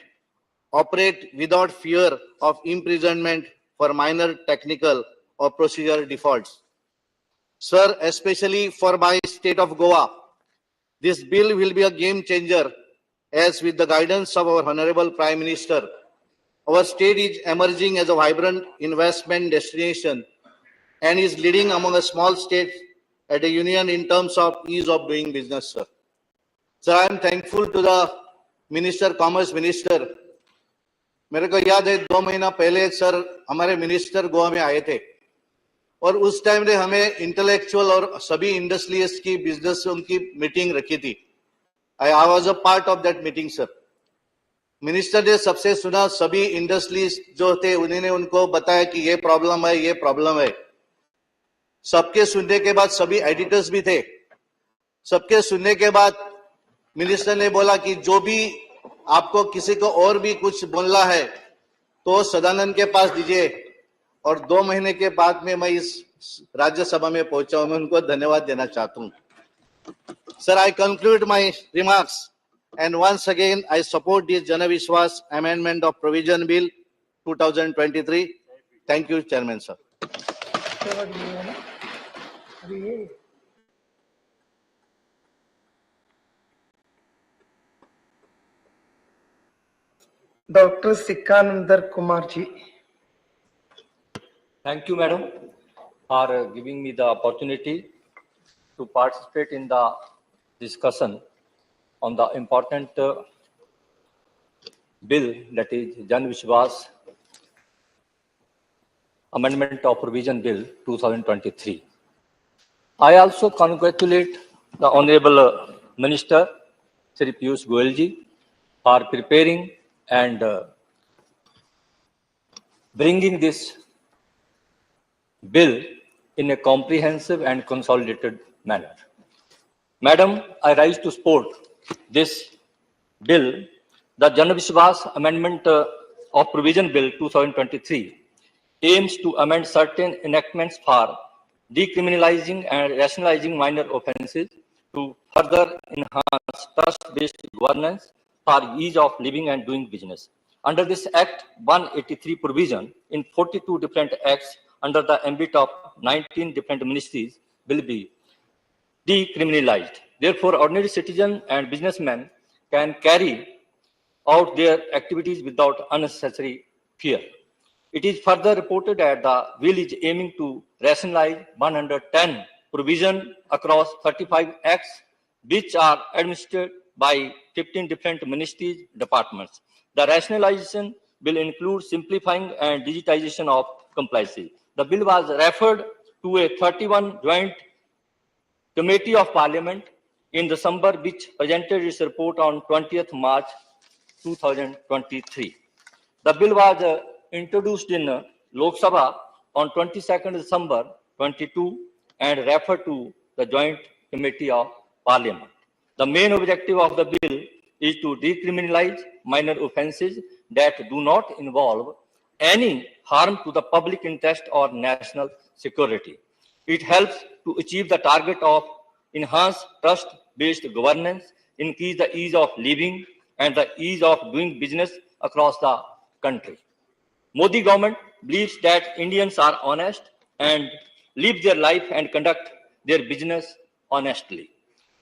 operate without fear of imprisonment for minor technical or procedural defaults. Sir, especially for my state of Goa, this bill will be a game changer, as with the guidance of our Honorable Prime Minister, our state is emerging as a vibrant investment destination and is leading among a small states at a union in terms of ease of doing business, sir. Sir, I am thankful to the Minister, Commerce Minister. मेरे को याद है 2 महीना पहले सर हमारे मिनिस्टर गोवा में आए थे और उस टाइम ने हमें इंटेलेक्चुअल और सभी इंडस्ट्रियलिस्ट की बिजनेस से उनकी मीटिंग रखी थी. I was a part of that meeting sir. Minister ने सबसे सुना, सभी इंडस्ट्रियलिस्ट जो थे उन्होंने उनको बताया कि ये प्रॉब्लम है, ये प्रॉब्लम है. सबके सुनने के बाद सभी एडिटर्स भी थे. सबके सुनने के बाद मिनिस्टर ने बोला कि जो भी आपको किसी को और भी कुछ बोलना है तो सदानंद के पास दीजिए. और 2 महीने के बाद में मैं इस राज्यसभा में पहुंचा हूं. मैं उनको धन्यवाद देना चाहता हूं. Sir, I conclude my remarks and once again I support this Jan Vishwas Amendment of Provision Bill 2023. Thank you, Chairman, sir. Dr. Sikkanandar Kumar ji. Thank you, madam, for giving me the opportunity to participate in the discussion on the important bill, that is Jan Vishwas Amendment of Provision Bill 2023. I also congratulate the Honorable Minister Shri Piyush Goyal ji for preparing and bringing this bill in a comprehensive and consolidated manner. Madam, I rise to support this bill. The Jan Vishwas Amendment of Provision Bill 2023 aims to amend certain enactments for decriminalizing and rationalizing minor offences to further enhance trust-based governance for ease of living and doing business. Under this Act, 183 provision in 42 different acts under the ambit of 19 different ministries will be decriminalized. Therefore, ordinary citizens and businessmen can carry out their activities without unnecessary fear. It is further reported that the bill is aiming to rationalize 110 provisions across 35 acts, which are administered by 15 different ministries departments. The rationalization will include simplifying and digitization of compliances. The bill was referred to a 31 joint committee of Parliament in December, which presented its report on 20th March 2023. The bill was introduced in Lok Sabha on 22nd December 22 and referred to the Joint Committee of Parliament. The main objective of the bill is to decriminalize minor offenses that do not involve any harm to the public interest or national security. It helps to achieve the target of enhanced trust-based governance, increase the ease of living and the ease of doing business across the country. Modi government believes that Indians are honest and live their life and conduct their business honestly.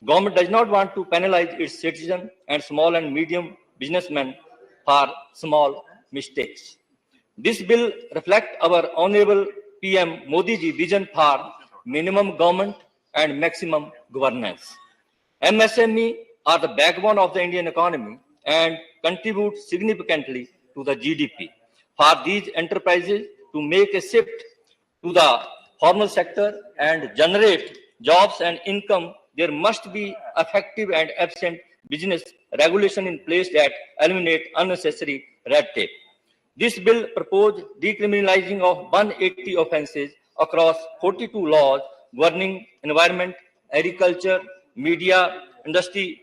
Government does not want to penalize its citizens and small and medium businessmen for small mistakes. This bill reflects our Honorable PM Modi ji vision for minimum government and maximum governance. MSME are the backbone of the Indian economy and contribute significantly to the GDP. For these enterprises to make a shift to the formal sector and generate jobs and income, there must be effective and efficient business regulation in place that eliminate unnecessary red tape. This bill proposed decriminalizing of 180 offences across 42 laws governing environment, agriculture, media, industry,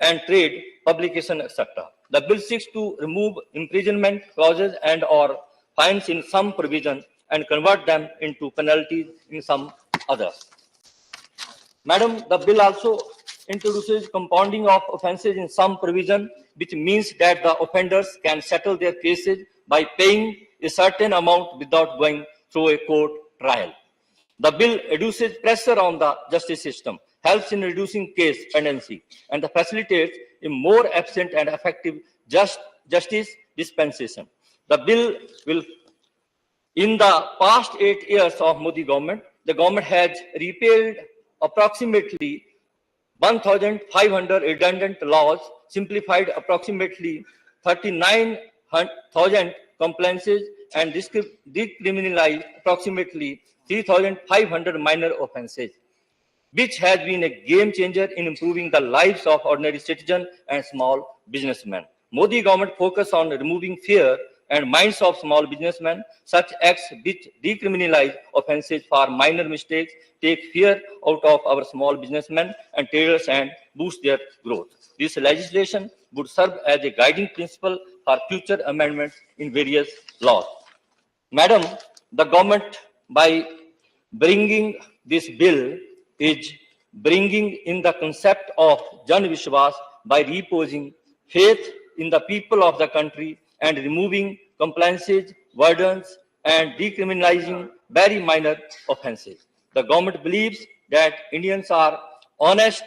and trade, publication, etc. The bill seeks to remove imprisonment clauses and or fines in some provision and convert them into penalties in some others. Madam, the bill also introduces compounding of offences in some provision, which means that the offenders can settle their cases by paying a certain amount without going through a court trial. The bill reduces pressure on the justice system, helps in reducing case pendency, and facilitates a more efficient and effective justice dispensation. The bill will, in the past 8 years of Modi government, the government has repealed approximately 1,500 redundant laws, simplified approximately 39,000 compliances, and decriminalized approximately 3,500 minor offences, which has been a game changer in improving the lives of ordinary citizens and small businessmen. Modi government focus on removing fear and minds of small businessmen. Such acts which decriminalize offences for minor mistakes take fear out of our small businessmen and traders and boost their growth. This legislation would serve as a guiding principle for future amendments in various laws. Madam, the government, by bringing this bill, is bringing in the concept of Jan Vishwas by reposing faith in the people of the country and removing compliances, burdens, and decriminalizing very minor offences. The government believes that Indians are honest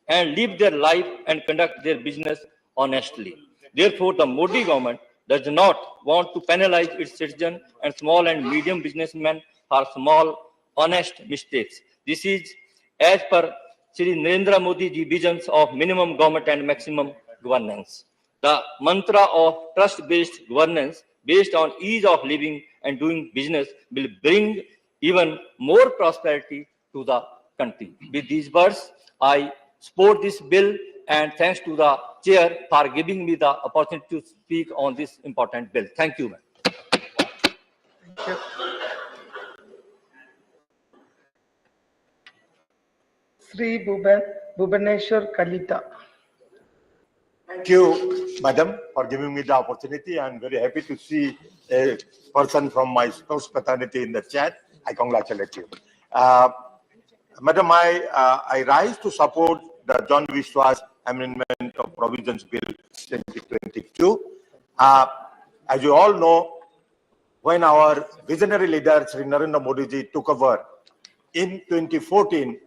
and live their life and conduct their business honestly. Therefore, the Modi government does not want to penalize its citizens and small and medium businessmen for small, honest mistakes. This is as per Shri Narendra Modi ji visions of minimum government and maximum governance. The mantra of trust-based governance based on ease of living and doing business will bring even more prosperity to the country. With these words, I support this bill and thanks to the chair for giving me the opportunity to speak on this important bill. Thank you, ma'am. Thank you. Sri Bhubaneswar Kalita. Thank you, madam, for giving me the opportunity. I'm very happy to see a person from my spouse paternity in the chat. I congratulate you. Madam, I rise to support the Jan Vishwas Amendment of Provisions Bill 2022. As you all know, when our visionary leader, Sri Narendra Modi ji, took over in 2014,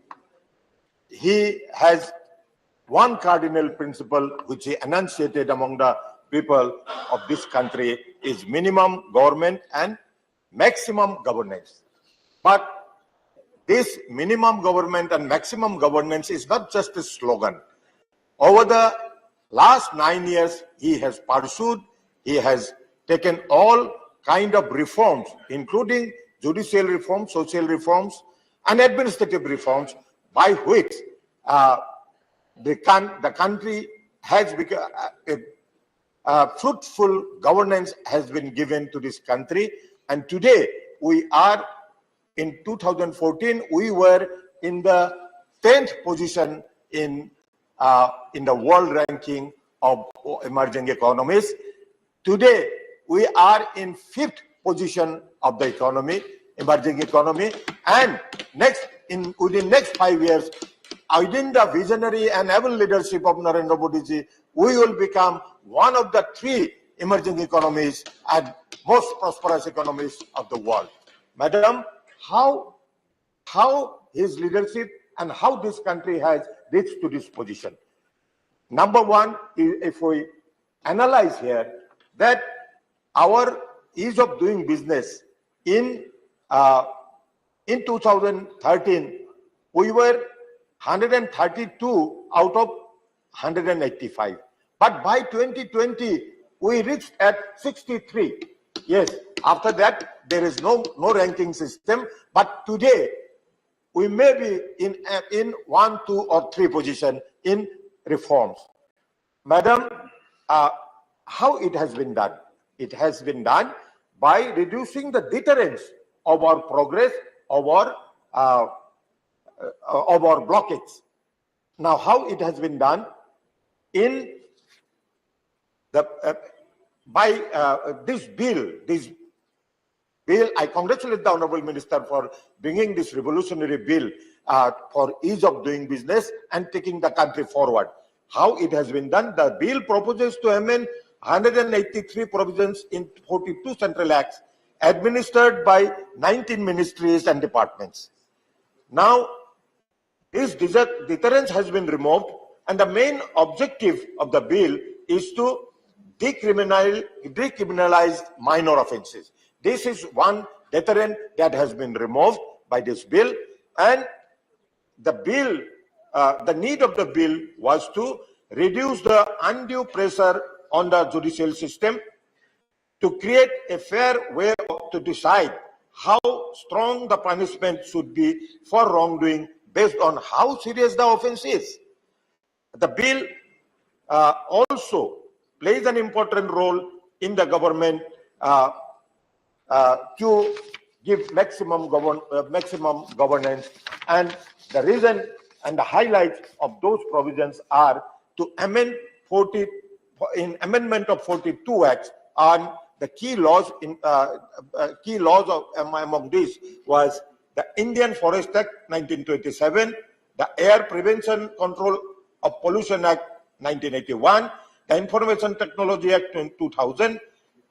he has one cardinal principle which he enunciated among the people of this country is minimum government and maximum governance. But this minimum government and maximum governance is not just a slogan. Over the last 9 years, he has pursued, he has taken all kind of reforms, including judicial reforms, social reforms, and administrative reforms, by which the country has become a fruitful governance has been given to this country. And today we are in 2014, we were in the 10th position in the world ranking of emerging economies. Today, we are in 5th position of the emerging economy, and within next 5 years, within the visionary and able leadership of Narendra Modi ji, we will become one of the 3 emerging economies and most prosperous economies of the world. Madam, how his leadership and how this country has reached to this position? Number one, if we analyze here, that our ease of doing business in 2013, we were 132 out of 185. But by 2020, we reached at 63. Yes, after that, there is no ranking system. But today, we may be in 1, 2, or 3 position in reforms. Madam, how it has been done? It has been done by reducing the deterrence of our progress, of our blockage. Now, how it has been done? In the this bill, I congratulate the Honorable Minister for bringing this revolutionary bill for ease of doing business and taking the country forward. How it has been done? The bill proposes to amend 183 provisions in 42 central acts administered by 19 ministries and departments. Now, this deterrence has been removed, and the main objective of the bill is to decriminalize minor offenses. This is one deterrent that has been removed by this bill, and the bill, the need of the bill was to reduce the undue pressure on the judicial system, to create a fair way to decide how strong the punishment should be for wrongdoing based on how serious the offense is. The bill also plays an important role in the government to give maximum governance, and the reason and the highlights of those provisions are to amend amendment of 42 acts on the key laws among these was the Indian Forest Act 1927, the Air Prevention Control of Pollution Act 1981, the Information Technology Act 2000,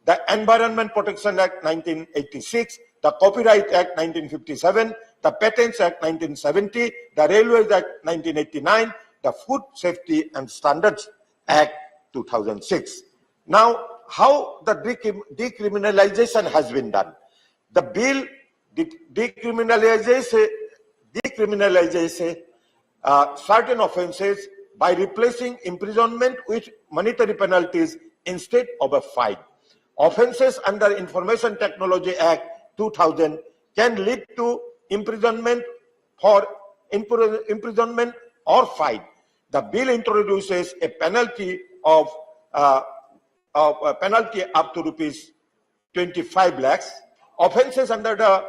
the Environment Protection Act 1986, the Copyright Act 1957, the Patents Act 1970, the Railways Act 1989, the Food Safety and Standards Act 2006. Now, how the decriminalization has been done? The bill decriminalizes certain offences by replacing imprisonment with monetary penalties instead of a fine. Offences under Information Technology Act 2000 can lead to imprisonment or fine. The bill introduces a penalty of penalty up to rupees 25 lakhs. Offences under the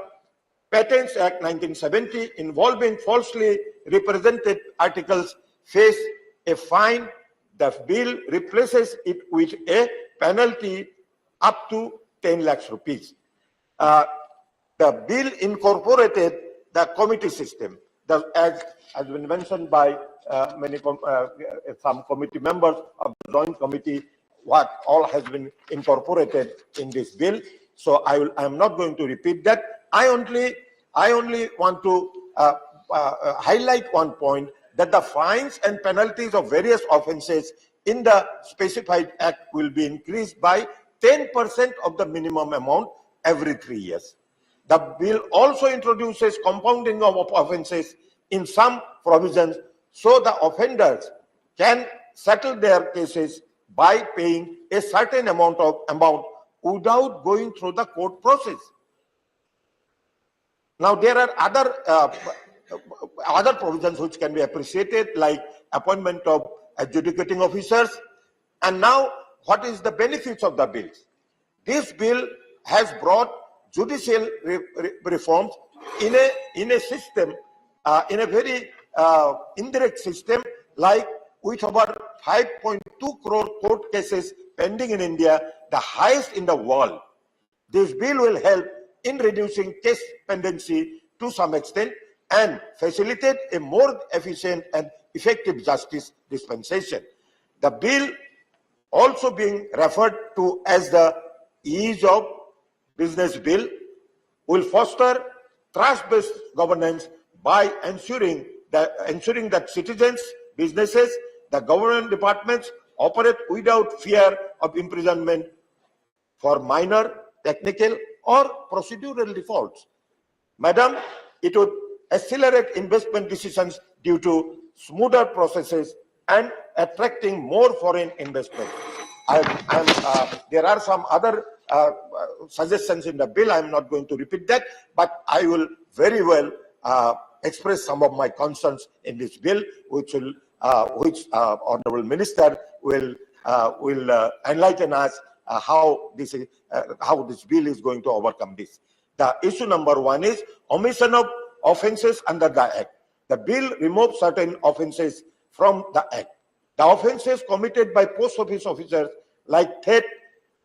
Patents Act 1970 involving falsely represented articles face a fine. The bill replaces it with a penalty up to 10 lakhs rupees. The bill incorporated the committee system, as has been mentioned by some committee members of the Joint Committee, what all has been incorporated in this bill. So I am not going to repeat that. I only want to highlight one point, that the fines and penalties of various offences in the specified act will be increased by 10% of the minimum amount every 3 years. The bill also introduces compounding of offences in some provisions, so the offenders can settle their cases by paying a certain amount without going through the court process. Now, there are other provisions which can be appreciated, like appointment of adjudicating officers. And now, what is the benefits of the bill? This bill has brought judicial reforms in a system, in a very indirect system, like with over 5.2 crore court cases pending in India, the highest in the world. This bill will help in reducing case pendency to some extent and facilitate a more efficient and effective justice dispensation. The bill, also being referred to as the Ease of Business Bill, will foster trust-based governance by ensuring that citizens, businesses, the government departments operate without fear of imprisonment for minor, technical, or procedural defaults. Madam, it would accelerate investment decisions due to smoother processes and attracting more foreign investment. There are some other suggestions in the bill. I am not going to repeat that, but I will very well express some of my concerns in this bill, which Honorable Minister will enlighten us how this bill is going to overcome this. The issue number one is omission of offences under the Act. The bill removes certain offences from the Act. The offences committed by post office officers like theft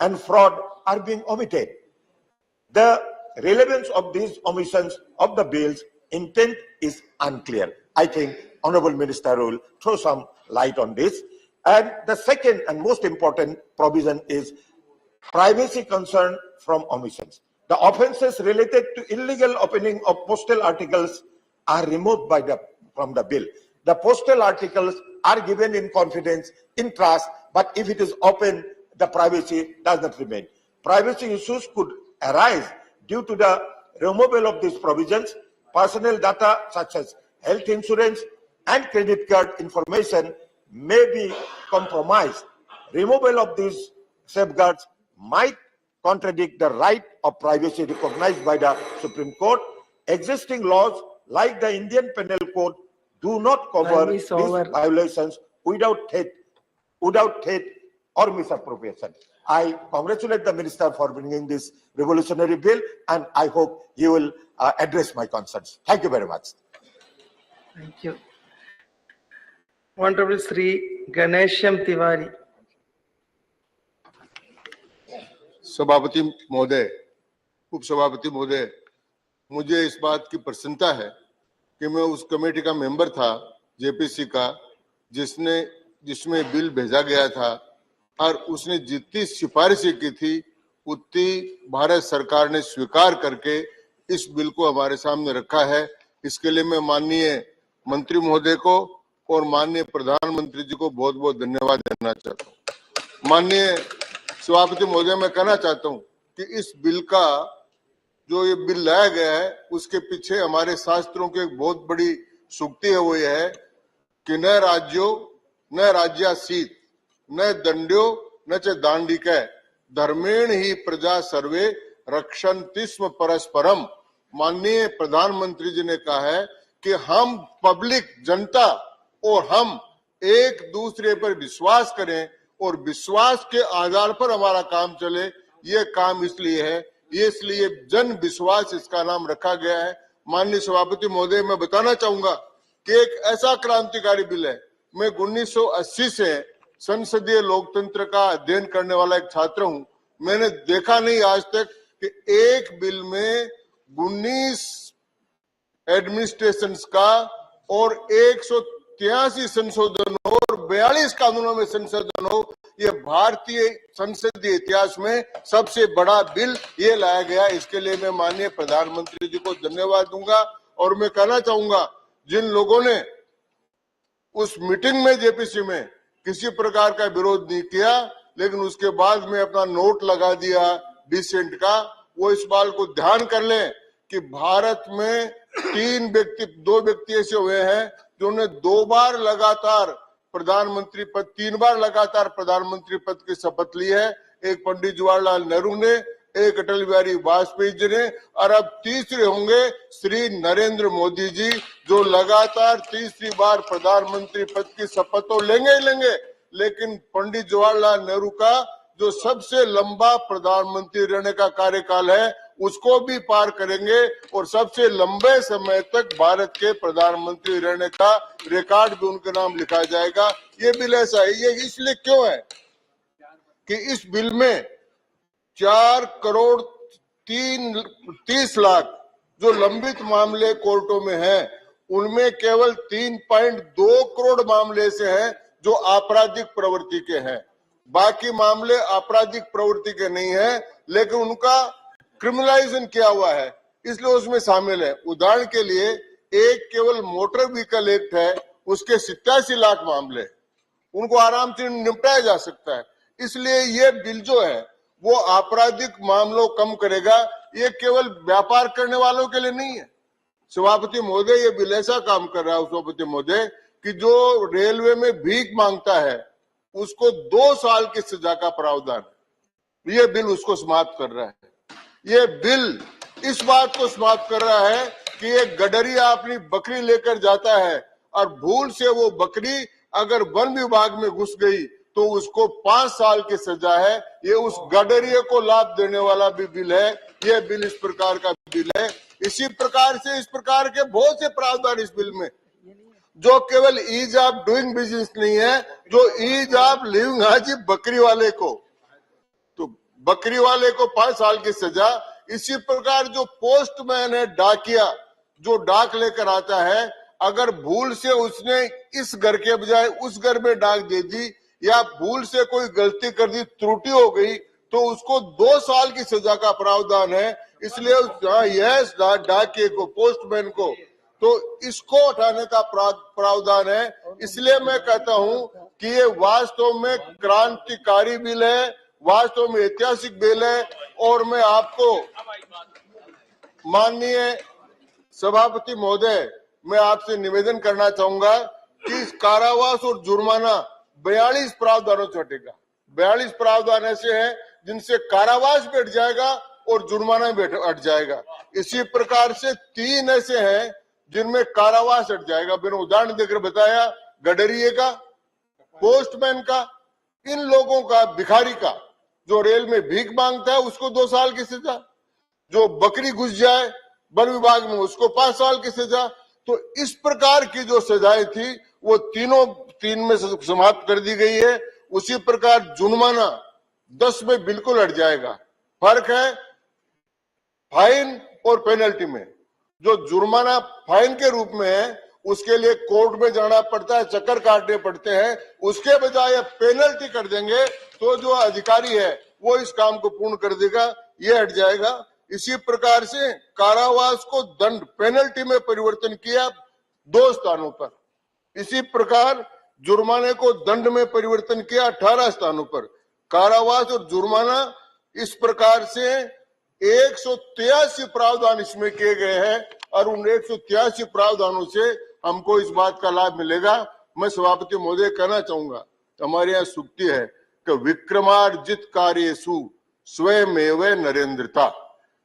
and fraud are being omitted. The relevance of these omissions of the bill's intent is unclear. I think Honorable Minister will throw some light on this. And the second and most important provision is privacy concern from omissions. The offences related to illegal opening of postal articles are removed from the bill. The postal articles are given in confidence, in trust, but if it is open, the privacy does not remain. Privacy issues could arise due to the removal of these provisions. Personal data such as health insurance and credit card information may be compromised. Removal of these safeguards might contradict the right of privacy recognized by the Supreme Court. Existing laws like the Indian Penal Code do not cover these violations without threat or misappropriation. I congratulate the Minister for bringing this revolutionary bill, and I hope he will address my concerns. Thank you very much. Thank you. Honorable Sri Ganesham Tiwari. सभापति महोदय, उपसभापति महोदय, मुझे इस बात की प्रसन्नता है कि मैं उस कमेटी का मेंबर था, जेपीसी का, जिसमें बिल भेजा गया था और उसने जितनी सिफारिशें की थी उतनी भारत सरकार ने स्वीकार करके इस बिल को हमारे सामने रखा है। इसके लिए मैं माननीय मंत्री महोदय को और माननीय प्रधानमंत्री जी को बहुत बहुत धन्यवाद देना चाहता हूँ। माननीय सभापति महोदय, मैं कहना चाहता हूँ कि इस बिल का जो ये बिल लाया गया है उसके पीछे हमारे शास्त्रों की एक बहुत बड़ी सूक्ति है। वो ये है कि न राज्यो न राज्यासीत न दंड्यो न च दांडिकै धर्मेण ही प्रजा सर्वे रक्षन्ति स्म परस्परम। माननीय प्रधानमंत्री जी ने कहा है कि हम पब्लिक जनता और हम एक दूसरे पर विश्वास करें और विश्वास के आधार पर हमारा काम चले। ये काम इसलिए है, इसलिए जन विश्वास इसका नाम रखा गया है। माननीय सभापति महोदय, मैं बताना चाहूंगा कि एक ऐसा क्रांतिकारी बिल है। मैं 1980 से संसदीय लोकतंत्र का अध्ययन करने वाला एक छात्र हूं। मैंने देखा नहीं आज तक कि एक बिल में 19 एडमिनिस्ट्रेशंस का और 183 संशोधन हो और 42 कानूनों में संशोधन हो। ये भारतीय संसदीय इतिहास में सबसे बड़ा बिल ये लाया गया। इसके लिए मैं माननीय प्रधानमंत्री जी को धन्यवाद दूंगा। और मैं कहना चाहूंगा, जिन लोगों ने उस मीटिंग में जेपीसी में किसी प्रकार का विरोध नहीं किया लेकिन उसके बाद में अपना नोट लगा दिया डिसेंट का, वो इस बात को ध्यान कर लें कि भारत में 2 व्यक्ति ऐसे हुए हैं जिन्होंने 2 बार लगातार प्रधानमंत्री पद, 3 बार लगातार प्रधानमंत्री पद की शपथ ली है। एक पंडित जवाहरलाल नेहरू ने, एक अटल बिहारी वाजपेयी जी ने, और अब तीसरे होंगे श्री नरेंद्र मोदी जी, जो लगातार तीसरी बार प्रधानमंत्री पद की शपथ तो लेंगे ही लेंगे, लेकिन पंडित जवाहरलाल नेहरू का जो सबसे लंबा प्रधानमंत्री रहने का कार्यकाल है उसको भी पार करेंगे और सबसे लंबे समय तक भारत के प्रधानमंत्री रहने का रिकॉर्ड भी उनके नाम लिखा जाएगा। ये बिल ऐसा है। ये इसलिए क्यों है कि इस बिल में 4,30,00,000 जो लंबित मामले कोर्टों में हैं, उनमें केवल 3.2 करोड़ मामले ऐसे हैं जो आपराधिक प्रवृत्ति के हैं। बाकी मामले आपराधिक प्रवृत्ति के नहीं है, लेकिन उनका क्रिमिनलाइजेशन किया हुआ है, इसलिए उसमें शामिल है। उदाहरण के लिए एक केवल मोटर व्हीकल एक्ट है, उसके 87 लाख मामले, उनको आराम से निपटाया जा सकता है। इसलिए ये बिल जो है वो आपराधिक मामलों कम करेगा। ये केवल व्यापार करने वालों के लिए नहीं है। सभापति महोदय, ये बिल ऐसा काम कर रहा है सभापति महोदय कि जो रेलवे में भीख मांगता है उसको 2 साल की सजा का प्रावधान है। ये बिल उसको समाप्त कर रहा है। ये बिल इस बात को समाप्त कर रहा है कि एक गडरिया अपनी बकरी लेकर जाता है और भूल से वो बकरी अगर वन विभाग में घुस गई तो उसको 5 साल की सजा है। ये उस गडरिये को लाभ देने वाला भी बिल है। ये बिल इस प्रकार का बिल है। इसी प्रकार से इस प्रकार के बहुत से प्रावधान इस बिल में, जो केवल ईज ऑफ डूइंग बिजनेस नहीं है, जो ईज ऑफ लिविंग हाजी बकरी वाले को, तो बकरी वाले को 5 साल की सजा। इसी प्रकार जो पोस्टमैन है, डाकिया जो डाक लेकर आता है, अगर भूल से उसने इस घर के बजाय उस घर में डाक दे दी या भूल से कोई गलती कर दी, त्रुटि हो गई, तो उसको 2 साल की सजा का प्रावधान है। इसलिए यस डाकिए को, पोस्टमैन को, तो इसको हटाने का प्रावधान है। इसलिए मैं कहता हूं कि ये वास्तव में क्रांतिकारी बिल है, वास्तव में ऐतिहासिक बिल है। और मैं आपको माननीय सभापति महोदय, मैं आपसे निवेदन करना चाहूंगा कि इस कारावास और जुर्माना 42 प्रावधानों से हटेगा। 42 प्रावधान ऐसे हैं जिनसे कारावास भी हट जाएगा और जुर्माना भी हट जाएगा। इसी प्रकार से 3 ऐसे हैं जिनमें कारावास हट जाएगा। मैंने उदाहरण देकर बताया, गडरिये का, पोस्टमैन का, इन लोगों का, भिखारी का, जो रेल में भीख मांगता है उसको 2 साल की सजा, जो बकरी घुस जाए वन विभाग में उसको 5 साल की सजा। तो इस प्रकार की जो सजाएं थी वो 3 में समाप्त कर दी गई है। उसी प्रकार जुर्माना 10 में बिल्कुल हट जाएगा। फर्क है फाइन और पेनल्टी में। जो जुर्माना फाइन के रूप में है उसके लिए कोर्ट में जाना पड़ता है, चक्कर काटने पड़ते हैं, उसके बजाय पेनल्टी कर देंगे तो जो अधिकारी है वो इस काम को पूर्ण कर देगा, ये हट जाएगा। इसी प्रकार से कारावास को दंड, पेनल्टी में परिवर्तन किया 2 स्थानों पर। इसी प्रकार जुर्माने को दंड में परिवर्तन किया 18 स्थानों पर। कारावास और जुर्माना इस प्रकार से 183 प्रावधान इसमें किए गए हैं और उन 183 प्रावधानों से हमको इस बात का लाभ मिलेगा। मैं सभापति महोदय कहना चाहूंगा, हमारे यहाँ सूक्ति है कि विक्रमार्जित कार्येषु स्वयमेव नरेंद्रता,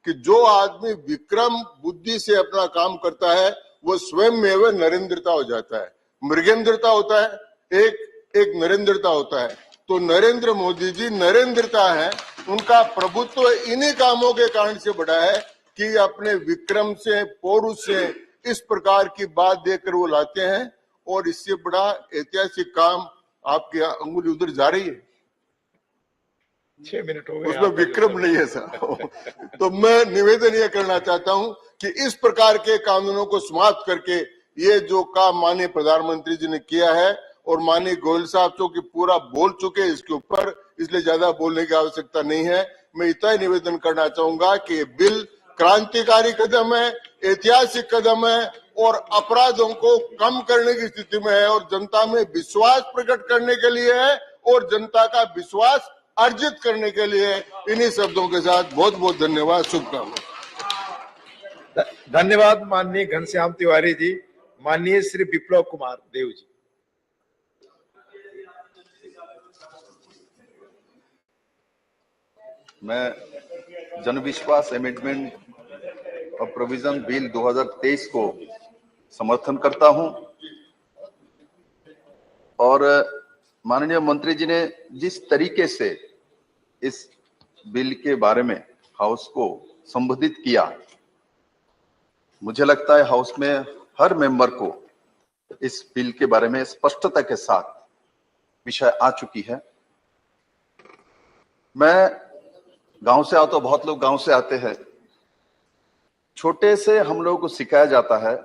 कि जो आदमी विक्रम बुद्धि से अपना काम करता है वो स्वयमेव नरेंद्रता हो जाता है। मृगेंद्रता होता है, एक नरेंद्रता होता है। तो नरेंद्र मोदी जी नरेंद्रता है, उनका प्रभुत्व इन्हीं कामों के कारण से बढ़ा है कि अपने विक्रम से, पौरुष से इस प्रकार की बात देकर वो लाते हैं। और इससे बड़ा ऐतिहासिक काम आपकी अंगुली उधर जा रही है, 6 मिनट हो गए, उसमें विक्रम नहीं है सर। तो मैं निवेदन ये करना चाहता हूं कि इस प्रकार के कानूनों को समाप्त करके ये जो काम माननीय प्रधानमंत्री जी ने किया है और माननीय गोयल साहब जो कि पूरा बोल चुके हैं इसके ऊपर, इसलिए ज्यादा बोलने की आवश्यकता नहीं है। मैं इतना ही निवेदन करना चाहूंगा कि ये बिल क्रांतिकारी कदम है, ऐतिहासिक कदम है और अपराधों को कम करने की स्थिति में है और जनता में विश्वास प्रकट करने के लिए है और जनता का विश्वास अर्जित करने के लिए। इन्हीं शब्दों के साथ बहुत बहुत धन्यवाद, शुभकामनाएं। धन्यवाद माननीय घनश्याम तिवारी जी। माननीय श्री विप्लव कुमार देव जी। मैं जन विश्वास अमेंडमेंट और प्रोविजन बिल 2023 को समर्थन करता हूं और माननीय मंत्री जी ने जिस तरीके से इस बिल के बारे में हाउस को संबोधित किया, मुझे लगता है हाउस में हर मेंबर को इस बिल के बारे में स्पष्टता के साथ विषय आ चुकी है। मैं गांव से आता हूं, बहुत लोग गांव से आते हैं। छोटे से हम लोगों को सिखाया जाता है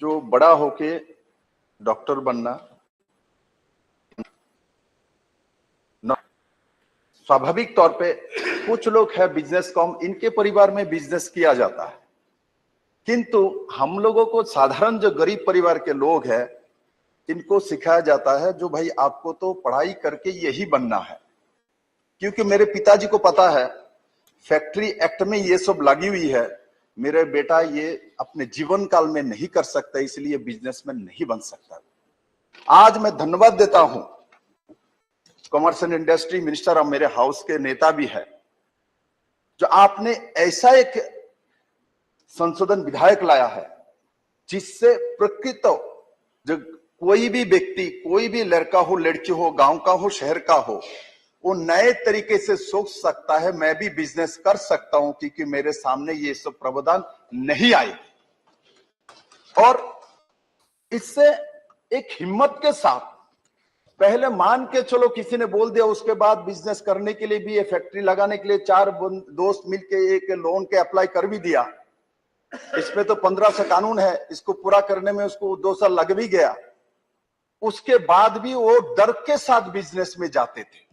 जो बड़ा होके डॉक्टर बनना, स्वाभाविक तौर पे कुछ लोग है बिजनेस कॉम, इनके परिवार में बिजनेस किया जाता है, किंतु हम लोगों को साधारण जो गरीब परिवार के लोग हैं इनको सिखाया जाता है जो भाई आपको तो पढ़ाई करके यही बनना है। क्योंकि मेरे पिताजी को पता है फैक्ट्री एक्ट में ये सब लगी हुई है, मेरे बेटा ये अपने जीवन काल में नहीं कर सकता, इसलिए बिजनेसमैन नहीं बन सकता। आज मैं धन्यवाद देता हूं कॉमर्स एंड इंडस्ट्री मिनिस्टर और मेरे हाउस के नेता भी है, जो आपने ऐसा एक संशोधन विधायक लाया है जिससे प्रकृत जो कोई भी व्यक्ति, कोई भी लड़का हो, लड़की हो, गांव का हो, शहर का हो, वो नए तरीके से सोच सकता है, मैं भी बिजनेस कर सकता हूं क्योंकि मेरे सामने ये सब प्रावधान नहीं आए। और इससे एक हिम्मत के साथ, पहले मान के चलो किसी ने बोल दिया, उसके बाद बिजनेस करने के लिए भी, ये फैक्ट्री लगाने के लिए 4 दोस्त मिलके एक लोन के अप्लाई कर भी दिया। इसमें तो 15 से कानून है, इसको पूरा करने में उसको 2 साल लग भी गया। उसके बाद भी वो डर के साथ बिजनेस में जाते थे।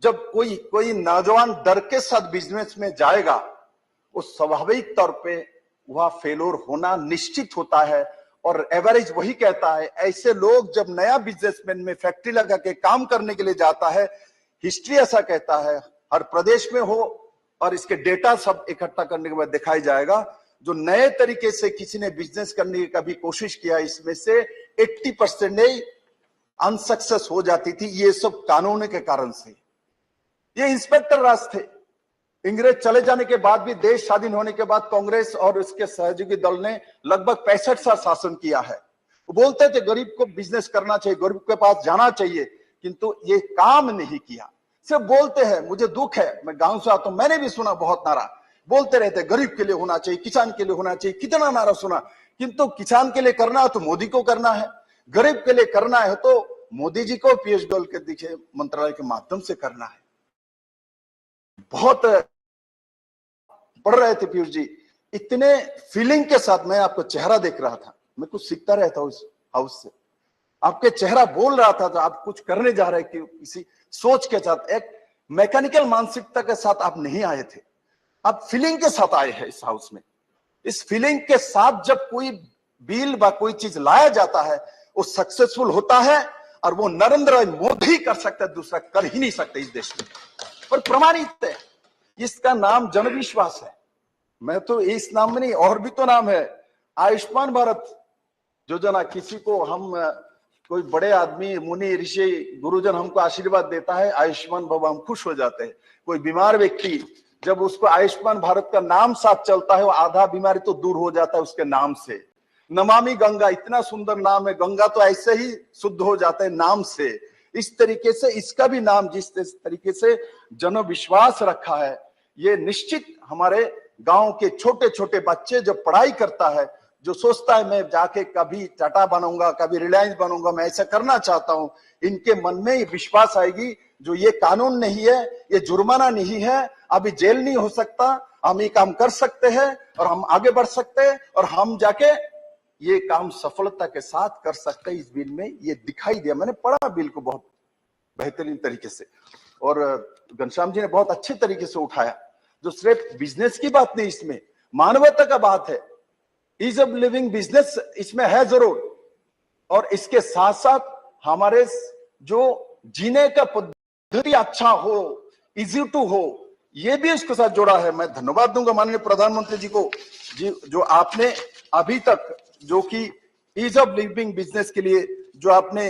जब कोई नौजवान डर के साथ बिजनेस में जाएगा, वो स्वाभाविक तौर पे वह फेलोर होना निश्चित होता है। और एवरेज वही कहता है, ऐसे लोग जब नया बिजनेसमैन में फैक्ट्री लगा के काम करने के लिए जाता है, हिस्ट्री ऐसा कहता है, हर प्रदेश में हो और इसके डेटा सब इकट्ठा करने के बाद दिखाई जाएगा, जो नए तरीके से किसी ने बिजनेस करने की कभी कोशिश किया, इसमें से 80% ही अनसक्सेस हो जाती थी। ये सब कानून के कारण से। ये इंस्पेक्टर राज थे। इंग्रेज चले जाने के बाद भी, देश स्वाधीन होने के बाद कांग्रेस और उसके सहयोगी दल ने लगभग 65 साल शासन किया है। वो बोलते थे गरीब को बिजनेस करना चाहिए, गरीब के पास जाना चाहिए, किंतु ये काम नहीं किया। सिर्फ बोलते हैं। मुझे दुख है, मैं गांव से आता हूं, मैंने भी सुना बहुत नारा बोलते रहते, गरीब के लिए होना चाहिए, किसान के लिए होना चाहिए, कितना नारा सुना, किंतु किसान के लिए करना है तो मोदी को करना है, गरीब के लिए करना है तो मोदी जी को पीयूष गोयल के दिखे मंत्रालय के माध्यम से करना है। बहुत पढ़ रहे थे पीयूष जी, इतने फीलिंग के साथ। मैं आपका चेहरा देख रहा था, मैं कुछ सीखता रहता हूं इस हाउस से। आपके चेहरा बोल रहा था, तो आप कुछ करने जा रहे कि किसी सोच के साथ, एक मैकेनिकल मानसिकता के साथ आप नहीं आए थे, आप फीलिंग के साथ आए हैं इस हाउस में। इस फीलिंग के साथ जब कोई बिल व कोई चीज लाया जाता है, वो सक्सेसफुल होता है। और वो नरेंद्र मोदी कर सकता है, दूसरा कर ही नहीं सकता इस देश में, और प्रमाणित है। इसका नाम जन विश्वास है। मैं तो इस नाम में नहीं, और भी तो नाम है, आयुष्मान भारत योजना। किसी को हम कोई बड़े आदमी, मुनि, ऋषि, गुरुजन हमको आशीर्वाद देता है, आयुष्मान बाबा, हम खुश हो जाते हैं। कोई बीमार व्यक्ति, जब उसको आयुष्मान भारत का नाम साथ चलता है, वो आधा बीमारी तो दूर हो जाता है उसके नाम से। नमामि गंगा, इतना सुंदर नाम है, गंगा तो ऐसे ही शुद्ध हो जाता है नाम से। इस तरीके से इसका भी नाम जिस तरीके से जन विश्वास रखा है, ये निश्चित हमारे गांव के छोटे छोटे बच्चे जब पढ़ाई करता है, जो सोचता है मैं जाके कभी टाटा बनूंगा, कभी रिलायंस बनूंगा, मैं ऐसा करना चाहता हूं, इनके मन में ये विश्वास आएगी जो ये कानून नहीं है, ये जुर्माना नहीं है, अभी जेल नहीं हो सकता, हम ये काम कर सकते हैं और हम आगे बढ़ सकते हैं और हम जाके ये काम सफलता के साथ कर सकते हैं। इस बिल में ये दिखाई दिया। मैंने पढ़ा बिल को बहुत बेहतरीन तरीके से, और घनश्याम जी ने बहुत अच्छे तरीके से उठाया, जो सिर्फ बिजनेस की बात नहीं, इसमें मानवता का बात है। ईज ऑफ लिविंग बिजनेस इसमें है जरूर, और इसके साथ साथ हमारे जो जीने का पद्धति अच्छा हो, इजी टू हो, ये भी उसके साथ जोड़ा है। मैं धन्यवाद दूंगा माननीय प्रधानमंत्री जी को, जी, जो आपने अभी तक जो कि ईज ऑफ लिविंग बिजनेस के लिए जो आपने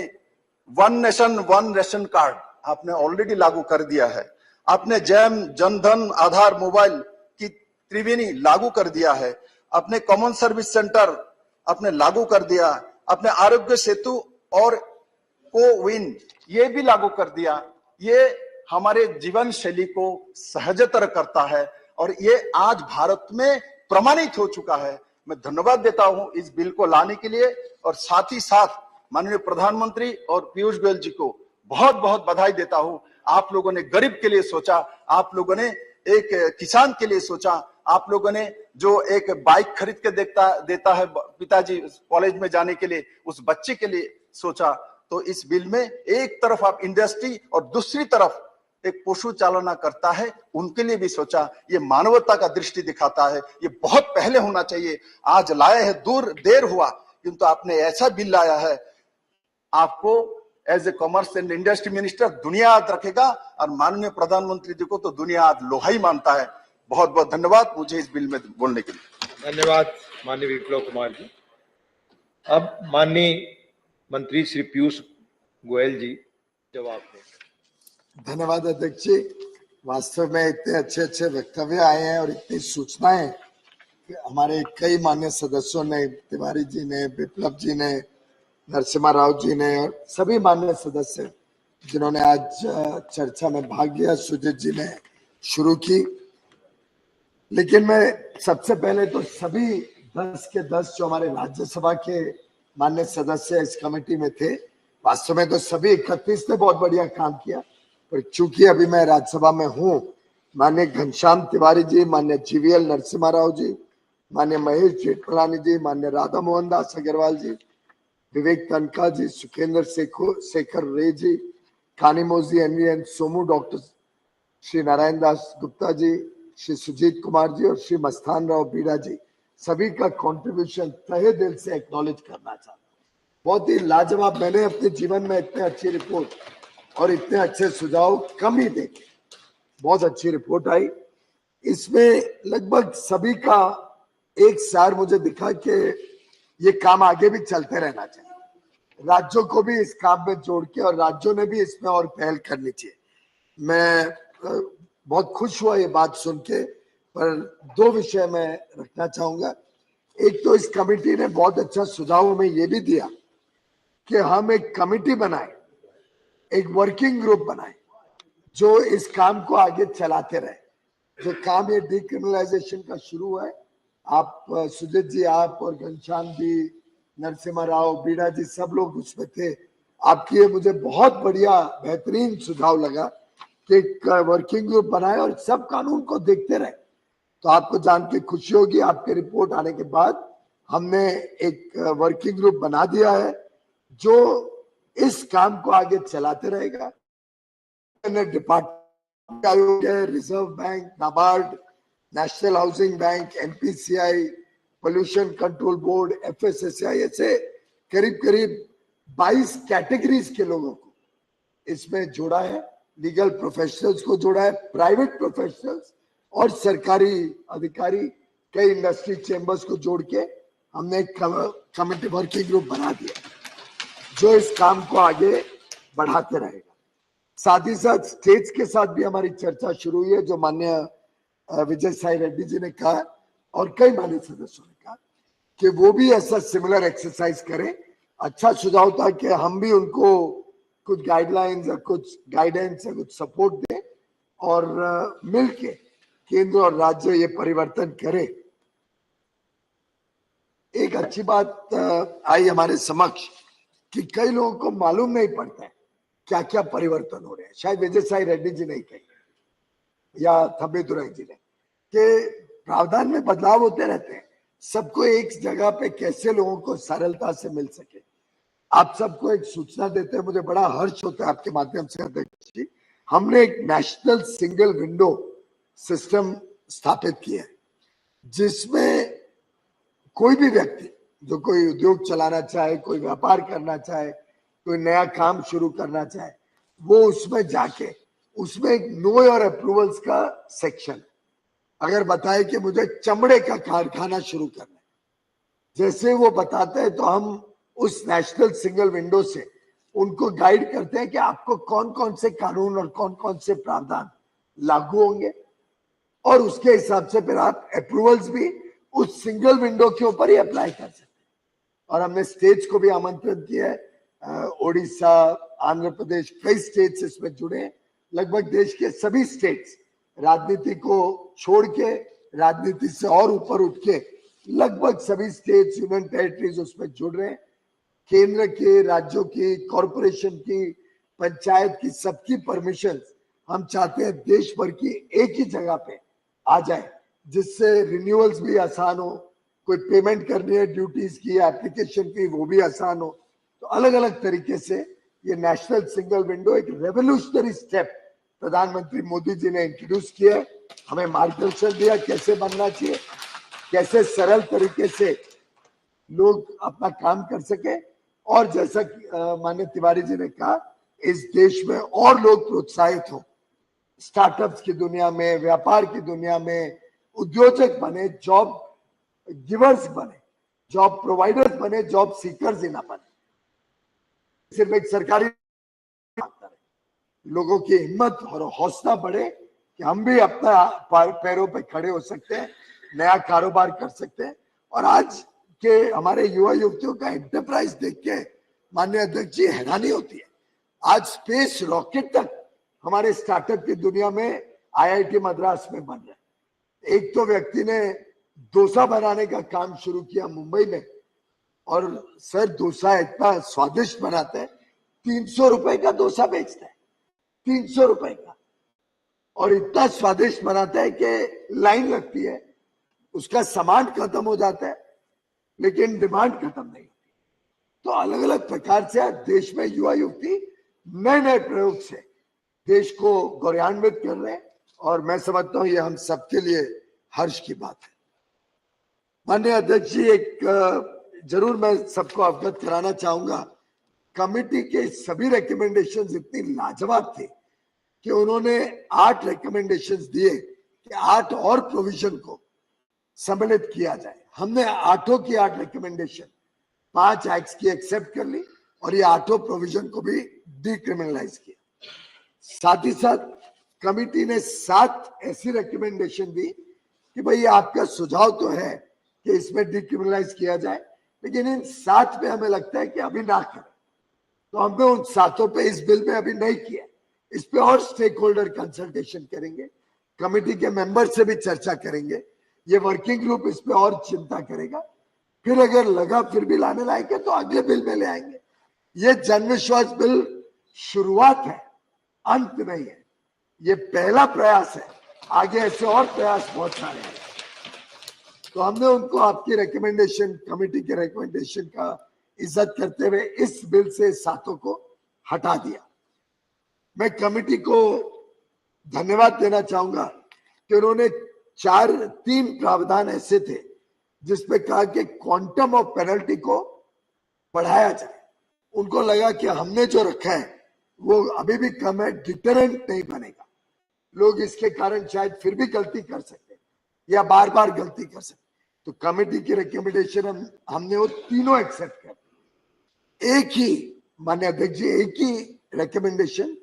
one nation one ration card आपने ऑलरेडी लागू कर दिया है, आपने जैम, जनधन, आधार, मोबाइल की त्रिवेणी लागू कर दिया है, अपने कॉमन सर्विस सेंटर आपने लागू कर दिया, अपने आरोग्य सेतु और कोविन ये भी लागू कर दिया। ये हमारे जीवन शैली को सहजतर करता है और ये आज भारत में प्रमाणित हो चुका है। मैं धन्यवाद देता हूं इस बिल को लाने के लिए और साथ ही साथ माननीय प्रधानमंत्री और पीयूष गोयल जी को बहुत बहुत बधाई देता हूं। आप लोगों ने गरीब के लिए सोचा, आप लोगों ने एक किसान के लिए सोचा, आप लोगों ने जो एक बाइक खरीद के देता है पिताजी कॉलेज में जाने के लिए, उस बच्चे के लिए सोचा। तो इस बिल में एक तरफ आप इंडस्ट्री और दूसरी तरफ एक पशु चालना करता है उनके लिए भी सोचा। ये मानवता का दृष्टि दिखाता है। ये बहुत पहले होना चाहिए, आज लाया है, देर हुआ, किंतु आपने ऐसा बिल लाया है। आपको as a commerce and industry minister दुनिया याद रखेगा और माननीय प्रधानमंत्री जी को तो दुनिया आज लोहा ही मानता है। बहुत बहुत धन्यवाद मुझे इस बिल में बोलने के लिए। धन्यवाद माननीय विप्लव कुमार जी। अब माननीय मंत्री श्री पीयूष गोयल जी जवाब दें। धन्यवाद अध्यक्ष जी। वास्तव में इतने अच्छे अच्छे वक्तव्य आए हैं और इतनी सूचनाएं कि हमारे कई मान्य सदस्यों ने, तिवारी जी ने, विप्लव जी ने, नरसिम्हा राव जी ने और सभी मान्य सदस्य जिन्होंने आज चर्चा में भाग लिया, सुजीत जी ने शुरू की। लेकिन मैं सबसे पहले तो सभी 10 के 10 जो हमारे राज्यसभा के मान्य सदस्य इस कमेटी में थे, वास्तव में तो सभी 31 ने बहुत बढ़िया काम किया, पर चूंकि अभी मैं राज्यसभा में हूँ, माननीय घनश्याम तिवारी जी, माननीय जीवीएल नरसिम्हा राव जी, माननीय महेश जेठमलानी जी, माननीय राधा मोहन दास अग्रवाल जी, विवेक तनखा जी, सुखेंद्र शेखर रे जी, कानिमोजी एनवीएन सोमू, डॉक्टर श्री नारायण दास गुप्ता जी, श्री सुजीत कुमार जी और श्री मस्तान राव बीड़ा जी, सभी का कंट्रीब्यूशन तहे दिल से एक्नॉलेज करना चाहता हूँ। बहुत ही लाजवाब, मैंने अपने जीवन में इतने अच्छी रिपोर्ट और इतने अच्छे सुझाव कम ही देखे। बहुत अच्छी रिपोर्ट आई। इसमें लगभग सभी का एक सार मुझे दिखा कि ये काम आगे भी चलते रहना चाहिए, राज्यों को भी इस काम में जोड़ के और राज्यों ने भी इसमें और पहल करनी चाहिए। मैं बहुत खुश हुआ ये बात सुन के, पर 2 विषय मैं रखना चाहूंगा। एक तो इस कमेटी ने बहुत अच्छा सुझाव हमें ये भी दिया कि हम एक कमेटी बनाए, एक वर्किंग ग्रुप बनाए जो इस काम को आगे चलाते रहे। जो काम ये डिक्रिमिनलाइजेशन का शुरू हुआ है, आप सुजीत जी, आप और घनश्याम जी, नरसिम्हा राव, बीड़ा जी, सब लोग उसमें थे। आपकी ये मुझे बहुत बढ़िया बेहतरीन सुझाव लगा कि एक वर्किंग ग्रुप बनाए और सब कानून को देखते रहे। तो आपको जान के खुशी होगी, आपके रिपोर्ट आने के बाद हमने एक वर्किंग ग्रुप बना दिया है जो इस काम को आगे चलाते रहेगा। डिपार्टमेंट आयोग है, reserve bank, NABARD, national housing bank, NPCI, pollution control board, FSSI, ऐसे करीब करीब 22 कैटेगरीज के लोगों को इसमें जोड़ा है। लीगल प्रोफेशनल्स को जोड़ा है, प्राइवेट प्रोफेशनल्स और सरकारी अधिकारी, कई इंडस्ट्री चेंबर्स को जोड़ के हमने एक कमेटी वर्किंग ग्रुप बना दिया जो इस काम को आगे बढ़ाते रहेगा। साथ ही साथ स्टेट्स के साथ भी हमारी चर्चा शुरू हुई है, जो माननीय विजय साई रेड्डी जी ने कहा और कई मान्य सदस्यों ने कहा कि वो भी ऐसा सिमिलर एक्सरसाइज करें। अच्छा सुझाव था कि हम भी उनको कुछ गाइडलाइंस या कुछ गाइडेंस या कुछ सपोर्ट दें और मिलके केंद्र और राज्य ये परिवर्तन करें। एक अच्छी बात आई हमारे समक्ष कि कई लोगों को मालूम नहीं पड़ता है क्या क्या परिवर्तन हो रहे हैं। शायद विजय साई रेड्डी जी ने कही या थब्बे दुराई जी ने कि प्रावधान में बदलाव होते रहते हैं, सबको एक जगह पे कैसे लोगों को सरलता से मिल सके। आप सबको एक सूचना देते हैं, मुझे बड़ा हर्ष होता है आपके माध्यम से अध्यक्ष जी, हमने एक नेशनल सिंगल विंडो सिस्टम स्थापित किया है जिसमें कोई भी व्यक्ति जो कोई उद्योग चलाना चाहे, कोई व्यापार करना चाहे, कोई नया काम शुरू करना चाहे, वो उसमें जाके उसमें एक नो योर अप्रूवल्स का सेक्शन है। अगर बताए कि मुझे चमड़े का कारखाना शुरू करना है, जैसे वो बताते हैं तो हम उस नेशनल सिंगल विंडो से उनको गाइड करते हैं कि आपको कौन कौन से कानून और कौन कौन से प्रावधान लागू होंगे और उसके हिसाब से फिर आप अप्रूवल्स भी उस सिंगल विंडो के ऊपर ही अप्लाई कर सकते हैं। और हमने स्टेट्स को भी आमंत्रित किया है, ओडिशा, आंध्र प्रदेश, कई स्टेट्स इसमें जुड़े हैं। लगभग देश के सभी स्टेट्स राजनीति को छोड़ के, राजनीति से और ऊपर उठ के लगभग सभी स्टेट्स, यूनियन टेरिटरीज उसमें जुड़ रहे हैं। केंद्र के, राज्यों की, कॉरपोरेशन की, पंचायत की, सबकी परमिशन हम चाहते हैं देश भर की एक ही जगह पे आ जाए, जिससे रिन्यूअल्स भी आसान हो, कोई पेमेंट करनी है ड्यूटीज की, एप्लीकेशन की, वो भी आसान हो। तो अलग अलग तरीके से ये नेशनल सिंगल विंडो एक रेवोल्यूशनरी स्टेप प्रधानमंत्री मोदी जी ने इंट्रोड्यूस किया है। हमें मार्गदर्शन दिया कैसे बनना चाहिए, कैसे सरल तरीके से लोग अपना काम कर सके, और जैसा माननीय तिवारी जी ने कहा, इस देश में और लोग प्रोत्साहित हो, स्टार्टअप्स की दुनिया में, व्यापार की दुनिया में उद्योजक बने, जॉब गिवर्स बने, जॉब प्रोवाइडर्स बने, जॉब सीकर्स ही ना बने। सिर्फ एक सरकारी लोगों की हिम्मत और हौसला बढ़े कि हम भी अपना पैरों पे खड़े हो सकते हैं, नया कारोबार कर सकते हैं। और आज के हमारे युवा युवतियों का एंटरप्राइज देख के माननीय अध्यक्ष जी हैरानी होती है। आज स्पेस रॉकेट तक हमारे स्टार्टअप की दुनिया में आईआईटी मद्रास में बन रहे हैं। एक तो व्यक्ति ने डोसा बनाने का काम शुरू किया मुंबई में, और सर डोसा इतना स्वादिष्ट बनाते हैं, 300 रुपए का डोसा बेचते हैं, 300 रुपए का, और इतना स्वादिष्ट बनाता है कि लाइन लगती है, उसका सामान खत्म हो जाता है लेकिन डिमांड खत्म नहीं होती। तो अलग अलग प्रकार से आज देश में युवा युवती नए नए प्रयोग से देश को गौरवान्वित कर रहे हैं, और मैं समझता हूं ये हम सबके लिए हर्ष की बात है। माननीय अध्यक्ष जी, एक जरूर मैं सबको अवगत कराना चाहूंगा, कमेटी के सभी रिकमेंडेशंस इतनी लाजवाब थे कि उन्होंने 8 रिकमेंडेशंस दिए कि 8 और प्रोविजन को सम्मिलित किया जाए। हमने 8 की 8 रिकमेंडेशन 5 एक्ट्स की एक्सेप्ट कर ली, और ये 8 प्रोविजन को भी डिक्रिमिनलाइज किया। साथ ही साथ कमेटी ने 7 ऐसी रिकमेंडेशन दी कि भाई आपका सुझाव तो है कि इसमें डिक्रिमिनलाइज किया जाए, लेकिन इन 7 पे हमें लगता है कि अभी ना करें। तो हमने उन 7 पे इस बिल में अभी नहीं किया, इस पे और स्टेक होल्डर कंसल्टेशन करेंगे, कमेटी के मेंबर से भी चर्चा करेंगे, ये वर्किंग ग्रुप इस पे और चिंता करेगा, फिर अगर लगा फिर भी लाने लायक है तो अगले बिल में ले आएंगे। ये जन विश्वास बिल शुरुआत है, अंत नहीं है, ये पहला प्रयास है, आगे ऐसे और प्रयास बहुत सारे हैं। तो हमने उनको आपकी रिकमेंडेशन, कमेटी के रिकमेंडेशन का इज्जत करते हुए इस बिल से 7 को हटा दिया। मैं कमेटी को धन्यवाद देना चाहूंगा कि उन्होंने 3 प्रावधान ऐसे थे जिसपे कहा कि क्वांटम ऑफ पेनल्टी को बढ़ाया जाए। उनको लगा कि हमने जो रखा है वो अभी भी कम है, डिटरेंट नहीं बनेगा, लोग इसके कारण शायद फिर भी गलती कर सकते हैं या बार बार गलती कर सकते। तो कमेटी की रिकमेंडेशन हमने वो तीनों एक्सेप्ट कर। एक ही माननीय अध्यक्ष जी, एक ही रिकमेंडेशन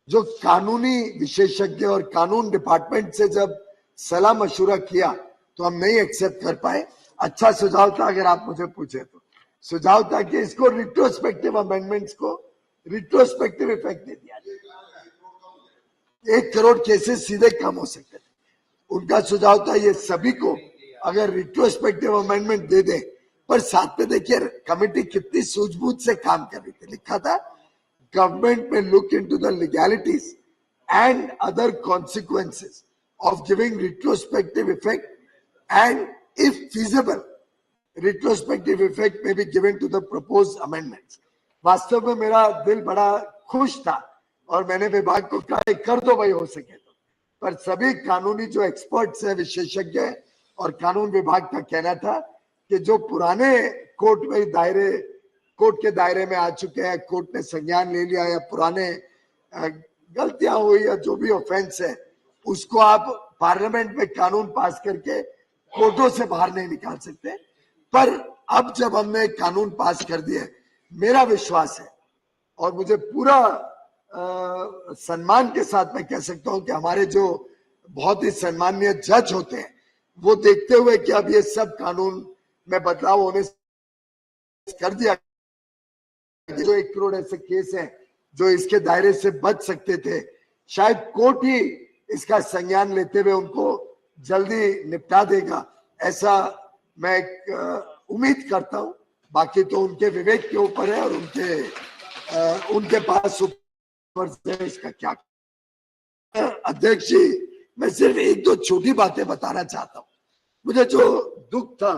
जो कानूनी विशेषज्ञ और कानून डिपार्टमेंट से जब सलाह मशुरा किया तो हम नहीं एक्सेप्ट कर पाए। अच्छा सुझाव था, अगर आप मुझे पूछे तो सुझाव था कि इसको रिट्रोस्पेक्टिव अमेंडमेंट्स को रिट्रोस्पेक्टिव इफेक्ट दे दिया जाए। 1 करोड़ केसेस सीधे कम हो सकते थे। उनका सुझाव था ये सभी को अगर रिट्रोस्पेक्टिव अमेंडमेंट दे दे, पर साथ में देखिए कमेटी कितनी सूझबूझ से काम कर रही थी। लिखा था गवर्नमेंट में look into the legalities and other consequences of giving retrospective effect, and if feasible retrospective effect may be given to the proposed amendments। वास्तव में मेरा दिल बड़ा खुश था और मैंने विभाग को कहा कर दो भाई हो सके तो, पर सभी कानूनी जो एक्सपर्ट्स हैं, विशेषज्ञ हैं, और कानून विभाग का कहना था कि जो पुराने कोर्ट के दायरे में आ चुके हैं, कोर्ट ने संज्ञान ले लिया, या पुराने गलतियां हुई या जो भी ऑफेंस है उसको आप पार्लियामेंट में कानून पास करके कोर्टों से बाहर नहीं निकाल सकते। पर अब जब हमने कानून पास कर दिया, मेरा विश्वास है और मुझे पूरा सम्मान के साथ मैं कह सकता हूं कि हमारे जो बहुत ही सम्माननीय जज होते हैं वो देखते हुए कि अब ये सब कानून में बदलाव होने कर दिया, जो 1 करोड़ ऐसे केस हैं जो इसके दायरे से बच सकते थे, शायद कोर्ट ही इसका संज्ञान लेते हुए उनको जल्दी निपटा देगा, ऐसा मैं एक उम्मीद करता हूं। बाकी तो उनके विवेक के ऊपर है और उनके पास इसका क्या। अध्यक्ष जी, मैं सिर्फ एक दो छोटी बातें बताना चाहता हूं। मुझे जो दुख था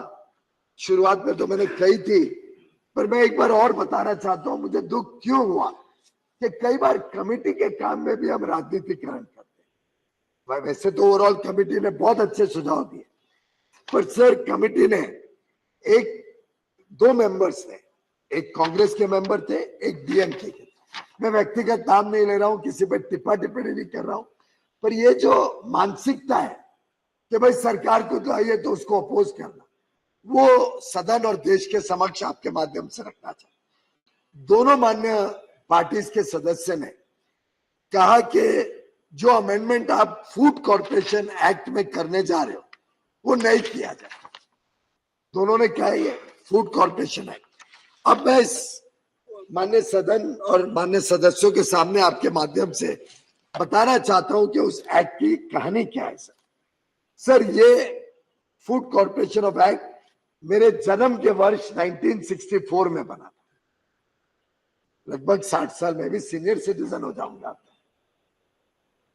शुरुआत में तो मैंने कही थी, पर मैं एक बार और बताना चाहता हूं मुझे दुख क्यों हुआ कि कई बार कमेटी के काम में भी हम राजनीतिकरण करते हैं। वैसे तो ओवरऑल कमेटी ने बहुत अच्छे सुझाव दिए, पर सर कमेटी ने दो मेंबर्स थे, एक कांग्रेस के मेंबर थे, एक डीएमके के। मैं व्यक्तिगत नाम नहीं ले रहा हूं, किसी पर टिप्पा टिप्पणी नहीं कर रहा हूं, पर ये जो मानसिकता है कि भाई सरकार को तो आइए तो उसको अपोज करना, वो सदन और देश के समक्ष आपके माध्यम से रखना चाहिए। दोनों मान्य पार्टीज के सदस्य ने कहा कि जो अमेंडमेंट आप फूड कॉर्पोरेशन एक्ट में करने जा रहे हो वो नहीं किया जाए। दोनों ने कहा ये फूड कॉर्पोरेशन एक्ट। अब मैं इस मान्य सदन और मान्य सदस्यों के सामने आपके माध्यम से बताना चाहता हूं कि उस एक्ट की कहानी क्या है। सर ये फूड कॉर्पोरेशन ऑफ एक्ट मेरे जन्म के वर्ष 1964 में बना था। लगभग 60 साल में भी सीनियर सिटीजन हो जाऊंगा।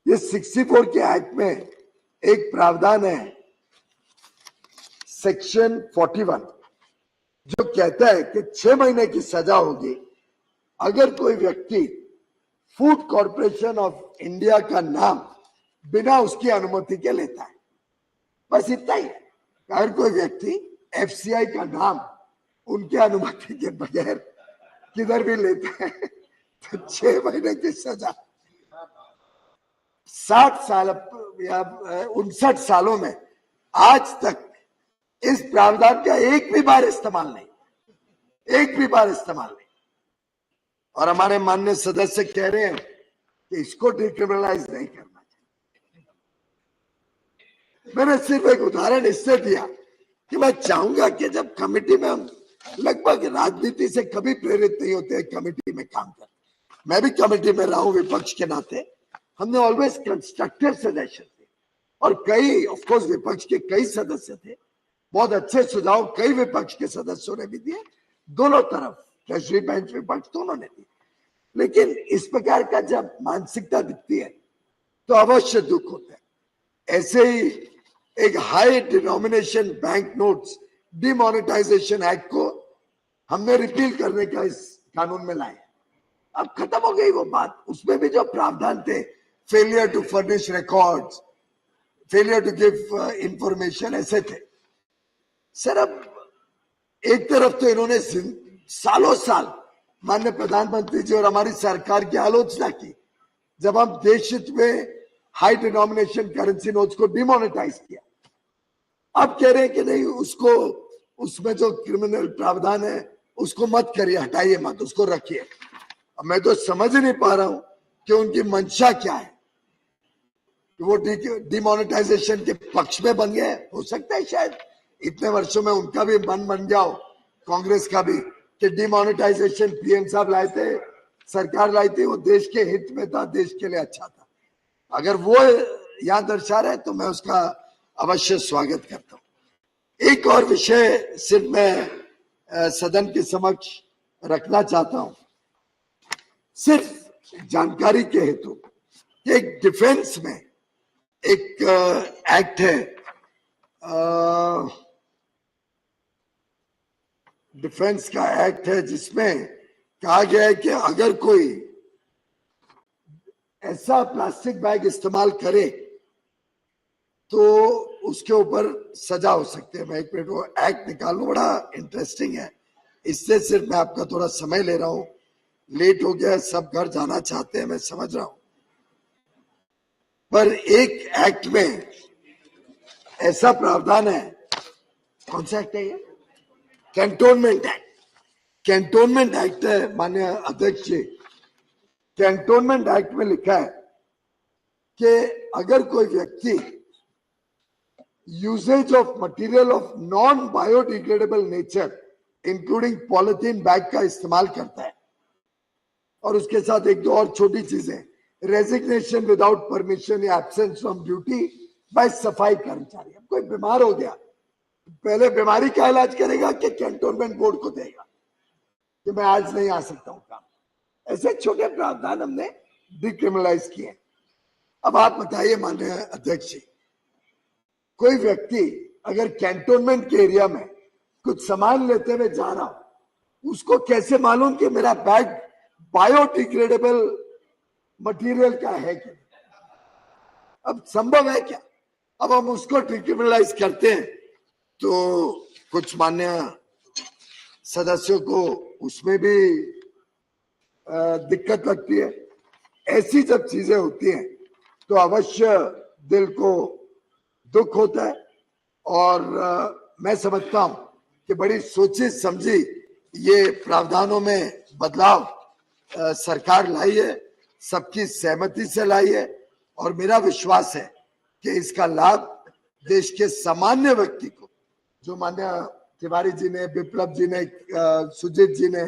ये 64 के एक्ट में एक प्रावधान है सेक्शन 41 जो कहता है कि 6 महीने की सजा होगी अगर कोई व्यक्ति फूड कॉर्पोरेशन ऑफ इंडिया का नाम बिना उसकी अनुमति के लेता है। बस इतना ही है। अगर कोई व्यक्ति एफसीआई का नाम उनके अनुमति के बगैर किधर भी लेता है तो 6 महीने की सजा। 60 साल या 59 सालों में आज तक इस प्रावधान का एक भी बार इस्तेमाल नहीं। और हमारे माननीय सदस्य कह रहे हैं कि इसको डिक्रिमिनलाइज नहीं करना चाहिए। मैंने सिर्फ एक उदाहरण इससे दिया कि मैं चाहूंगा कि जब कमेटी में हम लगभग राजनीति से कभी प्रेरित नहीं होते कमेटी में काम करते, मैं भी कमेटी में रहा हूं विपक्ष के नाते, हमने ऑलवेज कंस्ट्रक्टिव सजेशन थे और कई ऑफकोर्स विपक्ष के कई सदस्य थे, बहुत अच्छे सुझाव कई विपक्ष के सदस्यों ने भी दिए, दोनों तरफ ट्रेजरी बेंच विपक्ष दोनों ने दिए। लेकिन इस प्रकार का जब मानसिकता दिखती है तो अवश्य दुख होता है। ऐसे ही एक high denomination bank notes demonetisation act को हमने रिपील करने का इस कानून में लाए। अब खत्म हो गई वो बात। उसमें भी जो प्रावधान थे, failure to furnish records, failure to give information, ऐसे थे। सर अब एक तरफ तो इन्होंने सालों साल माननीय प्रधानमंत्री जी और हमारी सरकार की आलोचना की जब हम देश हित में हाई डिनोमिनेशन करेंसी नोट्स को डिमोनेटाइज किया। अब कह रहे हैं कि नहीं, उसको उसमें जो क्रिमिनल प्रावधान है उसको मत करिए, हटाइए मत, उसको रखिए। मैं तो समझ नहीं पा रहा हूं कि उनकी मंशा क्या है। वो डिमोनेटाइजेशन के पक्ष में बन गए, हो सकता है शायद इतने वर्षों में उनका भी मन बन जाओ, कांग्रेस का भी, कि डिमोनेटाइजेशन पीएम साहब लाए थे, सरकार लाई थी, वो देश के हित में था, देश के लिए अच्छा था। अगर वो यहां दर्शा रहे तो मैं उसका अवश्य स्वागत करता हूं। एक और विषय सिर्फ मैं सदन के समक्ष रखना चाहता हूं, सिर्फ जानकारी के हेतु। एक डिफेंस में एक एक्ट है, डिफेंस का एक्ट है जिसमें कहा गया है कि अगर कोई ऐसा प्लास्टिक बैग इस्तेमाल करे तो उसके ऊपर सजा हो सकती है। मैं एक मिनट वो एक्ट निकाल लूं, बड़ा इंटरेस्टिंग है। इससे सिर्फ मैं आपका थोड़ा समय ले रहा हूं, लेट हो गया, सब घर जाना चाहते हैं, मैं समझ रहा हूं, पर एक एक्ट में ऐसा प्रावधान है। कौन सा एक्ट है ये? Cantonment act. कैंटोनमेंट एक्ट है माननीय अध्यक्ष जी। कैंटोनमेंट एक्ट में लिखा है कि अगर कोई व्यक्ति usages of material of non biodegradable nature including polythene bag का इस्तेमाल करता है, और उसके साथ एक दो और छोटी चीजें, रेजिग्नेशन विदाउट परमिशन या एब्सेंस फ्रॉम ड्यूटी बाय सफाई कर्मचारी। अब कोई बीमार हो गया, पहले बीमारी का इलाज करेगा कि कैंटोनमेंट बोर्ड को देगा कि मैं आज नहीं आ सकता हूं काम। ऐसे छोटे प्रावधान हमने डिक्रिमिनलाइज किए। अब आप बताइए माननीय अध्यक्ष जी, कोई व्यक्ति अगर कैंटोनमेंट के एरिया में कुछ सामान लेते हुए जा रहा हो, उसको कैसे मालूम कि मेरा बैग बायोडिग्रेडेबल मटेरियल का है कि अब संभव है क्या? अब हम उसको डिक्रिमिनलाइज करते हैं तो कुछ मान्य सदस्यों को उसमें भी दिक्कत लगती है। ऐसी जब चीजें होती हैं तो अवश्य दिल को दुख होता है और मैं समझता हूं कि बड़ी सोची समझी ये प्रावधानों में बदलाव सरकार लाई है, सबकी सहमति से लाई है और मेरा विश्वास है कि इसका लाभ देश के सामान्य व्यक्ति को, जो माननीय तिवारी जी ने, विप्लव जी ने, सुजीत जी ने,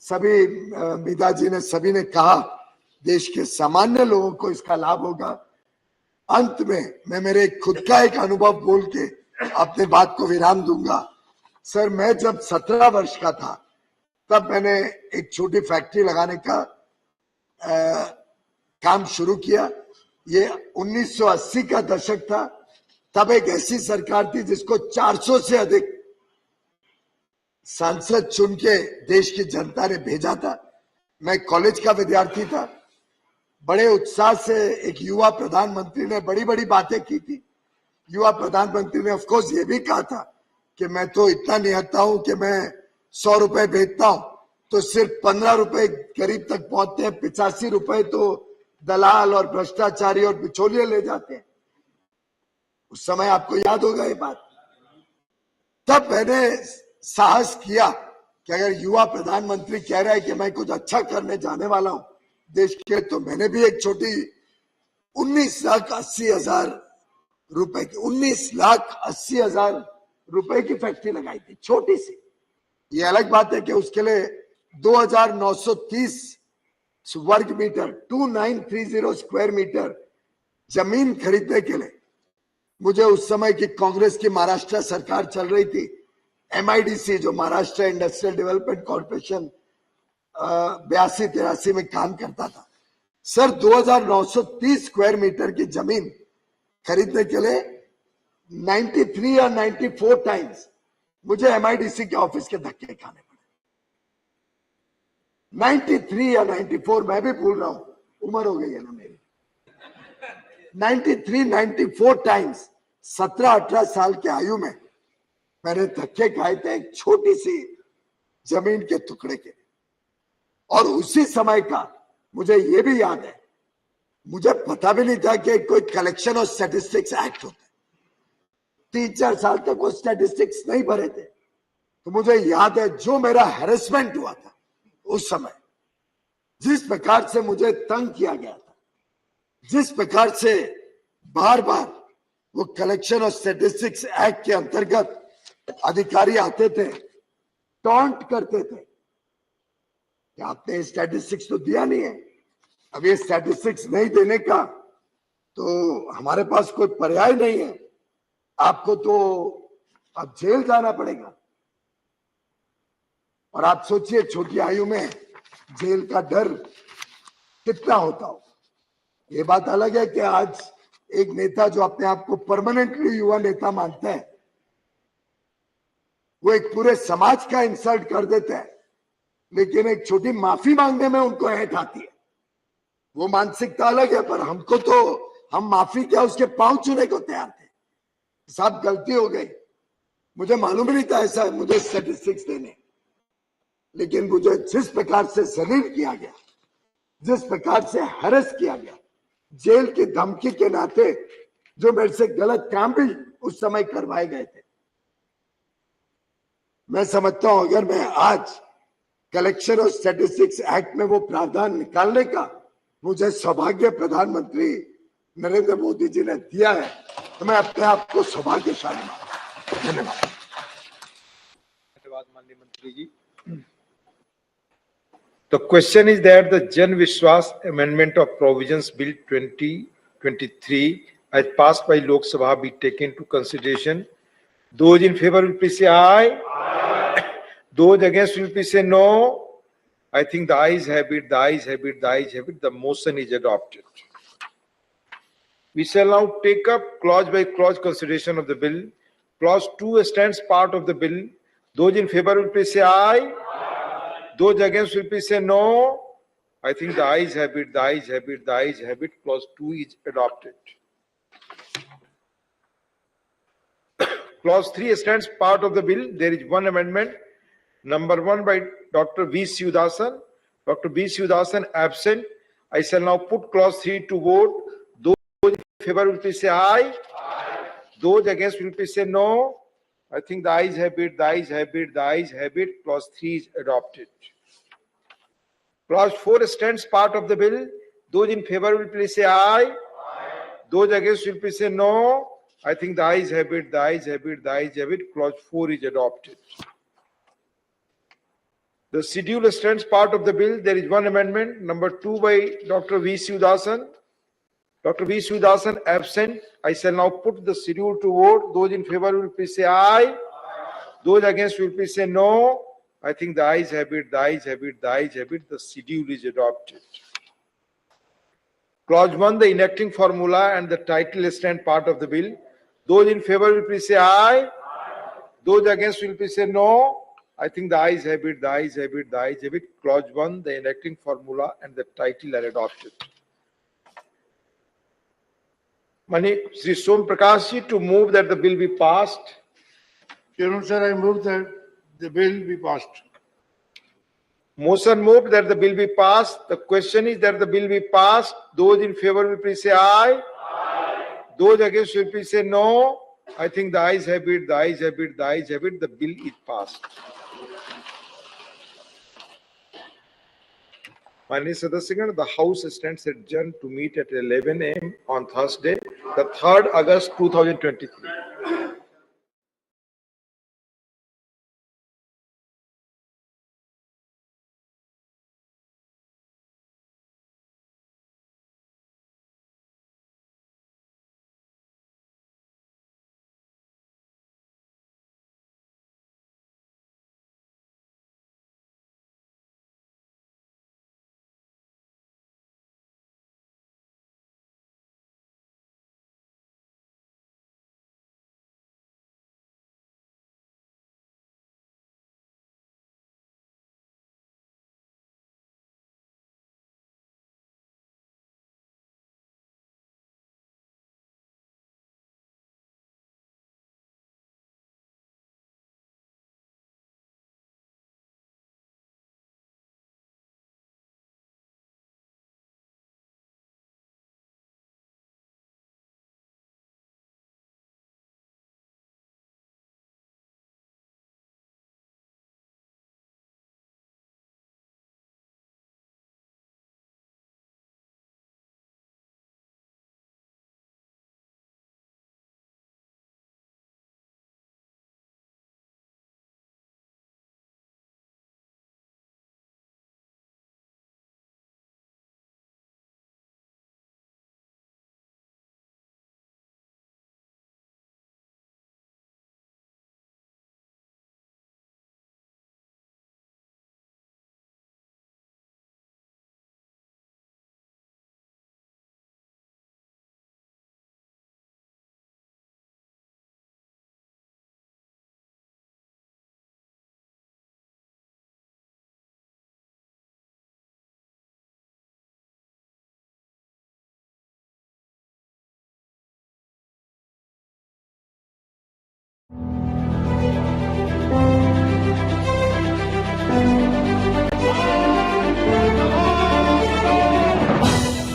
सभी मीता जी ने, सभी ने कहा, देश के सामान्य लोगों को इसका लाभ होगा। अंत में मैं मेरे खुद का एक अनुभव बोल के अपने बात को विराम दूंगा। सर, मैं जब 17 वर्ष का था तब मैंने एक छोटी फैक्ट्री लगाने का काम शुरू किया। ये 1980 का दशक था। तब एक ऐसी सरकार थी जिसको 400 से अधिक सांसद चुन के देश की जनता ने भेजा था। मैं कॉलेज का विद्यार्थी था। बड़े उत्साह से एक युवा प्रधानमंत्री ने बड़ी बड़ी बातें की थी। युवा प्रधानमंत्री ने ऑफ कोर्स ये भी कहा था कि मैं तो इतना निहत्था हूं कि मैं 100 रुपए भेजता हूं तो सिर्फ 15 रुपए गरीब तक पहुंचते हैं, 85 रुपए तो दलाल और भ्रष्टाचारी और बिचौलिए ले जाते हैं। उस समय आपको याद होगा ये बात। तब मैंने साहस किया कि अगर युवा प्रधानमंत्री कह रहा है कि मैं कुछ अच्छा करने जाने वाला हूं देश के, तो मैंने भी एक छोटी 19,80,000 रुपए की 19,80,000 रुपए की फैक्ट्री लगाई थी, छोटी सी। ये अलग बात है कि उसके लिए 2,930 वर्ग मीटर 2930 स्क्वायर मीटर जमीन खरीदने के लिए मुझे उस समय की कांग्रेस की महाराष्ट्र सरकार चल रही थी, MIDC जो महाराष्ट्र इंडस्ट्रियल डेवलपमेंट कॉर्पोरेशन 82-83 में काम करता था। सर, 2,930 स्क्वायर मीटर की जमीन खरीदने के लिए 93 या 94 टाइम्स मुझे MIDC के ऑफिस के धक्के खाने पड़े। 93 या 94, मैं भी भूल रहा हूं, उम्र हो गई है ना मेरी। 93, 94 टाइम्स 17-18 साल के आयु में मैंने धक्के खाए थे एक छोटी सी जमीन के टुकड़े के। और उसी समय का मुझे ये भी याद है, मुझे पता भी नहीं था कि कोई कलेक्शन और स्टैटिस्टिक्स एक्ट होता है। 3-4 साल तक वो स्टैटिस्टिक्स नहीं भरे थे। तो मुझे याद है जो मेरा हैरेसमेंट हुआ था उस समय, जिस प्रकार से मुझे तंग किया गया था, जिस प्रकार से बार बार वो कलेक्शन और स्टैटिस्टिक्स एक्ट के अंतर्गत अधिकारी आते थे, टॉन्ट करते थे कि आपने स्टैटिस्टिक्स तो दिया नहीं है, अब ये स्टैटिस्टिक्स नहीं देने का तो हमारे पास कोई पर्याय नहीं है, आपको तो अब जेल जाना पड़ेगा। और आप सोचिए छोटी आयु में जेल का डर कितना होता हो। ये बात अलग है कि आज एक नेता जो अपने आप को परमानेंटली युवा नेता मानता है, वो एक पूरे समाज का इंसल्ट कर देता है, लेकिन एक छोटी माफी मांगने में उनको ऐंठ आती है। वो मानसिकता अलग है, पर हमको तो, हम माफी क्या उसके पांव छूने को तैयार थे। साहब गलती हो गई, मुझे मालूम नहीं था ऐसा मुझे स्टैटिस्टिक्स देने, लेकिन मुझे जिस प्रकार से जलील किया गया, जिस प्रकार से हैरेस किया गया, जेल की धमकी के नाते जो मेरे से गलत काम भी उस समय करवाए गए थे, मैं समझता हूं अगर मैं आज कलेक्शन और स्टैटिस्टिक्स एक्ट में वो प्रावधान निकालने का मुझे सौभाग्य प्रधानमंत्री नरेंद्र मोदी जी ने दिया है, तो मैं अपने आप को सौभाग्यशाली मानता हूं। धन्यवाद। धन्यवाद माननीय मंत्री जी। The question is that the Jan Vishwas Amendment of Provisions Bill 2023 as passed by Lok Sabha be taken into consideration. Those in favor will please say aye. Those against will please say no. I think the ayes have it, the ayes have it, the ayes have it. The motion is adopted. We shall now take up clause by clause consideration of the bill. Clause 2 stands part of the bill. Those in favor will please say aye. Those against will please say no. I think the ayes have it, the ayes have it, the ayes have it. Clause 2 is adopted. Clause 3 stands part of the bill. There is one amendment. Number 1 by Dr. V. Sivadasan. Dr. V. Sivadasan absent. I shall now put clause 3 to vote. Those in favor will please say aye. Those against will please say no. I think the ayes have it, the ayes have it, the ayes have it. Clause 3 is adopted. Clause 4 stands part of the bill. Those in favor will please say aye. Those against will please say no. I think the ayes have it, the ayes have it, the ayes have it. Clause 4 is adopted. The schedule stands part of the bill. There is one amendment. Number 2 by Dr. V. Sivadasan. Dr. V. Sivadasan absent. I shall now put the schedule to vote. Those in favor will please say aye. Those against will please say no. I think the ayes have it, the ayes have it, the ayes have it. The schedule is adopted. Clause 1, the enacting formula and the title stand part of the bill. Those in favor will please say aye. Those against will please say no. I think the ayes have it, the ayes have it, the ayes have it. Clause 1, the enacting formula and the title are adopted. Mani Sri Som Prakash ji to move that the bill be passed. Chairman, sir, I move that the bill be passed. Motion moved that the bill be passed. The question is that the bill be passed. Those in favor will please say aye. Those against will please say no. I think the ayes have it, the ayes have it, the ayes have it. The bill is passed. Maanनीय सदस्यगण, the House stands adjourned to meet at 11 a.m. on Thursday, the 3rd August 2023.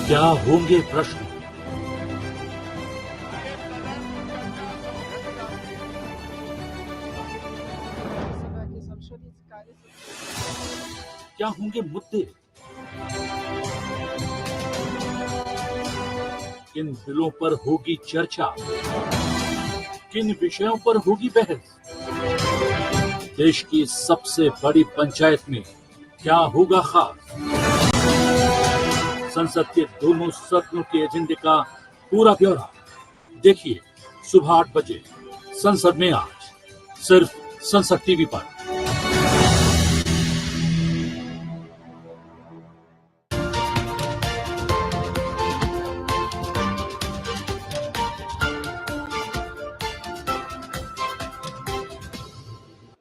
क्या होंगे प्रश्न? क्या होंगे मुद्दे? किन बिलों पर होगी चर्चा? किन विषयों पर होगी बहस? देश की सबसे बड़ी पंचायत में क्या होगा खास? संसद के दोनों सदनों के एजेंडे का पूरा ब्यौरा देखिए सुबह 8 बजे संसद में आज, सिर्फ संसद टीवी पर।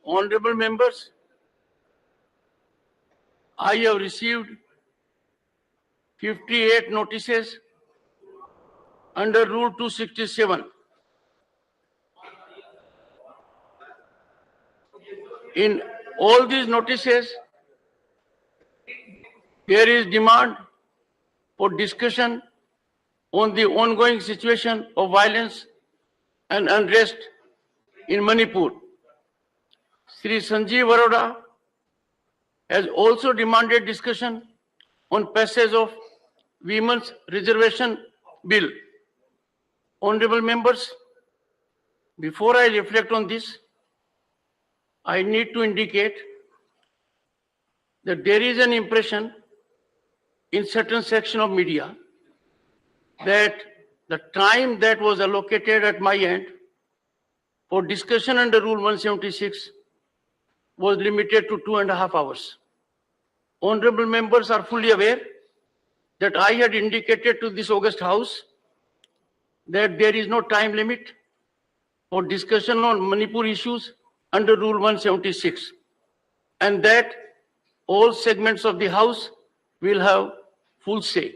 Honorable members, I have received 58 notices under Rule 267. In all these notices, there is demand for discussion on the ongoing situation of violence and unrest in Manipur. Sri Sanjeev Arora has also demanded discussion on passage of Women's Reservation Bill. Honorable members, before I reflect on this, I need to indicate that there is an impression in certain section of media that the time that was allocated at my end for discussion under Rule 176 was limited to 2.5 hours. Honorable members are fully aware that I had indicated to this August House that there is no time limit for discussion on Manipur issues under Rule 176, and that all segments of the House will have full say.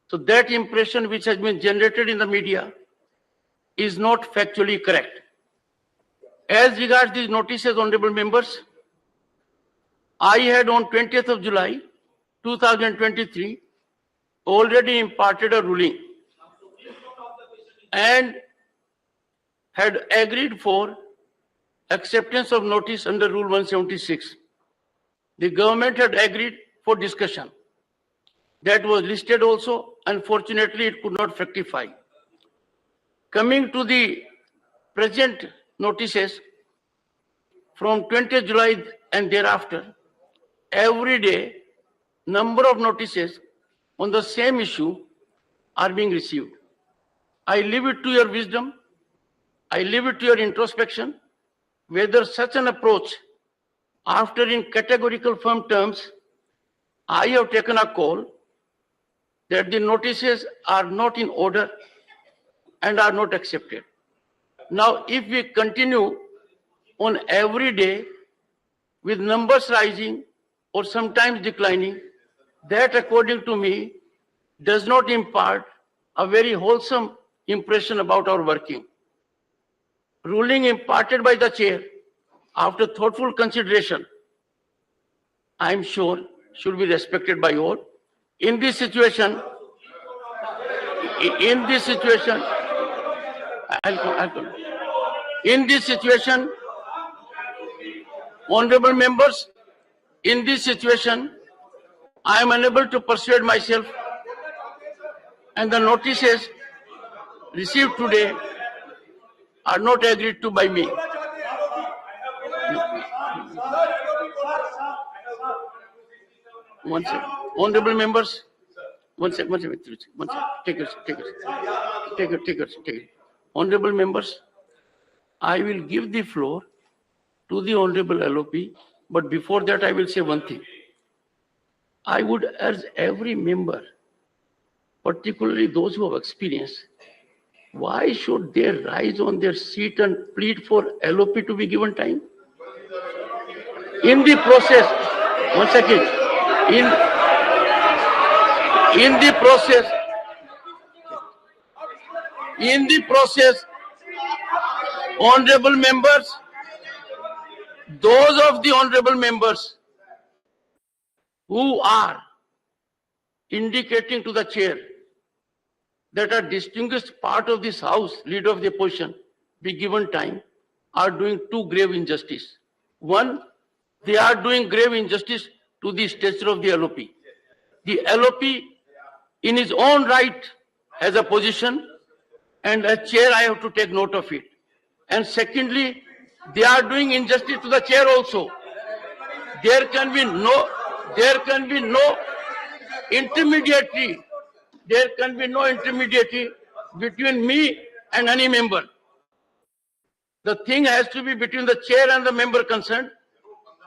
So that impression which has been generated in the media is not factually correct. As regards these notices, honorable members, I had on 20th of July 2023 already imparted a ruling and had agreed for acceptance of notice under Rule 176. The government had agreed for discussion. That was listed also. Unfortunately, it could not fructify. Coming to the present notices, from 20th July and thereafter, every day, number of notices on the same issue are being received. I leave it to your wisdom, I leave it to your introspection, whether such an approach, after in categorical firm terms, I have taken a call that the notices are not in order and are not accepted. Now, if we continue on every day with numbers rising or sometimes declining, that according to me does not impart a very wholesome impression about our working. Ruling imparted by the chair after thoughtful consideration, I am sure should be respected by all. In this situation, honorable members, in this situation, I am unable to persuade myself, and the notices received today are not agreed to by me. One second. Honorable members, one second. Take it. Honorable members, I will give the floor to the Honorable LOP, but before that I will say one thing. I would urge every member, particularly those who have experience, why should they rise on their seat and plead for LOP to be given time? In the process, one second, in the process, honorable members, those of the honorable members who are indicating to the chair that a distinguished part of this house, leader of the opposition, be given time, are doing two grave injustice. One, they are doing grave injustice to the stature of the LOP. The LOP in his own right has a position, and as chair I have to take note of it. And secondly, they are doing injustice to the chair also. There can be no there can be no intermediary. There can be no intermediary between me and any member. The thing has to be between the chair and the member concerned,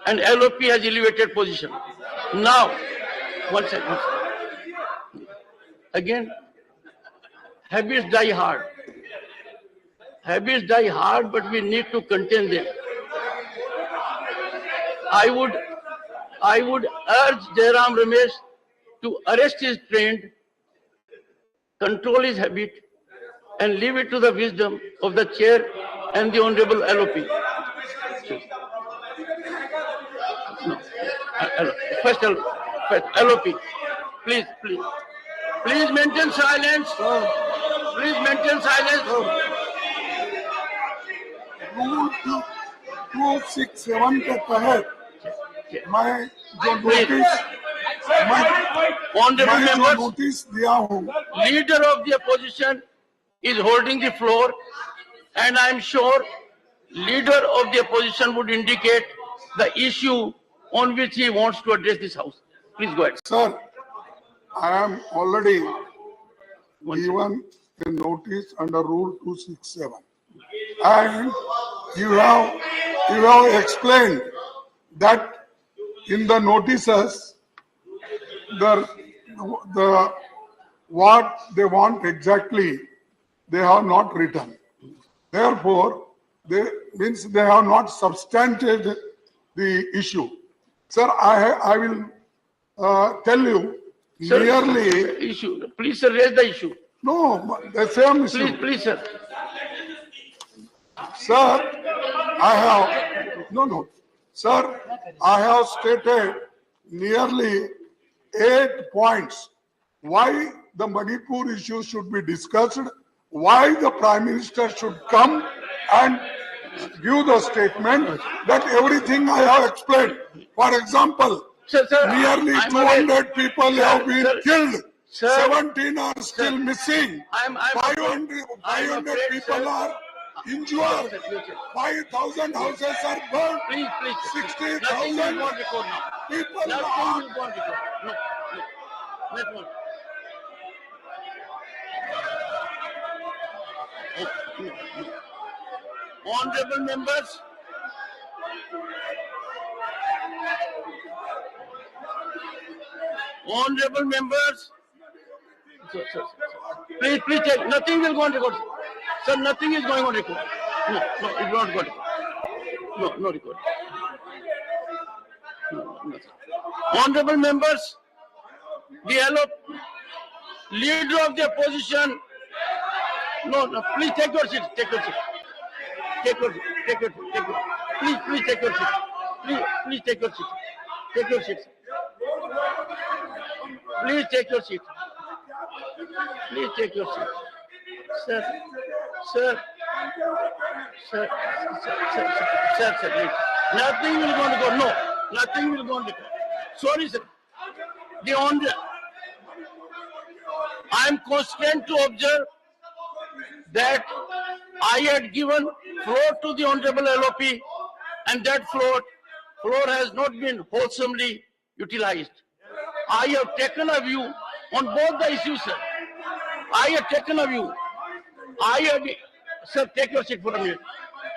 and LOP has elevated position. Now, one second. Again, habits die hard. Habits die hard, but we need to contain them. I would urge Jairam Ramesh to arrest his trend, control his habit, and leave it to the wisdom of the chair and the honorable LOP. No. First LOP. Please maintain silence. Please maintain silence. Rule 267 के तहत मैं जो नोटिस दिया हूँ, Leader of the opposition is holding the floor, and I am sure leader of the opposition would indicate the issue on which he wants to address this house. Please go ahead. Sir, I am already given a notice under Rule 267, and you have explained that in the notices the what they want exactly they have not written. Therefore, they have not substantiated the issue. Sir, I will tell you, Sir, nearly issue. Please, sir, raise the issue. no the same issue. Please, sir. Sir, Sir, I have stated nearly 8 points why the Manipur issue should be discussed, why the Prime Minister should come and give the statement, that everything I have explained. For example, nearly 200 people have been killed. 17 are still missing. 500 people are injured. 5,000 houses are burned. 60,000 people are. Honorable members, please check. Nothing will go on record. Sir, nothing is going on record. No, it's not going on. No record. No. Honorable members, the leader of the opposition. No, please take your seat. Take your seat. Please take your seat. Please take your seat. Take your seat. Please take your seat. Please take your seat. Sir, please. Nothing will go on the court. No, nothing will go on the court. Sorry, sir. I am constrained to observe that I had given floor to the Honorable LOP, and that floor has not been wholesomely utilized. I have taken a view on both the issues, sir. I have taken a view. Sir, take your seat for a minute.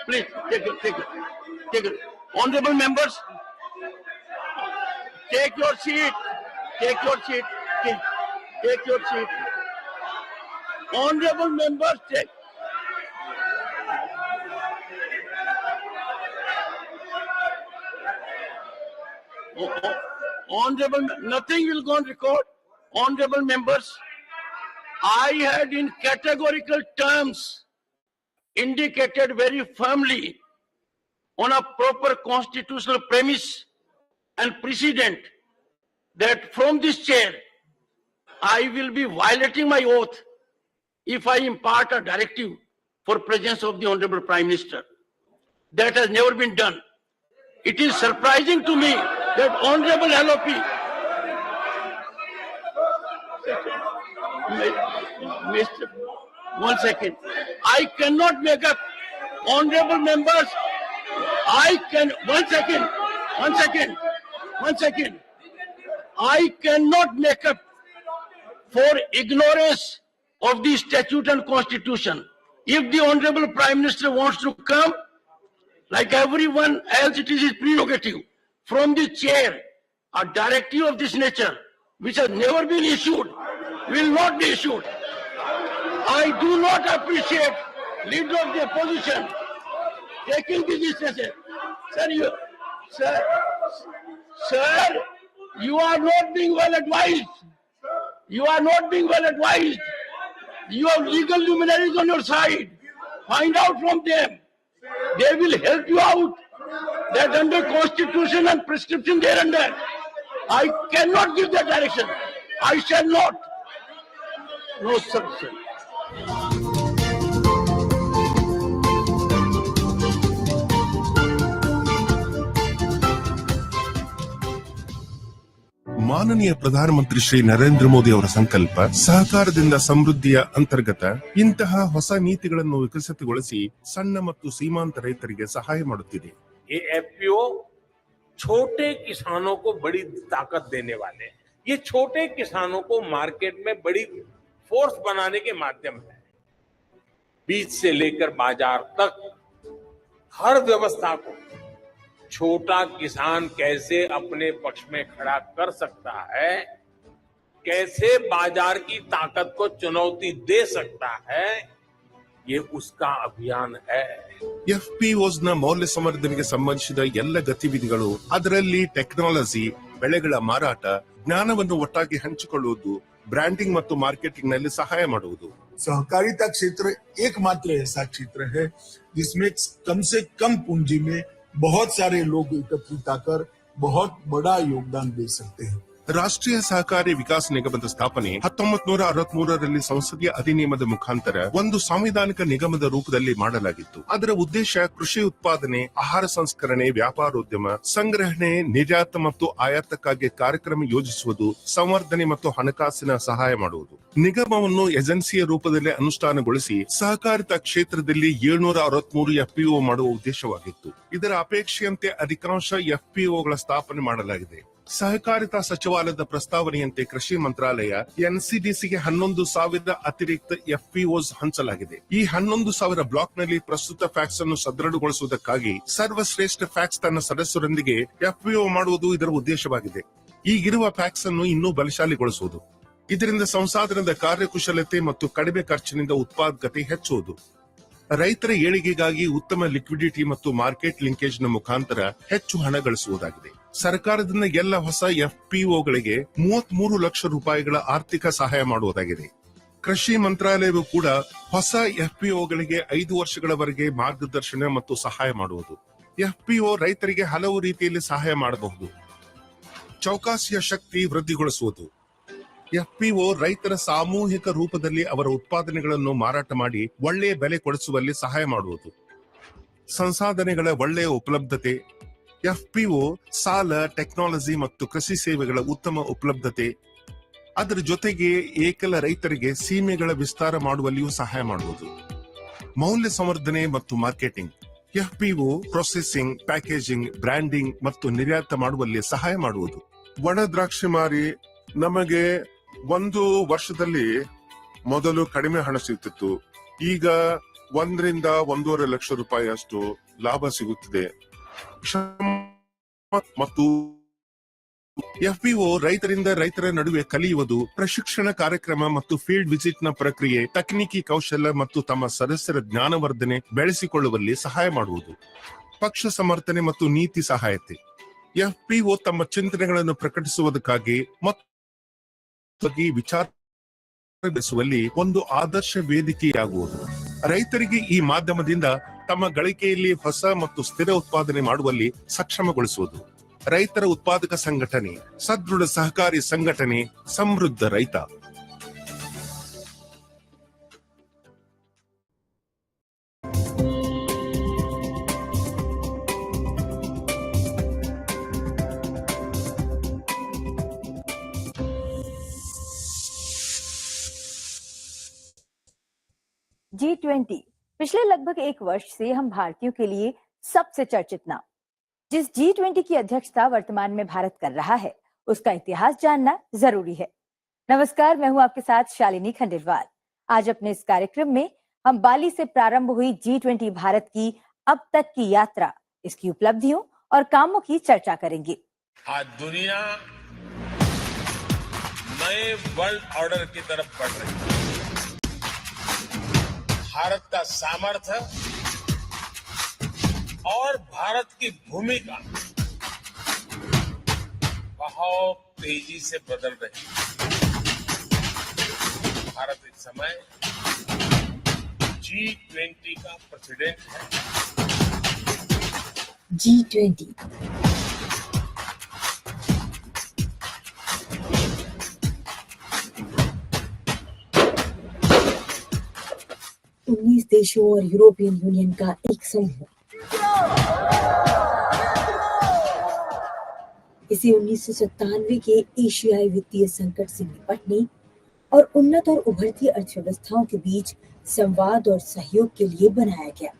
Please, take it. Honorable members, take your seat. Take your seat. Take your seat. Honorable members, take. Honorable, nothing will go on record. Honorable members, I had in categorical terms indicated very firmly on a proper constitutional premise and precedent that from this chair I will be violating my oath if I impart a directive for presence of the Honorable Prime Minister. That has never been done. It is surprising to me that Honorable LOP, Mr. 1 second, I cannot make up. Honorable members, I can, 1 second. I cannot make up for ignorance of the statute and constitution. If the Honorable Prime Minister wants to come, like everyone else, it is his prerogative. From the chair, a directive of this nature, which has never been issued, will not be issued. I do not appreciate leader of the opposition taking this initiative. Sir, you are not being well advised. You are not being well advised. You have legal luminaries on your side. Find out from them. They will help you out. That under constitution and prescription they are under. I cannot give that direction. I shall not. No substance. ಮಾನನೀಯ ಪ್ರಧಾನಮಂತ್ರಿ ಶ್ರೀ ನರೇಂದ್ರ ಮೋದಿ ಅವರ ಸಂಕಲ್ಪ ಸಹಕಾರದಿಂದ ಸಮೃದ್ಧಿಯ ಅಂತರ್ಗತ ಇಂತಹ ಹೊಸ ನೀತಿಗಳನ್ನು ವಿಕಸಿತಗೊಳಿಸಿ ಸಣ್ಣ ಮತ್ತು ಸೀಮಾಂತ ರೈತರಿಗೆ ಸಹಾಯ ಮಾಡುತ್ತಿದೆ. ये एफपीओ छोटे किसानों को बड़ी ताकत देने वाले, ये छोटे किसानों को मार्केट में बड़ी फोर्स बनाने के माध्यम है. बीज से लेकर बाजार तक हर व्यवस्था को छोटा किसान कैसे अपने पक्ष में खड़ा कर सकता है, कैसे बाजार की ताकत को चुनौती दे सकता है, ये उसका अभियान है. ಎಫ್ಪಿಒಸ್ ನ ಮೌಲ್ಯ ಸಂವರ್ಧನೆಗೆ ಸಂಬಂಧಿಸಿದ ಎಲ್ಲ ಗತಿವಿಧಿಗಳು, ಅದರಲ್ಲಿ ಟೆಕ್ನಾಲಜಿ, ಬೆಳೆಗಳ ಮಾರಾಟ, ಜ್ಞಾನವನ್ನು ಒಟ್ಟಾಗಿ ಹಂಚಿಕೊಳ್ಳುವುದು, ಬ್ರ್ಯಾಂಡಿಂಗ್ ಮತ್ತು ಮಾರ್ಕೆಟಿಂಗ್ ನಲ್ಲಿ ಸಹಾಯ ಮಾಡುವುದು. सहकारिता क्षेत्र एकमात्र ऐसा क्षेत्र है जिसमें कम से कम पूंजी में बहुत सारे लोग एकत्रित आकर बहुत बड़ा योगदान दे सकते हैं. ರಾಷ್ಟ್ರೀಯ ಸಹಕಾರಿ ವಿಕಾಸ ನಿಗಮದ ಸ್ಥಾಪನೆ 1963ರಲ್ಲಿ ಸಂಸದೀಯ ಅಧಿನಿಯಮದ ಮುಖಾಂತರ ಒಂದು ಸಾಂವಿಧಾನಿಕ ನಿಗಮದ ರೂಪದಲ್ಲಿ ಮಾಡಲಾಗಿತ್ತು. ಅದರ ಉದ್ದೇಶ ಕೃಷಿ ಉತ್ಪಾದನೆ, ಆಹಾರ ಸಂಸ್ಕರಣೆ, ವ್ಯಾಪಾರೋದ್ಯಮ, ಸಂಗ್ರಹಣೆ, ನಿರ್ಯಾತ ಮತ್ತು ಆಯಾತಕ್ಕಾಗಿ ಕಾರ್ಯಕ್ರಮ ಯೋಜಿಸುವುದು, ಸಂವರ್ಧನೆ ಮತ್ತು ಹಣಕಾಸಿನ ಸಹಾಯ ಮಾಡುವುದು. ನಿಗಮವನ್ನು ಏಜೆನ್ಸಿಯ ರೂಪದಲ್ಲಿ ಅನುಷ್ಠಾನಗೊಳಿಸಿ ಸಹಕಾರಿತಾ ಕ್ಷೇತ್ರದಲ್ಲಿ 763 ಎಫ್ಪಿಒ ಮಾಡುವ ಉದ್ದೇಶವಾಗಿತ್ತು. ಇದರ ಅಪೇಕ್ಷೆಯಂತೆ ಅಧಿಕಾಂಶ ಎಫ್ಪಿಒಗಳ ಸ್ಥಾಪನೆ ಮಾಡಲಾಗಿದೆ. ಸಹಕಾರಿತಾ ಸಚಿವಾಲಯದ ಪ್ರಸ್ತಾವನೆಯಂತೆ ಕೃಷಿ ಮಂತ್ರಾಲಯ ಎನ್ಸಿಡಿಸಿಗೆ 11,000 ಅತಿರಿಕ್ತ ಎಫ್ಪಿಒಸ್ ಹಂಚಲಾಗಿದೆ. ಈ 11,000 ಬ್ಲಾಕ್ ನಲ್ಲಿ ಪ್ರಸ್ತುತ ಫ್ಯಾಕ್ಸ್ ಅನ್ನು ಸದೃಢಗೊಳಿಸುವುದಕ್ಕಾಗಿ ಸರ್ವಶ್ರೇಷ್ಠ ಫ್ಯಾಕ್ಸ್ ತನ್ನ ಸದಸ್ಯರೊಂದಿಗೆ ಎಫ್ಪಿಒ ಮಾಡುವುದು ಇದರ ಉದ್ದೇಶವಾಗಿದೆ. ಈಗಿರುವ ಫ್ಯಾಕ್ಸ್ ಅನ್ನು ಇನ್ನೂ ಬಲಶಾಲಿಗೊಳಿಸುವುದು. ಇದರಿಂದ ಸಂಸಾಧನದ ಕಾರ್ಯಕುಶಲತೆ ಮತ್ತು ಕಡಿಮೆ ಖರ್ಚಿನಿಂದ ಉತ್ಪಾದಕತೆ ಹೆಚ್ಚುವುದು. ರೈತರ ಏಳಿಗೆಗಾಗಿ ಉತ್ತಮ ಲಿಕ್ವಿಡಿಟಿ ಮತ್ತು ಮಾರ್ಕೆಟ್ ಲಿಂಕೇಜ್ ನ ಮುಖಾಂತರ ಹೆಚ್ಚು ಹಣ ಗಳಿಸುವುದಾಗಿದೆ. ಸರ್ಕಾರದಿಂದ ಎಲ್ಲ ಹೊಸ ಎಫ್ಪಿಒಗಳಿಗೆ 33 ಲಕ್ಷ ರೂಪಾಯಿಗಳ ಆರ್ಥಿಕ ಸಹಾಯ ಮಾಡುವುದಾಗಿದೆ. ಕೃಷಿ ಮಂತ್ರಾಲಯವು ಕೂಡ ಹೊಸ ಎಫ್ಪಿಒಗಳಿಗೆ 5 ವರ್ಷಗಳವರೆಗೆ ಮಾರ್ಗದರ್ಶನ ಮತ್ತು ಸಹಾಯ ಮಾಡುವುದು. ಎಫ್ಪಿಒ ರೈತರಿಗೆ ಹಲವು ರೀತಿಯಲ್ಲಿ ಸಹಾಯ ಮಾಡಬಹುದು. ಚೌಕಾಸಿಯ ಶಕ್ತಿ ವೃದ್ಧಿಗೊಳಿಸುವುದು. ಎಫ್ಪಿಒ ರೈತರ ಸಾಮೂಹಿಕ ರೂಪದಲ್ಲಿ ಅವರ ಉತ್ಪಾದನೆಗಳನ್ನು ಮಾರಾಟ ಮಾಡಿ ಒಳ್ಳೆಯ ಬೆಲೆ ಕೊಡಿಸುವಲ್ಲಿ ಸಹಾಯ ಮಾಡುವುದು. ಸಂಸಾಧನೆಗಳ ಒಳ್ಳೆಯ ಉಪಲಬ್ಧತೆ. ಎಫ್ಪಿಒ ಸಾಲ, ಟೆಕ್ನಾಲಜಿ ಮತ್ತು ಕೃಷಿ ಸೇವೆಗಳ ಉತ್ತಮ ಉಪಲಬ್ಧತೆ. ಅದರ ಜೊತೆಗೆ ಏಕಲ ರೈತರಿಗೆ ಸೀಮೆಗಳ ವಿಸ್ತಾರ ಮಾಡುವಲ್ಲಿಯೂ ಸಹಾಯ ಮಾಡುವುದು. ಮೌಲ್ಯ ಸಂವರ್ಧನೆ ಮತ್ತು marketing. FPO processing, packaging, branding ಮತ್ತು ನಿರ್ಯಾತ ಮಾಡುವಲ್ಲಿ ಸಹಾಯ ಮಾಡುವುದು. ಒಣ ದ್ರಾಕ್ಷಿ ಮಾರಿ ನಮಗೆ 1 ವರ್ಷದಲ್ಲಿ ಮೊದಲು ಕಡಿಮೆ ಹಣ ಸಿಗುತ್ತಿತ್ತು. ಈಗ 1 ರಿಂದ 1.5 ಲಕ್ಷ ರೂಪಾಯಿ ಅಷ್ಟು ಲಾಭ ಸಿಗುತ್ತಿದೆ. ಮತ್ತು ಎಫ್ಪಿಒ ರೈತರಿಂದ ರೈತರ ನಡುವೆ ಕಲಿಯುವುದು, ಪ್ರಶಿಕ್ಷಣ ಕಾರ್ಯಕ್ರಮ ಮತ್ತು ಫೀಲ್ಡ್ ವಿಸಿಟ್ ನ ಪ್ರಕ್ರಿಯೆ, ತಕನಿಕಿ ಕೌಶಲ್ಯ ಮತ್ತು ತಮ್ಮ ಸದಸ್ಯರ ಜ್ಞಾನವರ್ಧನೆ ಬೆಳೆಸಿಕೊಳ್ಳುವಲ್ಲಿ ಸಹಾಯ ಮಾಡುವುದು. ಪಕ್ಷ ಸಮರ್ಥನೆ ಮತ್ತು ನೀತಿ ಸಹಾಯತೆ. ಎಫ್ಪಿಒ ತಮ್ಮ ಚಿಂತನೆಗಳನ್ನು ಪ್ರಕಟಿಸುವುದಕ್ಕಾಗಿ ಮತ್ತು ವಿಚಾರ ಬೆಳೆಸುವಲ್ಲಿ ಒಂದು ಆದರ್ಶ ವೇದಿಕೆಯಾಗುವುದು. ರೈತರಿಗೆ ಈ ಮಾಧ್ಯಮದಿಂದ ತಮ್ಮ ಗಳಿಕೆಯಲ್ಲಿ ಹೊಸ ಮತ್ತು ಸ್ಥಿರ ಉತ್ಪಾದನೆ ಮಾಡುವಲ್ಲಿ ಸಕ್ಷಮಗೊಳಿಸುವುದು. ರೈತರ ಉತ್ಪಾದಕ ಸಂಘಟನೆ, ಸದೃಢ ಸಹಕಾರಿ ಸಂಘಟನೆ, ಸಮೃದ್ಧ ರೈತ. G20 पिछले लगभग 1 वर्ष से हम भारतीयों के लिए सबसे चर्चित नाम। जिस G20 की अध्यक्षता वर्तमान में भारत कर रहा है, उसका इतिहास जानना जरूरी है। नमस्कार, मैं हूं आपके साथ शालिनी खंडेलवाल। आज अपने इस कार्यक्रम में हम बाली से प्रारंभ हुई G20 भारत की अब तक की यात्रा, इसकी उपलब्धियों और कामों की चर्चा करेंगे। आज दुनिया नए वर्ल्ड ऑर्डर की तरफ बढ़ रही है। भारत का सामर्थ्य और भारत की भूमिका बहुत तेजी से बदल रही है। भारत इस समय G20 का प्रेसिडेंट है। G20 19 देशों और यूरोपियन यूनियन का एक समूह। इसे 1997 के एशियाई वित्तीय संकट से निपटने और उन्नत और उभरती अर्थव्यवस्थाओं के बीच संवाद और सहयोग के लिए बनाया गया।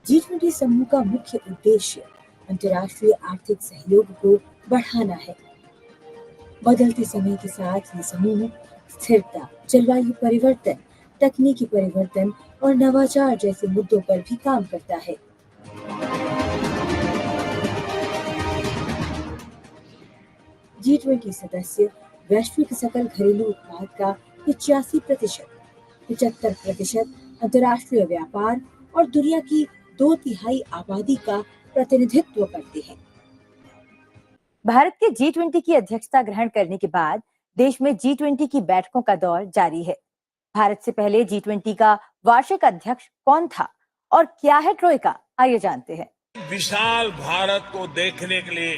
G20 समूह का मुख्य उद्देश्य अंतर्राष्ट्रीय आर्थिक सहयोग को बढ़ाना है। बदलते समय के साथ ये समूह स्थिरता, जलवायु परिवर्तन, तकनीकी परिवर्तन और नवाचार जैसे मुद्दों पर भी काम करता है। G20 सदस्य वैश्विक सकल घरेलू उत्पाद का 85%, 75% अंतर्राष्ट्रीय व्यापार और दुनिया की 2/3 आबादी का प्रतिनिधित्व करते हैं। भारत के G20 की अध्यक्षता ग्रहण करने के बाद देश में G20 की बैठकों का दौर जारी है। भारत से पहले G20 का वार्षिक अध्यक्ष कौन था और क्या है ट्रोइका, आइए जानते हैं। विशाल भारत को देखने के लिए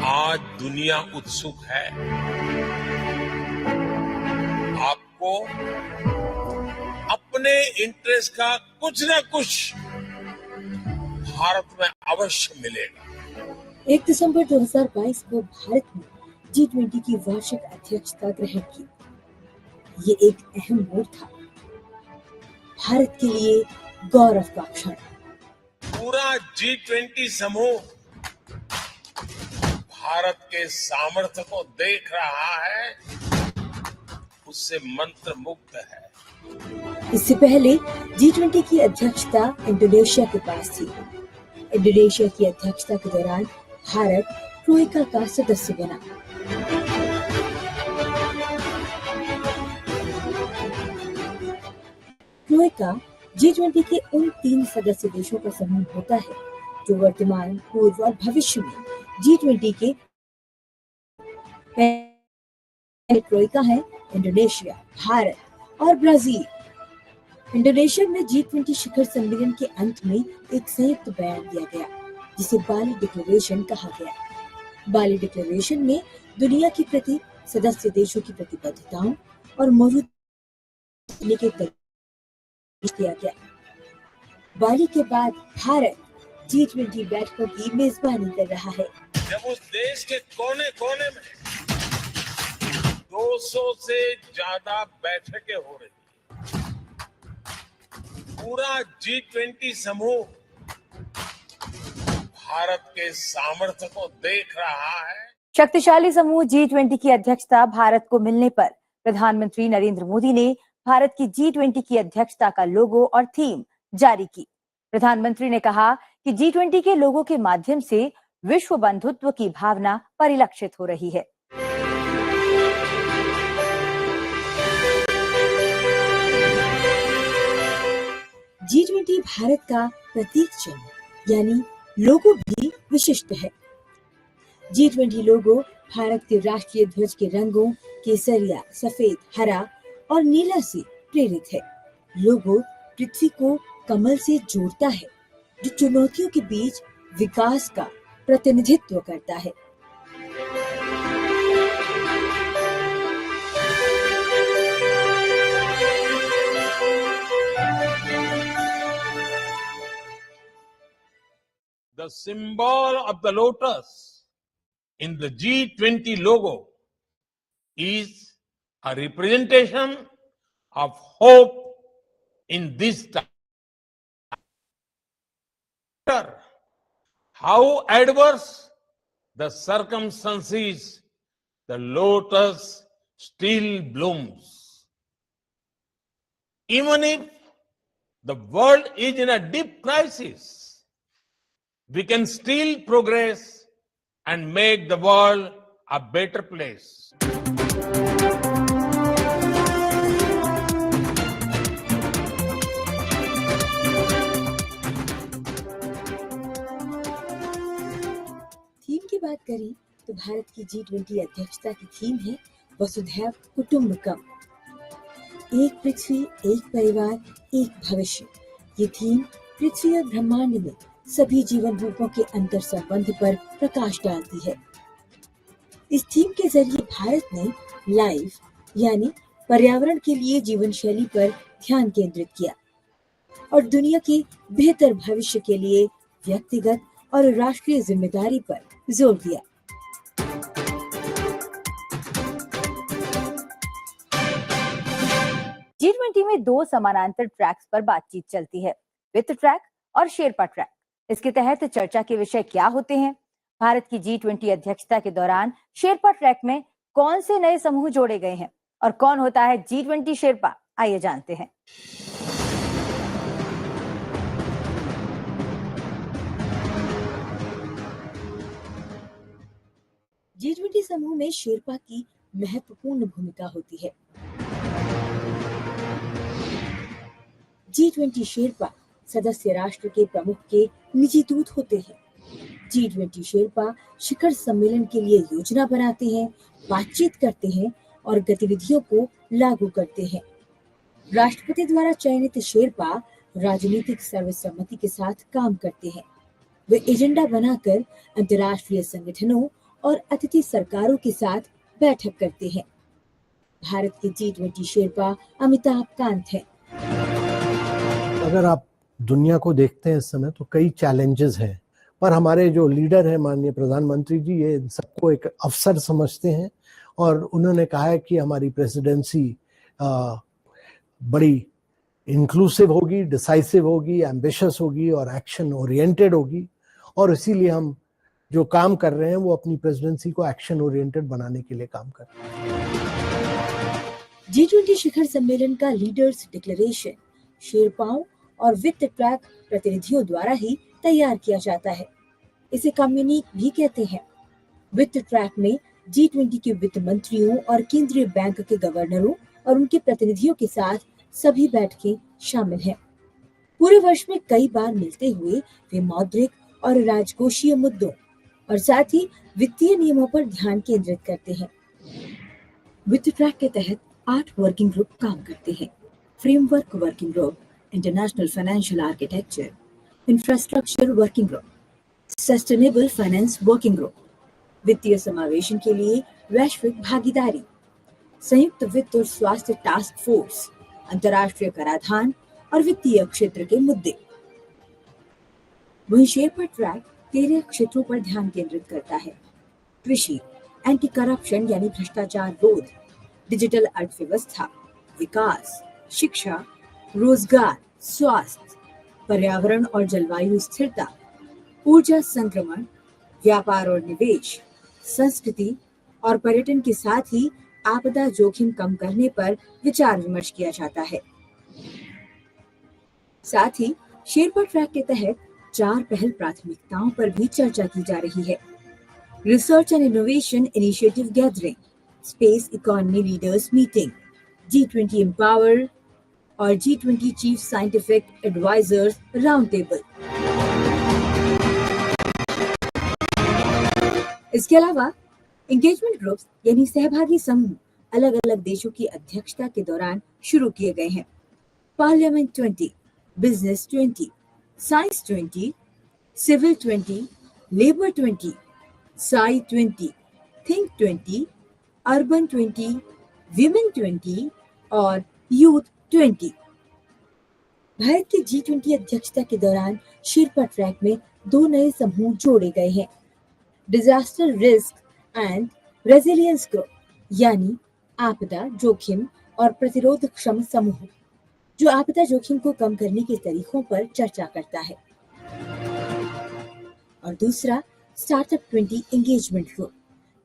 आज दुनिया उत्सुक है। आपको अपने इंटरेस्ट का कुछ न कुछ भारत में अवश्य मिलेगा। 1 दिसंबर 2022 को भारत ने G20 की वार्षिक अध्यक्षता ग्रहण की। ये एक अहम मोड़ था, भारत के लिए गौरव का क्षण। पूरा G20 समूह भारत के सामर्थ्य को देख रहा है, उससे मंत्रमुग्ध है। इससे पहले G20 की अध्यक्षता इंडोनेशिया के पास थी। इंडोनेशिया की अध्यक्षता के दौरान भारत ट्रोइका का सदस्य बना। ट्रोइका G20 के उन 3 सदस्य देशों का समूह होता है जो वर्तमान, पूर्व और भविष्य में G20 के ट्रोइका है इंडोनेशिया, भारत और ब्राजील। इंडोनेशिया में G20 शिखर सम्मेलन के अंत में एक संयुक्त बयान दिया गया, जिसे बाली डिक्लेरेशन कहा गया। बाली डिक्लेरेशन में दुनिया के प्रति सदस्य देशों की प्रतिबद्धताओं और मौजूदा के किया गया। बाली के बाद भारत G20 बैठकों की मेजबानी कर रहा है। जब उस देश के कोने कोने में 200 से ज्यादा बैठकें हो रही, पूरा G20 समूह भारत के सामर्थ्य को देख रहा है। शक्तिशाली समूह G20 की अध्यक्षता भारत को मिलने पर प्रधानमंत्री नरेंद्र मोदी ने भारत की G20 की अध्यक्षता का लोगो और थीम जारी की। प्रधानमंत्री ने कहा कि G20 के लोगो के माध्यम से विश्व बंधुत्व की भावना परिलक्षित हो रही है। G20 भारत का प्रतीक चिन्ह यानी लोगो भी विशिष्ट है। G20 लोगो भारत के राष्ट्रीय ध्वज के रंगों केसरिया, सफेद, हरा और नीला से प्रेरित है। लोगो पृथ्वी को कमल से जोड़ता है, जो चुनौतियों के बीच विकास का प्रतिनिधित्व करता है। The symbol of the lotus in the G20 logo is a representation of hope in this time. How adverse the circumstances, the lotus still blooms. Even if the world is in a deep crisis, we can still progress and make the world a better place. Theme की बात करें तो भारत की G20 अध्यक्षता की थीम है वसुधैव कुटुंबकम। एक पृथ्वी, एक परिवार, एक भविष्य। ये थीम पृथ्वी और ब्रह्मांड में सभी जीवन रूपों के अंतर संबंध पर प्रकाश डालती है। इस थीम के जरिए भारत ने लाइफ यानी पर्यावरण के लिए जीवन शैली पर ध्यान केंद्रित किया और दुनिया के बेहतर भविष्य के लिए व्यक्तिगत और राष्ट्रीय जिम्मेदारी पर जोर दिया। G20 में दो समानांतर ट्रैक्स पर बातचीत चलती है, वित्त ट्रैक और शेरपा ट्रैक। इसके तहत चर्चा के विषय क्या होते हैं? भारत की G20 अध्यक्षता के दौरान शेरपा ट्रैक में कौन से नए समूह जोड़े गए हैं और कौन होता है G20 शेरपा? आइए जानते हैं। G20 समूह में शेरपा की महत्वपूर्ण भूमिका होती है। G20 शेरपा सदस्य राष्ट्र के प्रमुख के निजी दूत होते हैं। G20 शेरपा शिखर सम्मेलन के लिए योजना बनाते हैं, बातचीत करते हैं और गतिविधियों को लागू करते हैं। राष्ट्रपति द्वारा चयनित शेरपा राजनीतिक सर्वसम्मति के साथ काम करते हैं। वे एजेंडा बनाकर अंतर्राष्ट्रीय संगठनों और अतिथि सरकारों के साथ बैठक करते हैं। भारत के G20 शेरपा अमिताभ कांत हैं। अगर आप दुनिया को देखते हैं इस समय तो कई चैलेंजेस हैं, पर हमारे जो लीडर हैं माननीय प्रधानमंत्री जी ये सबको एक अवसर समझते हैं और उन्होंने कहा है कि हमारी प्रेसिडेंसी बड़ी इंक्लूसिव होगी, डिसाइसिव होगी, एम्बिशियस होगी और एक्शन ओरिएंटेड होगी और इसीलिए हम जो काम कर रहे हैं वो अपनी प्रेसिडेंसी को एक्शन ओरिएंटेड बनाने के लिए काम कर रहे हैं। G20 शिखर सम्मेलन का लीडर्स डिक्लेरेशन शेरपाओं और वित्त ट्रैक प्रतिनिधियों द्वारा ही तैयार किया जाता है। इसे कम्युनिक भी कहते हैं। वित्त ट्रैक में G20 के वित्त मंत्रियों और केंद्रीय बैंक के गवर्नरों और उनके प्रतिनिधियों के साथ सभी बैठकें शामिल हैं। पूरे वर्ष में कई बार मिलते हुए वे मौद्रिक और राजकोषीय मुद्दों और साथ ही वित्तीय नियमों पर ध्यान केंद्रित करते हैं। वित्त ट्रैक के तहत 8 वर्किंग ग्रुप काम करते हैं। Framework working group, international financial architecture, infrastructure working group, sustainable finance working group, वित्तीय समावेशन के लिए वैश्विक भागीदारी, संयुक्त वित्त और स्वास्थ्य टास्क फोर्स, अंतर्राष्ट्रीय कराधान और वित्तीय क्षेत्र के मुद्दे। वहीं शेरपा ट्रैक 13 क्षेत्रों पर ध्यान केंद्रित करता है। कृषि, एंटी करप्शन यानी भ्रष्टाचार रोध, डिजिटल अर्थव्यवस्था, विकास, शिक्षा, रोजगार, स्वास्थ्य, पर्यावरण और जलवायु स्थिरता, ऊर्जा संक्रमण, व्यापार और निवेश, संस्कृति और पर्यटन के साथ ही आपदा जोखिम कम करने पर विचार विमर्श किया जाता है। साथ ही शेरपा ट्रैक के तहत 4 पहल प्राथमिकताओं पर भी चर्चा की जा रही है। Research and innovation initiative gathering, space economy leaders meeting, G20 empower और G20 chief scientific advisers round table. इसके अलावा एंगेजमेंट ग्रुप्स यानी सहभागी समूह अलग अलग देशों की अध्यक्षता के दौरान शुरू किए गए हैं। Parliament 20, business 20, science 20, civil 20, labour 20, SAI 20, think 20, urban 20, women 20 और यूथ 20। भारत की G20 अध्यक्षता के दौरान शेरपा ट्रैक में 2 नए समूह जोड़े गए हैं। Disaster risk and resilience group यानी आपदा जोखिम और प्रतिरोध क्षम समूह, जो आपदा जोखिम को कम करने के तरीकों पर चर्चा करता है। और दूसरा स्टार्टअप 20 एंगेजमेंट ग्रुप,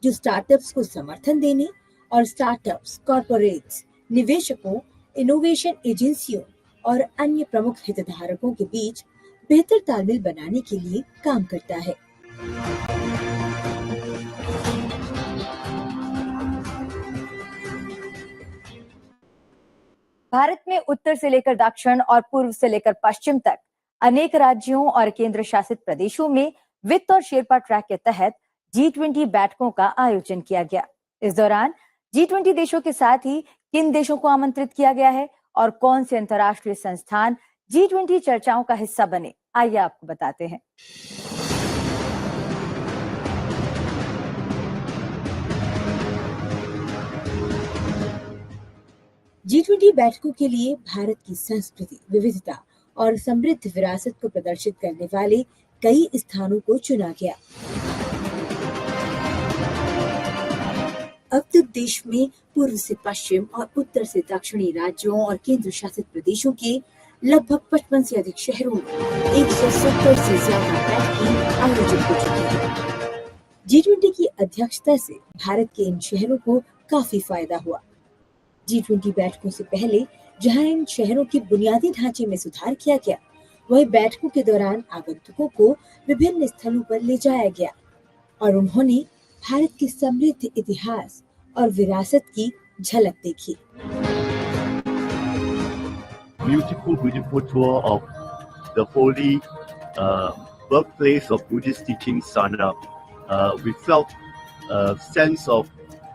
जो स्टार्टअप्स को समर्थन देने और स्टार्टअप्स, कॉर्पोरेट्स, निवेशकों, इनोवेशन एजेंसियों और अन्य प्रमुख हितधारकों के बीच बेहतर तालमेल बनाने के लिए काम करता है। भारत में उत्तर से लेकर दक्षिण और पूर्व से लेकर पश्चिम तक अनेक राज्यों और केंद्र शासित प्रदेशों में वित्त और शेरपा ट्रैक के तहत G20 बैठकों का आयोजन किया गया। इस दौरान G20 देशों के साथ ही किन देशों को आमंत्रित किया गया है और कौन से अंतर्राष्ट्रीय संस्थान G20 चर्चाओं का हिस्सा बने, आइए आपको बताते हैं। G20 बैठकों के लिए भारत की संस्कृति, विविधता और समृद्ध विरासत को प्रदर्शित करने वाले कई स्थानों को चुना गया। अब तक देश में पूर्व से पश्चिम और उत्तर से दक्षिणी राज्यों और केंद्र शासित प्रदेशों के लगभग 55 से अधिक शहरों में 170 से ज्यादा बैठकें आयोजित हो चुकी हैं। G20 की अध्यक्षता से भारत के इन शहरों को काफी फायदा हुआ। G20 बैठकों से पहले जहां इन शहरों के बुनियादी ढांचे में सुधार किया गया, वहीं बैठकों के दौरान आगंतुकों को विभिन्न स्थलों पर ले जाया गया और उन्होंने भारत के समृद्ध इतिहास और विरासत की झलक देखी। Beautiful tour of the holy birthplace of Buddhist teaching, Sana. We felt a sense of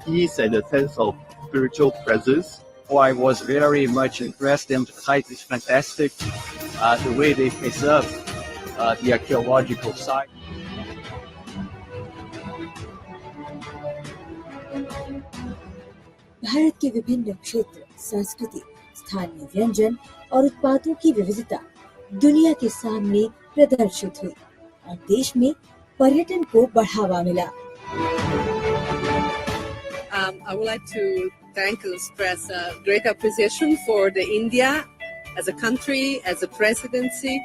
peace and a sense of spiritual presence. Oh, I was very much impressed. The site is fantastic. The way they preserve the archaeological site. Bharat के विभिन्न क्षेत्र, संस्कृति, स्थानीय व्यंजन और उत्पादों की विविधता दुनिया के सामने प्रदर्शित हुई और देश में पर्यटन को बढ़ावा मिला। I would like to thank and express great appreciation for the India as a country, as a presidency.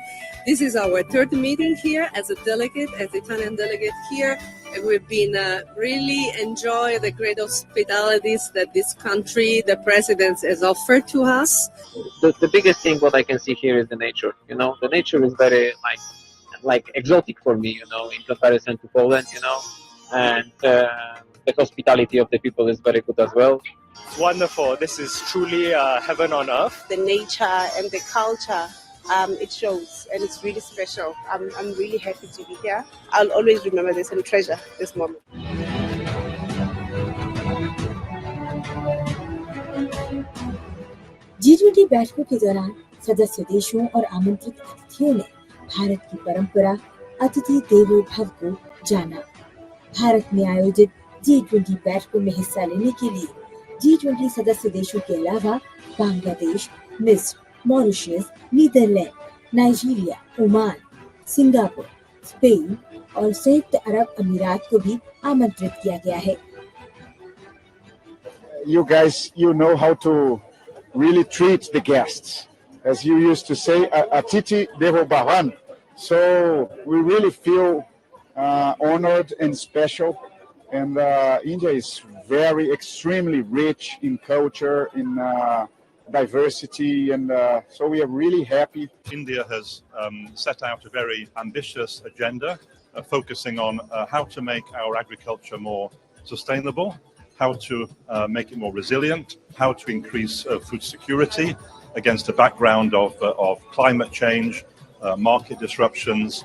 This is our third meeting here as a delegate, as Italian delegate here. And we've been really enjoy the great hospitalities that this country, the president, has offered to us. The biggest thing what I can see here is the nature. You know, the nature is very like exotic for me. You know, in comparison to Poland. You know, and the hospitality of the people is very good as well. It's wonderful. This is truly heaven on earth. The nature and the culture, it shows, and it's really special. I'm really happy to be here. I'll always remember this and treasure this moment. G20 बैठकों के दौरान सदस्य देशों और आमंत्रित अतिथियों ने भारत की परंपरा अतिथि देवो भव को जाना। भारत में आयोजित G20 बैठकों में हिस्सा लेने के लिए G20 सदस्य देशों के अलावा बांग्लादेश, मिस्र, Mauritius, Netherland, Nigeria, Oman, Singapore, Spain और संयुक्त अरब अमीरात को भी आमंत्रित किया गया है। You guys, you know how to really treat the guests. As you used to say, Atiti Devo Bhavan. So we really feel honored and special. And India is very extremely rich in culture, in diversity, and so we are really happy. India has set out a very ambitious agenda, focusing on how to make our agriculture more sustainable, how to make it more resilient, how to increase food security against a background of climate change, market disruptions.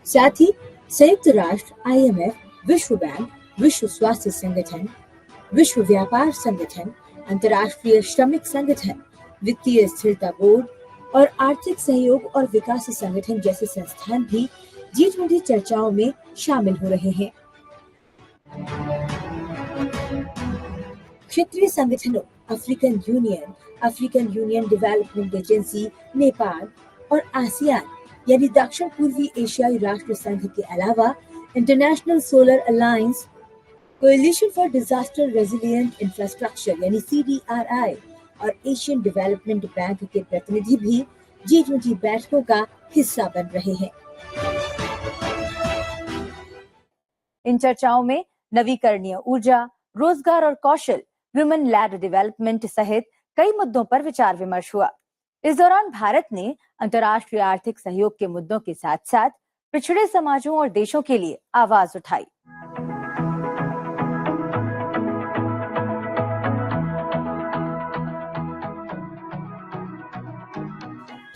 साथ ही संयुक्त राष्ट्र, IMF, विश्व बैंक, विश्व स्वास्थ्य संगठन, विश्व व्यापार संगठन, अंतर्राष्ट्रीय श्रमिक संगठन, वित्तीय स्थिरता बोर्ड और आर्थिक सहयोग और विकास संगठन जैसे संस्थान भी G20 चर्चाओं में शामिल हो रहे हैं। क्षेत्रीय संगठनों African union development agency, Nepal और आसियान यानी दक्षिण पूर्वी एशियाई राष्ट्र संघ के अलावा international solar alliance, coalition for disaster resilient infrastructure यानी CDRI और एशियन डेवलपमेंट बैंक के प्रतिनिधि भी G20 बैठकों का हिस्सा बन रहे हैं। इन चर्चाओं में नवीकरणीय ऊर्जा, रोजगार और कौशल, वुमेन लेड डेवलपमेंट सहित कई मुद्दों पर विचार विमर्श हुआ। इस दौरान भारत ने अंतर्राष्ट्रीय आर्थिक सहयोग के मुद्दों के साथ साथ पिछड़े समाजों और देशों के लिए आवाज उठाई।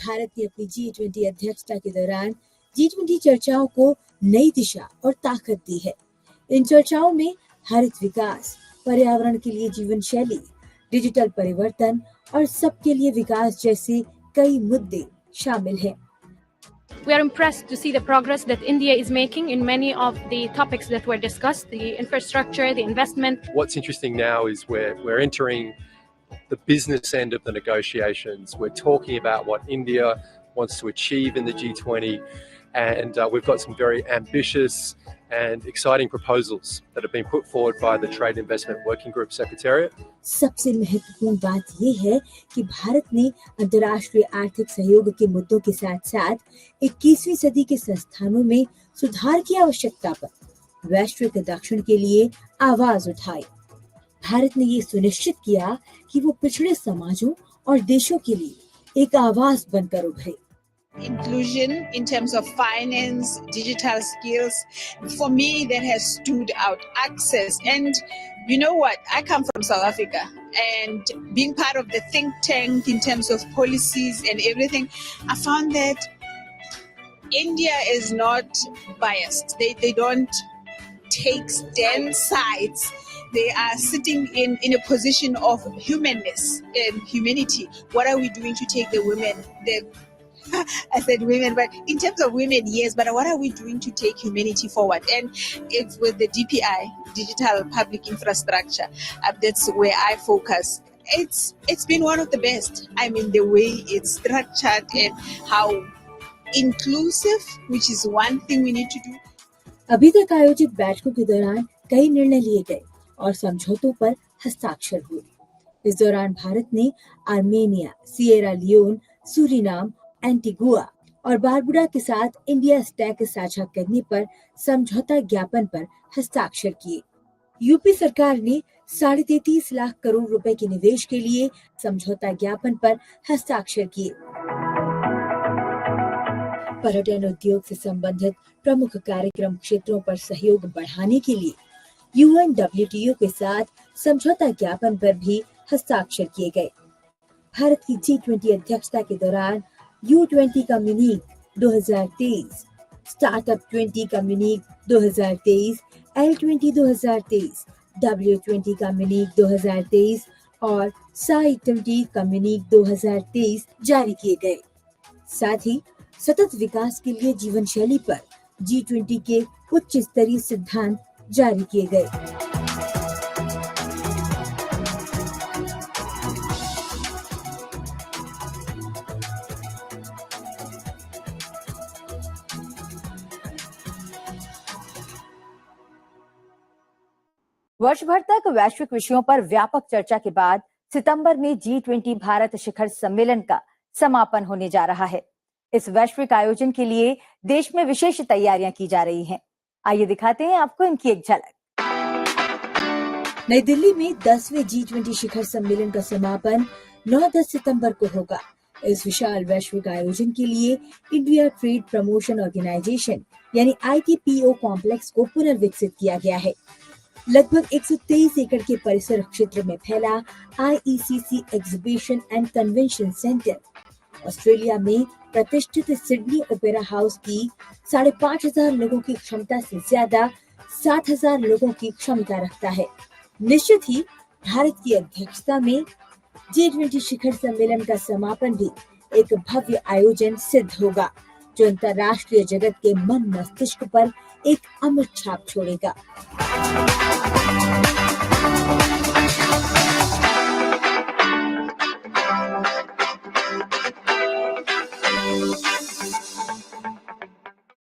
भारत ने अपनी G20 अध्यक्षता के दौरान G20 चर्चाओं को नई दिशा और ताकत दी है। इन चर्चाओं में हरित विकास, पर्यावरण के लिए जीवन शैली, डिजिटल परिवर्तन और सबके लिए विकास जैसे कई मुद्दे शामिल हैं। We are impressed to see the progress that India is making in many of the topics that were discussed, the infrastructure, the investment. What's interesting now is we're entering the business end of the negotiations. We're talking about what India wants to achieve in the G20, and we've got some very ambitious and exciting proposals that have been put forward by the Trade Investment Working Group Secretariat. सबसे महत्वपूर्ण बात यह है कि भारत ने अंतर्राष्ट्रीय आर्थिक सहयोग के मुद्दों के साथ-साथ 21वीं सदी के संस्थानों में सुधार की आवश्यकता पर वैश्विक दक्षिण के लिए आवाज उठाई। भारत ने ये सुनिश्चित किया कि वो पिछड़े समाजों और देशों के लिए एक आवाज बनकर उभरे। Inclusion in terms of finance, digital skills, for me that has stood out. Access, and you know what? I come from South Africa, and being part of the think tank in terms of policies and everything, I found that India is not biased. They don't take stand sides. They are sitting in a position of humanness and humanity. What are we doing to take the women? I said women, but in terms of women, yes, but what are we doing to take humanity forward? And it's with the DPI, digital public infrastructure, that's where I focus. It's been one of the best. I mean, the way it's structured and how inclusive, which is one thing we need to do. अभी तक आयोजित बैठकों के दौरान कई निर्णय लिए गए और समझौतों पर हस्ताक्षर हुए। इस दौरान भारत ने Armenia, Sierra Leone, Suriname, Antigua और बारबुडा के साथ इंडिया स्टैक साझा करने पर समझौता ज्ञापन पर हस्ताक्षर किए। यूपी सरकार ने 33.5 लाख करोड़ रुपए के निवेश के लिए समझौता ज्ञापन पर हस्ताक्षर किए। पर्यटन उद्योग से संबंधित प्रमुख कार्यक्रम क्षेत्रों पर सहयोग बढ़ाने के लिए UNWTO के साथ समझौता ज्ञापन पर भी हस्ताक्षर किए गए। भारत की G20 अध्यक्षता के दौरान U20 का म्यूनिख 2023, स्टार्टअप 20 का म्यूनिख 2023, L20 2023, W20 का म्यूनिख 2023 और साई 20 का म्यूनिख 2023 जारी किए गए। साथ ही सतत विकास के लिए जीवन शैली पर G20 के उच्च स्तरीय सिद्धांत जारी किए गए। वर्ष भर तक वैश्विक विषयों पर व्यापक चर्चा के बाद सितंबर में G20 भारत शिखर सम्मेलन का समापन होने जा रहा है। इस वैश्विक आयोजन के लिए देश में विशेष तैयारियां की जा रही हैं। आइए दिखाते हैं आपको इनकी एक झलक। नई दिल्ली में 10वें G20 शिखर सम्मेलन का समापन 9-10 सितंबर को होगा। इस विशाल वैश्विक आयोजन के लिए इंडिया ट्रेड प्रमोशन ऑर्गेनाइजेशन यानी ITPO कॉम्प्लेक्स को पुनर्विकसित किया गया है। लगभग 123 एकड़ के परिसर क्षेत्र में फैला IECC exhibition and convention centre Australia में प्रतिष्ठित सिडनी ओपेरा हाउस की 5,500 लोगों की क्षमता से ज्यादा 7,000 लोगों की क्षमता रखता है। निश्चित ही भारत की अध्यक्षता में G20 शिखर सम्मेलन का समापन भी एक भव्य आयोजन सिद्ध होगा, जो अंतर्राष्ट्रीय जगत के मन मस्तिष्क पर एक अमर छाप छोड़ेगा।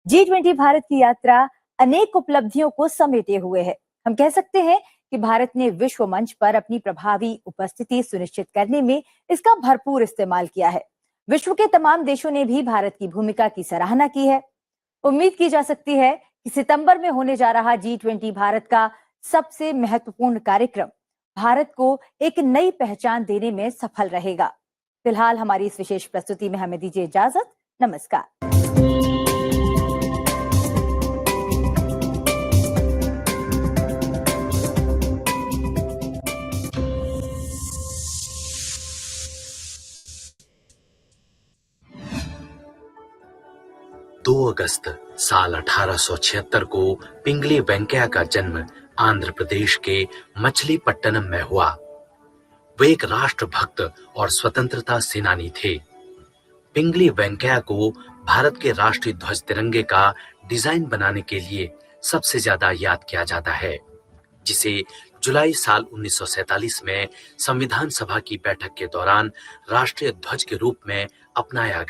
G20 भारत की यात्रा अनेक उपलब्धियों को समेटे हुए है। हम कह सकते हैं कि भारत ने विश्व मंच पर अपनी प्रभावी उपस्थिति सुनिश्चित करने में इसका भरपूर इस्तेमाल किया है। विश्व के तमाम देशों ने भी भारत की भूमिका की सराहना की है। उम्मीद की जा सकती है कि सितंबर में होने जा रहा G20 भारत का सबसे महत्वपूर्ण कार्यक्रम भारत को एक नई पहचान देने में सफल रहेगा। फिलहाल हमारी इस विशेष प्रस्तुति में हमें दीजिए इजाजत। नमस्कार। अगस्त साल 1876 को पिंगली वेंकैया का जन्म आंध्र प्रदेश के मछलीपट्टनम में हुआ। वे एक राष्ट्रभक्त और स्वतंत्रता सेनानी थे। पिंगली वेंकैया को भारत के राष्ट्रीय ध्वज तिरंगे का डिजाइन बनाने के लिए सबसे ज्यादा याद किया जाता है, जिसे जुलाई साल 1947 में संविधान सभा की बैठक के दौरान राष्ट्रीय ध्वज के रूप में अपनाया गया।